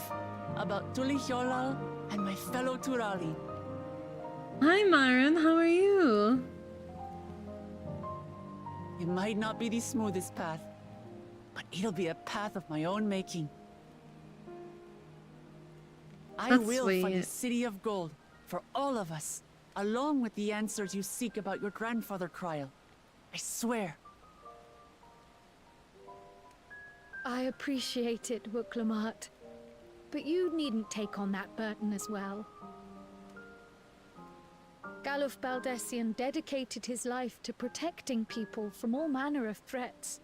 about Tulihyolal and my fellow Turali. Hi, Myron. How are you? It might not be the smoothest path, but it'll be a path of my own making. I That's will find a sweet. city of gold for all of us, along with the answers you seek about your grandfather, Kryl. I swear. I appreciate it, Wuklamat. But you needn't take on that burden as well. Galuf Baldessian dedicated his life to protecting people from all manner of threats.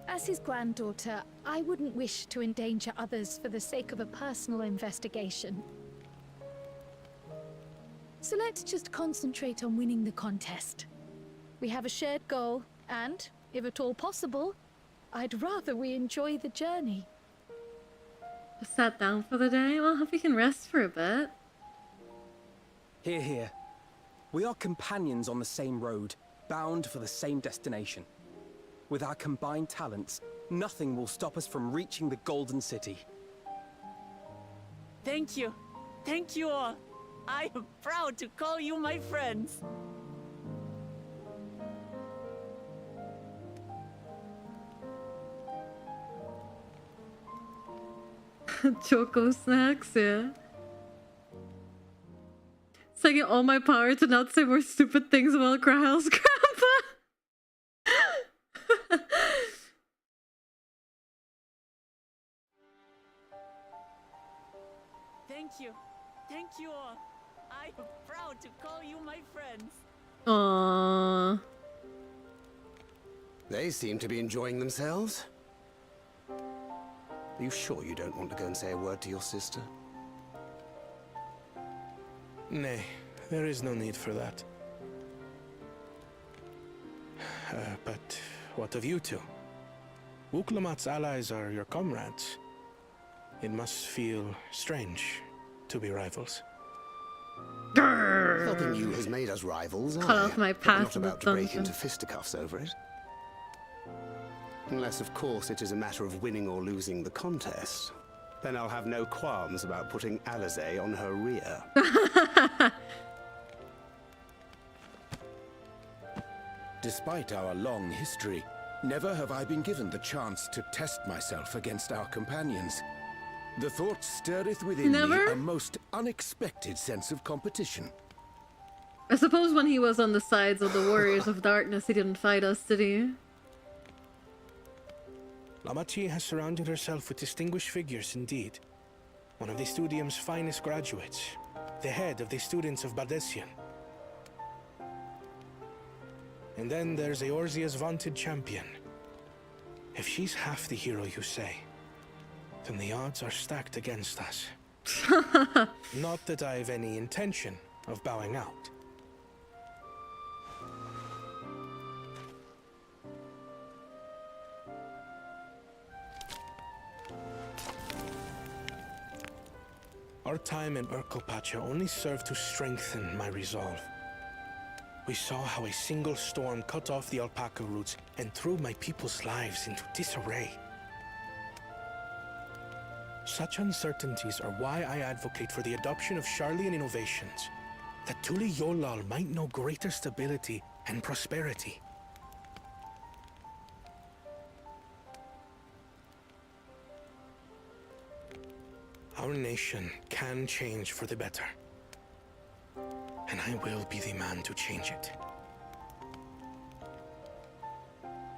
As his granddaughter, I wouldn't wish to endanger others for the sake of a personal investigation. So let's just concentrate on winning the contest. We have a shared goal, and, if at all possible, I'd rather we enjoy the journey. Just sat down for the day? Well, I hope you can rest for a bit. Hear, hear. We are companions on the same road, bound for the same destination. With our combined talents, nothing will stop us from reaching the Golden City. Thank you. Thank you all. I am proud to call you my friends. Choco snacks, yeah. Taking all my power to not say more stupid things about Kryl's grandpa. Thank you. Thank you all. I am proud to call you my friends. Aww. They seem to be enjoying themselves. Are you sure you don't want to go and say a word to your sister? Nay, there is no need for that. But what of you two? Wuklamat's allies are your comrades. It must feel strange to be rivals. Helping you has made us rivals, Cut off my but we're path not in the about to break dungeon. into fisticuffs over it. Unless, of course, it is a matter of winning or losing the contest. Then I'll have no qualms about putting Alize on her rear. Despite our long history, never have I been given the chance to test myself against our companions. The thought stirreth within me Never? a most unexpected sense of competition. I suppose when he was on the sides of the Warriors of Darkness, he didn't fight us, did he? Lamachi has surrounded herself with distinguished figures indeed. One of the Studium's finest graduates, the head of the students of Baldessian. And then there's Eorzea's vaunted champion. If she's half the hero you say, then the odds are stacked against us. Not that I have any intention of bowing out. Our time in Urkelpacha only served to strengthen my resolve. We saw how a single storm cut off the alpaca roots and threw my people's lives into disarray. Such uncertainties are why I advocate for the adoption of Sharlayan innovations, that Tulihyolal might know greater stability and prosperity. Our nation can change for the better. And I will be the man to change it.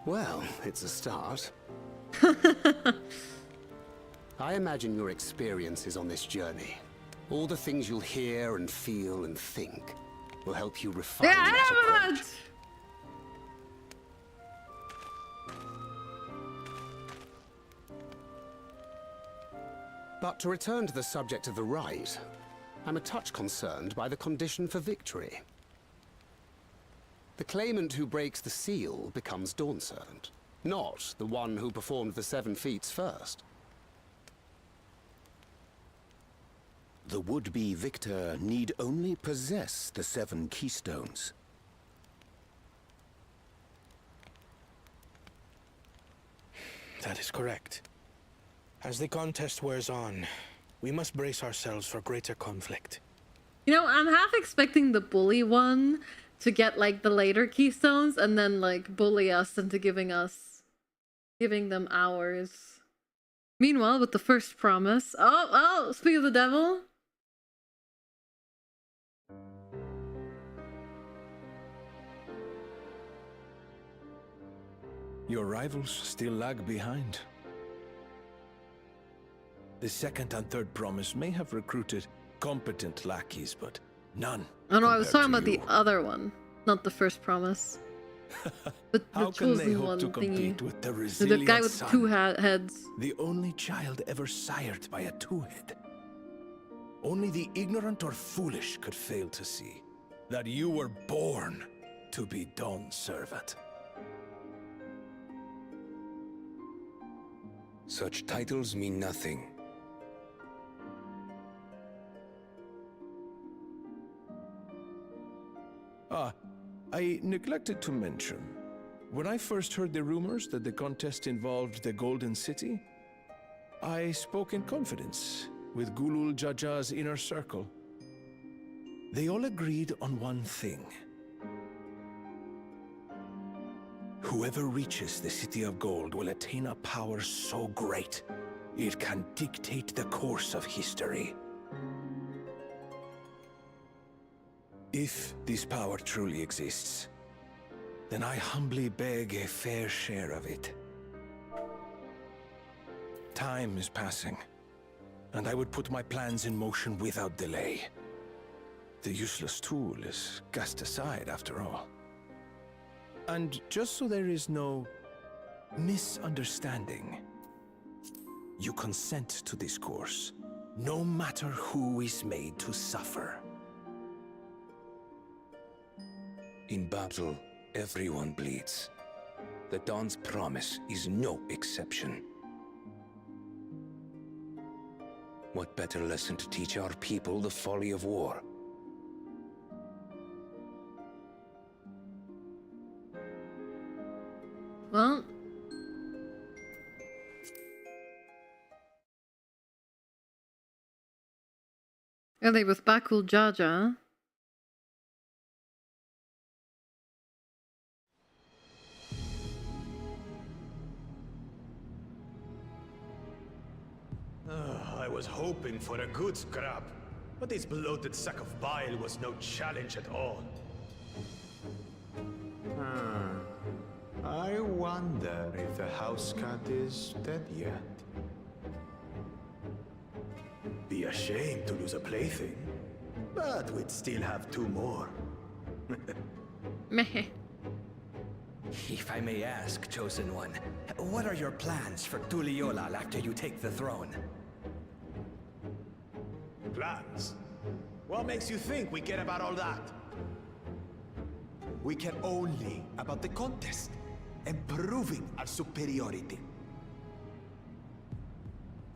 Well, it's a start. I imagine your experiences on this journey, all the things you'll hear and feel and think, will help you refine that approach. But to return to the subject of the rite, I'm a touch concerned by the condition for victory. The claimant who breaks the seal becomes Dawn Servant, not the one who performed the 7 feats first. The would-be victor need only possess the 7 keystones. That is correct. As the contest wears on, we must brace ourselves for greater conflict. You know, I'm half expecting the bully one to get like the later keystones and then like bully us into giving them ours. Meanwhile, with the first promise, speak of the devil. Your rivals still lag behind. The second and third promise may have recruited competent lackeys, but none. Oh no, I was talking about the other one, not the first promise. How can they hope to compete with the resilient the guy with son, 2 heads? the only child ever sired by a 2-head? Only the ignorant or foolish could fail to see that you were born to be Dawn's servant. Such titles mean nothing. I neglected to mention, when I first heard the rumors that the contest involved the Golden City, I spoke in confidence with Gulul Jaja's inner circle. They all agreed on one thing. Whoever reaches the City of Gold will attain a power so great, it can dictate the course of history. If this power truly exists, then I humbly beg a fair share of it. Time is passing, and I would put my plans in motion without delay. The useless tool is cast aside after all. And just so there is no misunderstanding, you consent to this course, no matter who is made to suffer. In battle, everyone bleeds. The Dawn's promise is no exception. What better lesson to teach our people the folly of war? Well, are they with Bakul Jaja? I was hoping for a good scrap, but this bloated sack of bile was no challenge at all. I wonder if the house cat is dead yet. Be ashamed to lose a plaything, but we'd still have 2 more. Meh. If I may ask, Chosen One, what are your plans for Tuliolal after you take the throne? Plans? What makes you think we care about all that? We care only about the contest and proving our superiority.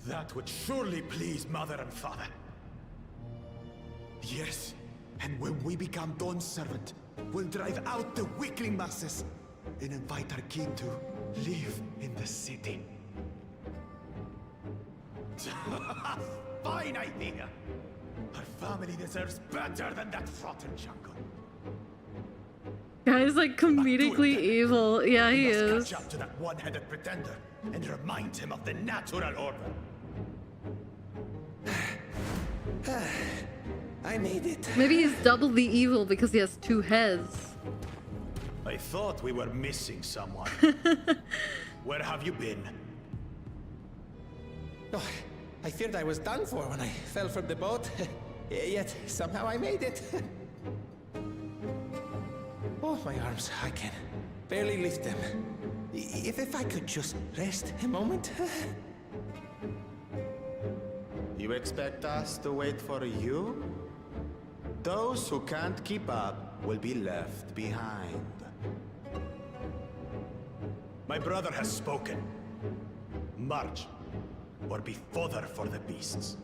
That would surely please Mother and Father. Yes, and when we become Dawn's servant, we'll drive out the weakling masses and invite our king to live in the city. Fine idea! Our family deserves better than that rotten jungle. Guy's like comedically evil. Yeah, he We is. must catch up to that one-headed pretender and remind him of the natural order. I made it. Maybe he's double the evil because he has 2 heads. I thought we were missing someone. Where have you been? Oh, I feared I was done for when I fell from the boat. Yet somehow I made it. Oh, my arms, I can barely lift them. If I could just rest a moment. You expect us to wait for you? Those who can't keep up will be left behind. My brother has spoken. March, or be fodder for the beasts.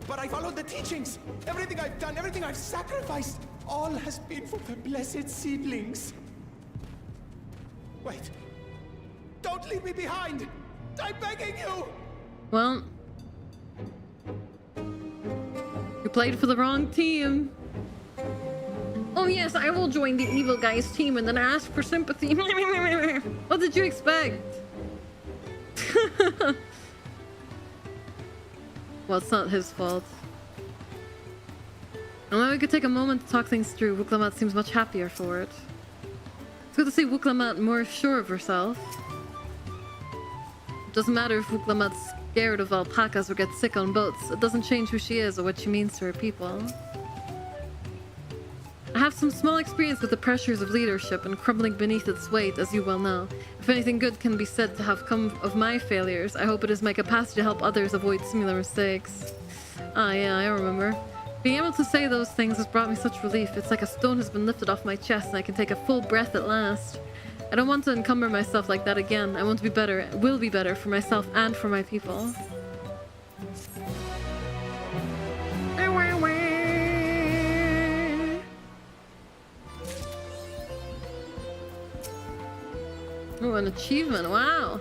But I followed the teachings. Everything I've done, everything I've sacrificed, all has been for the blessed seedlings. Wait. Don't leave me behind! I'm begging you! Well, you played for the wrong team. Oh yes, I will join the evil guy's team and then ask for sympathy. What did you expect? Well, it's not his fault. And then we could take a moment to talk things through. Wuklamat seems much happier for it. It's good to see Wuklamat more sure of herself. It doesn't matter if Wuklamat's scared of alpacas or gets sick on boats. It doesn't change who she is or what she means to her people. I have some small experience with the pressures of leadership and crumbling beneath its weight, as you well know. If anything good can be said to have come of my failures, I hope it is my capacity to help others avoid similar mistakes. Ah, yeah, I remember. Being able to say those things has brought me such relief. It's like a stone has been lifted off my chest and I can take a full breath at last. I don't want to encumber myself like that again. I want to be better, will be better for myself and for my people. Oh, an achievement, wow.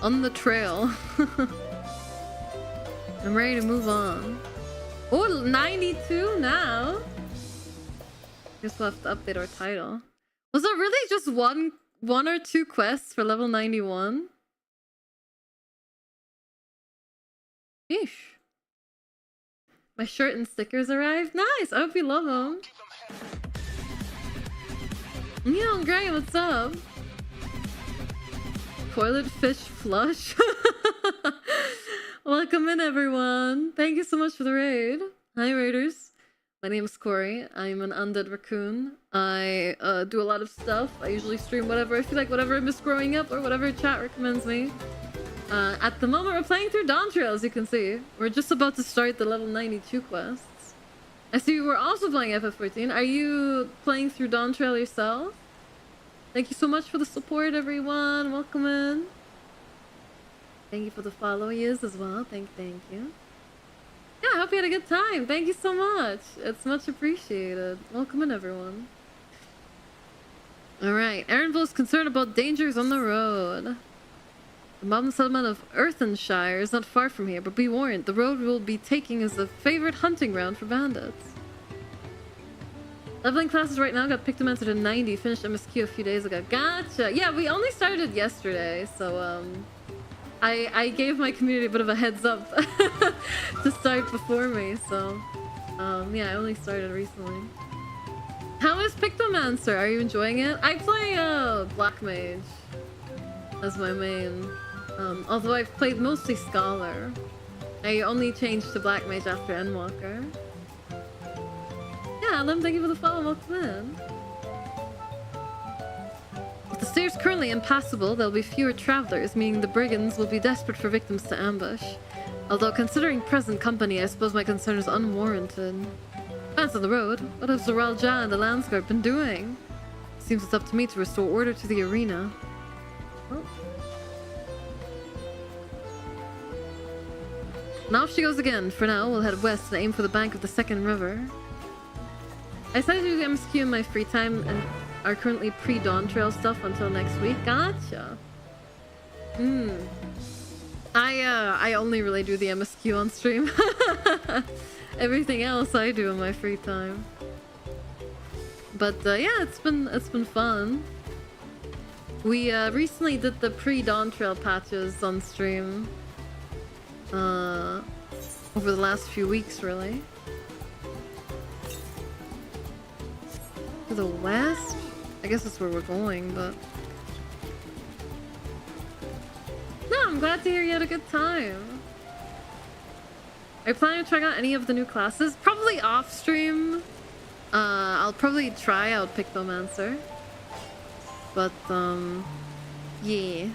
On the trail. I'm ready to move on. Oh, 92 now. Guess we'll have to update our title. Was there really just one or two quests for level 91? Yeesh. My shirt and stickers arrived. Nice. I hope you love them. Yo, Gray, what's up? Toilet fish flush. Welcome in, everyone. Thank you so much for the raid. Hi, raiders. My name is Kori. I'm an undead raccoon. I do a lot of stuff. I usually stream whatever I feel like, whatever I miss growing up, or whatever chat recommends me. At the moment, we're playing through Dawntrail, as you can see. We're just about to start the level 92 quests. I see we're also playing FF14. Are you playing through Dawntrail yourself? Thank you so much for the support, everyone. Welcome in. Thank you for the follow-yous as well. Thank you. Yeah, I hope you had a good time. Thank you so much. It's much appreciated. Welcome in, everyone. Alright, Erinville is concerned about dangers on the road. The modern settlement of Earthenshire is not far from here, but be warned, the road we'll be taking is a favorite hunting ground for bandits. Leveling classes right now got Pictomancer to 90, finished MSQ a few days ago. Gotcha! Yeah, we only started yesterday, so I gave my community a bit of a heads up to start before me, so yeah, I only started recently. How is Pictomancer? Are you enjoying it? I play Black Mage as my main. Although I've played mostly Scholar. I only changed to Black Mage after Endwalker. Yeah, Lim, thank you for the follow. Welcome in. With the stairs currently impassable, there'll be fewer travelers, meaning the brigands will be desperate for victims to ambush. Although considering present company, I suppose my concern is unwarranted. Fans on the road, what have Zoralja and the Landsguard been doing? Seems it's up to me to restore order to the arena. Oh. Now off she goes again. For now, we'll head west and aim for the bank of the second river. I decided to do the MSQ in my free time and are currently pre-Dawntrail stuff until next week. Gotcha. I only really do the MSQ on stream. Everything else I do in my free time. But yeah, it's been fun. We recently did the pre-Dawntrail patches on stream. Over the last few weeks, really. To the west? I guess that's where we're going, but... No, I'm glad to hear you had a good time. Are you planning on trying out any of the new classes? Probably off stream. I'll probably try out Pictomancer. But, yeah.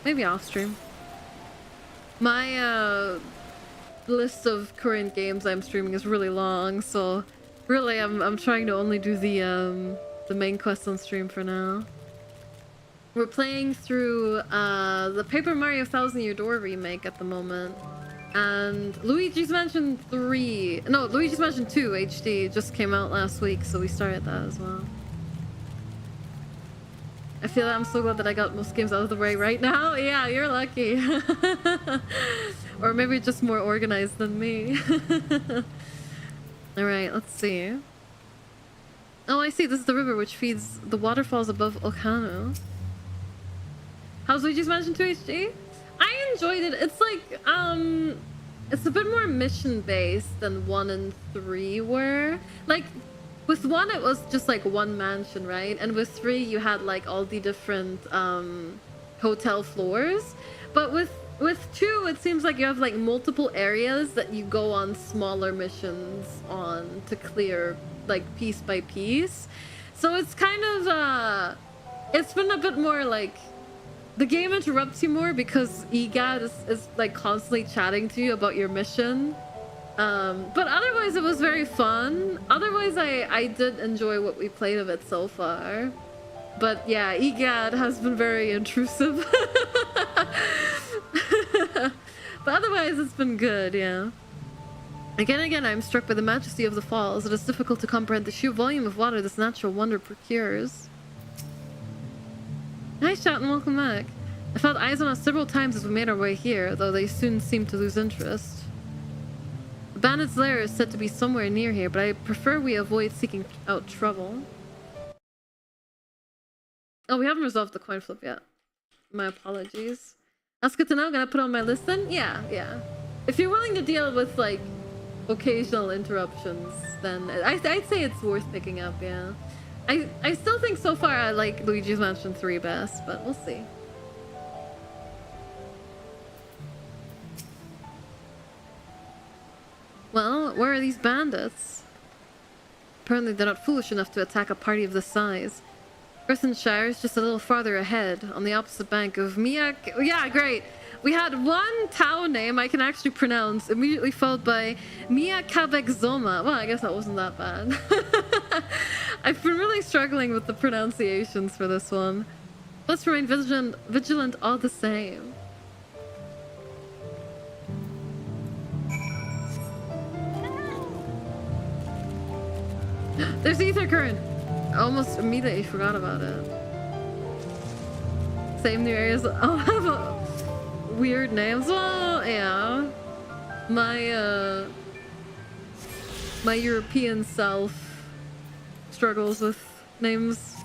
Maybe off stream. My, list of current games I'm streaming is really long, so really I'm trying to only do the main quest on stream for now. We're playing through the Paper Mario Thousand Year Door remake at the moment. And Luigi's Mansion 3... No, Luigi's Mansion 2 HD just came out last week, so we started that as well. I feel I'm so glad that I got most games out of the way right now. Yeah, you're lucky. Or maybe just more organized than me. Alright, let's see. Oh, I see. This is the river which feeds the waterfalls above Okano. How's Luigi's Mansion 2 HD? I enjoyed it. It's like, it's a bit more mission-based than 1 and 3 were. Like, with 1 it was just like one mansion, right? And with 3 you had like all the different hotel floors. But with 2 it seems like you have like multiple areas that you go on smaller missions on to clear like piece by piece. So it's kind of it's been a bit more like the game interrupts you more because EGAD is like constantly chatting to you about your mission. But otherwise it was very fun. Otherwise I did enjoy what we played of it so far. But yeah, EGAD has been very intrusive. But otherwise it's been good, yeah. Again and again I'm struck by the majesty of the falls. It is difficult to comprehend the sheer volume of water this natural wonder procures. Hi Shout and welcome back. I felt eyes on us several times as we made our way here, though they soon seemed to lose interest. The bandit's lair is said to be somewhere near here, but I prefer we avoid seeking out trouble. Oh, we haven't resolved the coin flip yet. My apologies. That's good to know. Gonna put on my list then? Yeah, yeah. If you're willing to deal with, like, occasional interruptions, then I'd say it's worth picking up, yeah. I still think so far I like Luigi's Mansion 3 best, but we'll see. Well, where are these bandits? Apparently they're not foolish enough to attack a party of this size. Shire is just a little farther ahead, on the opposite bank of Miak. Yeah, great. We had one town name I can actually pronounce, immediately followed by Miakabekzoma. Well, I guess that wasn't that bad. I've been really struggling with the pronunciations for this one. Let's remain vigilant all the same. There's Ether Current! I almost immediately forgot about it. Same new areas. I'll have weird names. Well, yeah. My European self struggles with names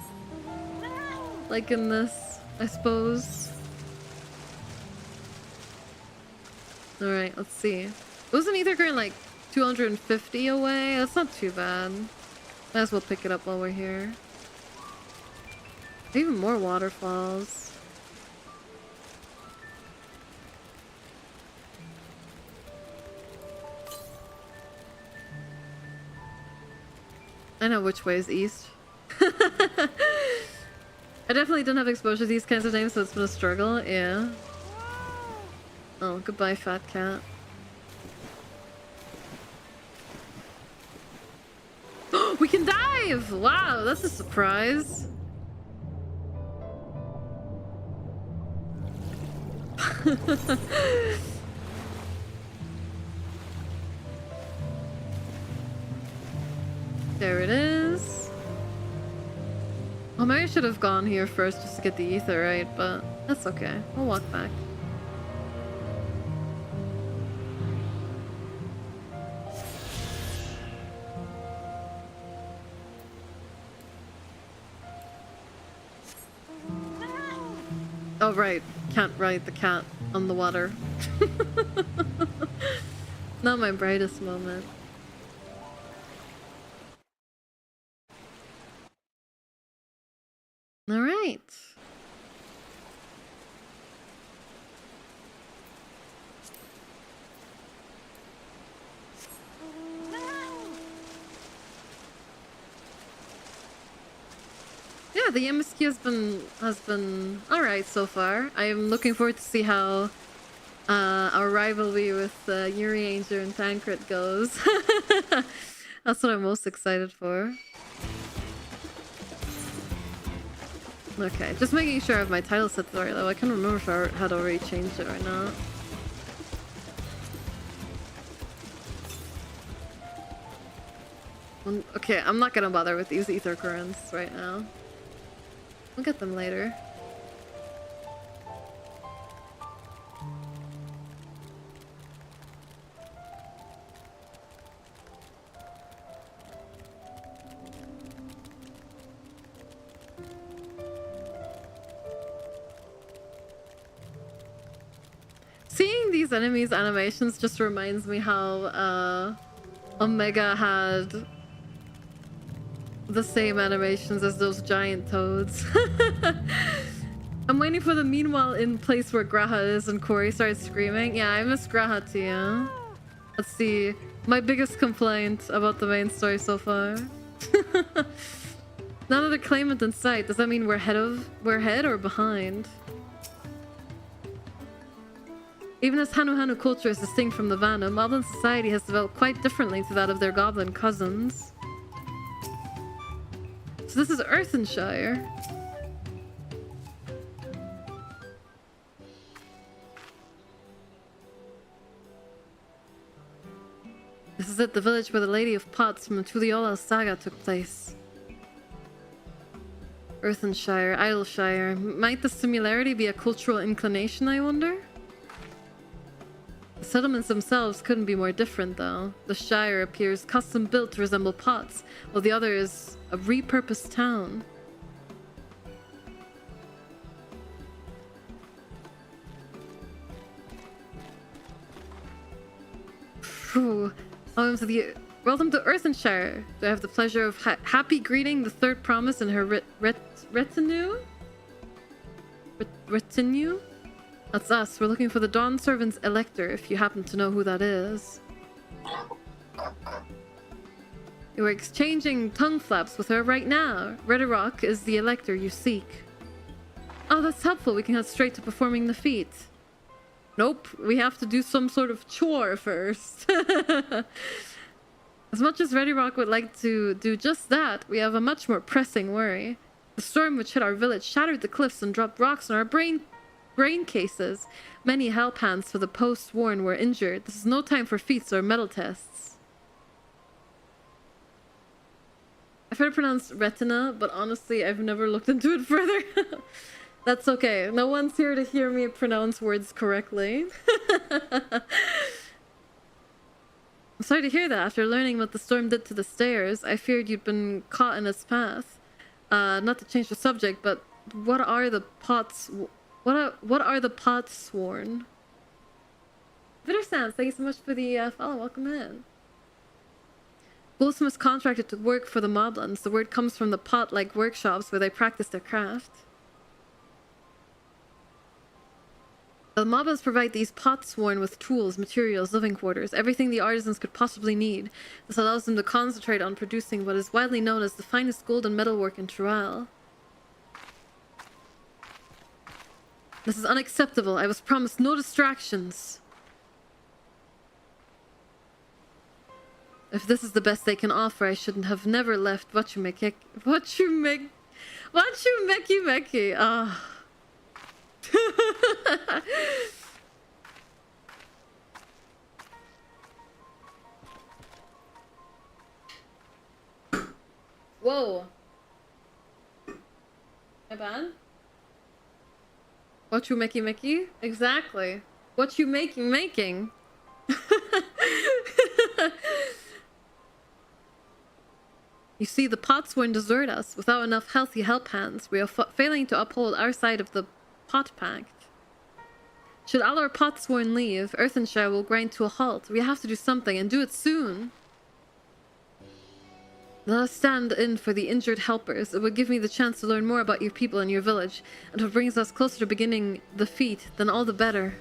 like in this, I suppose. Alright, let's see. Wasn't Ether Current like 250 away? That's not too bad. Might as well pick it up while we're here. Even more waterfalls. I know which way is east. I definitely didn't have exposure to these kinds of names, so it's been a struggle, yeah. Oh, goodbye, fat cat. We can dive! Wow, that's a surprise. There it is. Well, maybe I should have gone here first just to get the ether, right? But that's okay. We'll walk back. Oh, right. Can't ride the cat on the water. Not my brightest moment. All right. Yeah, the MSQ has been all right so far. I am looking forward to see how our rivalry with Yuri Angel and Tancred goes. That's what I'm most excited for. Okay, just making sure I have my title set to the right level. I can't remember if I had already changed it or not. Okay, I'm not gonna bother with these ether currents right now. I'll get them later. Seeing these enemies' animations just reminds me how Omega had the same animations as those giant toads. I'm waiting for the meanwhile in place where Graha is and Kori starts screaming. Yeah, I miss Graha too. Let's see. My biggest complaint about the main story so far. None of the claimant in sight. Does that mean we're ahead or behind? Even as Hanu culture is distinct from the Vanu, modern society has developed quite differently to that of their goblin cousins. So this is Earthenshire. This is it, the village where the Lady of Pots from the Tuliola's saga took place. Earthenshire, Idleshire. Might the similarity be a cultural inclination, I wonder? The settlements themselves couldn't be more different, though. The Shire appears custom-built to resemble Pots, while the other is a repurposed town. Phew. Welcome to Earthenshire. Do I have the pleasure of happy greeting the third promise in her retinue? Retinue? That's us. We're looking for the Dawn Servant's Elector, if you happen to know who that is. You are exchanging tongue flaps with her right now. Redirock is the Elector you seek. Oh, that's helpful. We can head straight to performing the feat. Nope, we have to do some sort of chore first. As much as Redirock would like to do just that, we have a much more pressing worry. The storm which hit our village shattered the cliffs and dropped rocks on our brain cases. Many hellpants for the post-worn were injured. This is no time for feats or metal tests. I've heard it pronounced retina, but honestly, I've never looked into it further. That's okay. No one's here to hear me pronounce words correctly. I'm sorry to hear that. After learning what the storm did to the stairs, I feared you'd been caught in its path. Not to change the subject, but what are the pots... What are the pots sworn? Bittersands, thank you so much for the follow. Welcome in. Goldsmiths contracted to work for the Moblins. The word comes from the pot-like workshops where they practice their craft. The Moblins provide these pots sworn with tools, materials, living quarters, everything the artisans could possibly need. This allows them to concentrate on producing what is widely known as the finest gold and metalwork in Tural. This is unacceptable. I was promised no distractions. If this is the best they can offer, I shouldn't have never left Vtumer. Ah. Whoa. My bad? What you making? Exactly. What you making? You see, the pots won't desert us. Without enough healthy help hands, we are failing to uphold our side of the Potpact. Should all our potsworn leave, Earthenshire will grind to a halt. We have to do something, and do it soon. Let us stand in for the injured helpers. It would give me the chance to learn more about your people and your village, and if it brings us closer to beginning the feat, then all the better.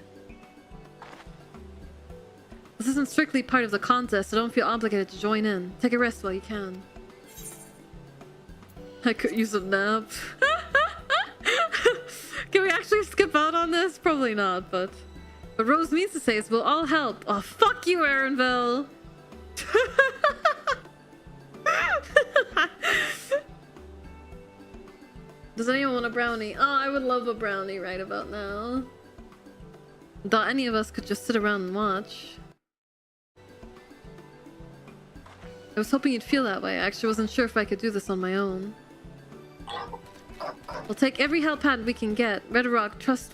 This isn't strictly part of the contest, so don't feel obligated to join in. Take a rest while you can. I could use a nap. Can we actually skip out on this? Probably not, but What Rose means to say is we'll all help. Oh, fuck you, Aaronville! Does anyone want a brownie? Oh, I would love a brownie right about now. Thought any of us could just sit around and watch. I was hoping you'd feel that way. I actually wasn't sure if I could do this on my own. We'll take every help hand we can get. Red Rock truth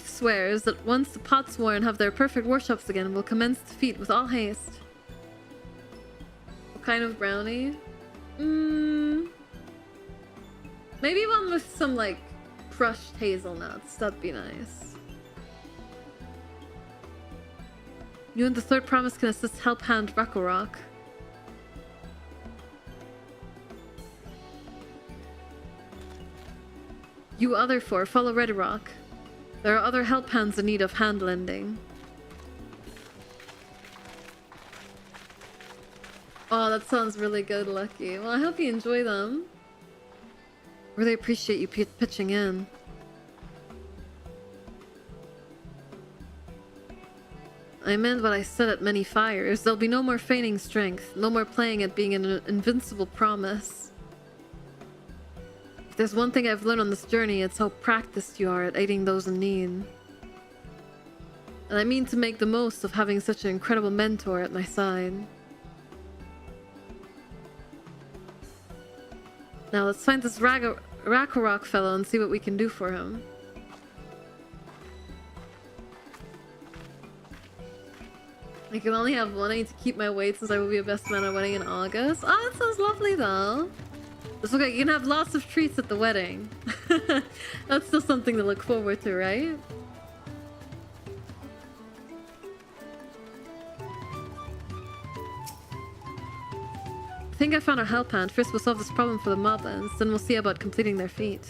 swears that once the Potsworn have their perfect workshops again, we'll commence the feat with all haste. What kind of brownie? Maybe one with some, like, crushed hazelnuts. That'd be nice. You and the third promise can assist help hand Rakorok. You other four, follow Red Rock. There are other help hands in need of hand lending. Oh, that sounds really good, Lucky. Well, I hope you enjoy them. Really appreciate you pitching in. I meant what I said at many fires. There'll be no more feigning strength. No more playing at being an invincible promise. If there's one thing I've learned on this journey, it's how practiced you are at aiding those in need. And I mean to make the most of having such an incredible mentor at my side. Now let's find this Rakorok fellow and see what we can do for him. I can only have one. I need to keep my weight since I will be a best man at wedding in August. Oh, that sounds lovely though. It's okay, you can have lots of treats at the wedding. That's still something to look forward to, right? I think I found our help hand. First we'll solve this problem for the moblins, then we'll see about completing their feat.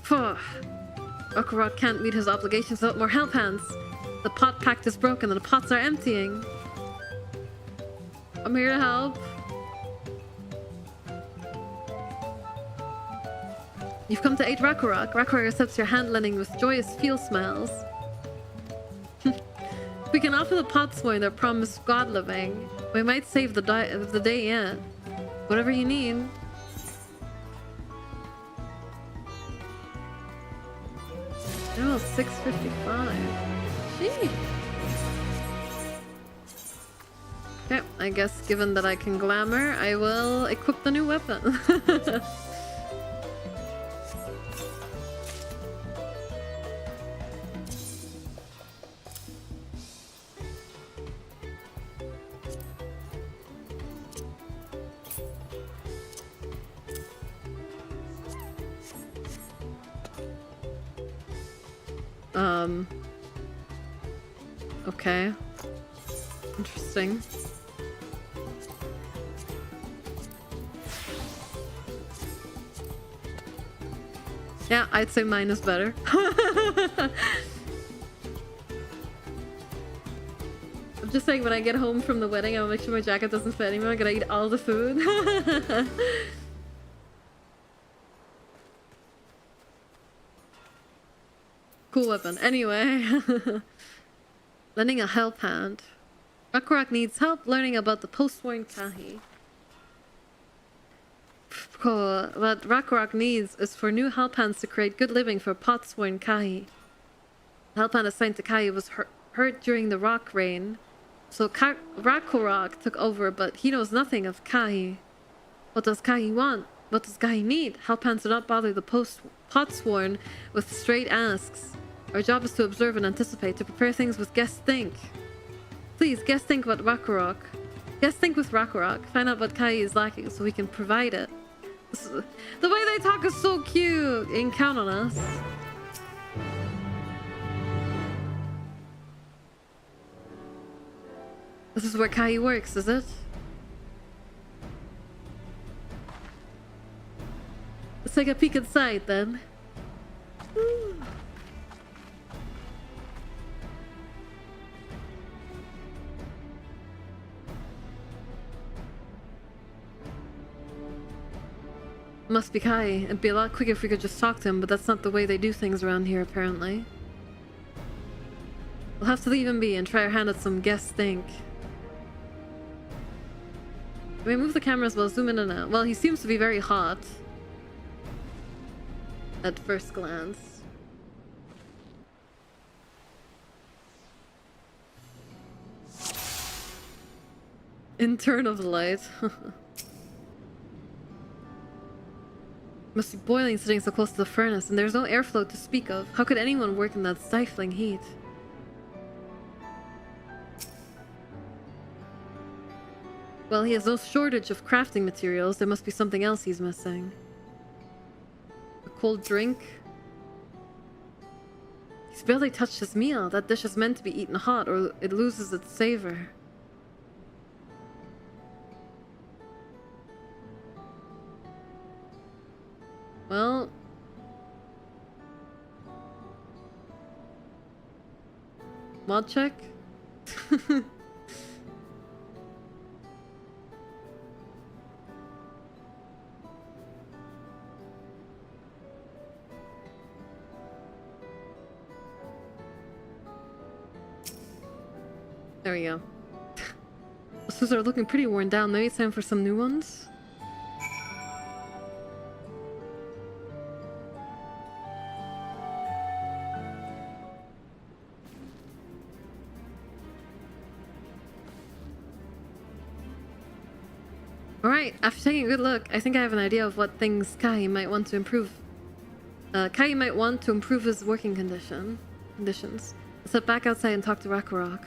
Rakorok can't meet his obligations without more help hands. The pot pact is broken and the pots are emptying. I'm here to help. You've come to aid Rakorok. Rakorok accepts your hand lending with joyous feel smiles. We can offer the Potsworn their promised god living. We might save the day yet. Whatever you need. Oh, 655. Gee. Okay, I guess given that I can glamour, I will equip the new weapon. Okay. Interesting. Yeah, I'd say mine is better. I'm just saying, when I get home from the wedding, I'll make sure my jacket doesn't fit anymore. I'm gonna eat all the food. Cool weapon. Anyway. Lending a help hand. Rakorok needs help learning about the post-worn Kahi. What Rakorok needs is for new help hands to create good living for Potsworn Kahi. The help hand assigned to Kahi was hurt during the rock rain, so Rakorok took over, but he knows nothing of Kahi. What does Kahi want? What does Kahi need? Help hands do not bother the Potsworn with straight asks. Our job is to observe and anticipate, to prepare things with guest think. Please, guest think about Rakorok. Guest think with Rakorok. Find out what Kahi is lacking so we can provide it. The way they talk is so cute. You can count on us. This is where Kahi works, is it? Let's take a peek inside then. Ooh. Must be Kai. It'd be a lot quicker if we could just talk to him, but that's not the way they do things around here, apparently. We'll have to leave him be and try our hand at some guess think. Can we move the camera as well? Zoom in and out. Well, he seems to be very hot. At first glance. Intern of the light. Must be boiling sitting so close to the furnace, and there's no airflow to speak of. How could anyone work in that stifling heat? Well, he has no shortage of crafting materials. There must be something else he's missing. A cold drink? He's barely touched his meal. That dish is meant to be eaten hot or it loses its savor. Well... mod check? There we go. Those are looking pretty worn down. Maybe it's time for some new ones? Alright, after taking a good look, I think I have an idea of what things Kai might want to improve. Kai might want to improve his working conditions. Let's head back outside and talk to Rakurok.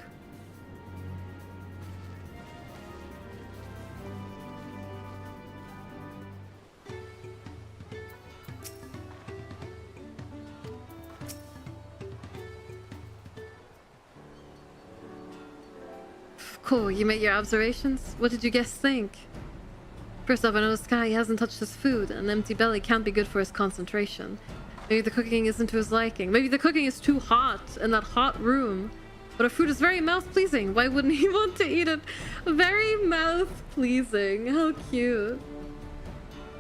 Cool, you made your observations? What did you guys think? First off, I noticed Kai hasn't touched his food. An empty belly can't be good for his concentration. Maybe the cooking isn't to his liking. Maybe the cooking is too hot in that hot room. But our food is very mouth-pleasing. Why wouldn't he want to eat it? Very mouth-pleasing. How cute.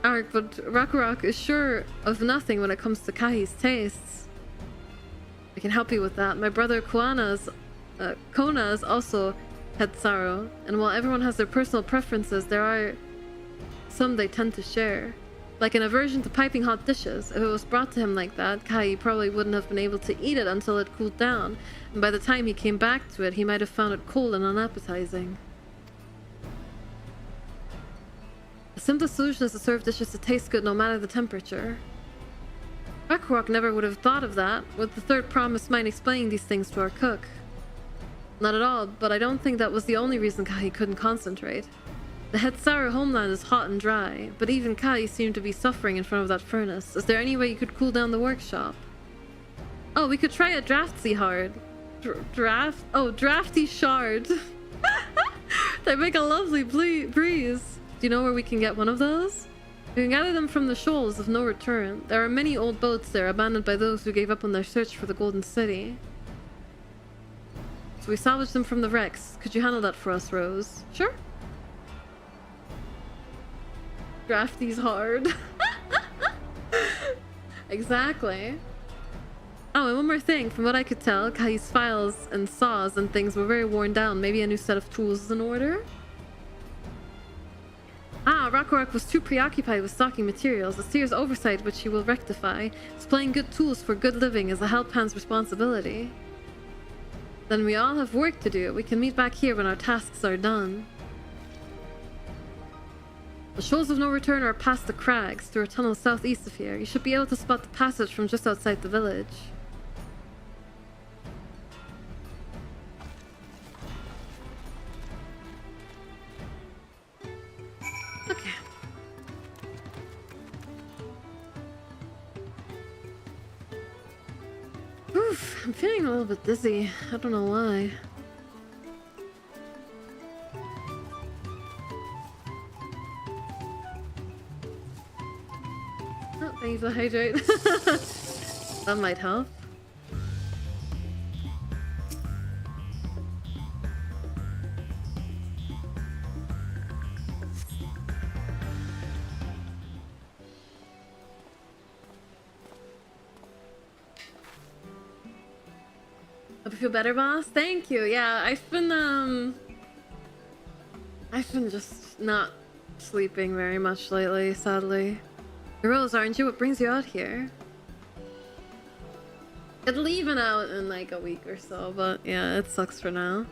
Alright, but Rakurok is sure of nothing when it comes to Kai's tastes. I can help you with that. My brother Kona is also Hetsaro, and while everyone has their personal preferences, there are some they tend to share. Like an aversion to piping hot dishes. If it was brought to him like that, Kai probably wouldn't have been able to eat it until it cooled down, and by the time he came back to it, he might have found it cold and unappetizing. The simplest solution is to serve dishes to taste good no matter the temperature. Rakurok never would have thought of that, with the third promise mind explaining these things to our cook. Not at all, but I don't think that was the only reason Kai couldn't concentrate. The Hetsaro homeland is hot and dry, but even Kai seemed to be suffering in front of that furnace. Is there any way you could cool down the workshop? Oh, we could try a drafty hard. Drafty shard. They make a lovely breeze. Do you know where we can get one of those? We can gather them from the shoals of no return. There are many old boats there, abandoned by those who gave up on their search for the Golden City. So we salvaged them from the wrecks. Could you handle that for us, Rose? Sure. Drafty's hard. Exactly. Oh, and one more thing. From what I could tell, Kai's files and saws and things were very worn down. Maybe a new set of tools is in order? Ah, Rakurok was too preoccupied with stocking materials. A Seer's oversight, which he will rectify. Supplying good tools for good living is a help-hand's responsibility. Then we all have work to do. We can meet back here when our tasks are done. The shoals of no return are past the crags, through a tunnel southeast of here. You should be able to spot the passage from just outside the village. Okay. Oof, I'm feeling a little bit dizzy. I don't know why. Oh, thank you for the hydrate. That might help. Hope you feel better, boss. Thank you. Yeah, I've been just not sleeping very much lately, sadly. Rose, aren't you? What brings you out here? It'll even out in like a week or so, but yeah, it sucks for now.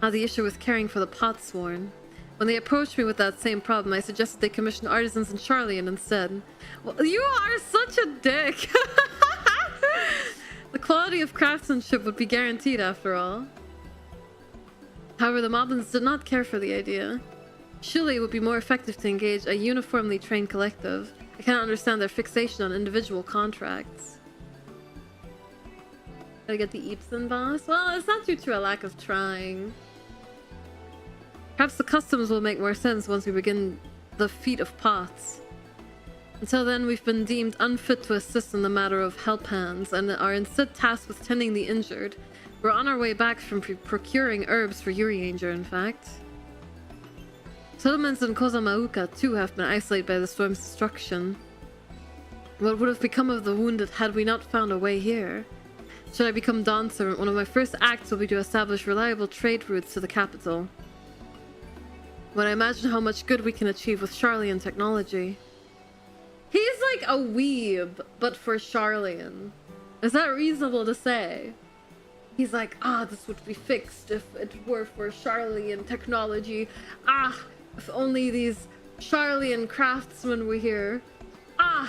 The issue with caring for the Potsworn. When they approached me with that same problem, I suggested they commission artisans in Charlian instead. Well, you are such a dick! The quality of craftsmanship would be guaranteed after all. However, the Moblins did not care for the idea. Surely it would be more effective to engage a uniformly trained collective. I cannot understand their fixation on individual contracts. Gotta get the Eepson boss? Well, it's not due to a lack of trying. Perhaps the customs will make more sense once we begin the feat of pots. Until then, we've been deemed unfit to assist in the matter of help hands and are instead tasked with tending the injured. We're on our way back from procuring herbs for Urianger, in fact. Settlements in Kozamauka, too, have been isolated by the storm's destruction. What would have become of the wounded had we not found a way here? Should I become Dawn Servant, one of my first acts will be to establish reliable trade routes to the capital. When I imagine how much good we can achieve with Charlian technology. He's like a weeb, but for Charlian. Is that reasonable to say? He's like, this would be fixed if it were for Charlian technology. If only these Charlian craftsmen were here. A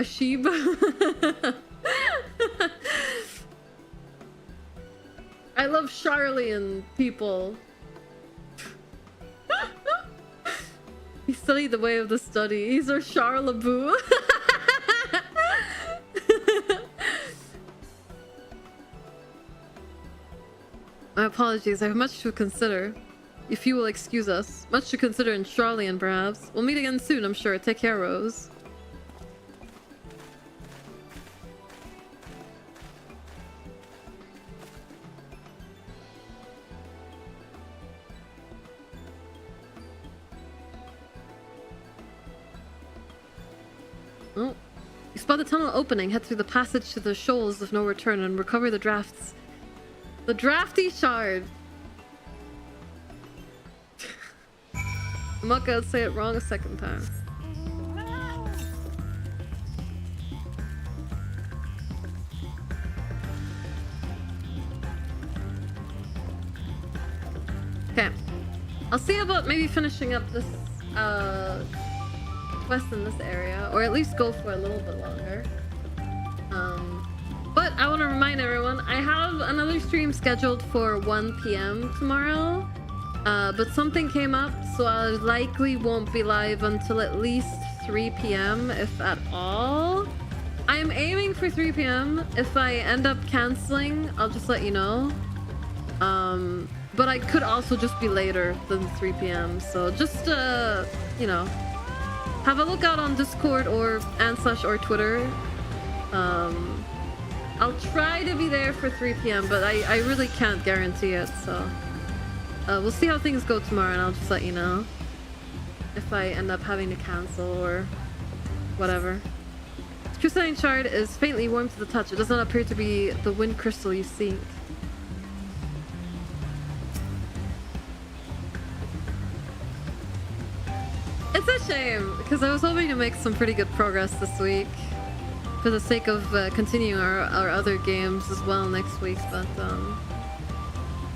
sheep. I love Charlian people. He studied the way of the study. He's our Charlaboo. My apologies. I have much to consider. If you will excuse us. Much to consider in Charlian, perhaps. We'll meet again soon, I'm sure. Take care, Rose. Oh. You spot the tunnel opening, head through the passage to the shoals of no return and recover the drafts. The drafty shard. I'm not gonna say it wrong a second time. Okay. I'll see about maybe finishing up this quest in this area, or at least go for a little bit longer. But I want to remind everyone, I have another stream scheduled for 1 p.m. tomorrow, but something came up, so I likely won't be live until at least 3 p.m. if at all. I'm aiming for 3 p.m. If I end up canceling, I'll just let you know. But I could also just be later than 3 p.m. So just, you know, have a look out on Discord or // or Twitter. I'll try to be there for 3 p.m. but I really can't guarantee it, so we'll see how things go tomorrow and I'll just let you know if I end up having to cancel or whatever. This crystalline shard is faintly warm to the touch. It does not appear to be the wind crystal you seek. It's a shame, because I was hoping to make some pretty good progress this week for the sake of continuing our other games as well next week, but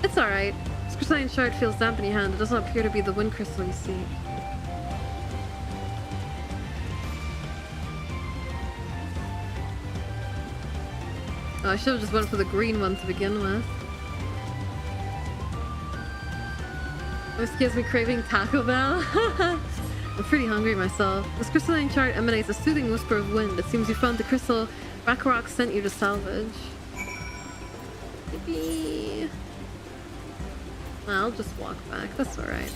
it's alright. This crystalline shard feels damp in your hand. It does not appear to be the wind crystal you see. Oh, I should have just went for the green one to begin with. This gives me craving Taco Bell. I'm pretty hungry myself. This crystalline shard emanates a soothing whisper of wind. It seems you found the crystal Rakarok sent you to salvage. Yippee. I'll just walk back. That's alright.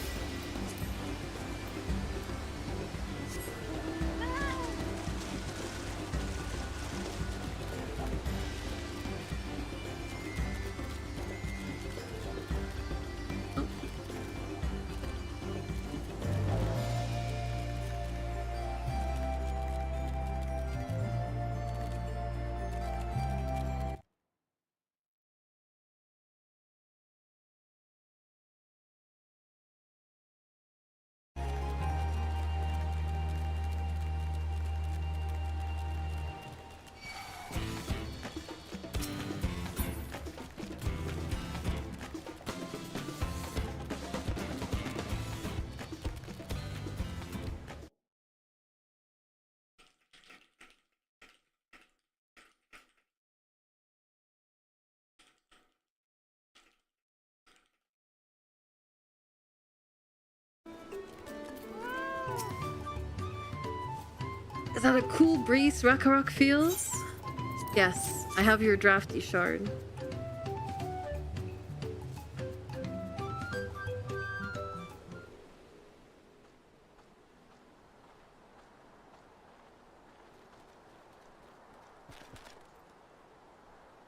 Is that a cool breeze Rakarok feels? Yes, I have your drafty shard.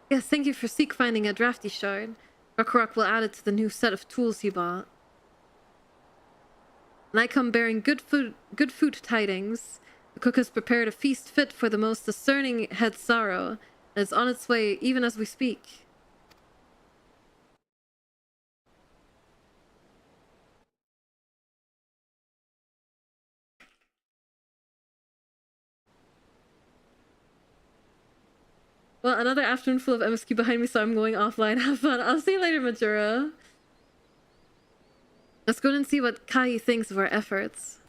Yes, thank you for finding a drafty shard. Rakarok will add it to the new set of tools he bought. And I come bearing good food tidings. The cook has prepared a feast fit for the most discerning head sorrow, and it's on its way even as we speak. Well, another afternoon full of MSQ behind me, so I'm going offline. Have fun. I'll see you later, Majura. Let's go and see what Kai thinks of our efforts.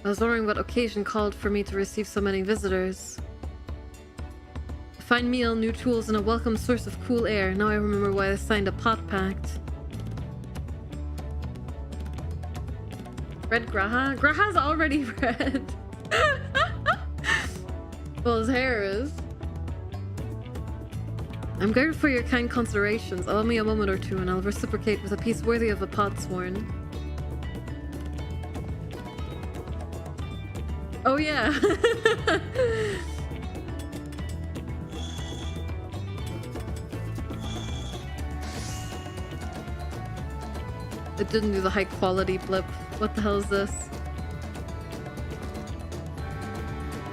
I was wondering what occasion called for me to receive so many visitors. A fine meal, new tools, and a welcome source of cool air. Now I remember why I signed a Potpact. Red Graha? Graha's already red. Well, his hair is. I'm grateful for your kind considerations. Allow me a moment or two and I'll reciprocate with a piece worthy of a Potsworn. Oh yeah. It didn't do the high quality blip. What the hell is this?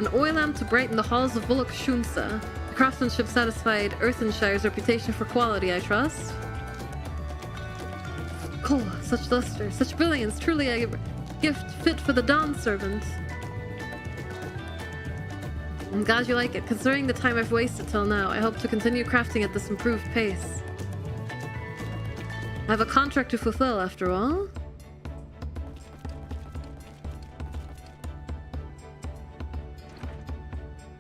An oil lamp to brighten the halls of Bullock Shunsa. The craftsmanship satisfied Earthenshire's reputation for quality, I trust. Cool, such luster, such brilliance, truly a gift fit for the Dawn servant. I'm glad you like it. Considering the time I've wasted till now, I hope to continue crafting at this improved pace. I have a contract to fulfill, after all.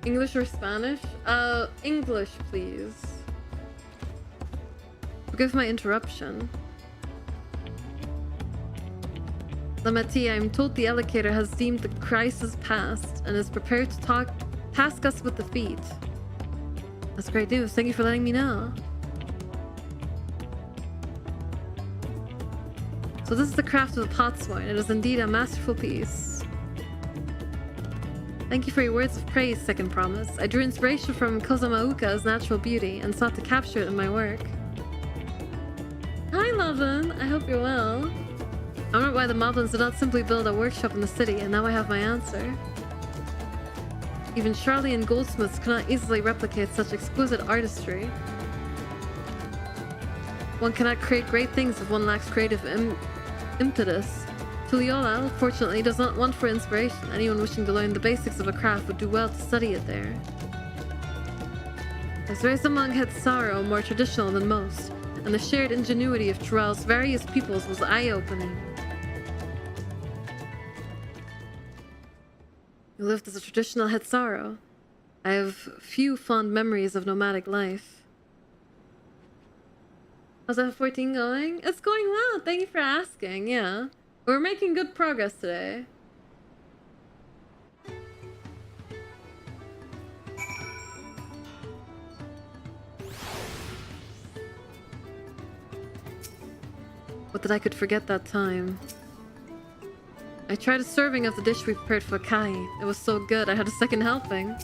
English or Spanish? English, please. Forgive my interruption. Lamati, I'm told the allocator has deemed the crisis past and is prepared to task us with the feat. That's great news. Thank you for letting me know. So this is the craft of the Potsworn. It is indeed a masterful piece. Thank you for your words of praise, Second Promise. I drew inspiration from Kozamauka's natural beauty and sought to capture it in my work. Hi, Lovin. I hope you're well. I wonder why the Moblins did not simply build a workshop in the city, and now I have my answer. Even Charlian goldsmiths cannot easily replicate such exquisite artistry. One cannot create great things if one lacks creative impetus. Tuliyola, fortunately, does not want for inspiration. Anyone wishing to learn the basics of a craft would do well to study it there. I was raised among Hetsaro, more traditional than most, and the shared ingenuity of Tural's various peoples was eye-opening. You lived as a traditional Hetsaro. I have few fond memories of nomadic life. How's F14 going? It's going well, thank you for asking, yeah. We're making good progress today. What that I could forget that time. I tried a serving of the dish we prepared for Kai. It was so good, I had a second helping.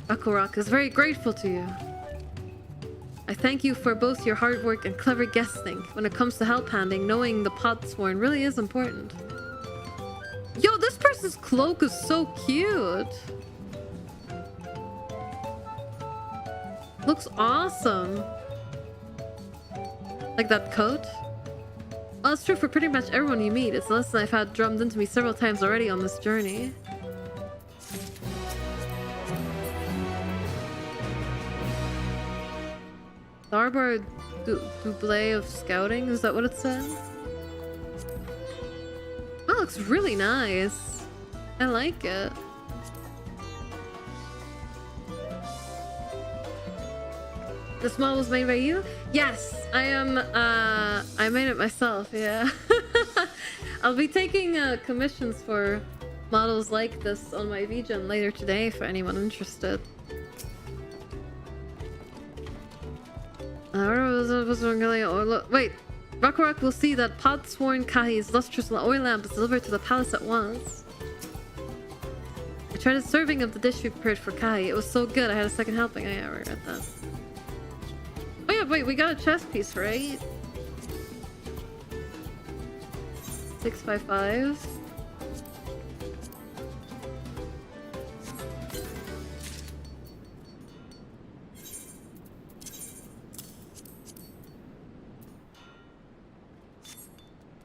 Rakarok is very grateful to you. I thank you for both your hard work and clever guessing. When it comes to help handing, knowing the Potsworn really is important. Yo, this person's cloak is so cute. Looks awesome. Like that coat. Well, it's true for pretty much everyone you meet. It's a lesson I've had drummed into me several times already on this journey. Starboard double of scouting, is that what it said? That looks really nice. I like it. This model was made by you? Yes, I am. I made it myself, yeah. I'll be taking commissions for models like this on my VGen later today for anyone interested. Wait, Rock will see that pot-sworn Kahi's lustrous oil lamp is delivered to the palace at once. I tried a serving of the dish we prepared for Kahi. It was so good, I had a second helping. I regret that. Oh yeah, wait, we got a chess piece, right? 655.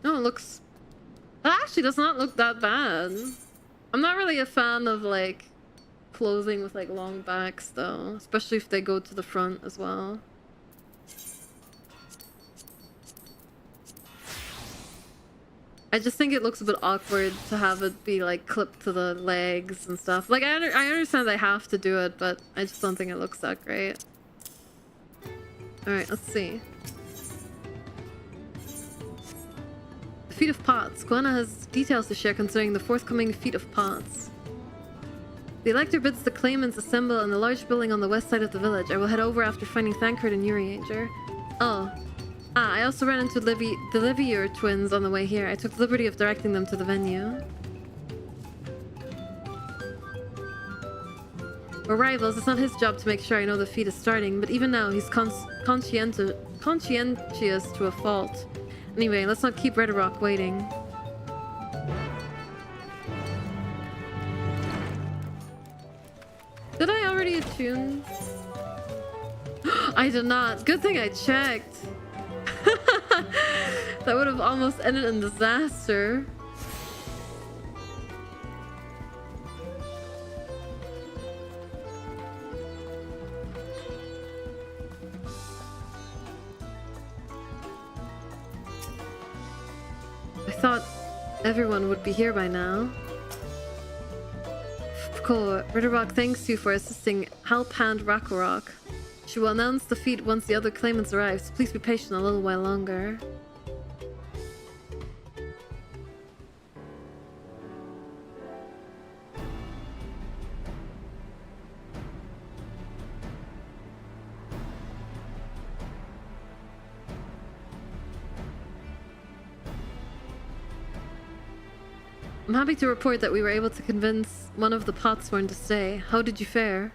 No, it looks... That actually does not look that bad. I'm not really a fan of, like, clothing with, like, long backs, though. Especially if they go to the front as well. I just think it looks a bit awkward to have it be, like, clipped to the legs and stuff. Like, I understand they have to do it, but I just don't think it looks that great. Alright, let's see. Feat of Pots. Gwenna has details to share concerning the forthcoming Feat of Pots. The Elector bids the claimants assemble in the large building on the west side of the village. I will head over after finding Thancred and Urianger. Oh. Ah, I also ran into the Livier twins on the way here. I took the liberty of directing them to the venue. We're rivals. It's not his job to make sure I know the feat is starting, but even now he's conscientious to a fault. Anyway, let's not keep Red Rock waiting. Did I already attune? I did not. Good thing I checked. That would have almost ended in disaster. I thought everyone would be here by now. Cool. Ritterrock thanks you for assisting Halphand Rakorok. She will announce the feat once the other claimants arrive, so please be patient a little while longer. I'm happy to report that we were able to convince one of the Potsworn to stay. How did you fare?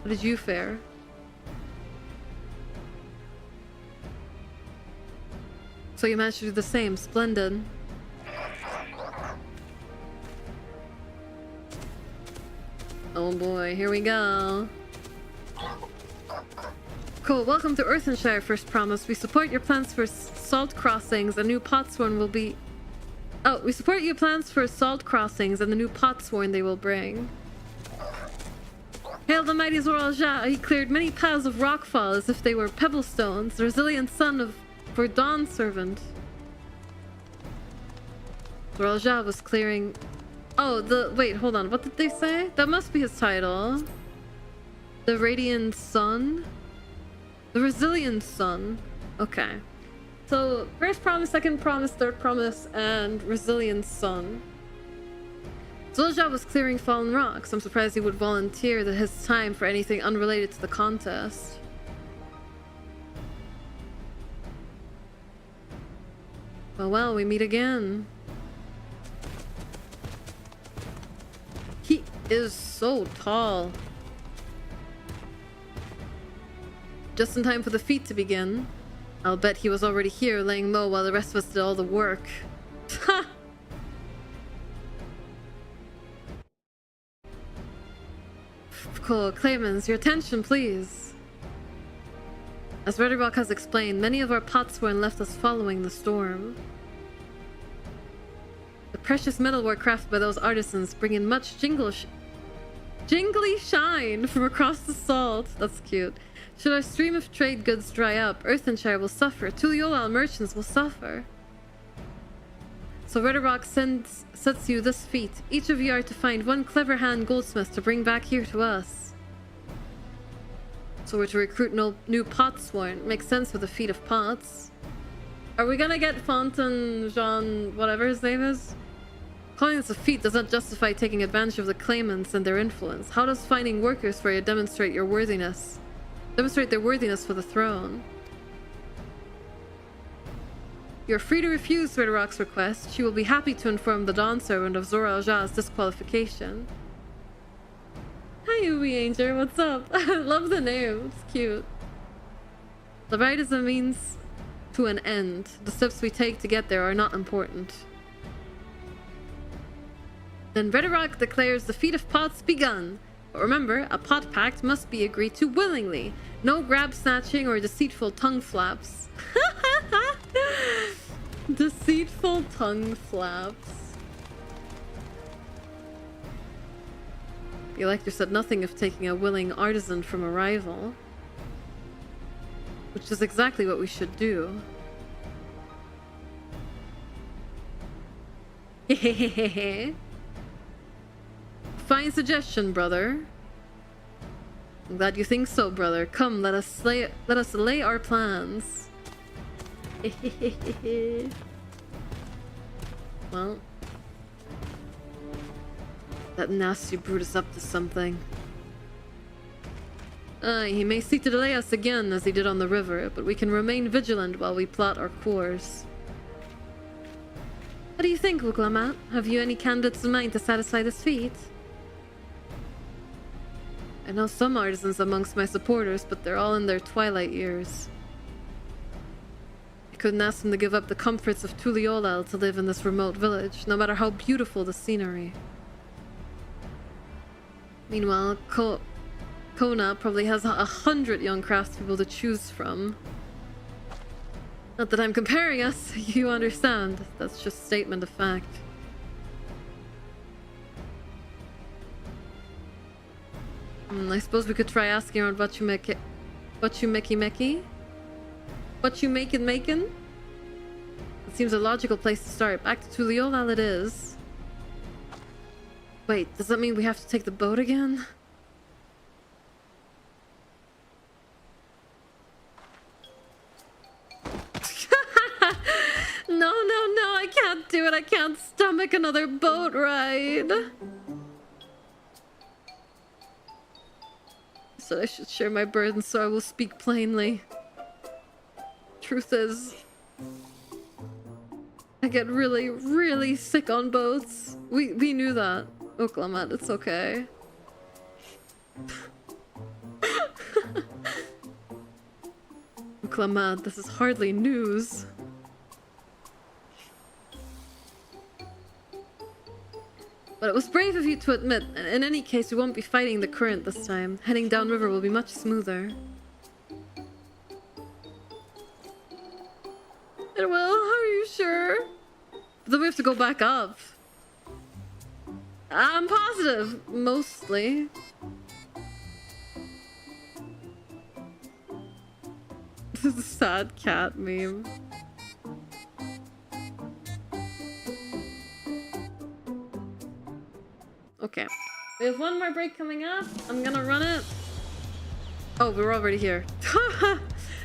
How did you fare? So you managed to do the same. Splendid. Oh boy, here we go. Cool, welcome to Earthenshire, First Promise. We support your plans for salt crossings. A new Potsworn will be... Oh, we support your plans for salt crossings and the new Potsworn they will bring. Hail the mighty Zoralja! He cleared many paths of rockfall as if they were pebble stones. The resilient son of Verdun servant. Zoralja was clearing... Oh, wait, hold on. What did they say? That must be his title. The Radiant Sun? The Resilient Sun. Okay. So, first promise, second promise, third promise, and Resilient Sun. Zoralja was clearing fallen rocks. I'm surprised he would volunteer his time for anything unrelated to the contest. Well, we meet again. He is so tall. Just in time for the feat to begin. I'll bet he was already here laying low while the rest of us did all the work. Ha! Cool. Claimants, your attention, please. As Redderrock has explained, many of our Potsworn left us following the storm. The precious metalwork crafted by those artisans bring in much jingly shine from across the salt. That's cute. Should our stream of trade goods dry up, Earthenshire will suffer. Tuliolal merchants will suffer. So Redderrock sets you this feat. Each of you are to find one clever hand goldsmith to bring back here to us. So we're to recruit new potsworn. Makes sense with the feat of pots. Are we gonna get Fontaine Jean, whatever his name is? Calling this a feat does not justify taking advantage of the claimants and their influence. How does finding workers for you demonstrate your worthiness? Demonstrate their worthiness for the throne. You're free to refuse Redderrock's request. She will be happy to inform the Dawn Servant of Zora Alja's disqualification. Hi, Ubi Angel, what's up? I love the name, it's cute. The rite is a means to an end. The steps we take to get there are not important. Then Redderrock declares the feat of pots begun. But remember, a pot pact must be agreed to willingly. No grab snatching or deceitful tongue flaps. Deceitful tongue flaps. The Elector said nothing of taking a willing artisan from a rival. Which is exactly what we should do. Hehehehe. Fine suggestion, brother. I'm glad you think so, brother. Come, let us lay our plans. Well, that nasty brute is up to something. He may seek to delay us again, as he did on the river, but we can remain vigilant while we plot our course. What do you think, Wuklamat? Have you any candidates in mind to satisfy this feat? I know some artisans amongst my supporters, but they're all in their twilight years. I couldn't ask them to give up the comforts of Tuliolal to live in this remote village, no matter how beautiful the scenery. Meanwhile, Kona probably has 100 young craftspeople to choose from. Not that I'm comparing us, you understand. That's just a statement of fact. I suppose we could try asking around what you making? It seems a logical place to start. Back to Tuliolal it is. Wait, does that mean we have to take the boat again? No, I can't do it. I can't stomach another boat ride. Said I should share my burden, so I will speak plainly. Truth is, I get really, really sick on boats. We knew that. Wuklamat, it's okay. Wuklamat, this is hardly news. But it was brave of you to admit, and in any case we won't be fighting the current this time. Heading downriver will be much smoother. It will? Are you sure? But then we have to go back up. I'm positive, mostly. This is a sad cat meme. Okay. We have one more break coming up. I'm gonna run it. Oh, we're already here.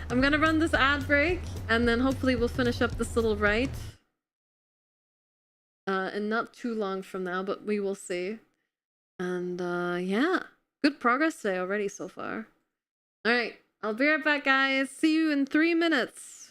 I'm gonna run this ad break, and then hopefully we'll finish up this little rite. And not too long from now, but we will see. And yeah, good progress today already so far. Alright, I'll be right back, guys. See you in 3 minutes.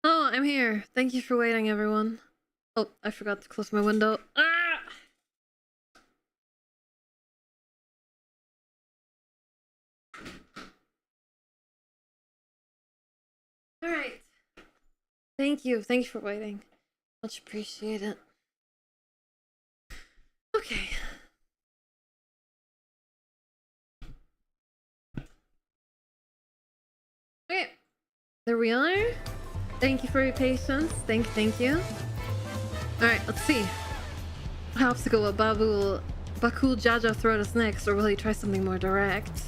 Oh, I'm here. Thank you for waiting, everyone. Oh, I forgot to close my window. Ah! Alright. Thank you. Thank you for waiting. Much appreciated. Okay. Okay. There we are. Thank you for your patience. Thank you. Alright, let's see. What obstacle will Bakul Jaja throw at us next, or will he try something more direct?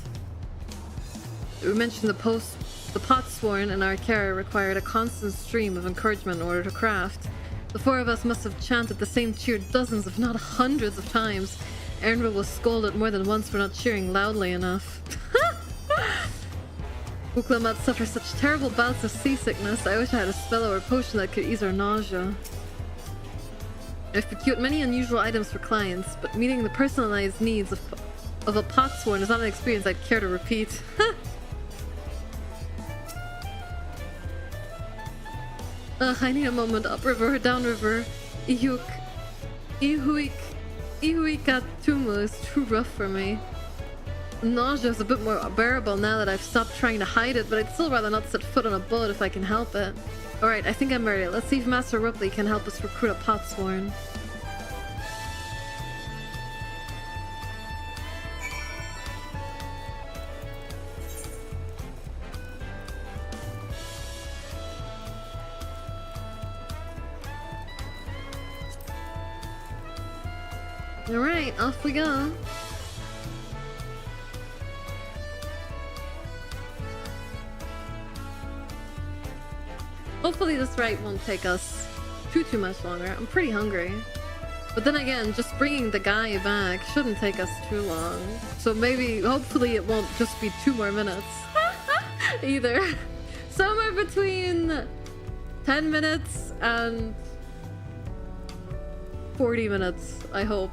We mentioned the Potsworn and our care required a constant stream of encouragement in order to craft. The four of us must have chanted the same cheer dozens, if not hundreds of times. Ernville was scolded more than once for not cheering loudly enough. Uklamat suffers such terrible bouts of seasickness. I wish I had a spell or a potion that could ease her nausea. I've procured many unusual items for clients, but meeting the personalized needs of a Potsworn is not an experience I'd care to repeat. I need a moment. Upriver, downriver. Ihuikatumu is too rough for me. Nausea is a bit more bearable now that I've stopped trying to hide it, but I'd still rather not set foot on a boat if I can help it. Alright, I think I'm ready. Let's see if Master Ripley can help us recruit a Potsworn. Alright, off we go. Hopefully this ride won't take us too much longer. I'm pretty hungry. But then again, just bringing the guy back shouldn't take us too long. So maybe, hopefully it won't just be 2 more minutes. Either. Somewhere between 10 minutes and 40 minutes, I hope.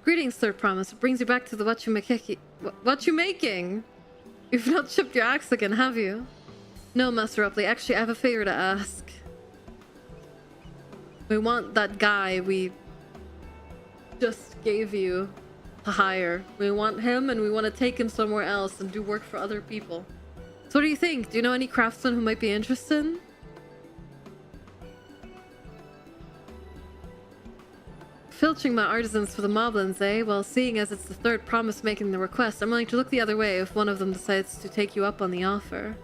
Greetings, Third Promise. It brings you back to the what you making? You've not chipped your axe again, have you? No, Master Upley. Actually, I have a favor to ask. We want that guy we just gave you to hire. We want him, and we want to take him somewhere else and do work for other people. So what do you think? Do you know any craftsmen who might be interested? Filching my artisans for the moblins, eh? Well, seeing as it's the Third Promise making the request, I'm willing to look the other way if one of them decides to take you up on the offer.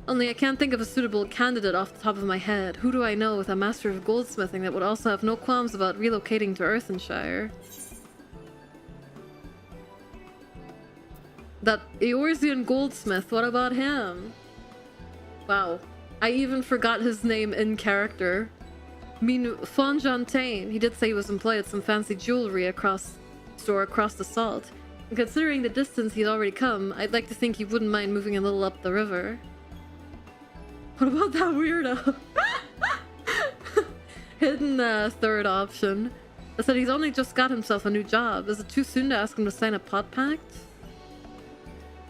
Only I can't think of a suitable candidate off the top of my head. Who do I know with a master of goldsmithing that would also have no qualms about relocating to Earthenshire? That Eorzean goldsmith, what about him? Wow, I even forgot his name in character. Fonjontaine. He did say he was employed at some fancy jewelry store across the salt. And considering the distance he'd already come, I'd like to think he wouldn't mind moving a little up the river. What about that weirdo? Hidden third option. I said he's only just got himself a new job. Is it too soon to ask him to sign a Potpact?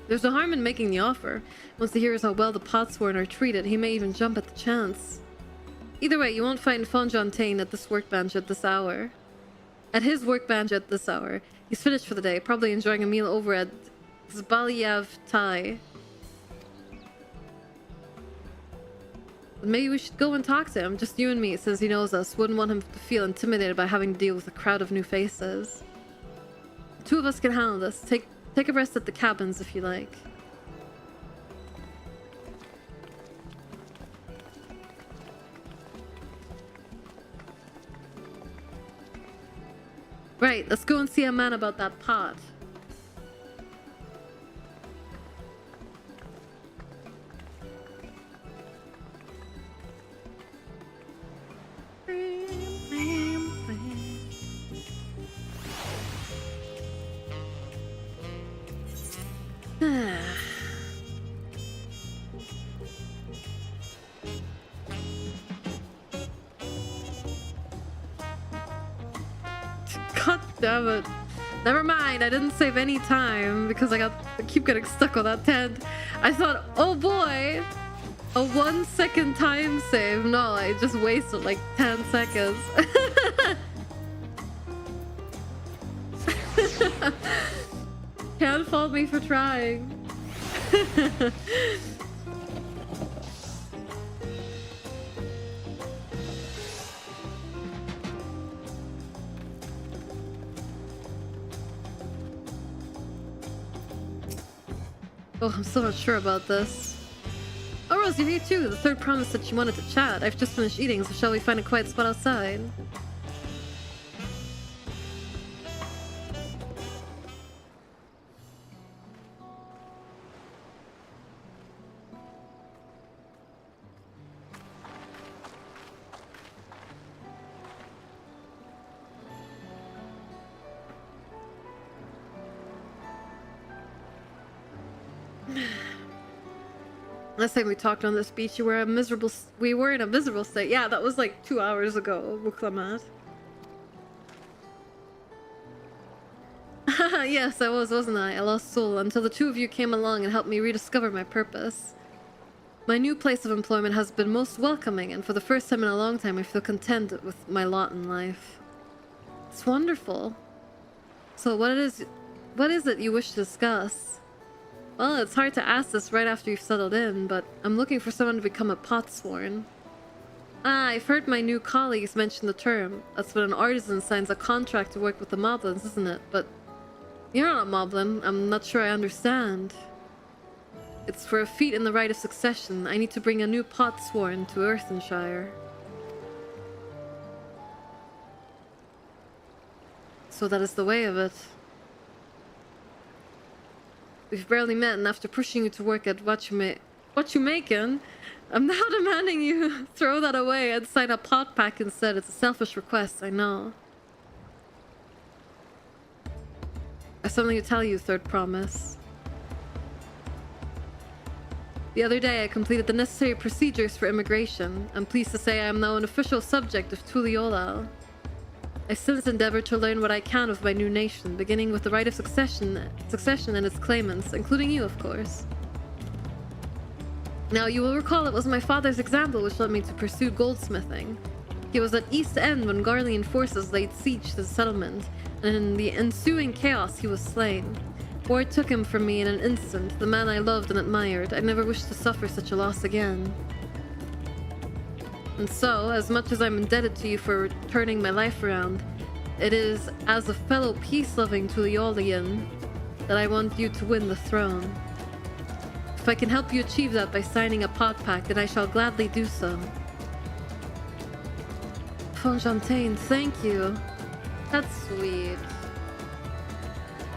There's no harm in making the offer. Once he hears how well the Potsworn are treated, he may even jump at the chance. Either way, you won't find Fonjontaine at this workbench at this hour. At his workbench at this hour. He's finished for the day, probably enjoying a meal over at Zbalyav Thai. Maybe we should go and talk to him, just you and me, since he knows us. Wouldn't want him to feel intimidated by having to deal with a crowd of new faces. The two of us can handle this. Take a rest at the cabins if you like. Right, let's go and see a man about that pot. God damn it. Never mind, I didn't save any time because I keep getting stuck on that tent. I thought, oh boy, a 1 second time save. No, I just wasted like 10 seconds. Can't fault me for trying. Oh, I'm still not sure about this. Oh, Rose, you're here too. The Third Promise that you wanted to chat. I've just finished eating, so shall we find a quiet spot outside? Last time we talked on this beach, we were in a miserable state. Yeah, that was like 2 hours ago, Muklamat. Yes, I was, wasn't I? I lost soul until the two of you came along and helped me rediscover my purpose. My new place of employment has been most welcoming, and for the first time in a long time, I feel content with my lot in life. It's wonderful. So what is it you wish to discuss? Well, it's hard to ask this right after you've settled in, but I'm looking for someone to become a Potsworn. Ah, I've heard my new colleagues mention the term. That's when an artisan signs a contract to work with the moblins, isn't it? But you're not a moblin. I'm not sure I understand. It's for a feat in the rite of succession. I need to bring a new Potsworn to Earthenshire. So that is the way of it. We've barely met, and after pushing you to work at what you making, I'm now demanding you throw that away and sign a Potpact instead. It's a selfish request, I know. I have something to tell you, Third Promise. The other day, I completed the necessary procedures for immigration. I'm pleased to say I am now an official subject of Tuliyollal. I since endeavored to learn what I can of my new nation, beginning with the right of succession and its claimants, including you, of course. Now, you will recall it was my father's example which led me to pursue goldsmithing. He was at East End when Garlean forces laid siege to the settlement, and in the ensuing chaos he was slain. War took him from me in an instant, the man I loved and admired. I never wished to suffer such a loss again. And so, as much as I'm indebted to you for turning my life around, it is as a fellow peace-loving Tuliolian that I want you to win the throne. If I can help you achieve that by signing a Potpact, then I shall gladly do so. Fontaine, thank you. That's sweet.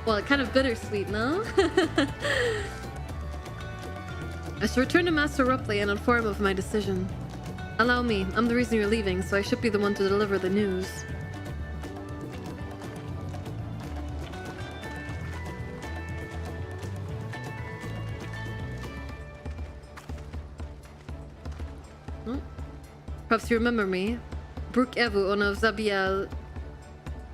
Well, kind of bittersweet, no? I shall return to Master Rupley and inform him of my decision. Allow me, I'm the reason you're leaving, so I should be the one to deliver the news. Perhaps you remember me. Bruk Evu Onav Zabiel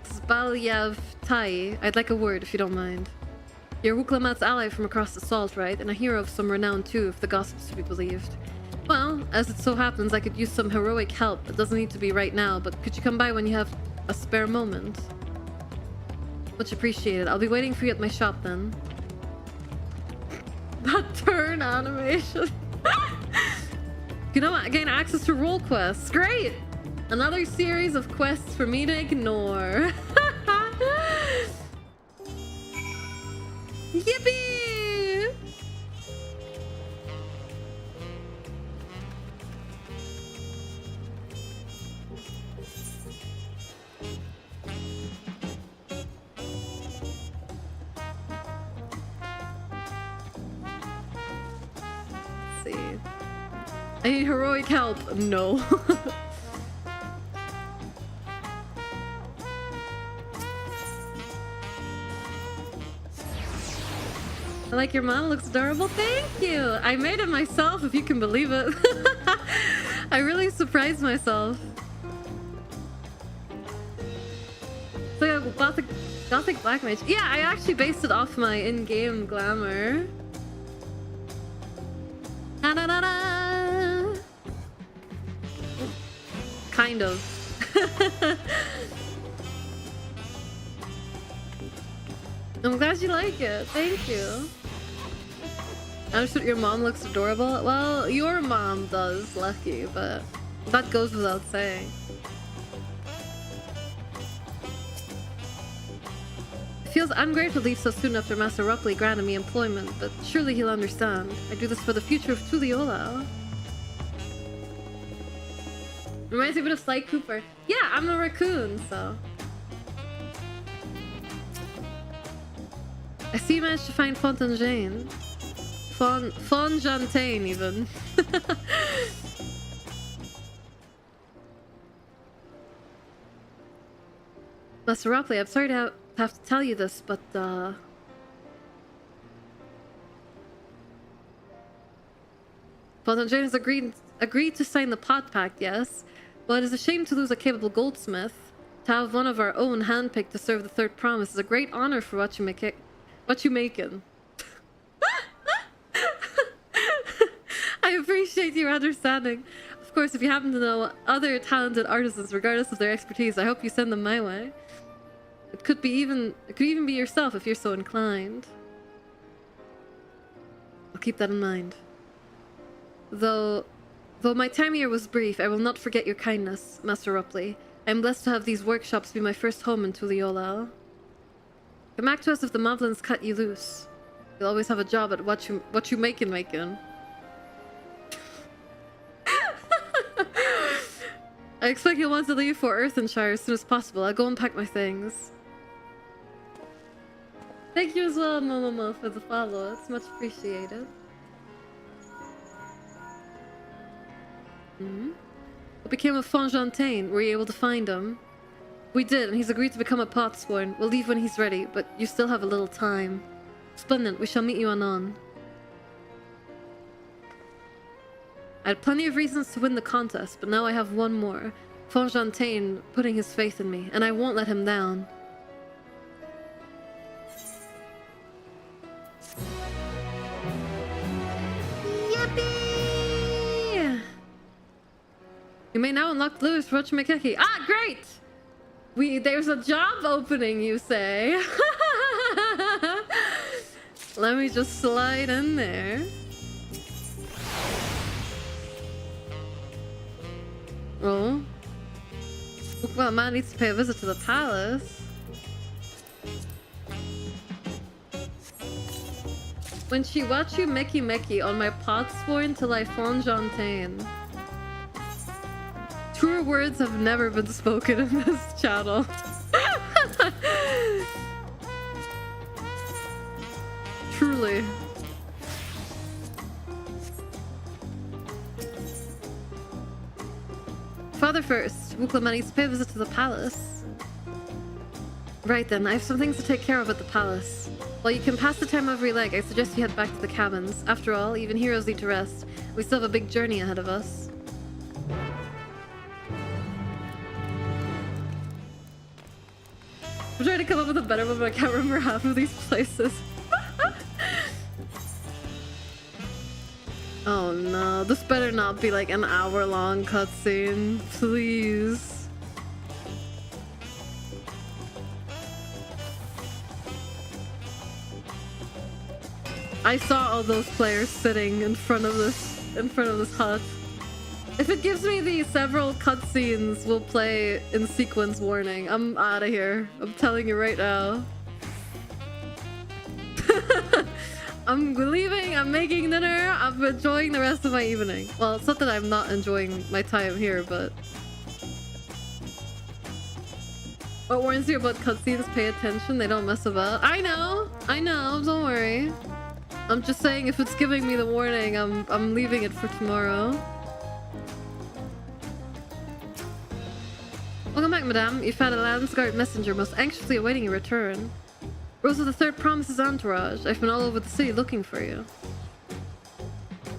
Zbalyav Tai. I'd like a word, if you don't mind. You're Wuklamat's ally from across the salt, right? And a hero of some renown too, if the gossip's to be believed. Well, as it so happens, I could use some heroic help. It doesn't need to be right now, but could you come by when you have a spare moment? Much appreciated. I'll be waiting for you at my shop then. That turn animation. You know what? Gain access to role quests. Great! Another series of quests for me to ignore. Yippee! Let's see. I need heroic help. No. I like your model, looks adorable. Thank you. I made it myself, if you can believe it. I really surprised myself. It's like a gothic black mage. Yeah, I actually based it off my in-game glamour. Da-da-da-da. Kind of. I'm glad you like it. Thank you. I understood your mom looks adorable. Well, your mom does, Lucky, but that goes without saying. It feels ungrateful to leave so soon after Master Rupley granted me employment, but surely he'll understand. I do this for the future of Tuliola. Reminds me a bit of Sly Cooper. Yeah, I'm a raccoon, so... I see you managed to find Fontaine. Fontaine, even. Master Rupley, I'm sorry to have to tell you this, but Fontaine has agreed to sign the Potpact, yes. Well, it is a shame to lose a capable goldsmith. To have one of our own handpicked to serve the third promise is a great honor for what you making. I appreciate your understanding. Of course, if you happen to know other talented artisans, regardless of their expertise, I hope you send them my way. It could even be yourself if you're so inclined. I'll keep that in mind. Though my time here was brief, I will not forget your kindness, Master Rupley. I am blessed to have these workshops be my first home in Tuliola. Come back to us if the moblins cut you loose. You'll always have a job at what you making. I expect you'll want to leave for Earthenshire as soon as possible. I'll go and pack my things. Thank you as well, Momomo, for the follow. It's much appreciated. What became of Fontaine? Were you able to find him? We did, and he's agreed to become a Potsworn. We'll leave when he's ready, but you still have a little time. Splendid, we shall meet you anon. I had plenty of reasons to win the contest, but now I have one more. Fontaine putting his faith in me, and I won't let him down. Yippee! You may now unlock the lures for Makeki. Ah, great! There's a job opening, you say? Let me just slide in there. Oh. Well, man needs to pay a visit to the palace. When she watch you Meki on my pot sworn till I Fontaine. Truer words have never been spoken in this channel. Truly. Father first. Wukla needs to pay a visit to the palace. Right then, I have some things to take care of at the palace. While you can pass the time over your leg, I suggest you head back to the cabins. After all, even heroes need to rest. We still have a big journey ahead of us. I'm trying to come up with a better one, but I can't remember half of these places. Oh no, this better not be like an hour-long cutscene, please. I saw all those players sitting in front of this hut. If it gives me the several cutscenes we'll play in sequence warning, I'm out of here. I'm telling you right now. I'm leaving, I'm making dinner, I'm enjoying the rest of my evening. Well, it's not that I'm not enjoying my time here, but... What warns you about cutscenes? Pay attention, they don't mess about. I know, don't worry. I'm just saying if it's giving me the warning, I'm leaving it for tomorrow. Welcome back, madame. You found a Landsguard messenger most anxiously awaiting your return. Rose of the Third promises entourage. I've been all over the city looking for you.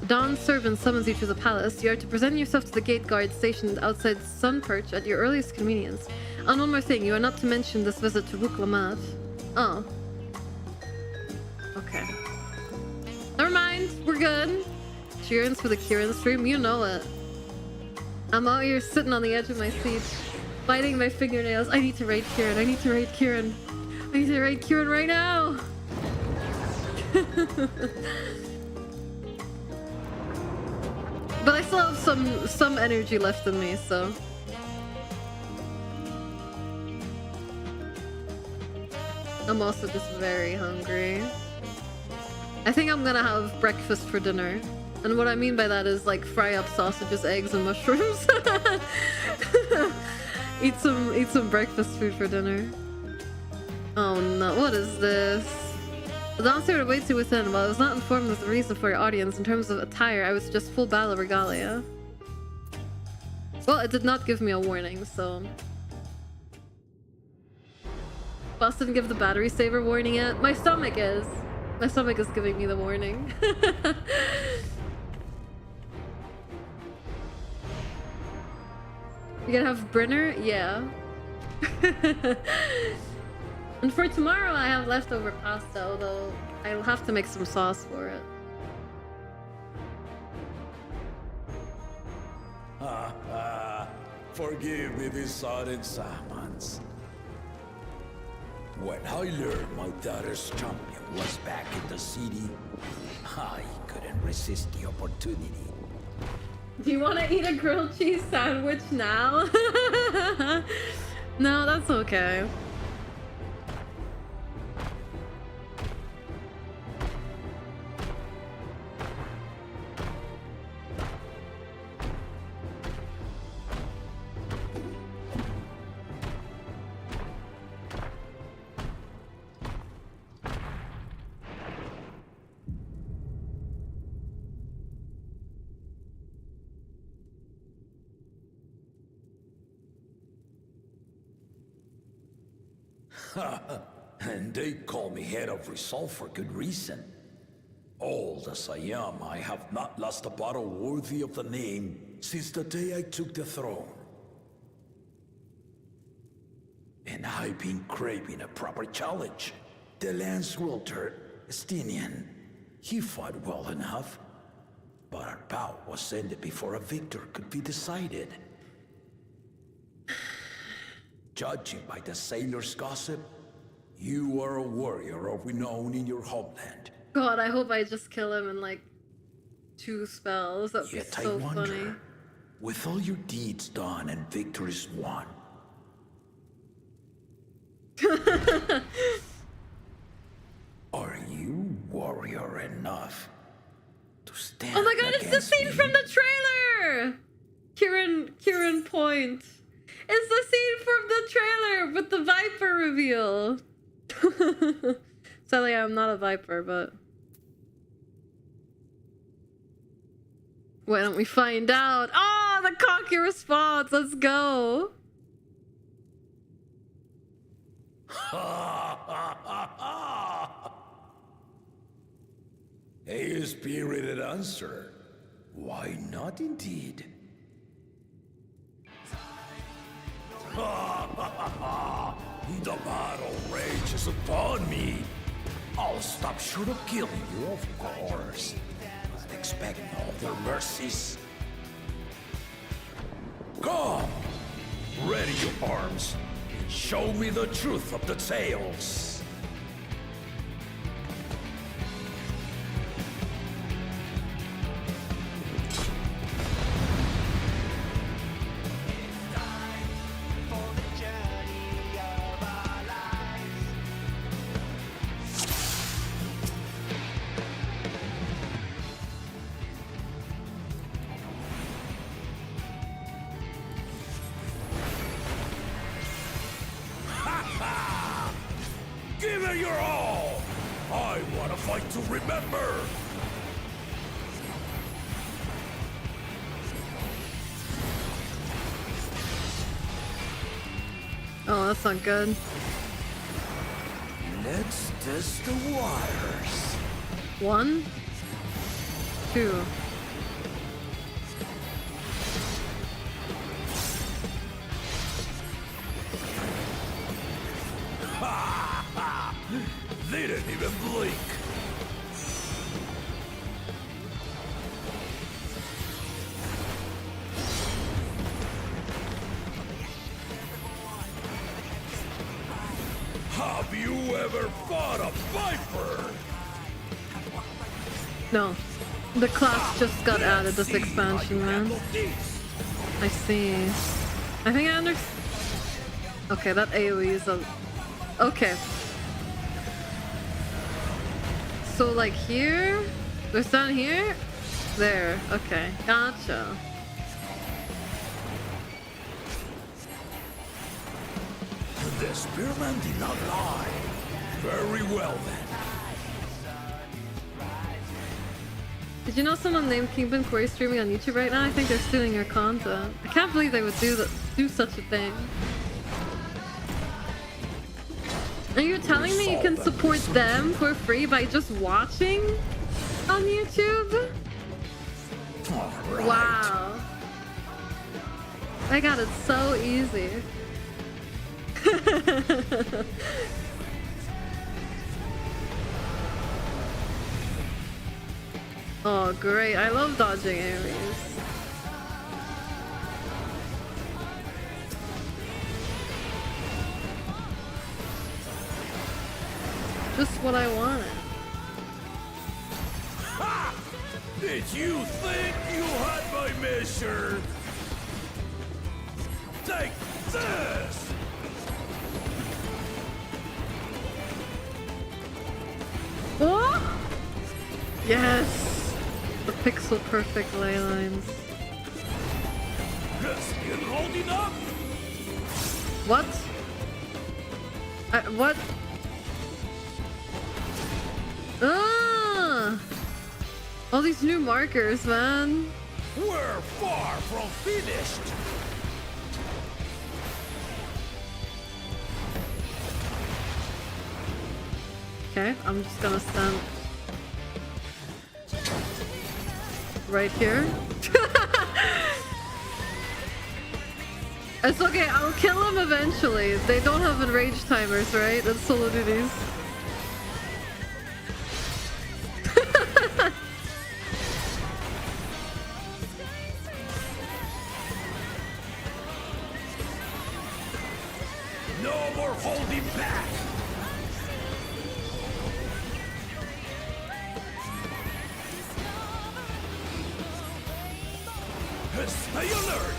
Dawn's servant summons you to the palace. You are to present yourself to the gate guard stationed outside Sunperch at your earliest convenience. And one more thing, you are not to mention this visit to Wuklamat. Oh. Okay. Never mind, we're good. Cheerings for the Kieran stream, you know it. I'm out here sitting on the edge of my seat, biting my fingernails. I need to raid Kieran, I need to raid Kieran. I need to raid Kieran right now! But I still have some energy left in me, so... I'm also just very hungry. I think I'm gonna have breakfast for dinner. And what I mean by that is like fry up sausages, eggs, and mushrooms. Eat some breakfast food for dinner. Oh no, what is this? The Dawntrail awaits you within. While I was not informed of the reason for your audience in terms of attire, I was just full battle regalia. Well, it did not give me a warning, so... Boss didn't give the battery saver warning yet. My stomach is. My stomach is giving me the warning. You gonna have Brenner? Yeah. And for tomorrow I have leftover pasta, although I'll have to make some sauce for it. Forgive me these sordid summons. When I learned my daughter's champion was back in the city, I couldn't resist the opportunity. Do you want to eat a grilled cheese sandwich now? No, that's okay. And they call me head of resolve for good reason. Old as I am, I have not lost a battle worthy of the name since the day I took the throne. and I've been craving a proper challenge. The Lance Wilter, Estinian, he fought well enough, but our bout was ended before a victor could be decided. Judging by the sailors' gossip, you are a warrior of renown in your homeland. God, I hope I just kill him in like 2 spells. That'd be so funny. With all your deeds done and victories won, are you warrior enough to stand? Oh my god, it's the scene from the trailer! Kieran Point. It's the scene from the trailer with the Viper reveal. Sadly, I'm not a Viper, but... Why don't we find out? Oh, the cocky response! Let's go! A spirited answer. Why not indeed? The battle rages upon me. I'll stop short of killing you, of course. But expect no other mercies. Come! Ready your arms. And show me the truth of the tales. Give it your all! I want to fight to remember! Oh, that's not good. Let's test the waters. 1, 2. They didn't even blink. Have you ever fought a viper? No. The class just got added this expansion, man. I see. I think I understand. Okay, that AoE is a... Okay. So like here? There's down here? There. Okay. Gotcha. The spearman did not lie. Very well then. Did you know someone named Kingpin Kori streaming on YouTube right now? I think they're stealing your content. I can't believe they would do such a thing. Are you telling me you can support them for free by just watching on YouTube? Right. Wow. I got it so easy. Oh, great. I love dodging Ares. Just what I wanted. Ha! Did you think you had my measure? Take this! Oh! Yes! The pixel perfect ley lines. Is it holding up? What? What? Ah! All these new markers, man. We're far from finished. Okay, I'm just gonna stand right here. It's okay, I'll kill him eventually. They don't have enrage timers, right? That's solo duties. No more holding back! Stay alert!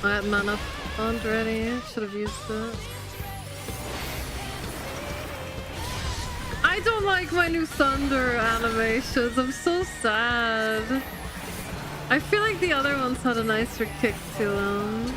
I had mana font ready. Should have used it. I don't like my new thunder animations. I'm so sad. I feel like the other ones had a nicer kick to them.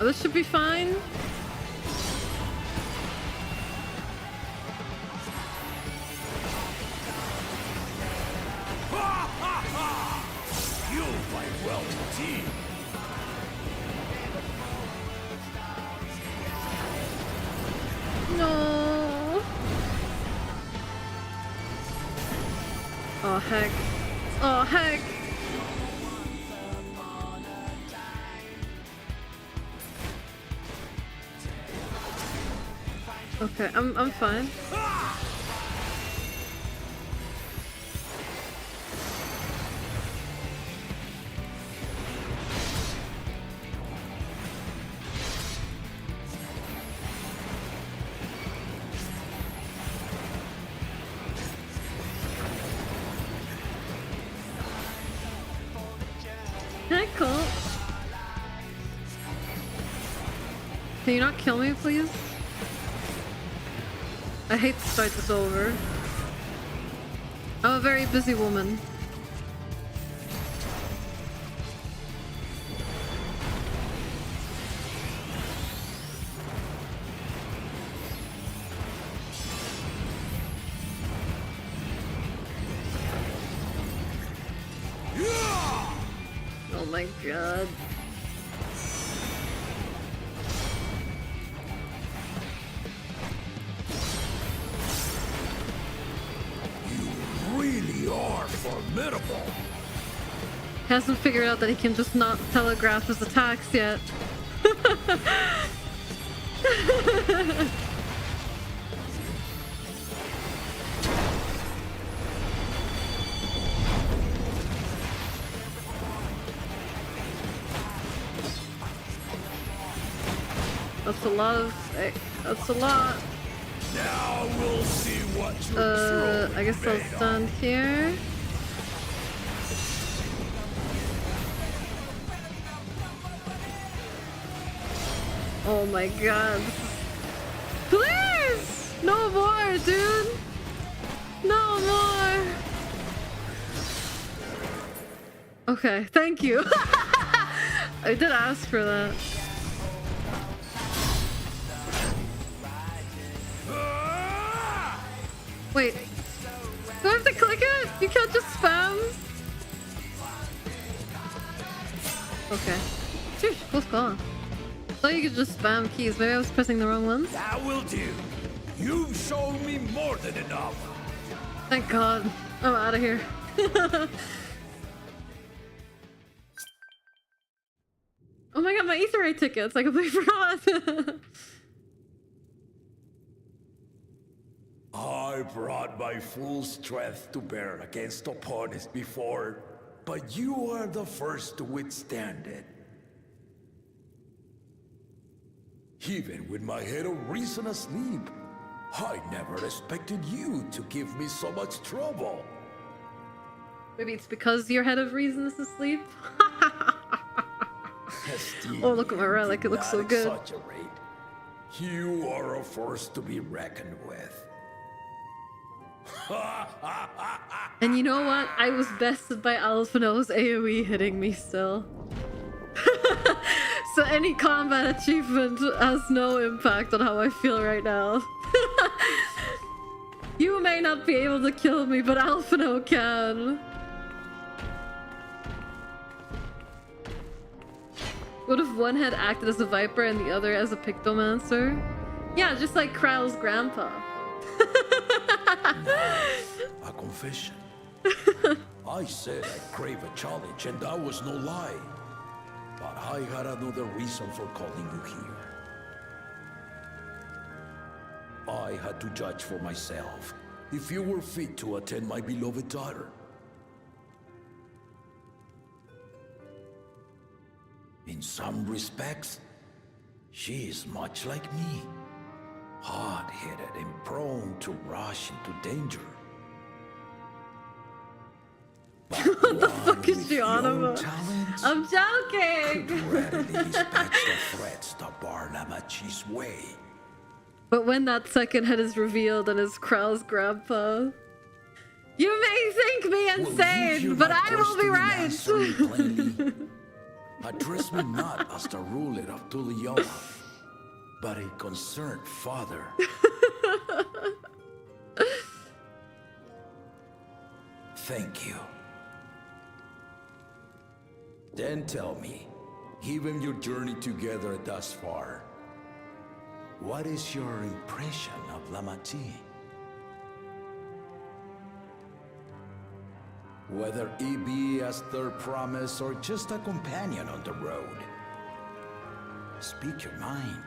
Oh, this should be fine. You fight well indeed. No. Oh heck. Oh heck. Okay, I'm fine. Hey, cool. Can you not kill me, please? I hate to start this over. I'm a very busy woman. Oh my god. Really are formidable. Hasn't figured out that he can just not telegraph his attacks yet. That's a lot of... That's a lot. Now we'll see what I guess I'll stand here. Oh my god. Please! No more, dude! No more! Okay, thank you. I did ask for that. Wait, do I have to click it? You can't just spam? Okay. Sheesh, close call. I thought you could just spam keys. Maybe I was pressing the wrong ones. That will do. You've shown me more than enough. Thank God. I'm out of here. Oh my god, my Etherite tickets. I completely forgot. I brought my full strength to bear against opponents before, but you are the first to withstand it. Even with my head of reason asleep, I never expected you to give me so much trouble. Maybe it's because your head of reason is asleep? Oh, look at my relic. It looks so good. Exaggerate. You are a force to be reckoned with. And you know what? I was bested by Alphino's AoE hitting me still. So any combat achievement has no impact on how I feel right now. You may not be able to kill me, but Alphino can. What if one had acted as a viper and the other as a pictomancer? Yeah, just like Krau's grandpa. A confession. I said I crave a challenge, and that was no lie. But I had another reason for calling you here. I had to judge for myself if you were fit to attend my beloved daughter. In some respects, she is much like me. Hard-headed and prone to rush into danger. What the fuck is she on about? I'm joking! Could readily dispatch the threats that bar Lamachi's way. But when that second head is revealed and it's Krau's grandpa, you may think me insane, but I will be right! Address me not as the ruler of Tuliyola, but a concerned father. Thank you. Then tell me, given your journey together thus far, what is your impression of Lamachi? Whether he be as their promise or just a companion on the road. Speak your mind.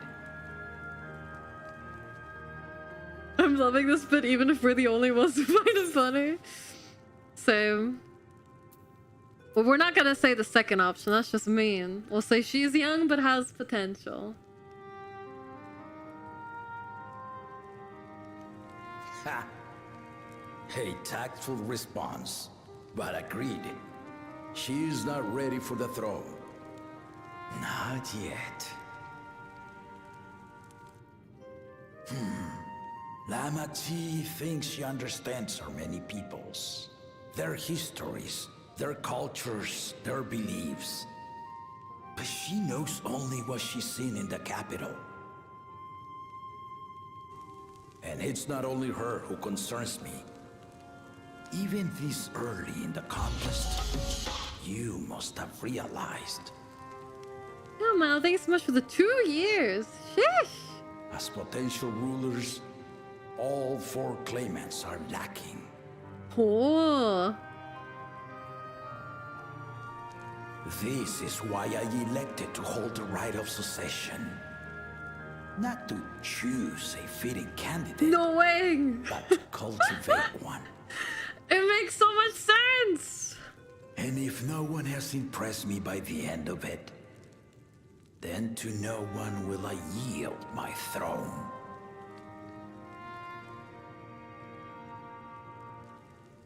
I'm loving this bit even if we're the only ones who find it funny. Same. Well, we're not gonna say the second option, that's just mean. We'll say she's young but has potential. Ha! A tactful response, but agreed. She is not ready for the throne. Not yet. Lamachi thinks she understands her many peoples. Their histories, their cultures, their beliefs. But she knows only what she's seen in the capital. And it's not only her who concerns me. Even this early in the conquest, you must have realized. Yeah, Mal, thanks so much for the 2 years. Sheesh! As potential rulers, all 4 claimants are lacking. Oh. This is why I elected to hold the right of succession. Not to choose a fitting candidate. No way! But to cultivate one. It makes so much sense! And if no one has impressed me by the end of it, then to no one will I yield my throne.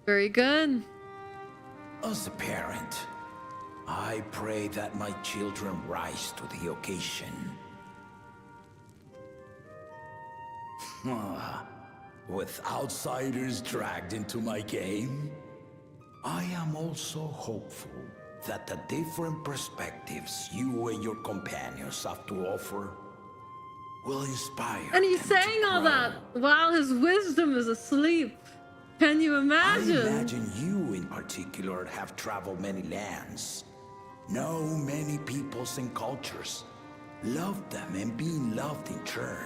Very good. As a parent, I pray that my children rise to the occasion. With outsiders dragged into my game, I am also hopeful that the different perspectives you and your companions have to offer will inspire. And he's saying all that while his wisdom is asleep. Can you imagine? I imagine you in particular have traveled many lands, know many peoples and cultures, loved them and been loved in turn.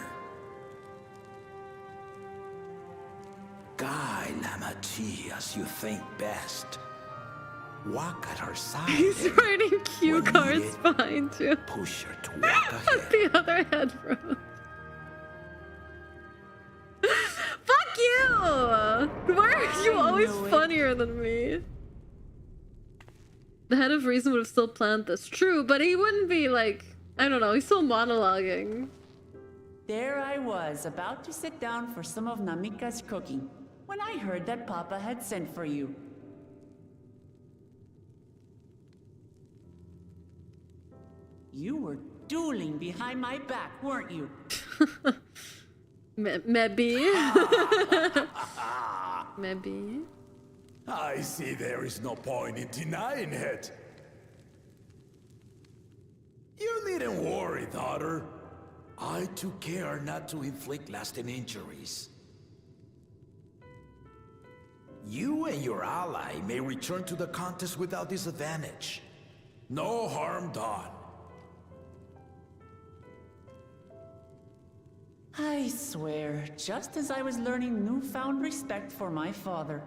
Guide Lamachi as you think best. Walk at her side. He's writing cue cards behind you. Push her to walk ahead. At the other head room. Fuck you! Why are you always funnier than me? The head of reason would have still planned this. True, but he wouldn't be like, I don't know, he's still monologuing. There I was, about to sit down for some of Namika's cooking, when I heard that Papa had sent for you. You were dueling behind my back, weren't you? Maybe. Maybe. I see there is no point in denying it. worry, daughter. I took care not to inflict lasting injuries. You and your ally may return to the contest without disadvantage. No harm done. I swear, just as I was learning newfound respect for my father.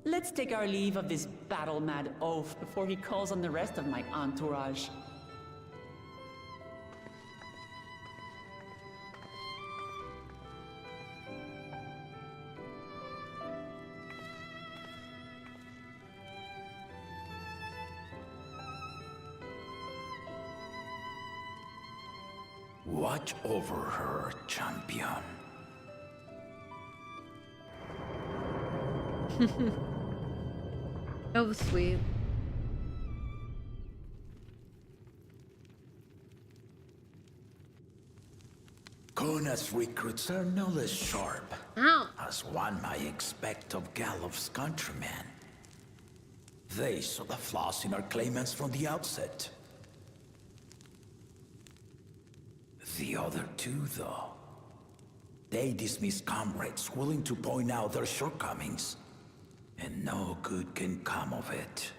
Let's take our leave of this battle-mad oaf before he calls on the rest of my entourage. Watch over her, champion. That was sweet. Kona's recruits are no less sharp, as one might expect of Galof's countrymen. They saw the flaws in our claimants from the outset. The other two, though, they dismiss comrades willing to point out their shortcomings, and no good can come of it.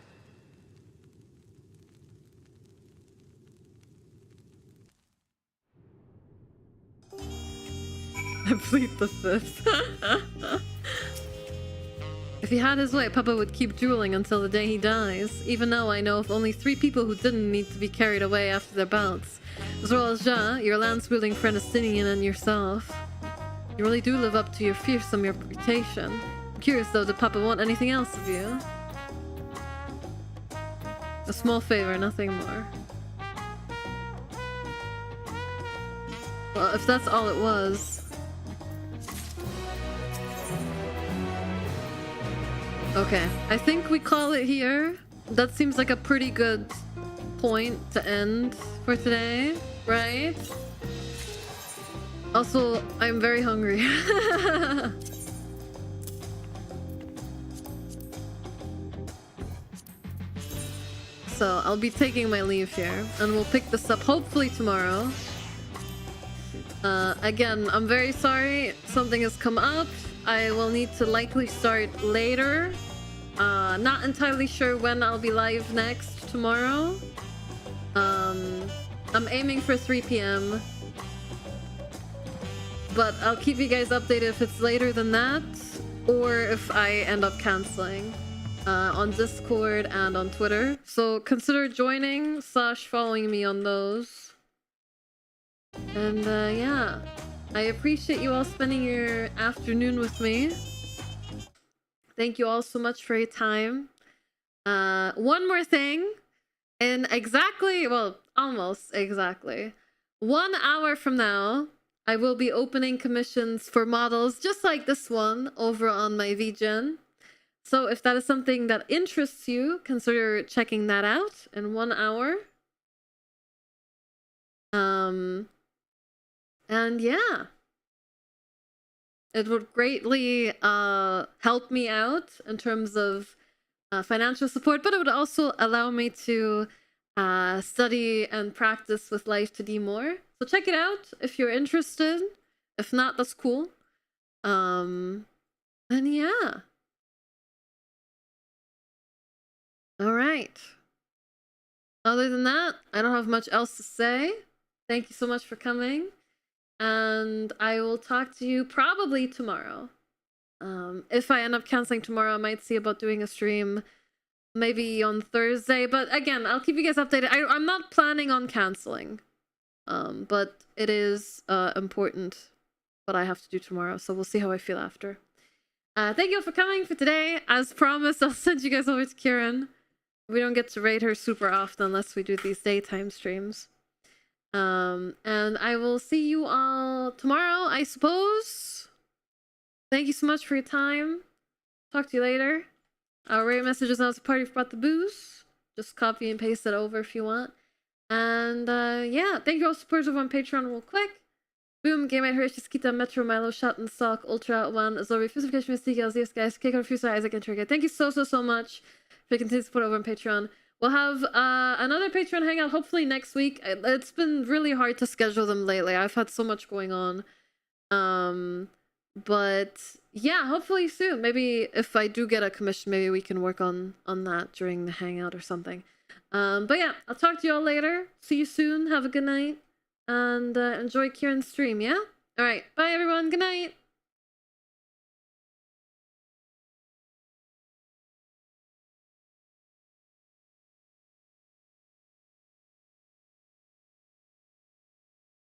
I plead the fifth. If he had his way, Papa would keep drooling until the day he dies. Even now I know of only 3 people who didn't need to be carried away after their bouts. As well as Ja, your lance-wielding friend Estinian, and yourself. You really do live up to your fearsome reputation. I'm curious though, did Papa want anything else of you? A small favor, nothing more. Well, if that's all it was... Okay, I think we call it here. That seems like a pretty good point to end for today, right? Also, I'm very hungry. So I'll be taking my leave here, and we'll pick this up hopefully tomorrow. Again, I'm very sorry something has come up. I will need to likely start later. Not entirely sure when I'll be live next tomorrow. I'm aiming for 3 p.m. But I'll keep you guys updated if it's later than that, or if I end up canceling on Discord and on Twitter. So consider joining / following me on those. And yeah, I appreciate you all spending your afternoon with me. Thank you all so much for your time. One more thing. In exactly, well, almost exactly 1 hour from now, I will be opening commissions for models just like this one over on my VGen. So if that is something that interests you, consider checking that out in 1 hour. And yeah, it would greatly help me out in terms of financial support, but it would also allow me to study and practice with Life 2D more. So check it out if you're interested. If not, that's cool. And yeah. All right. Other than that, I don't have much else to say. Thank you so much for coming. And I will talk to you probably tomorrow. If I end up canceling tomorrow, I might see about doing a stream maybe on Thursday. But again, I'll keep you guys updated. I'm not planning on canceling. But it is important what I have to do tomorrow. So we'll see how I feel after. Thank you all for coming for today. As promised, I'll send you guys over to Kieran. We don't get to raid her super often unless we do these daytime streams. And I will see you all tomorrow, I suppose. Thank you so much for your time. Talk to you later. Our raid messages now to party brought the booze. Just copy and paste it over if you want. And yeah, thank you all supporters over on Patreon real quick. Boom, Game Out Hirsch, Skita, Metro, Milo, Shot and Sock, Ultra, One, Azori, Fusification, Mystique, LZS, guys, Kick Out, Fuser, Isaac, and Trigger. Thank you so much for your continued support over on Patreon. We'll have another Patreon hangout hopefully next week. It's been really hard to schedule them lately. I've had so much going on. But yeah, hopefully soon. Maybe if I do get a commission, maybe we can work on that during the hangout or something. But yeah, I'll talk to you all later. See you soon. Have a good night. And enjoy Kieran's stream, yeah? Alright, bye everyone. Good night.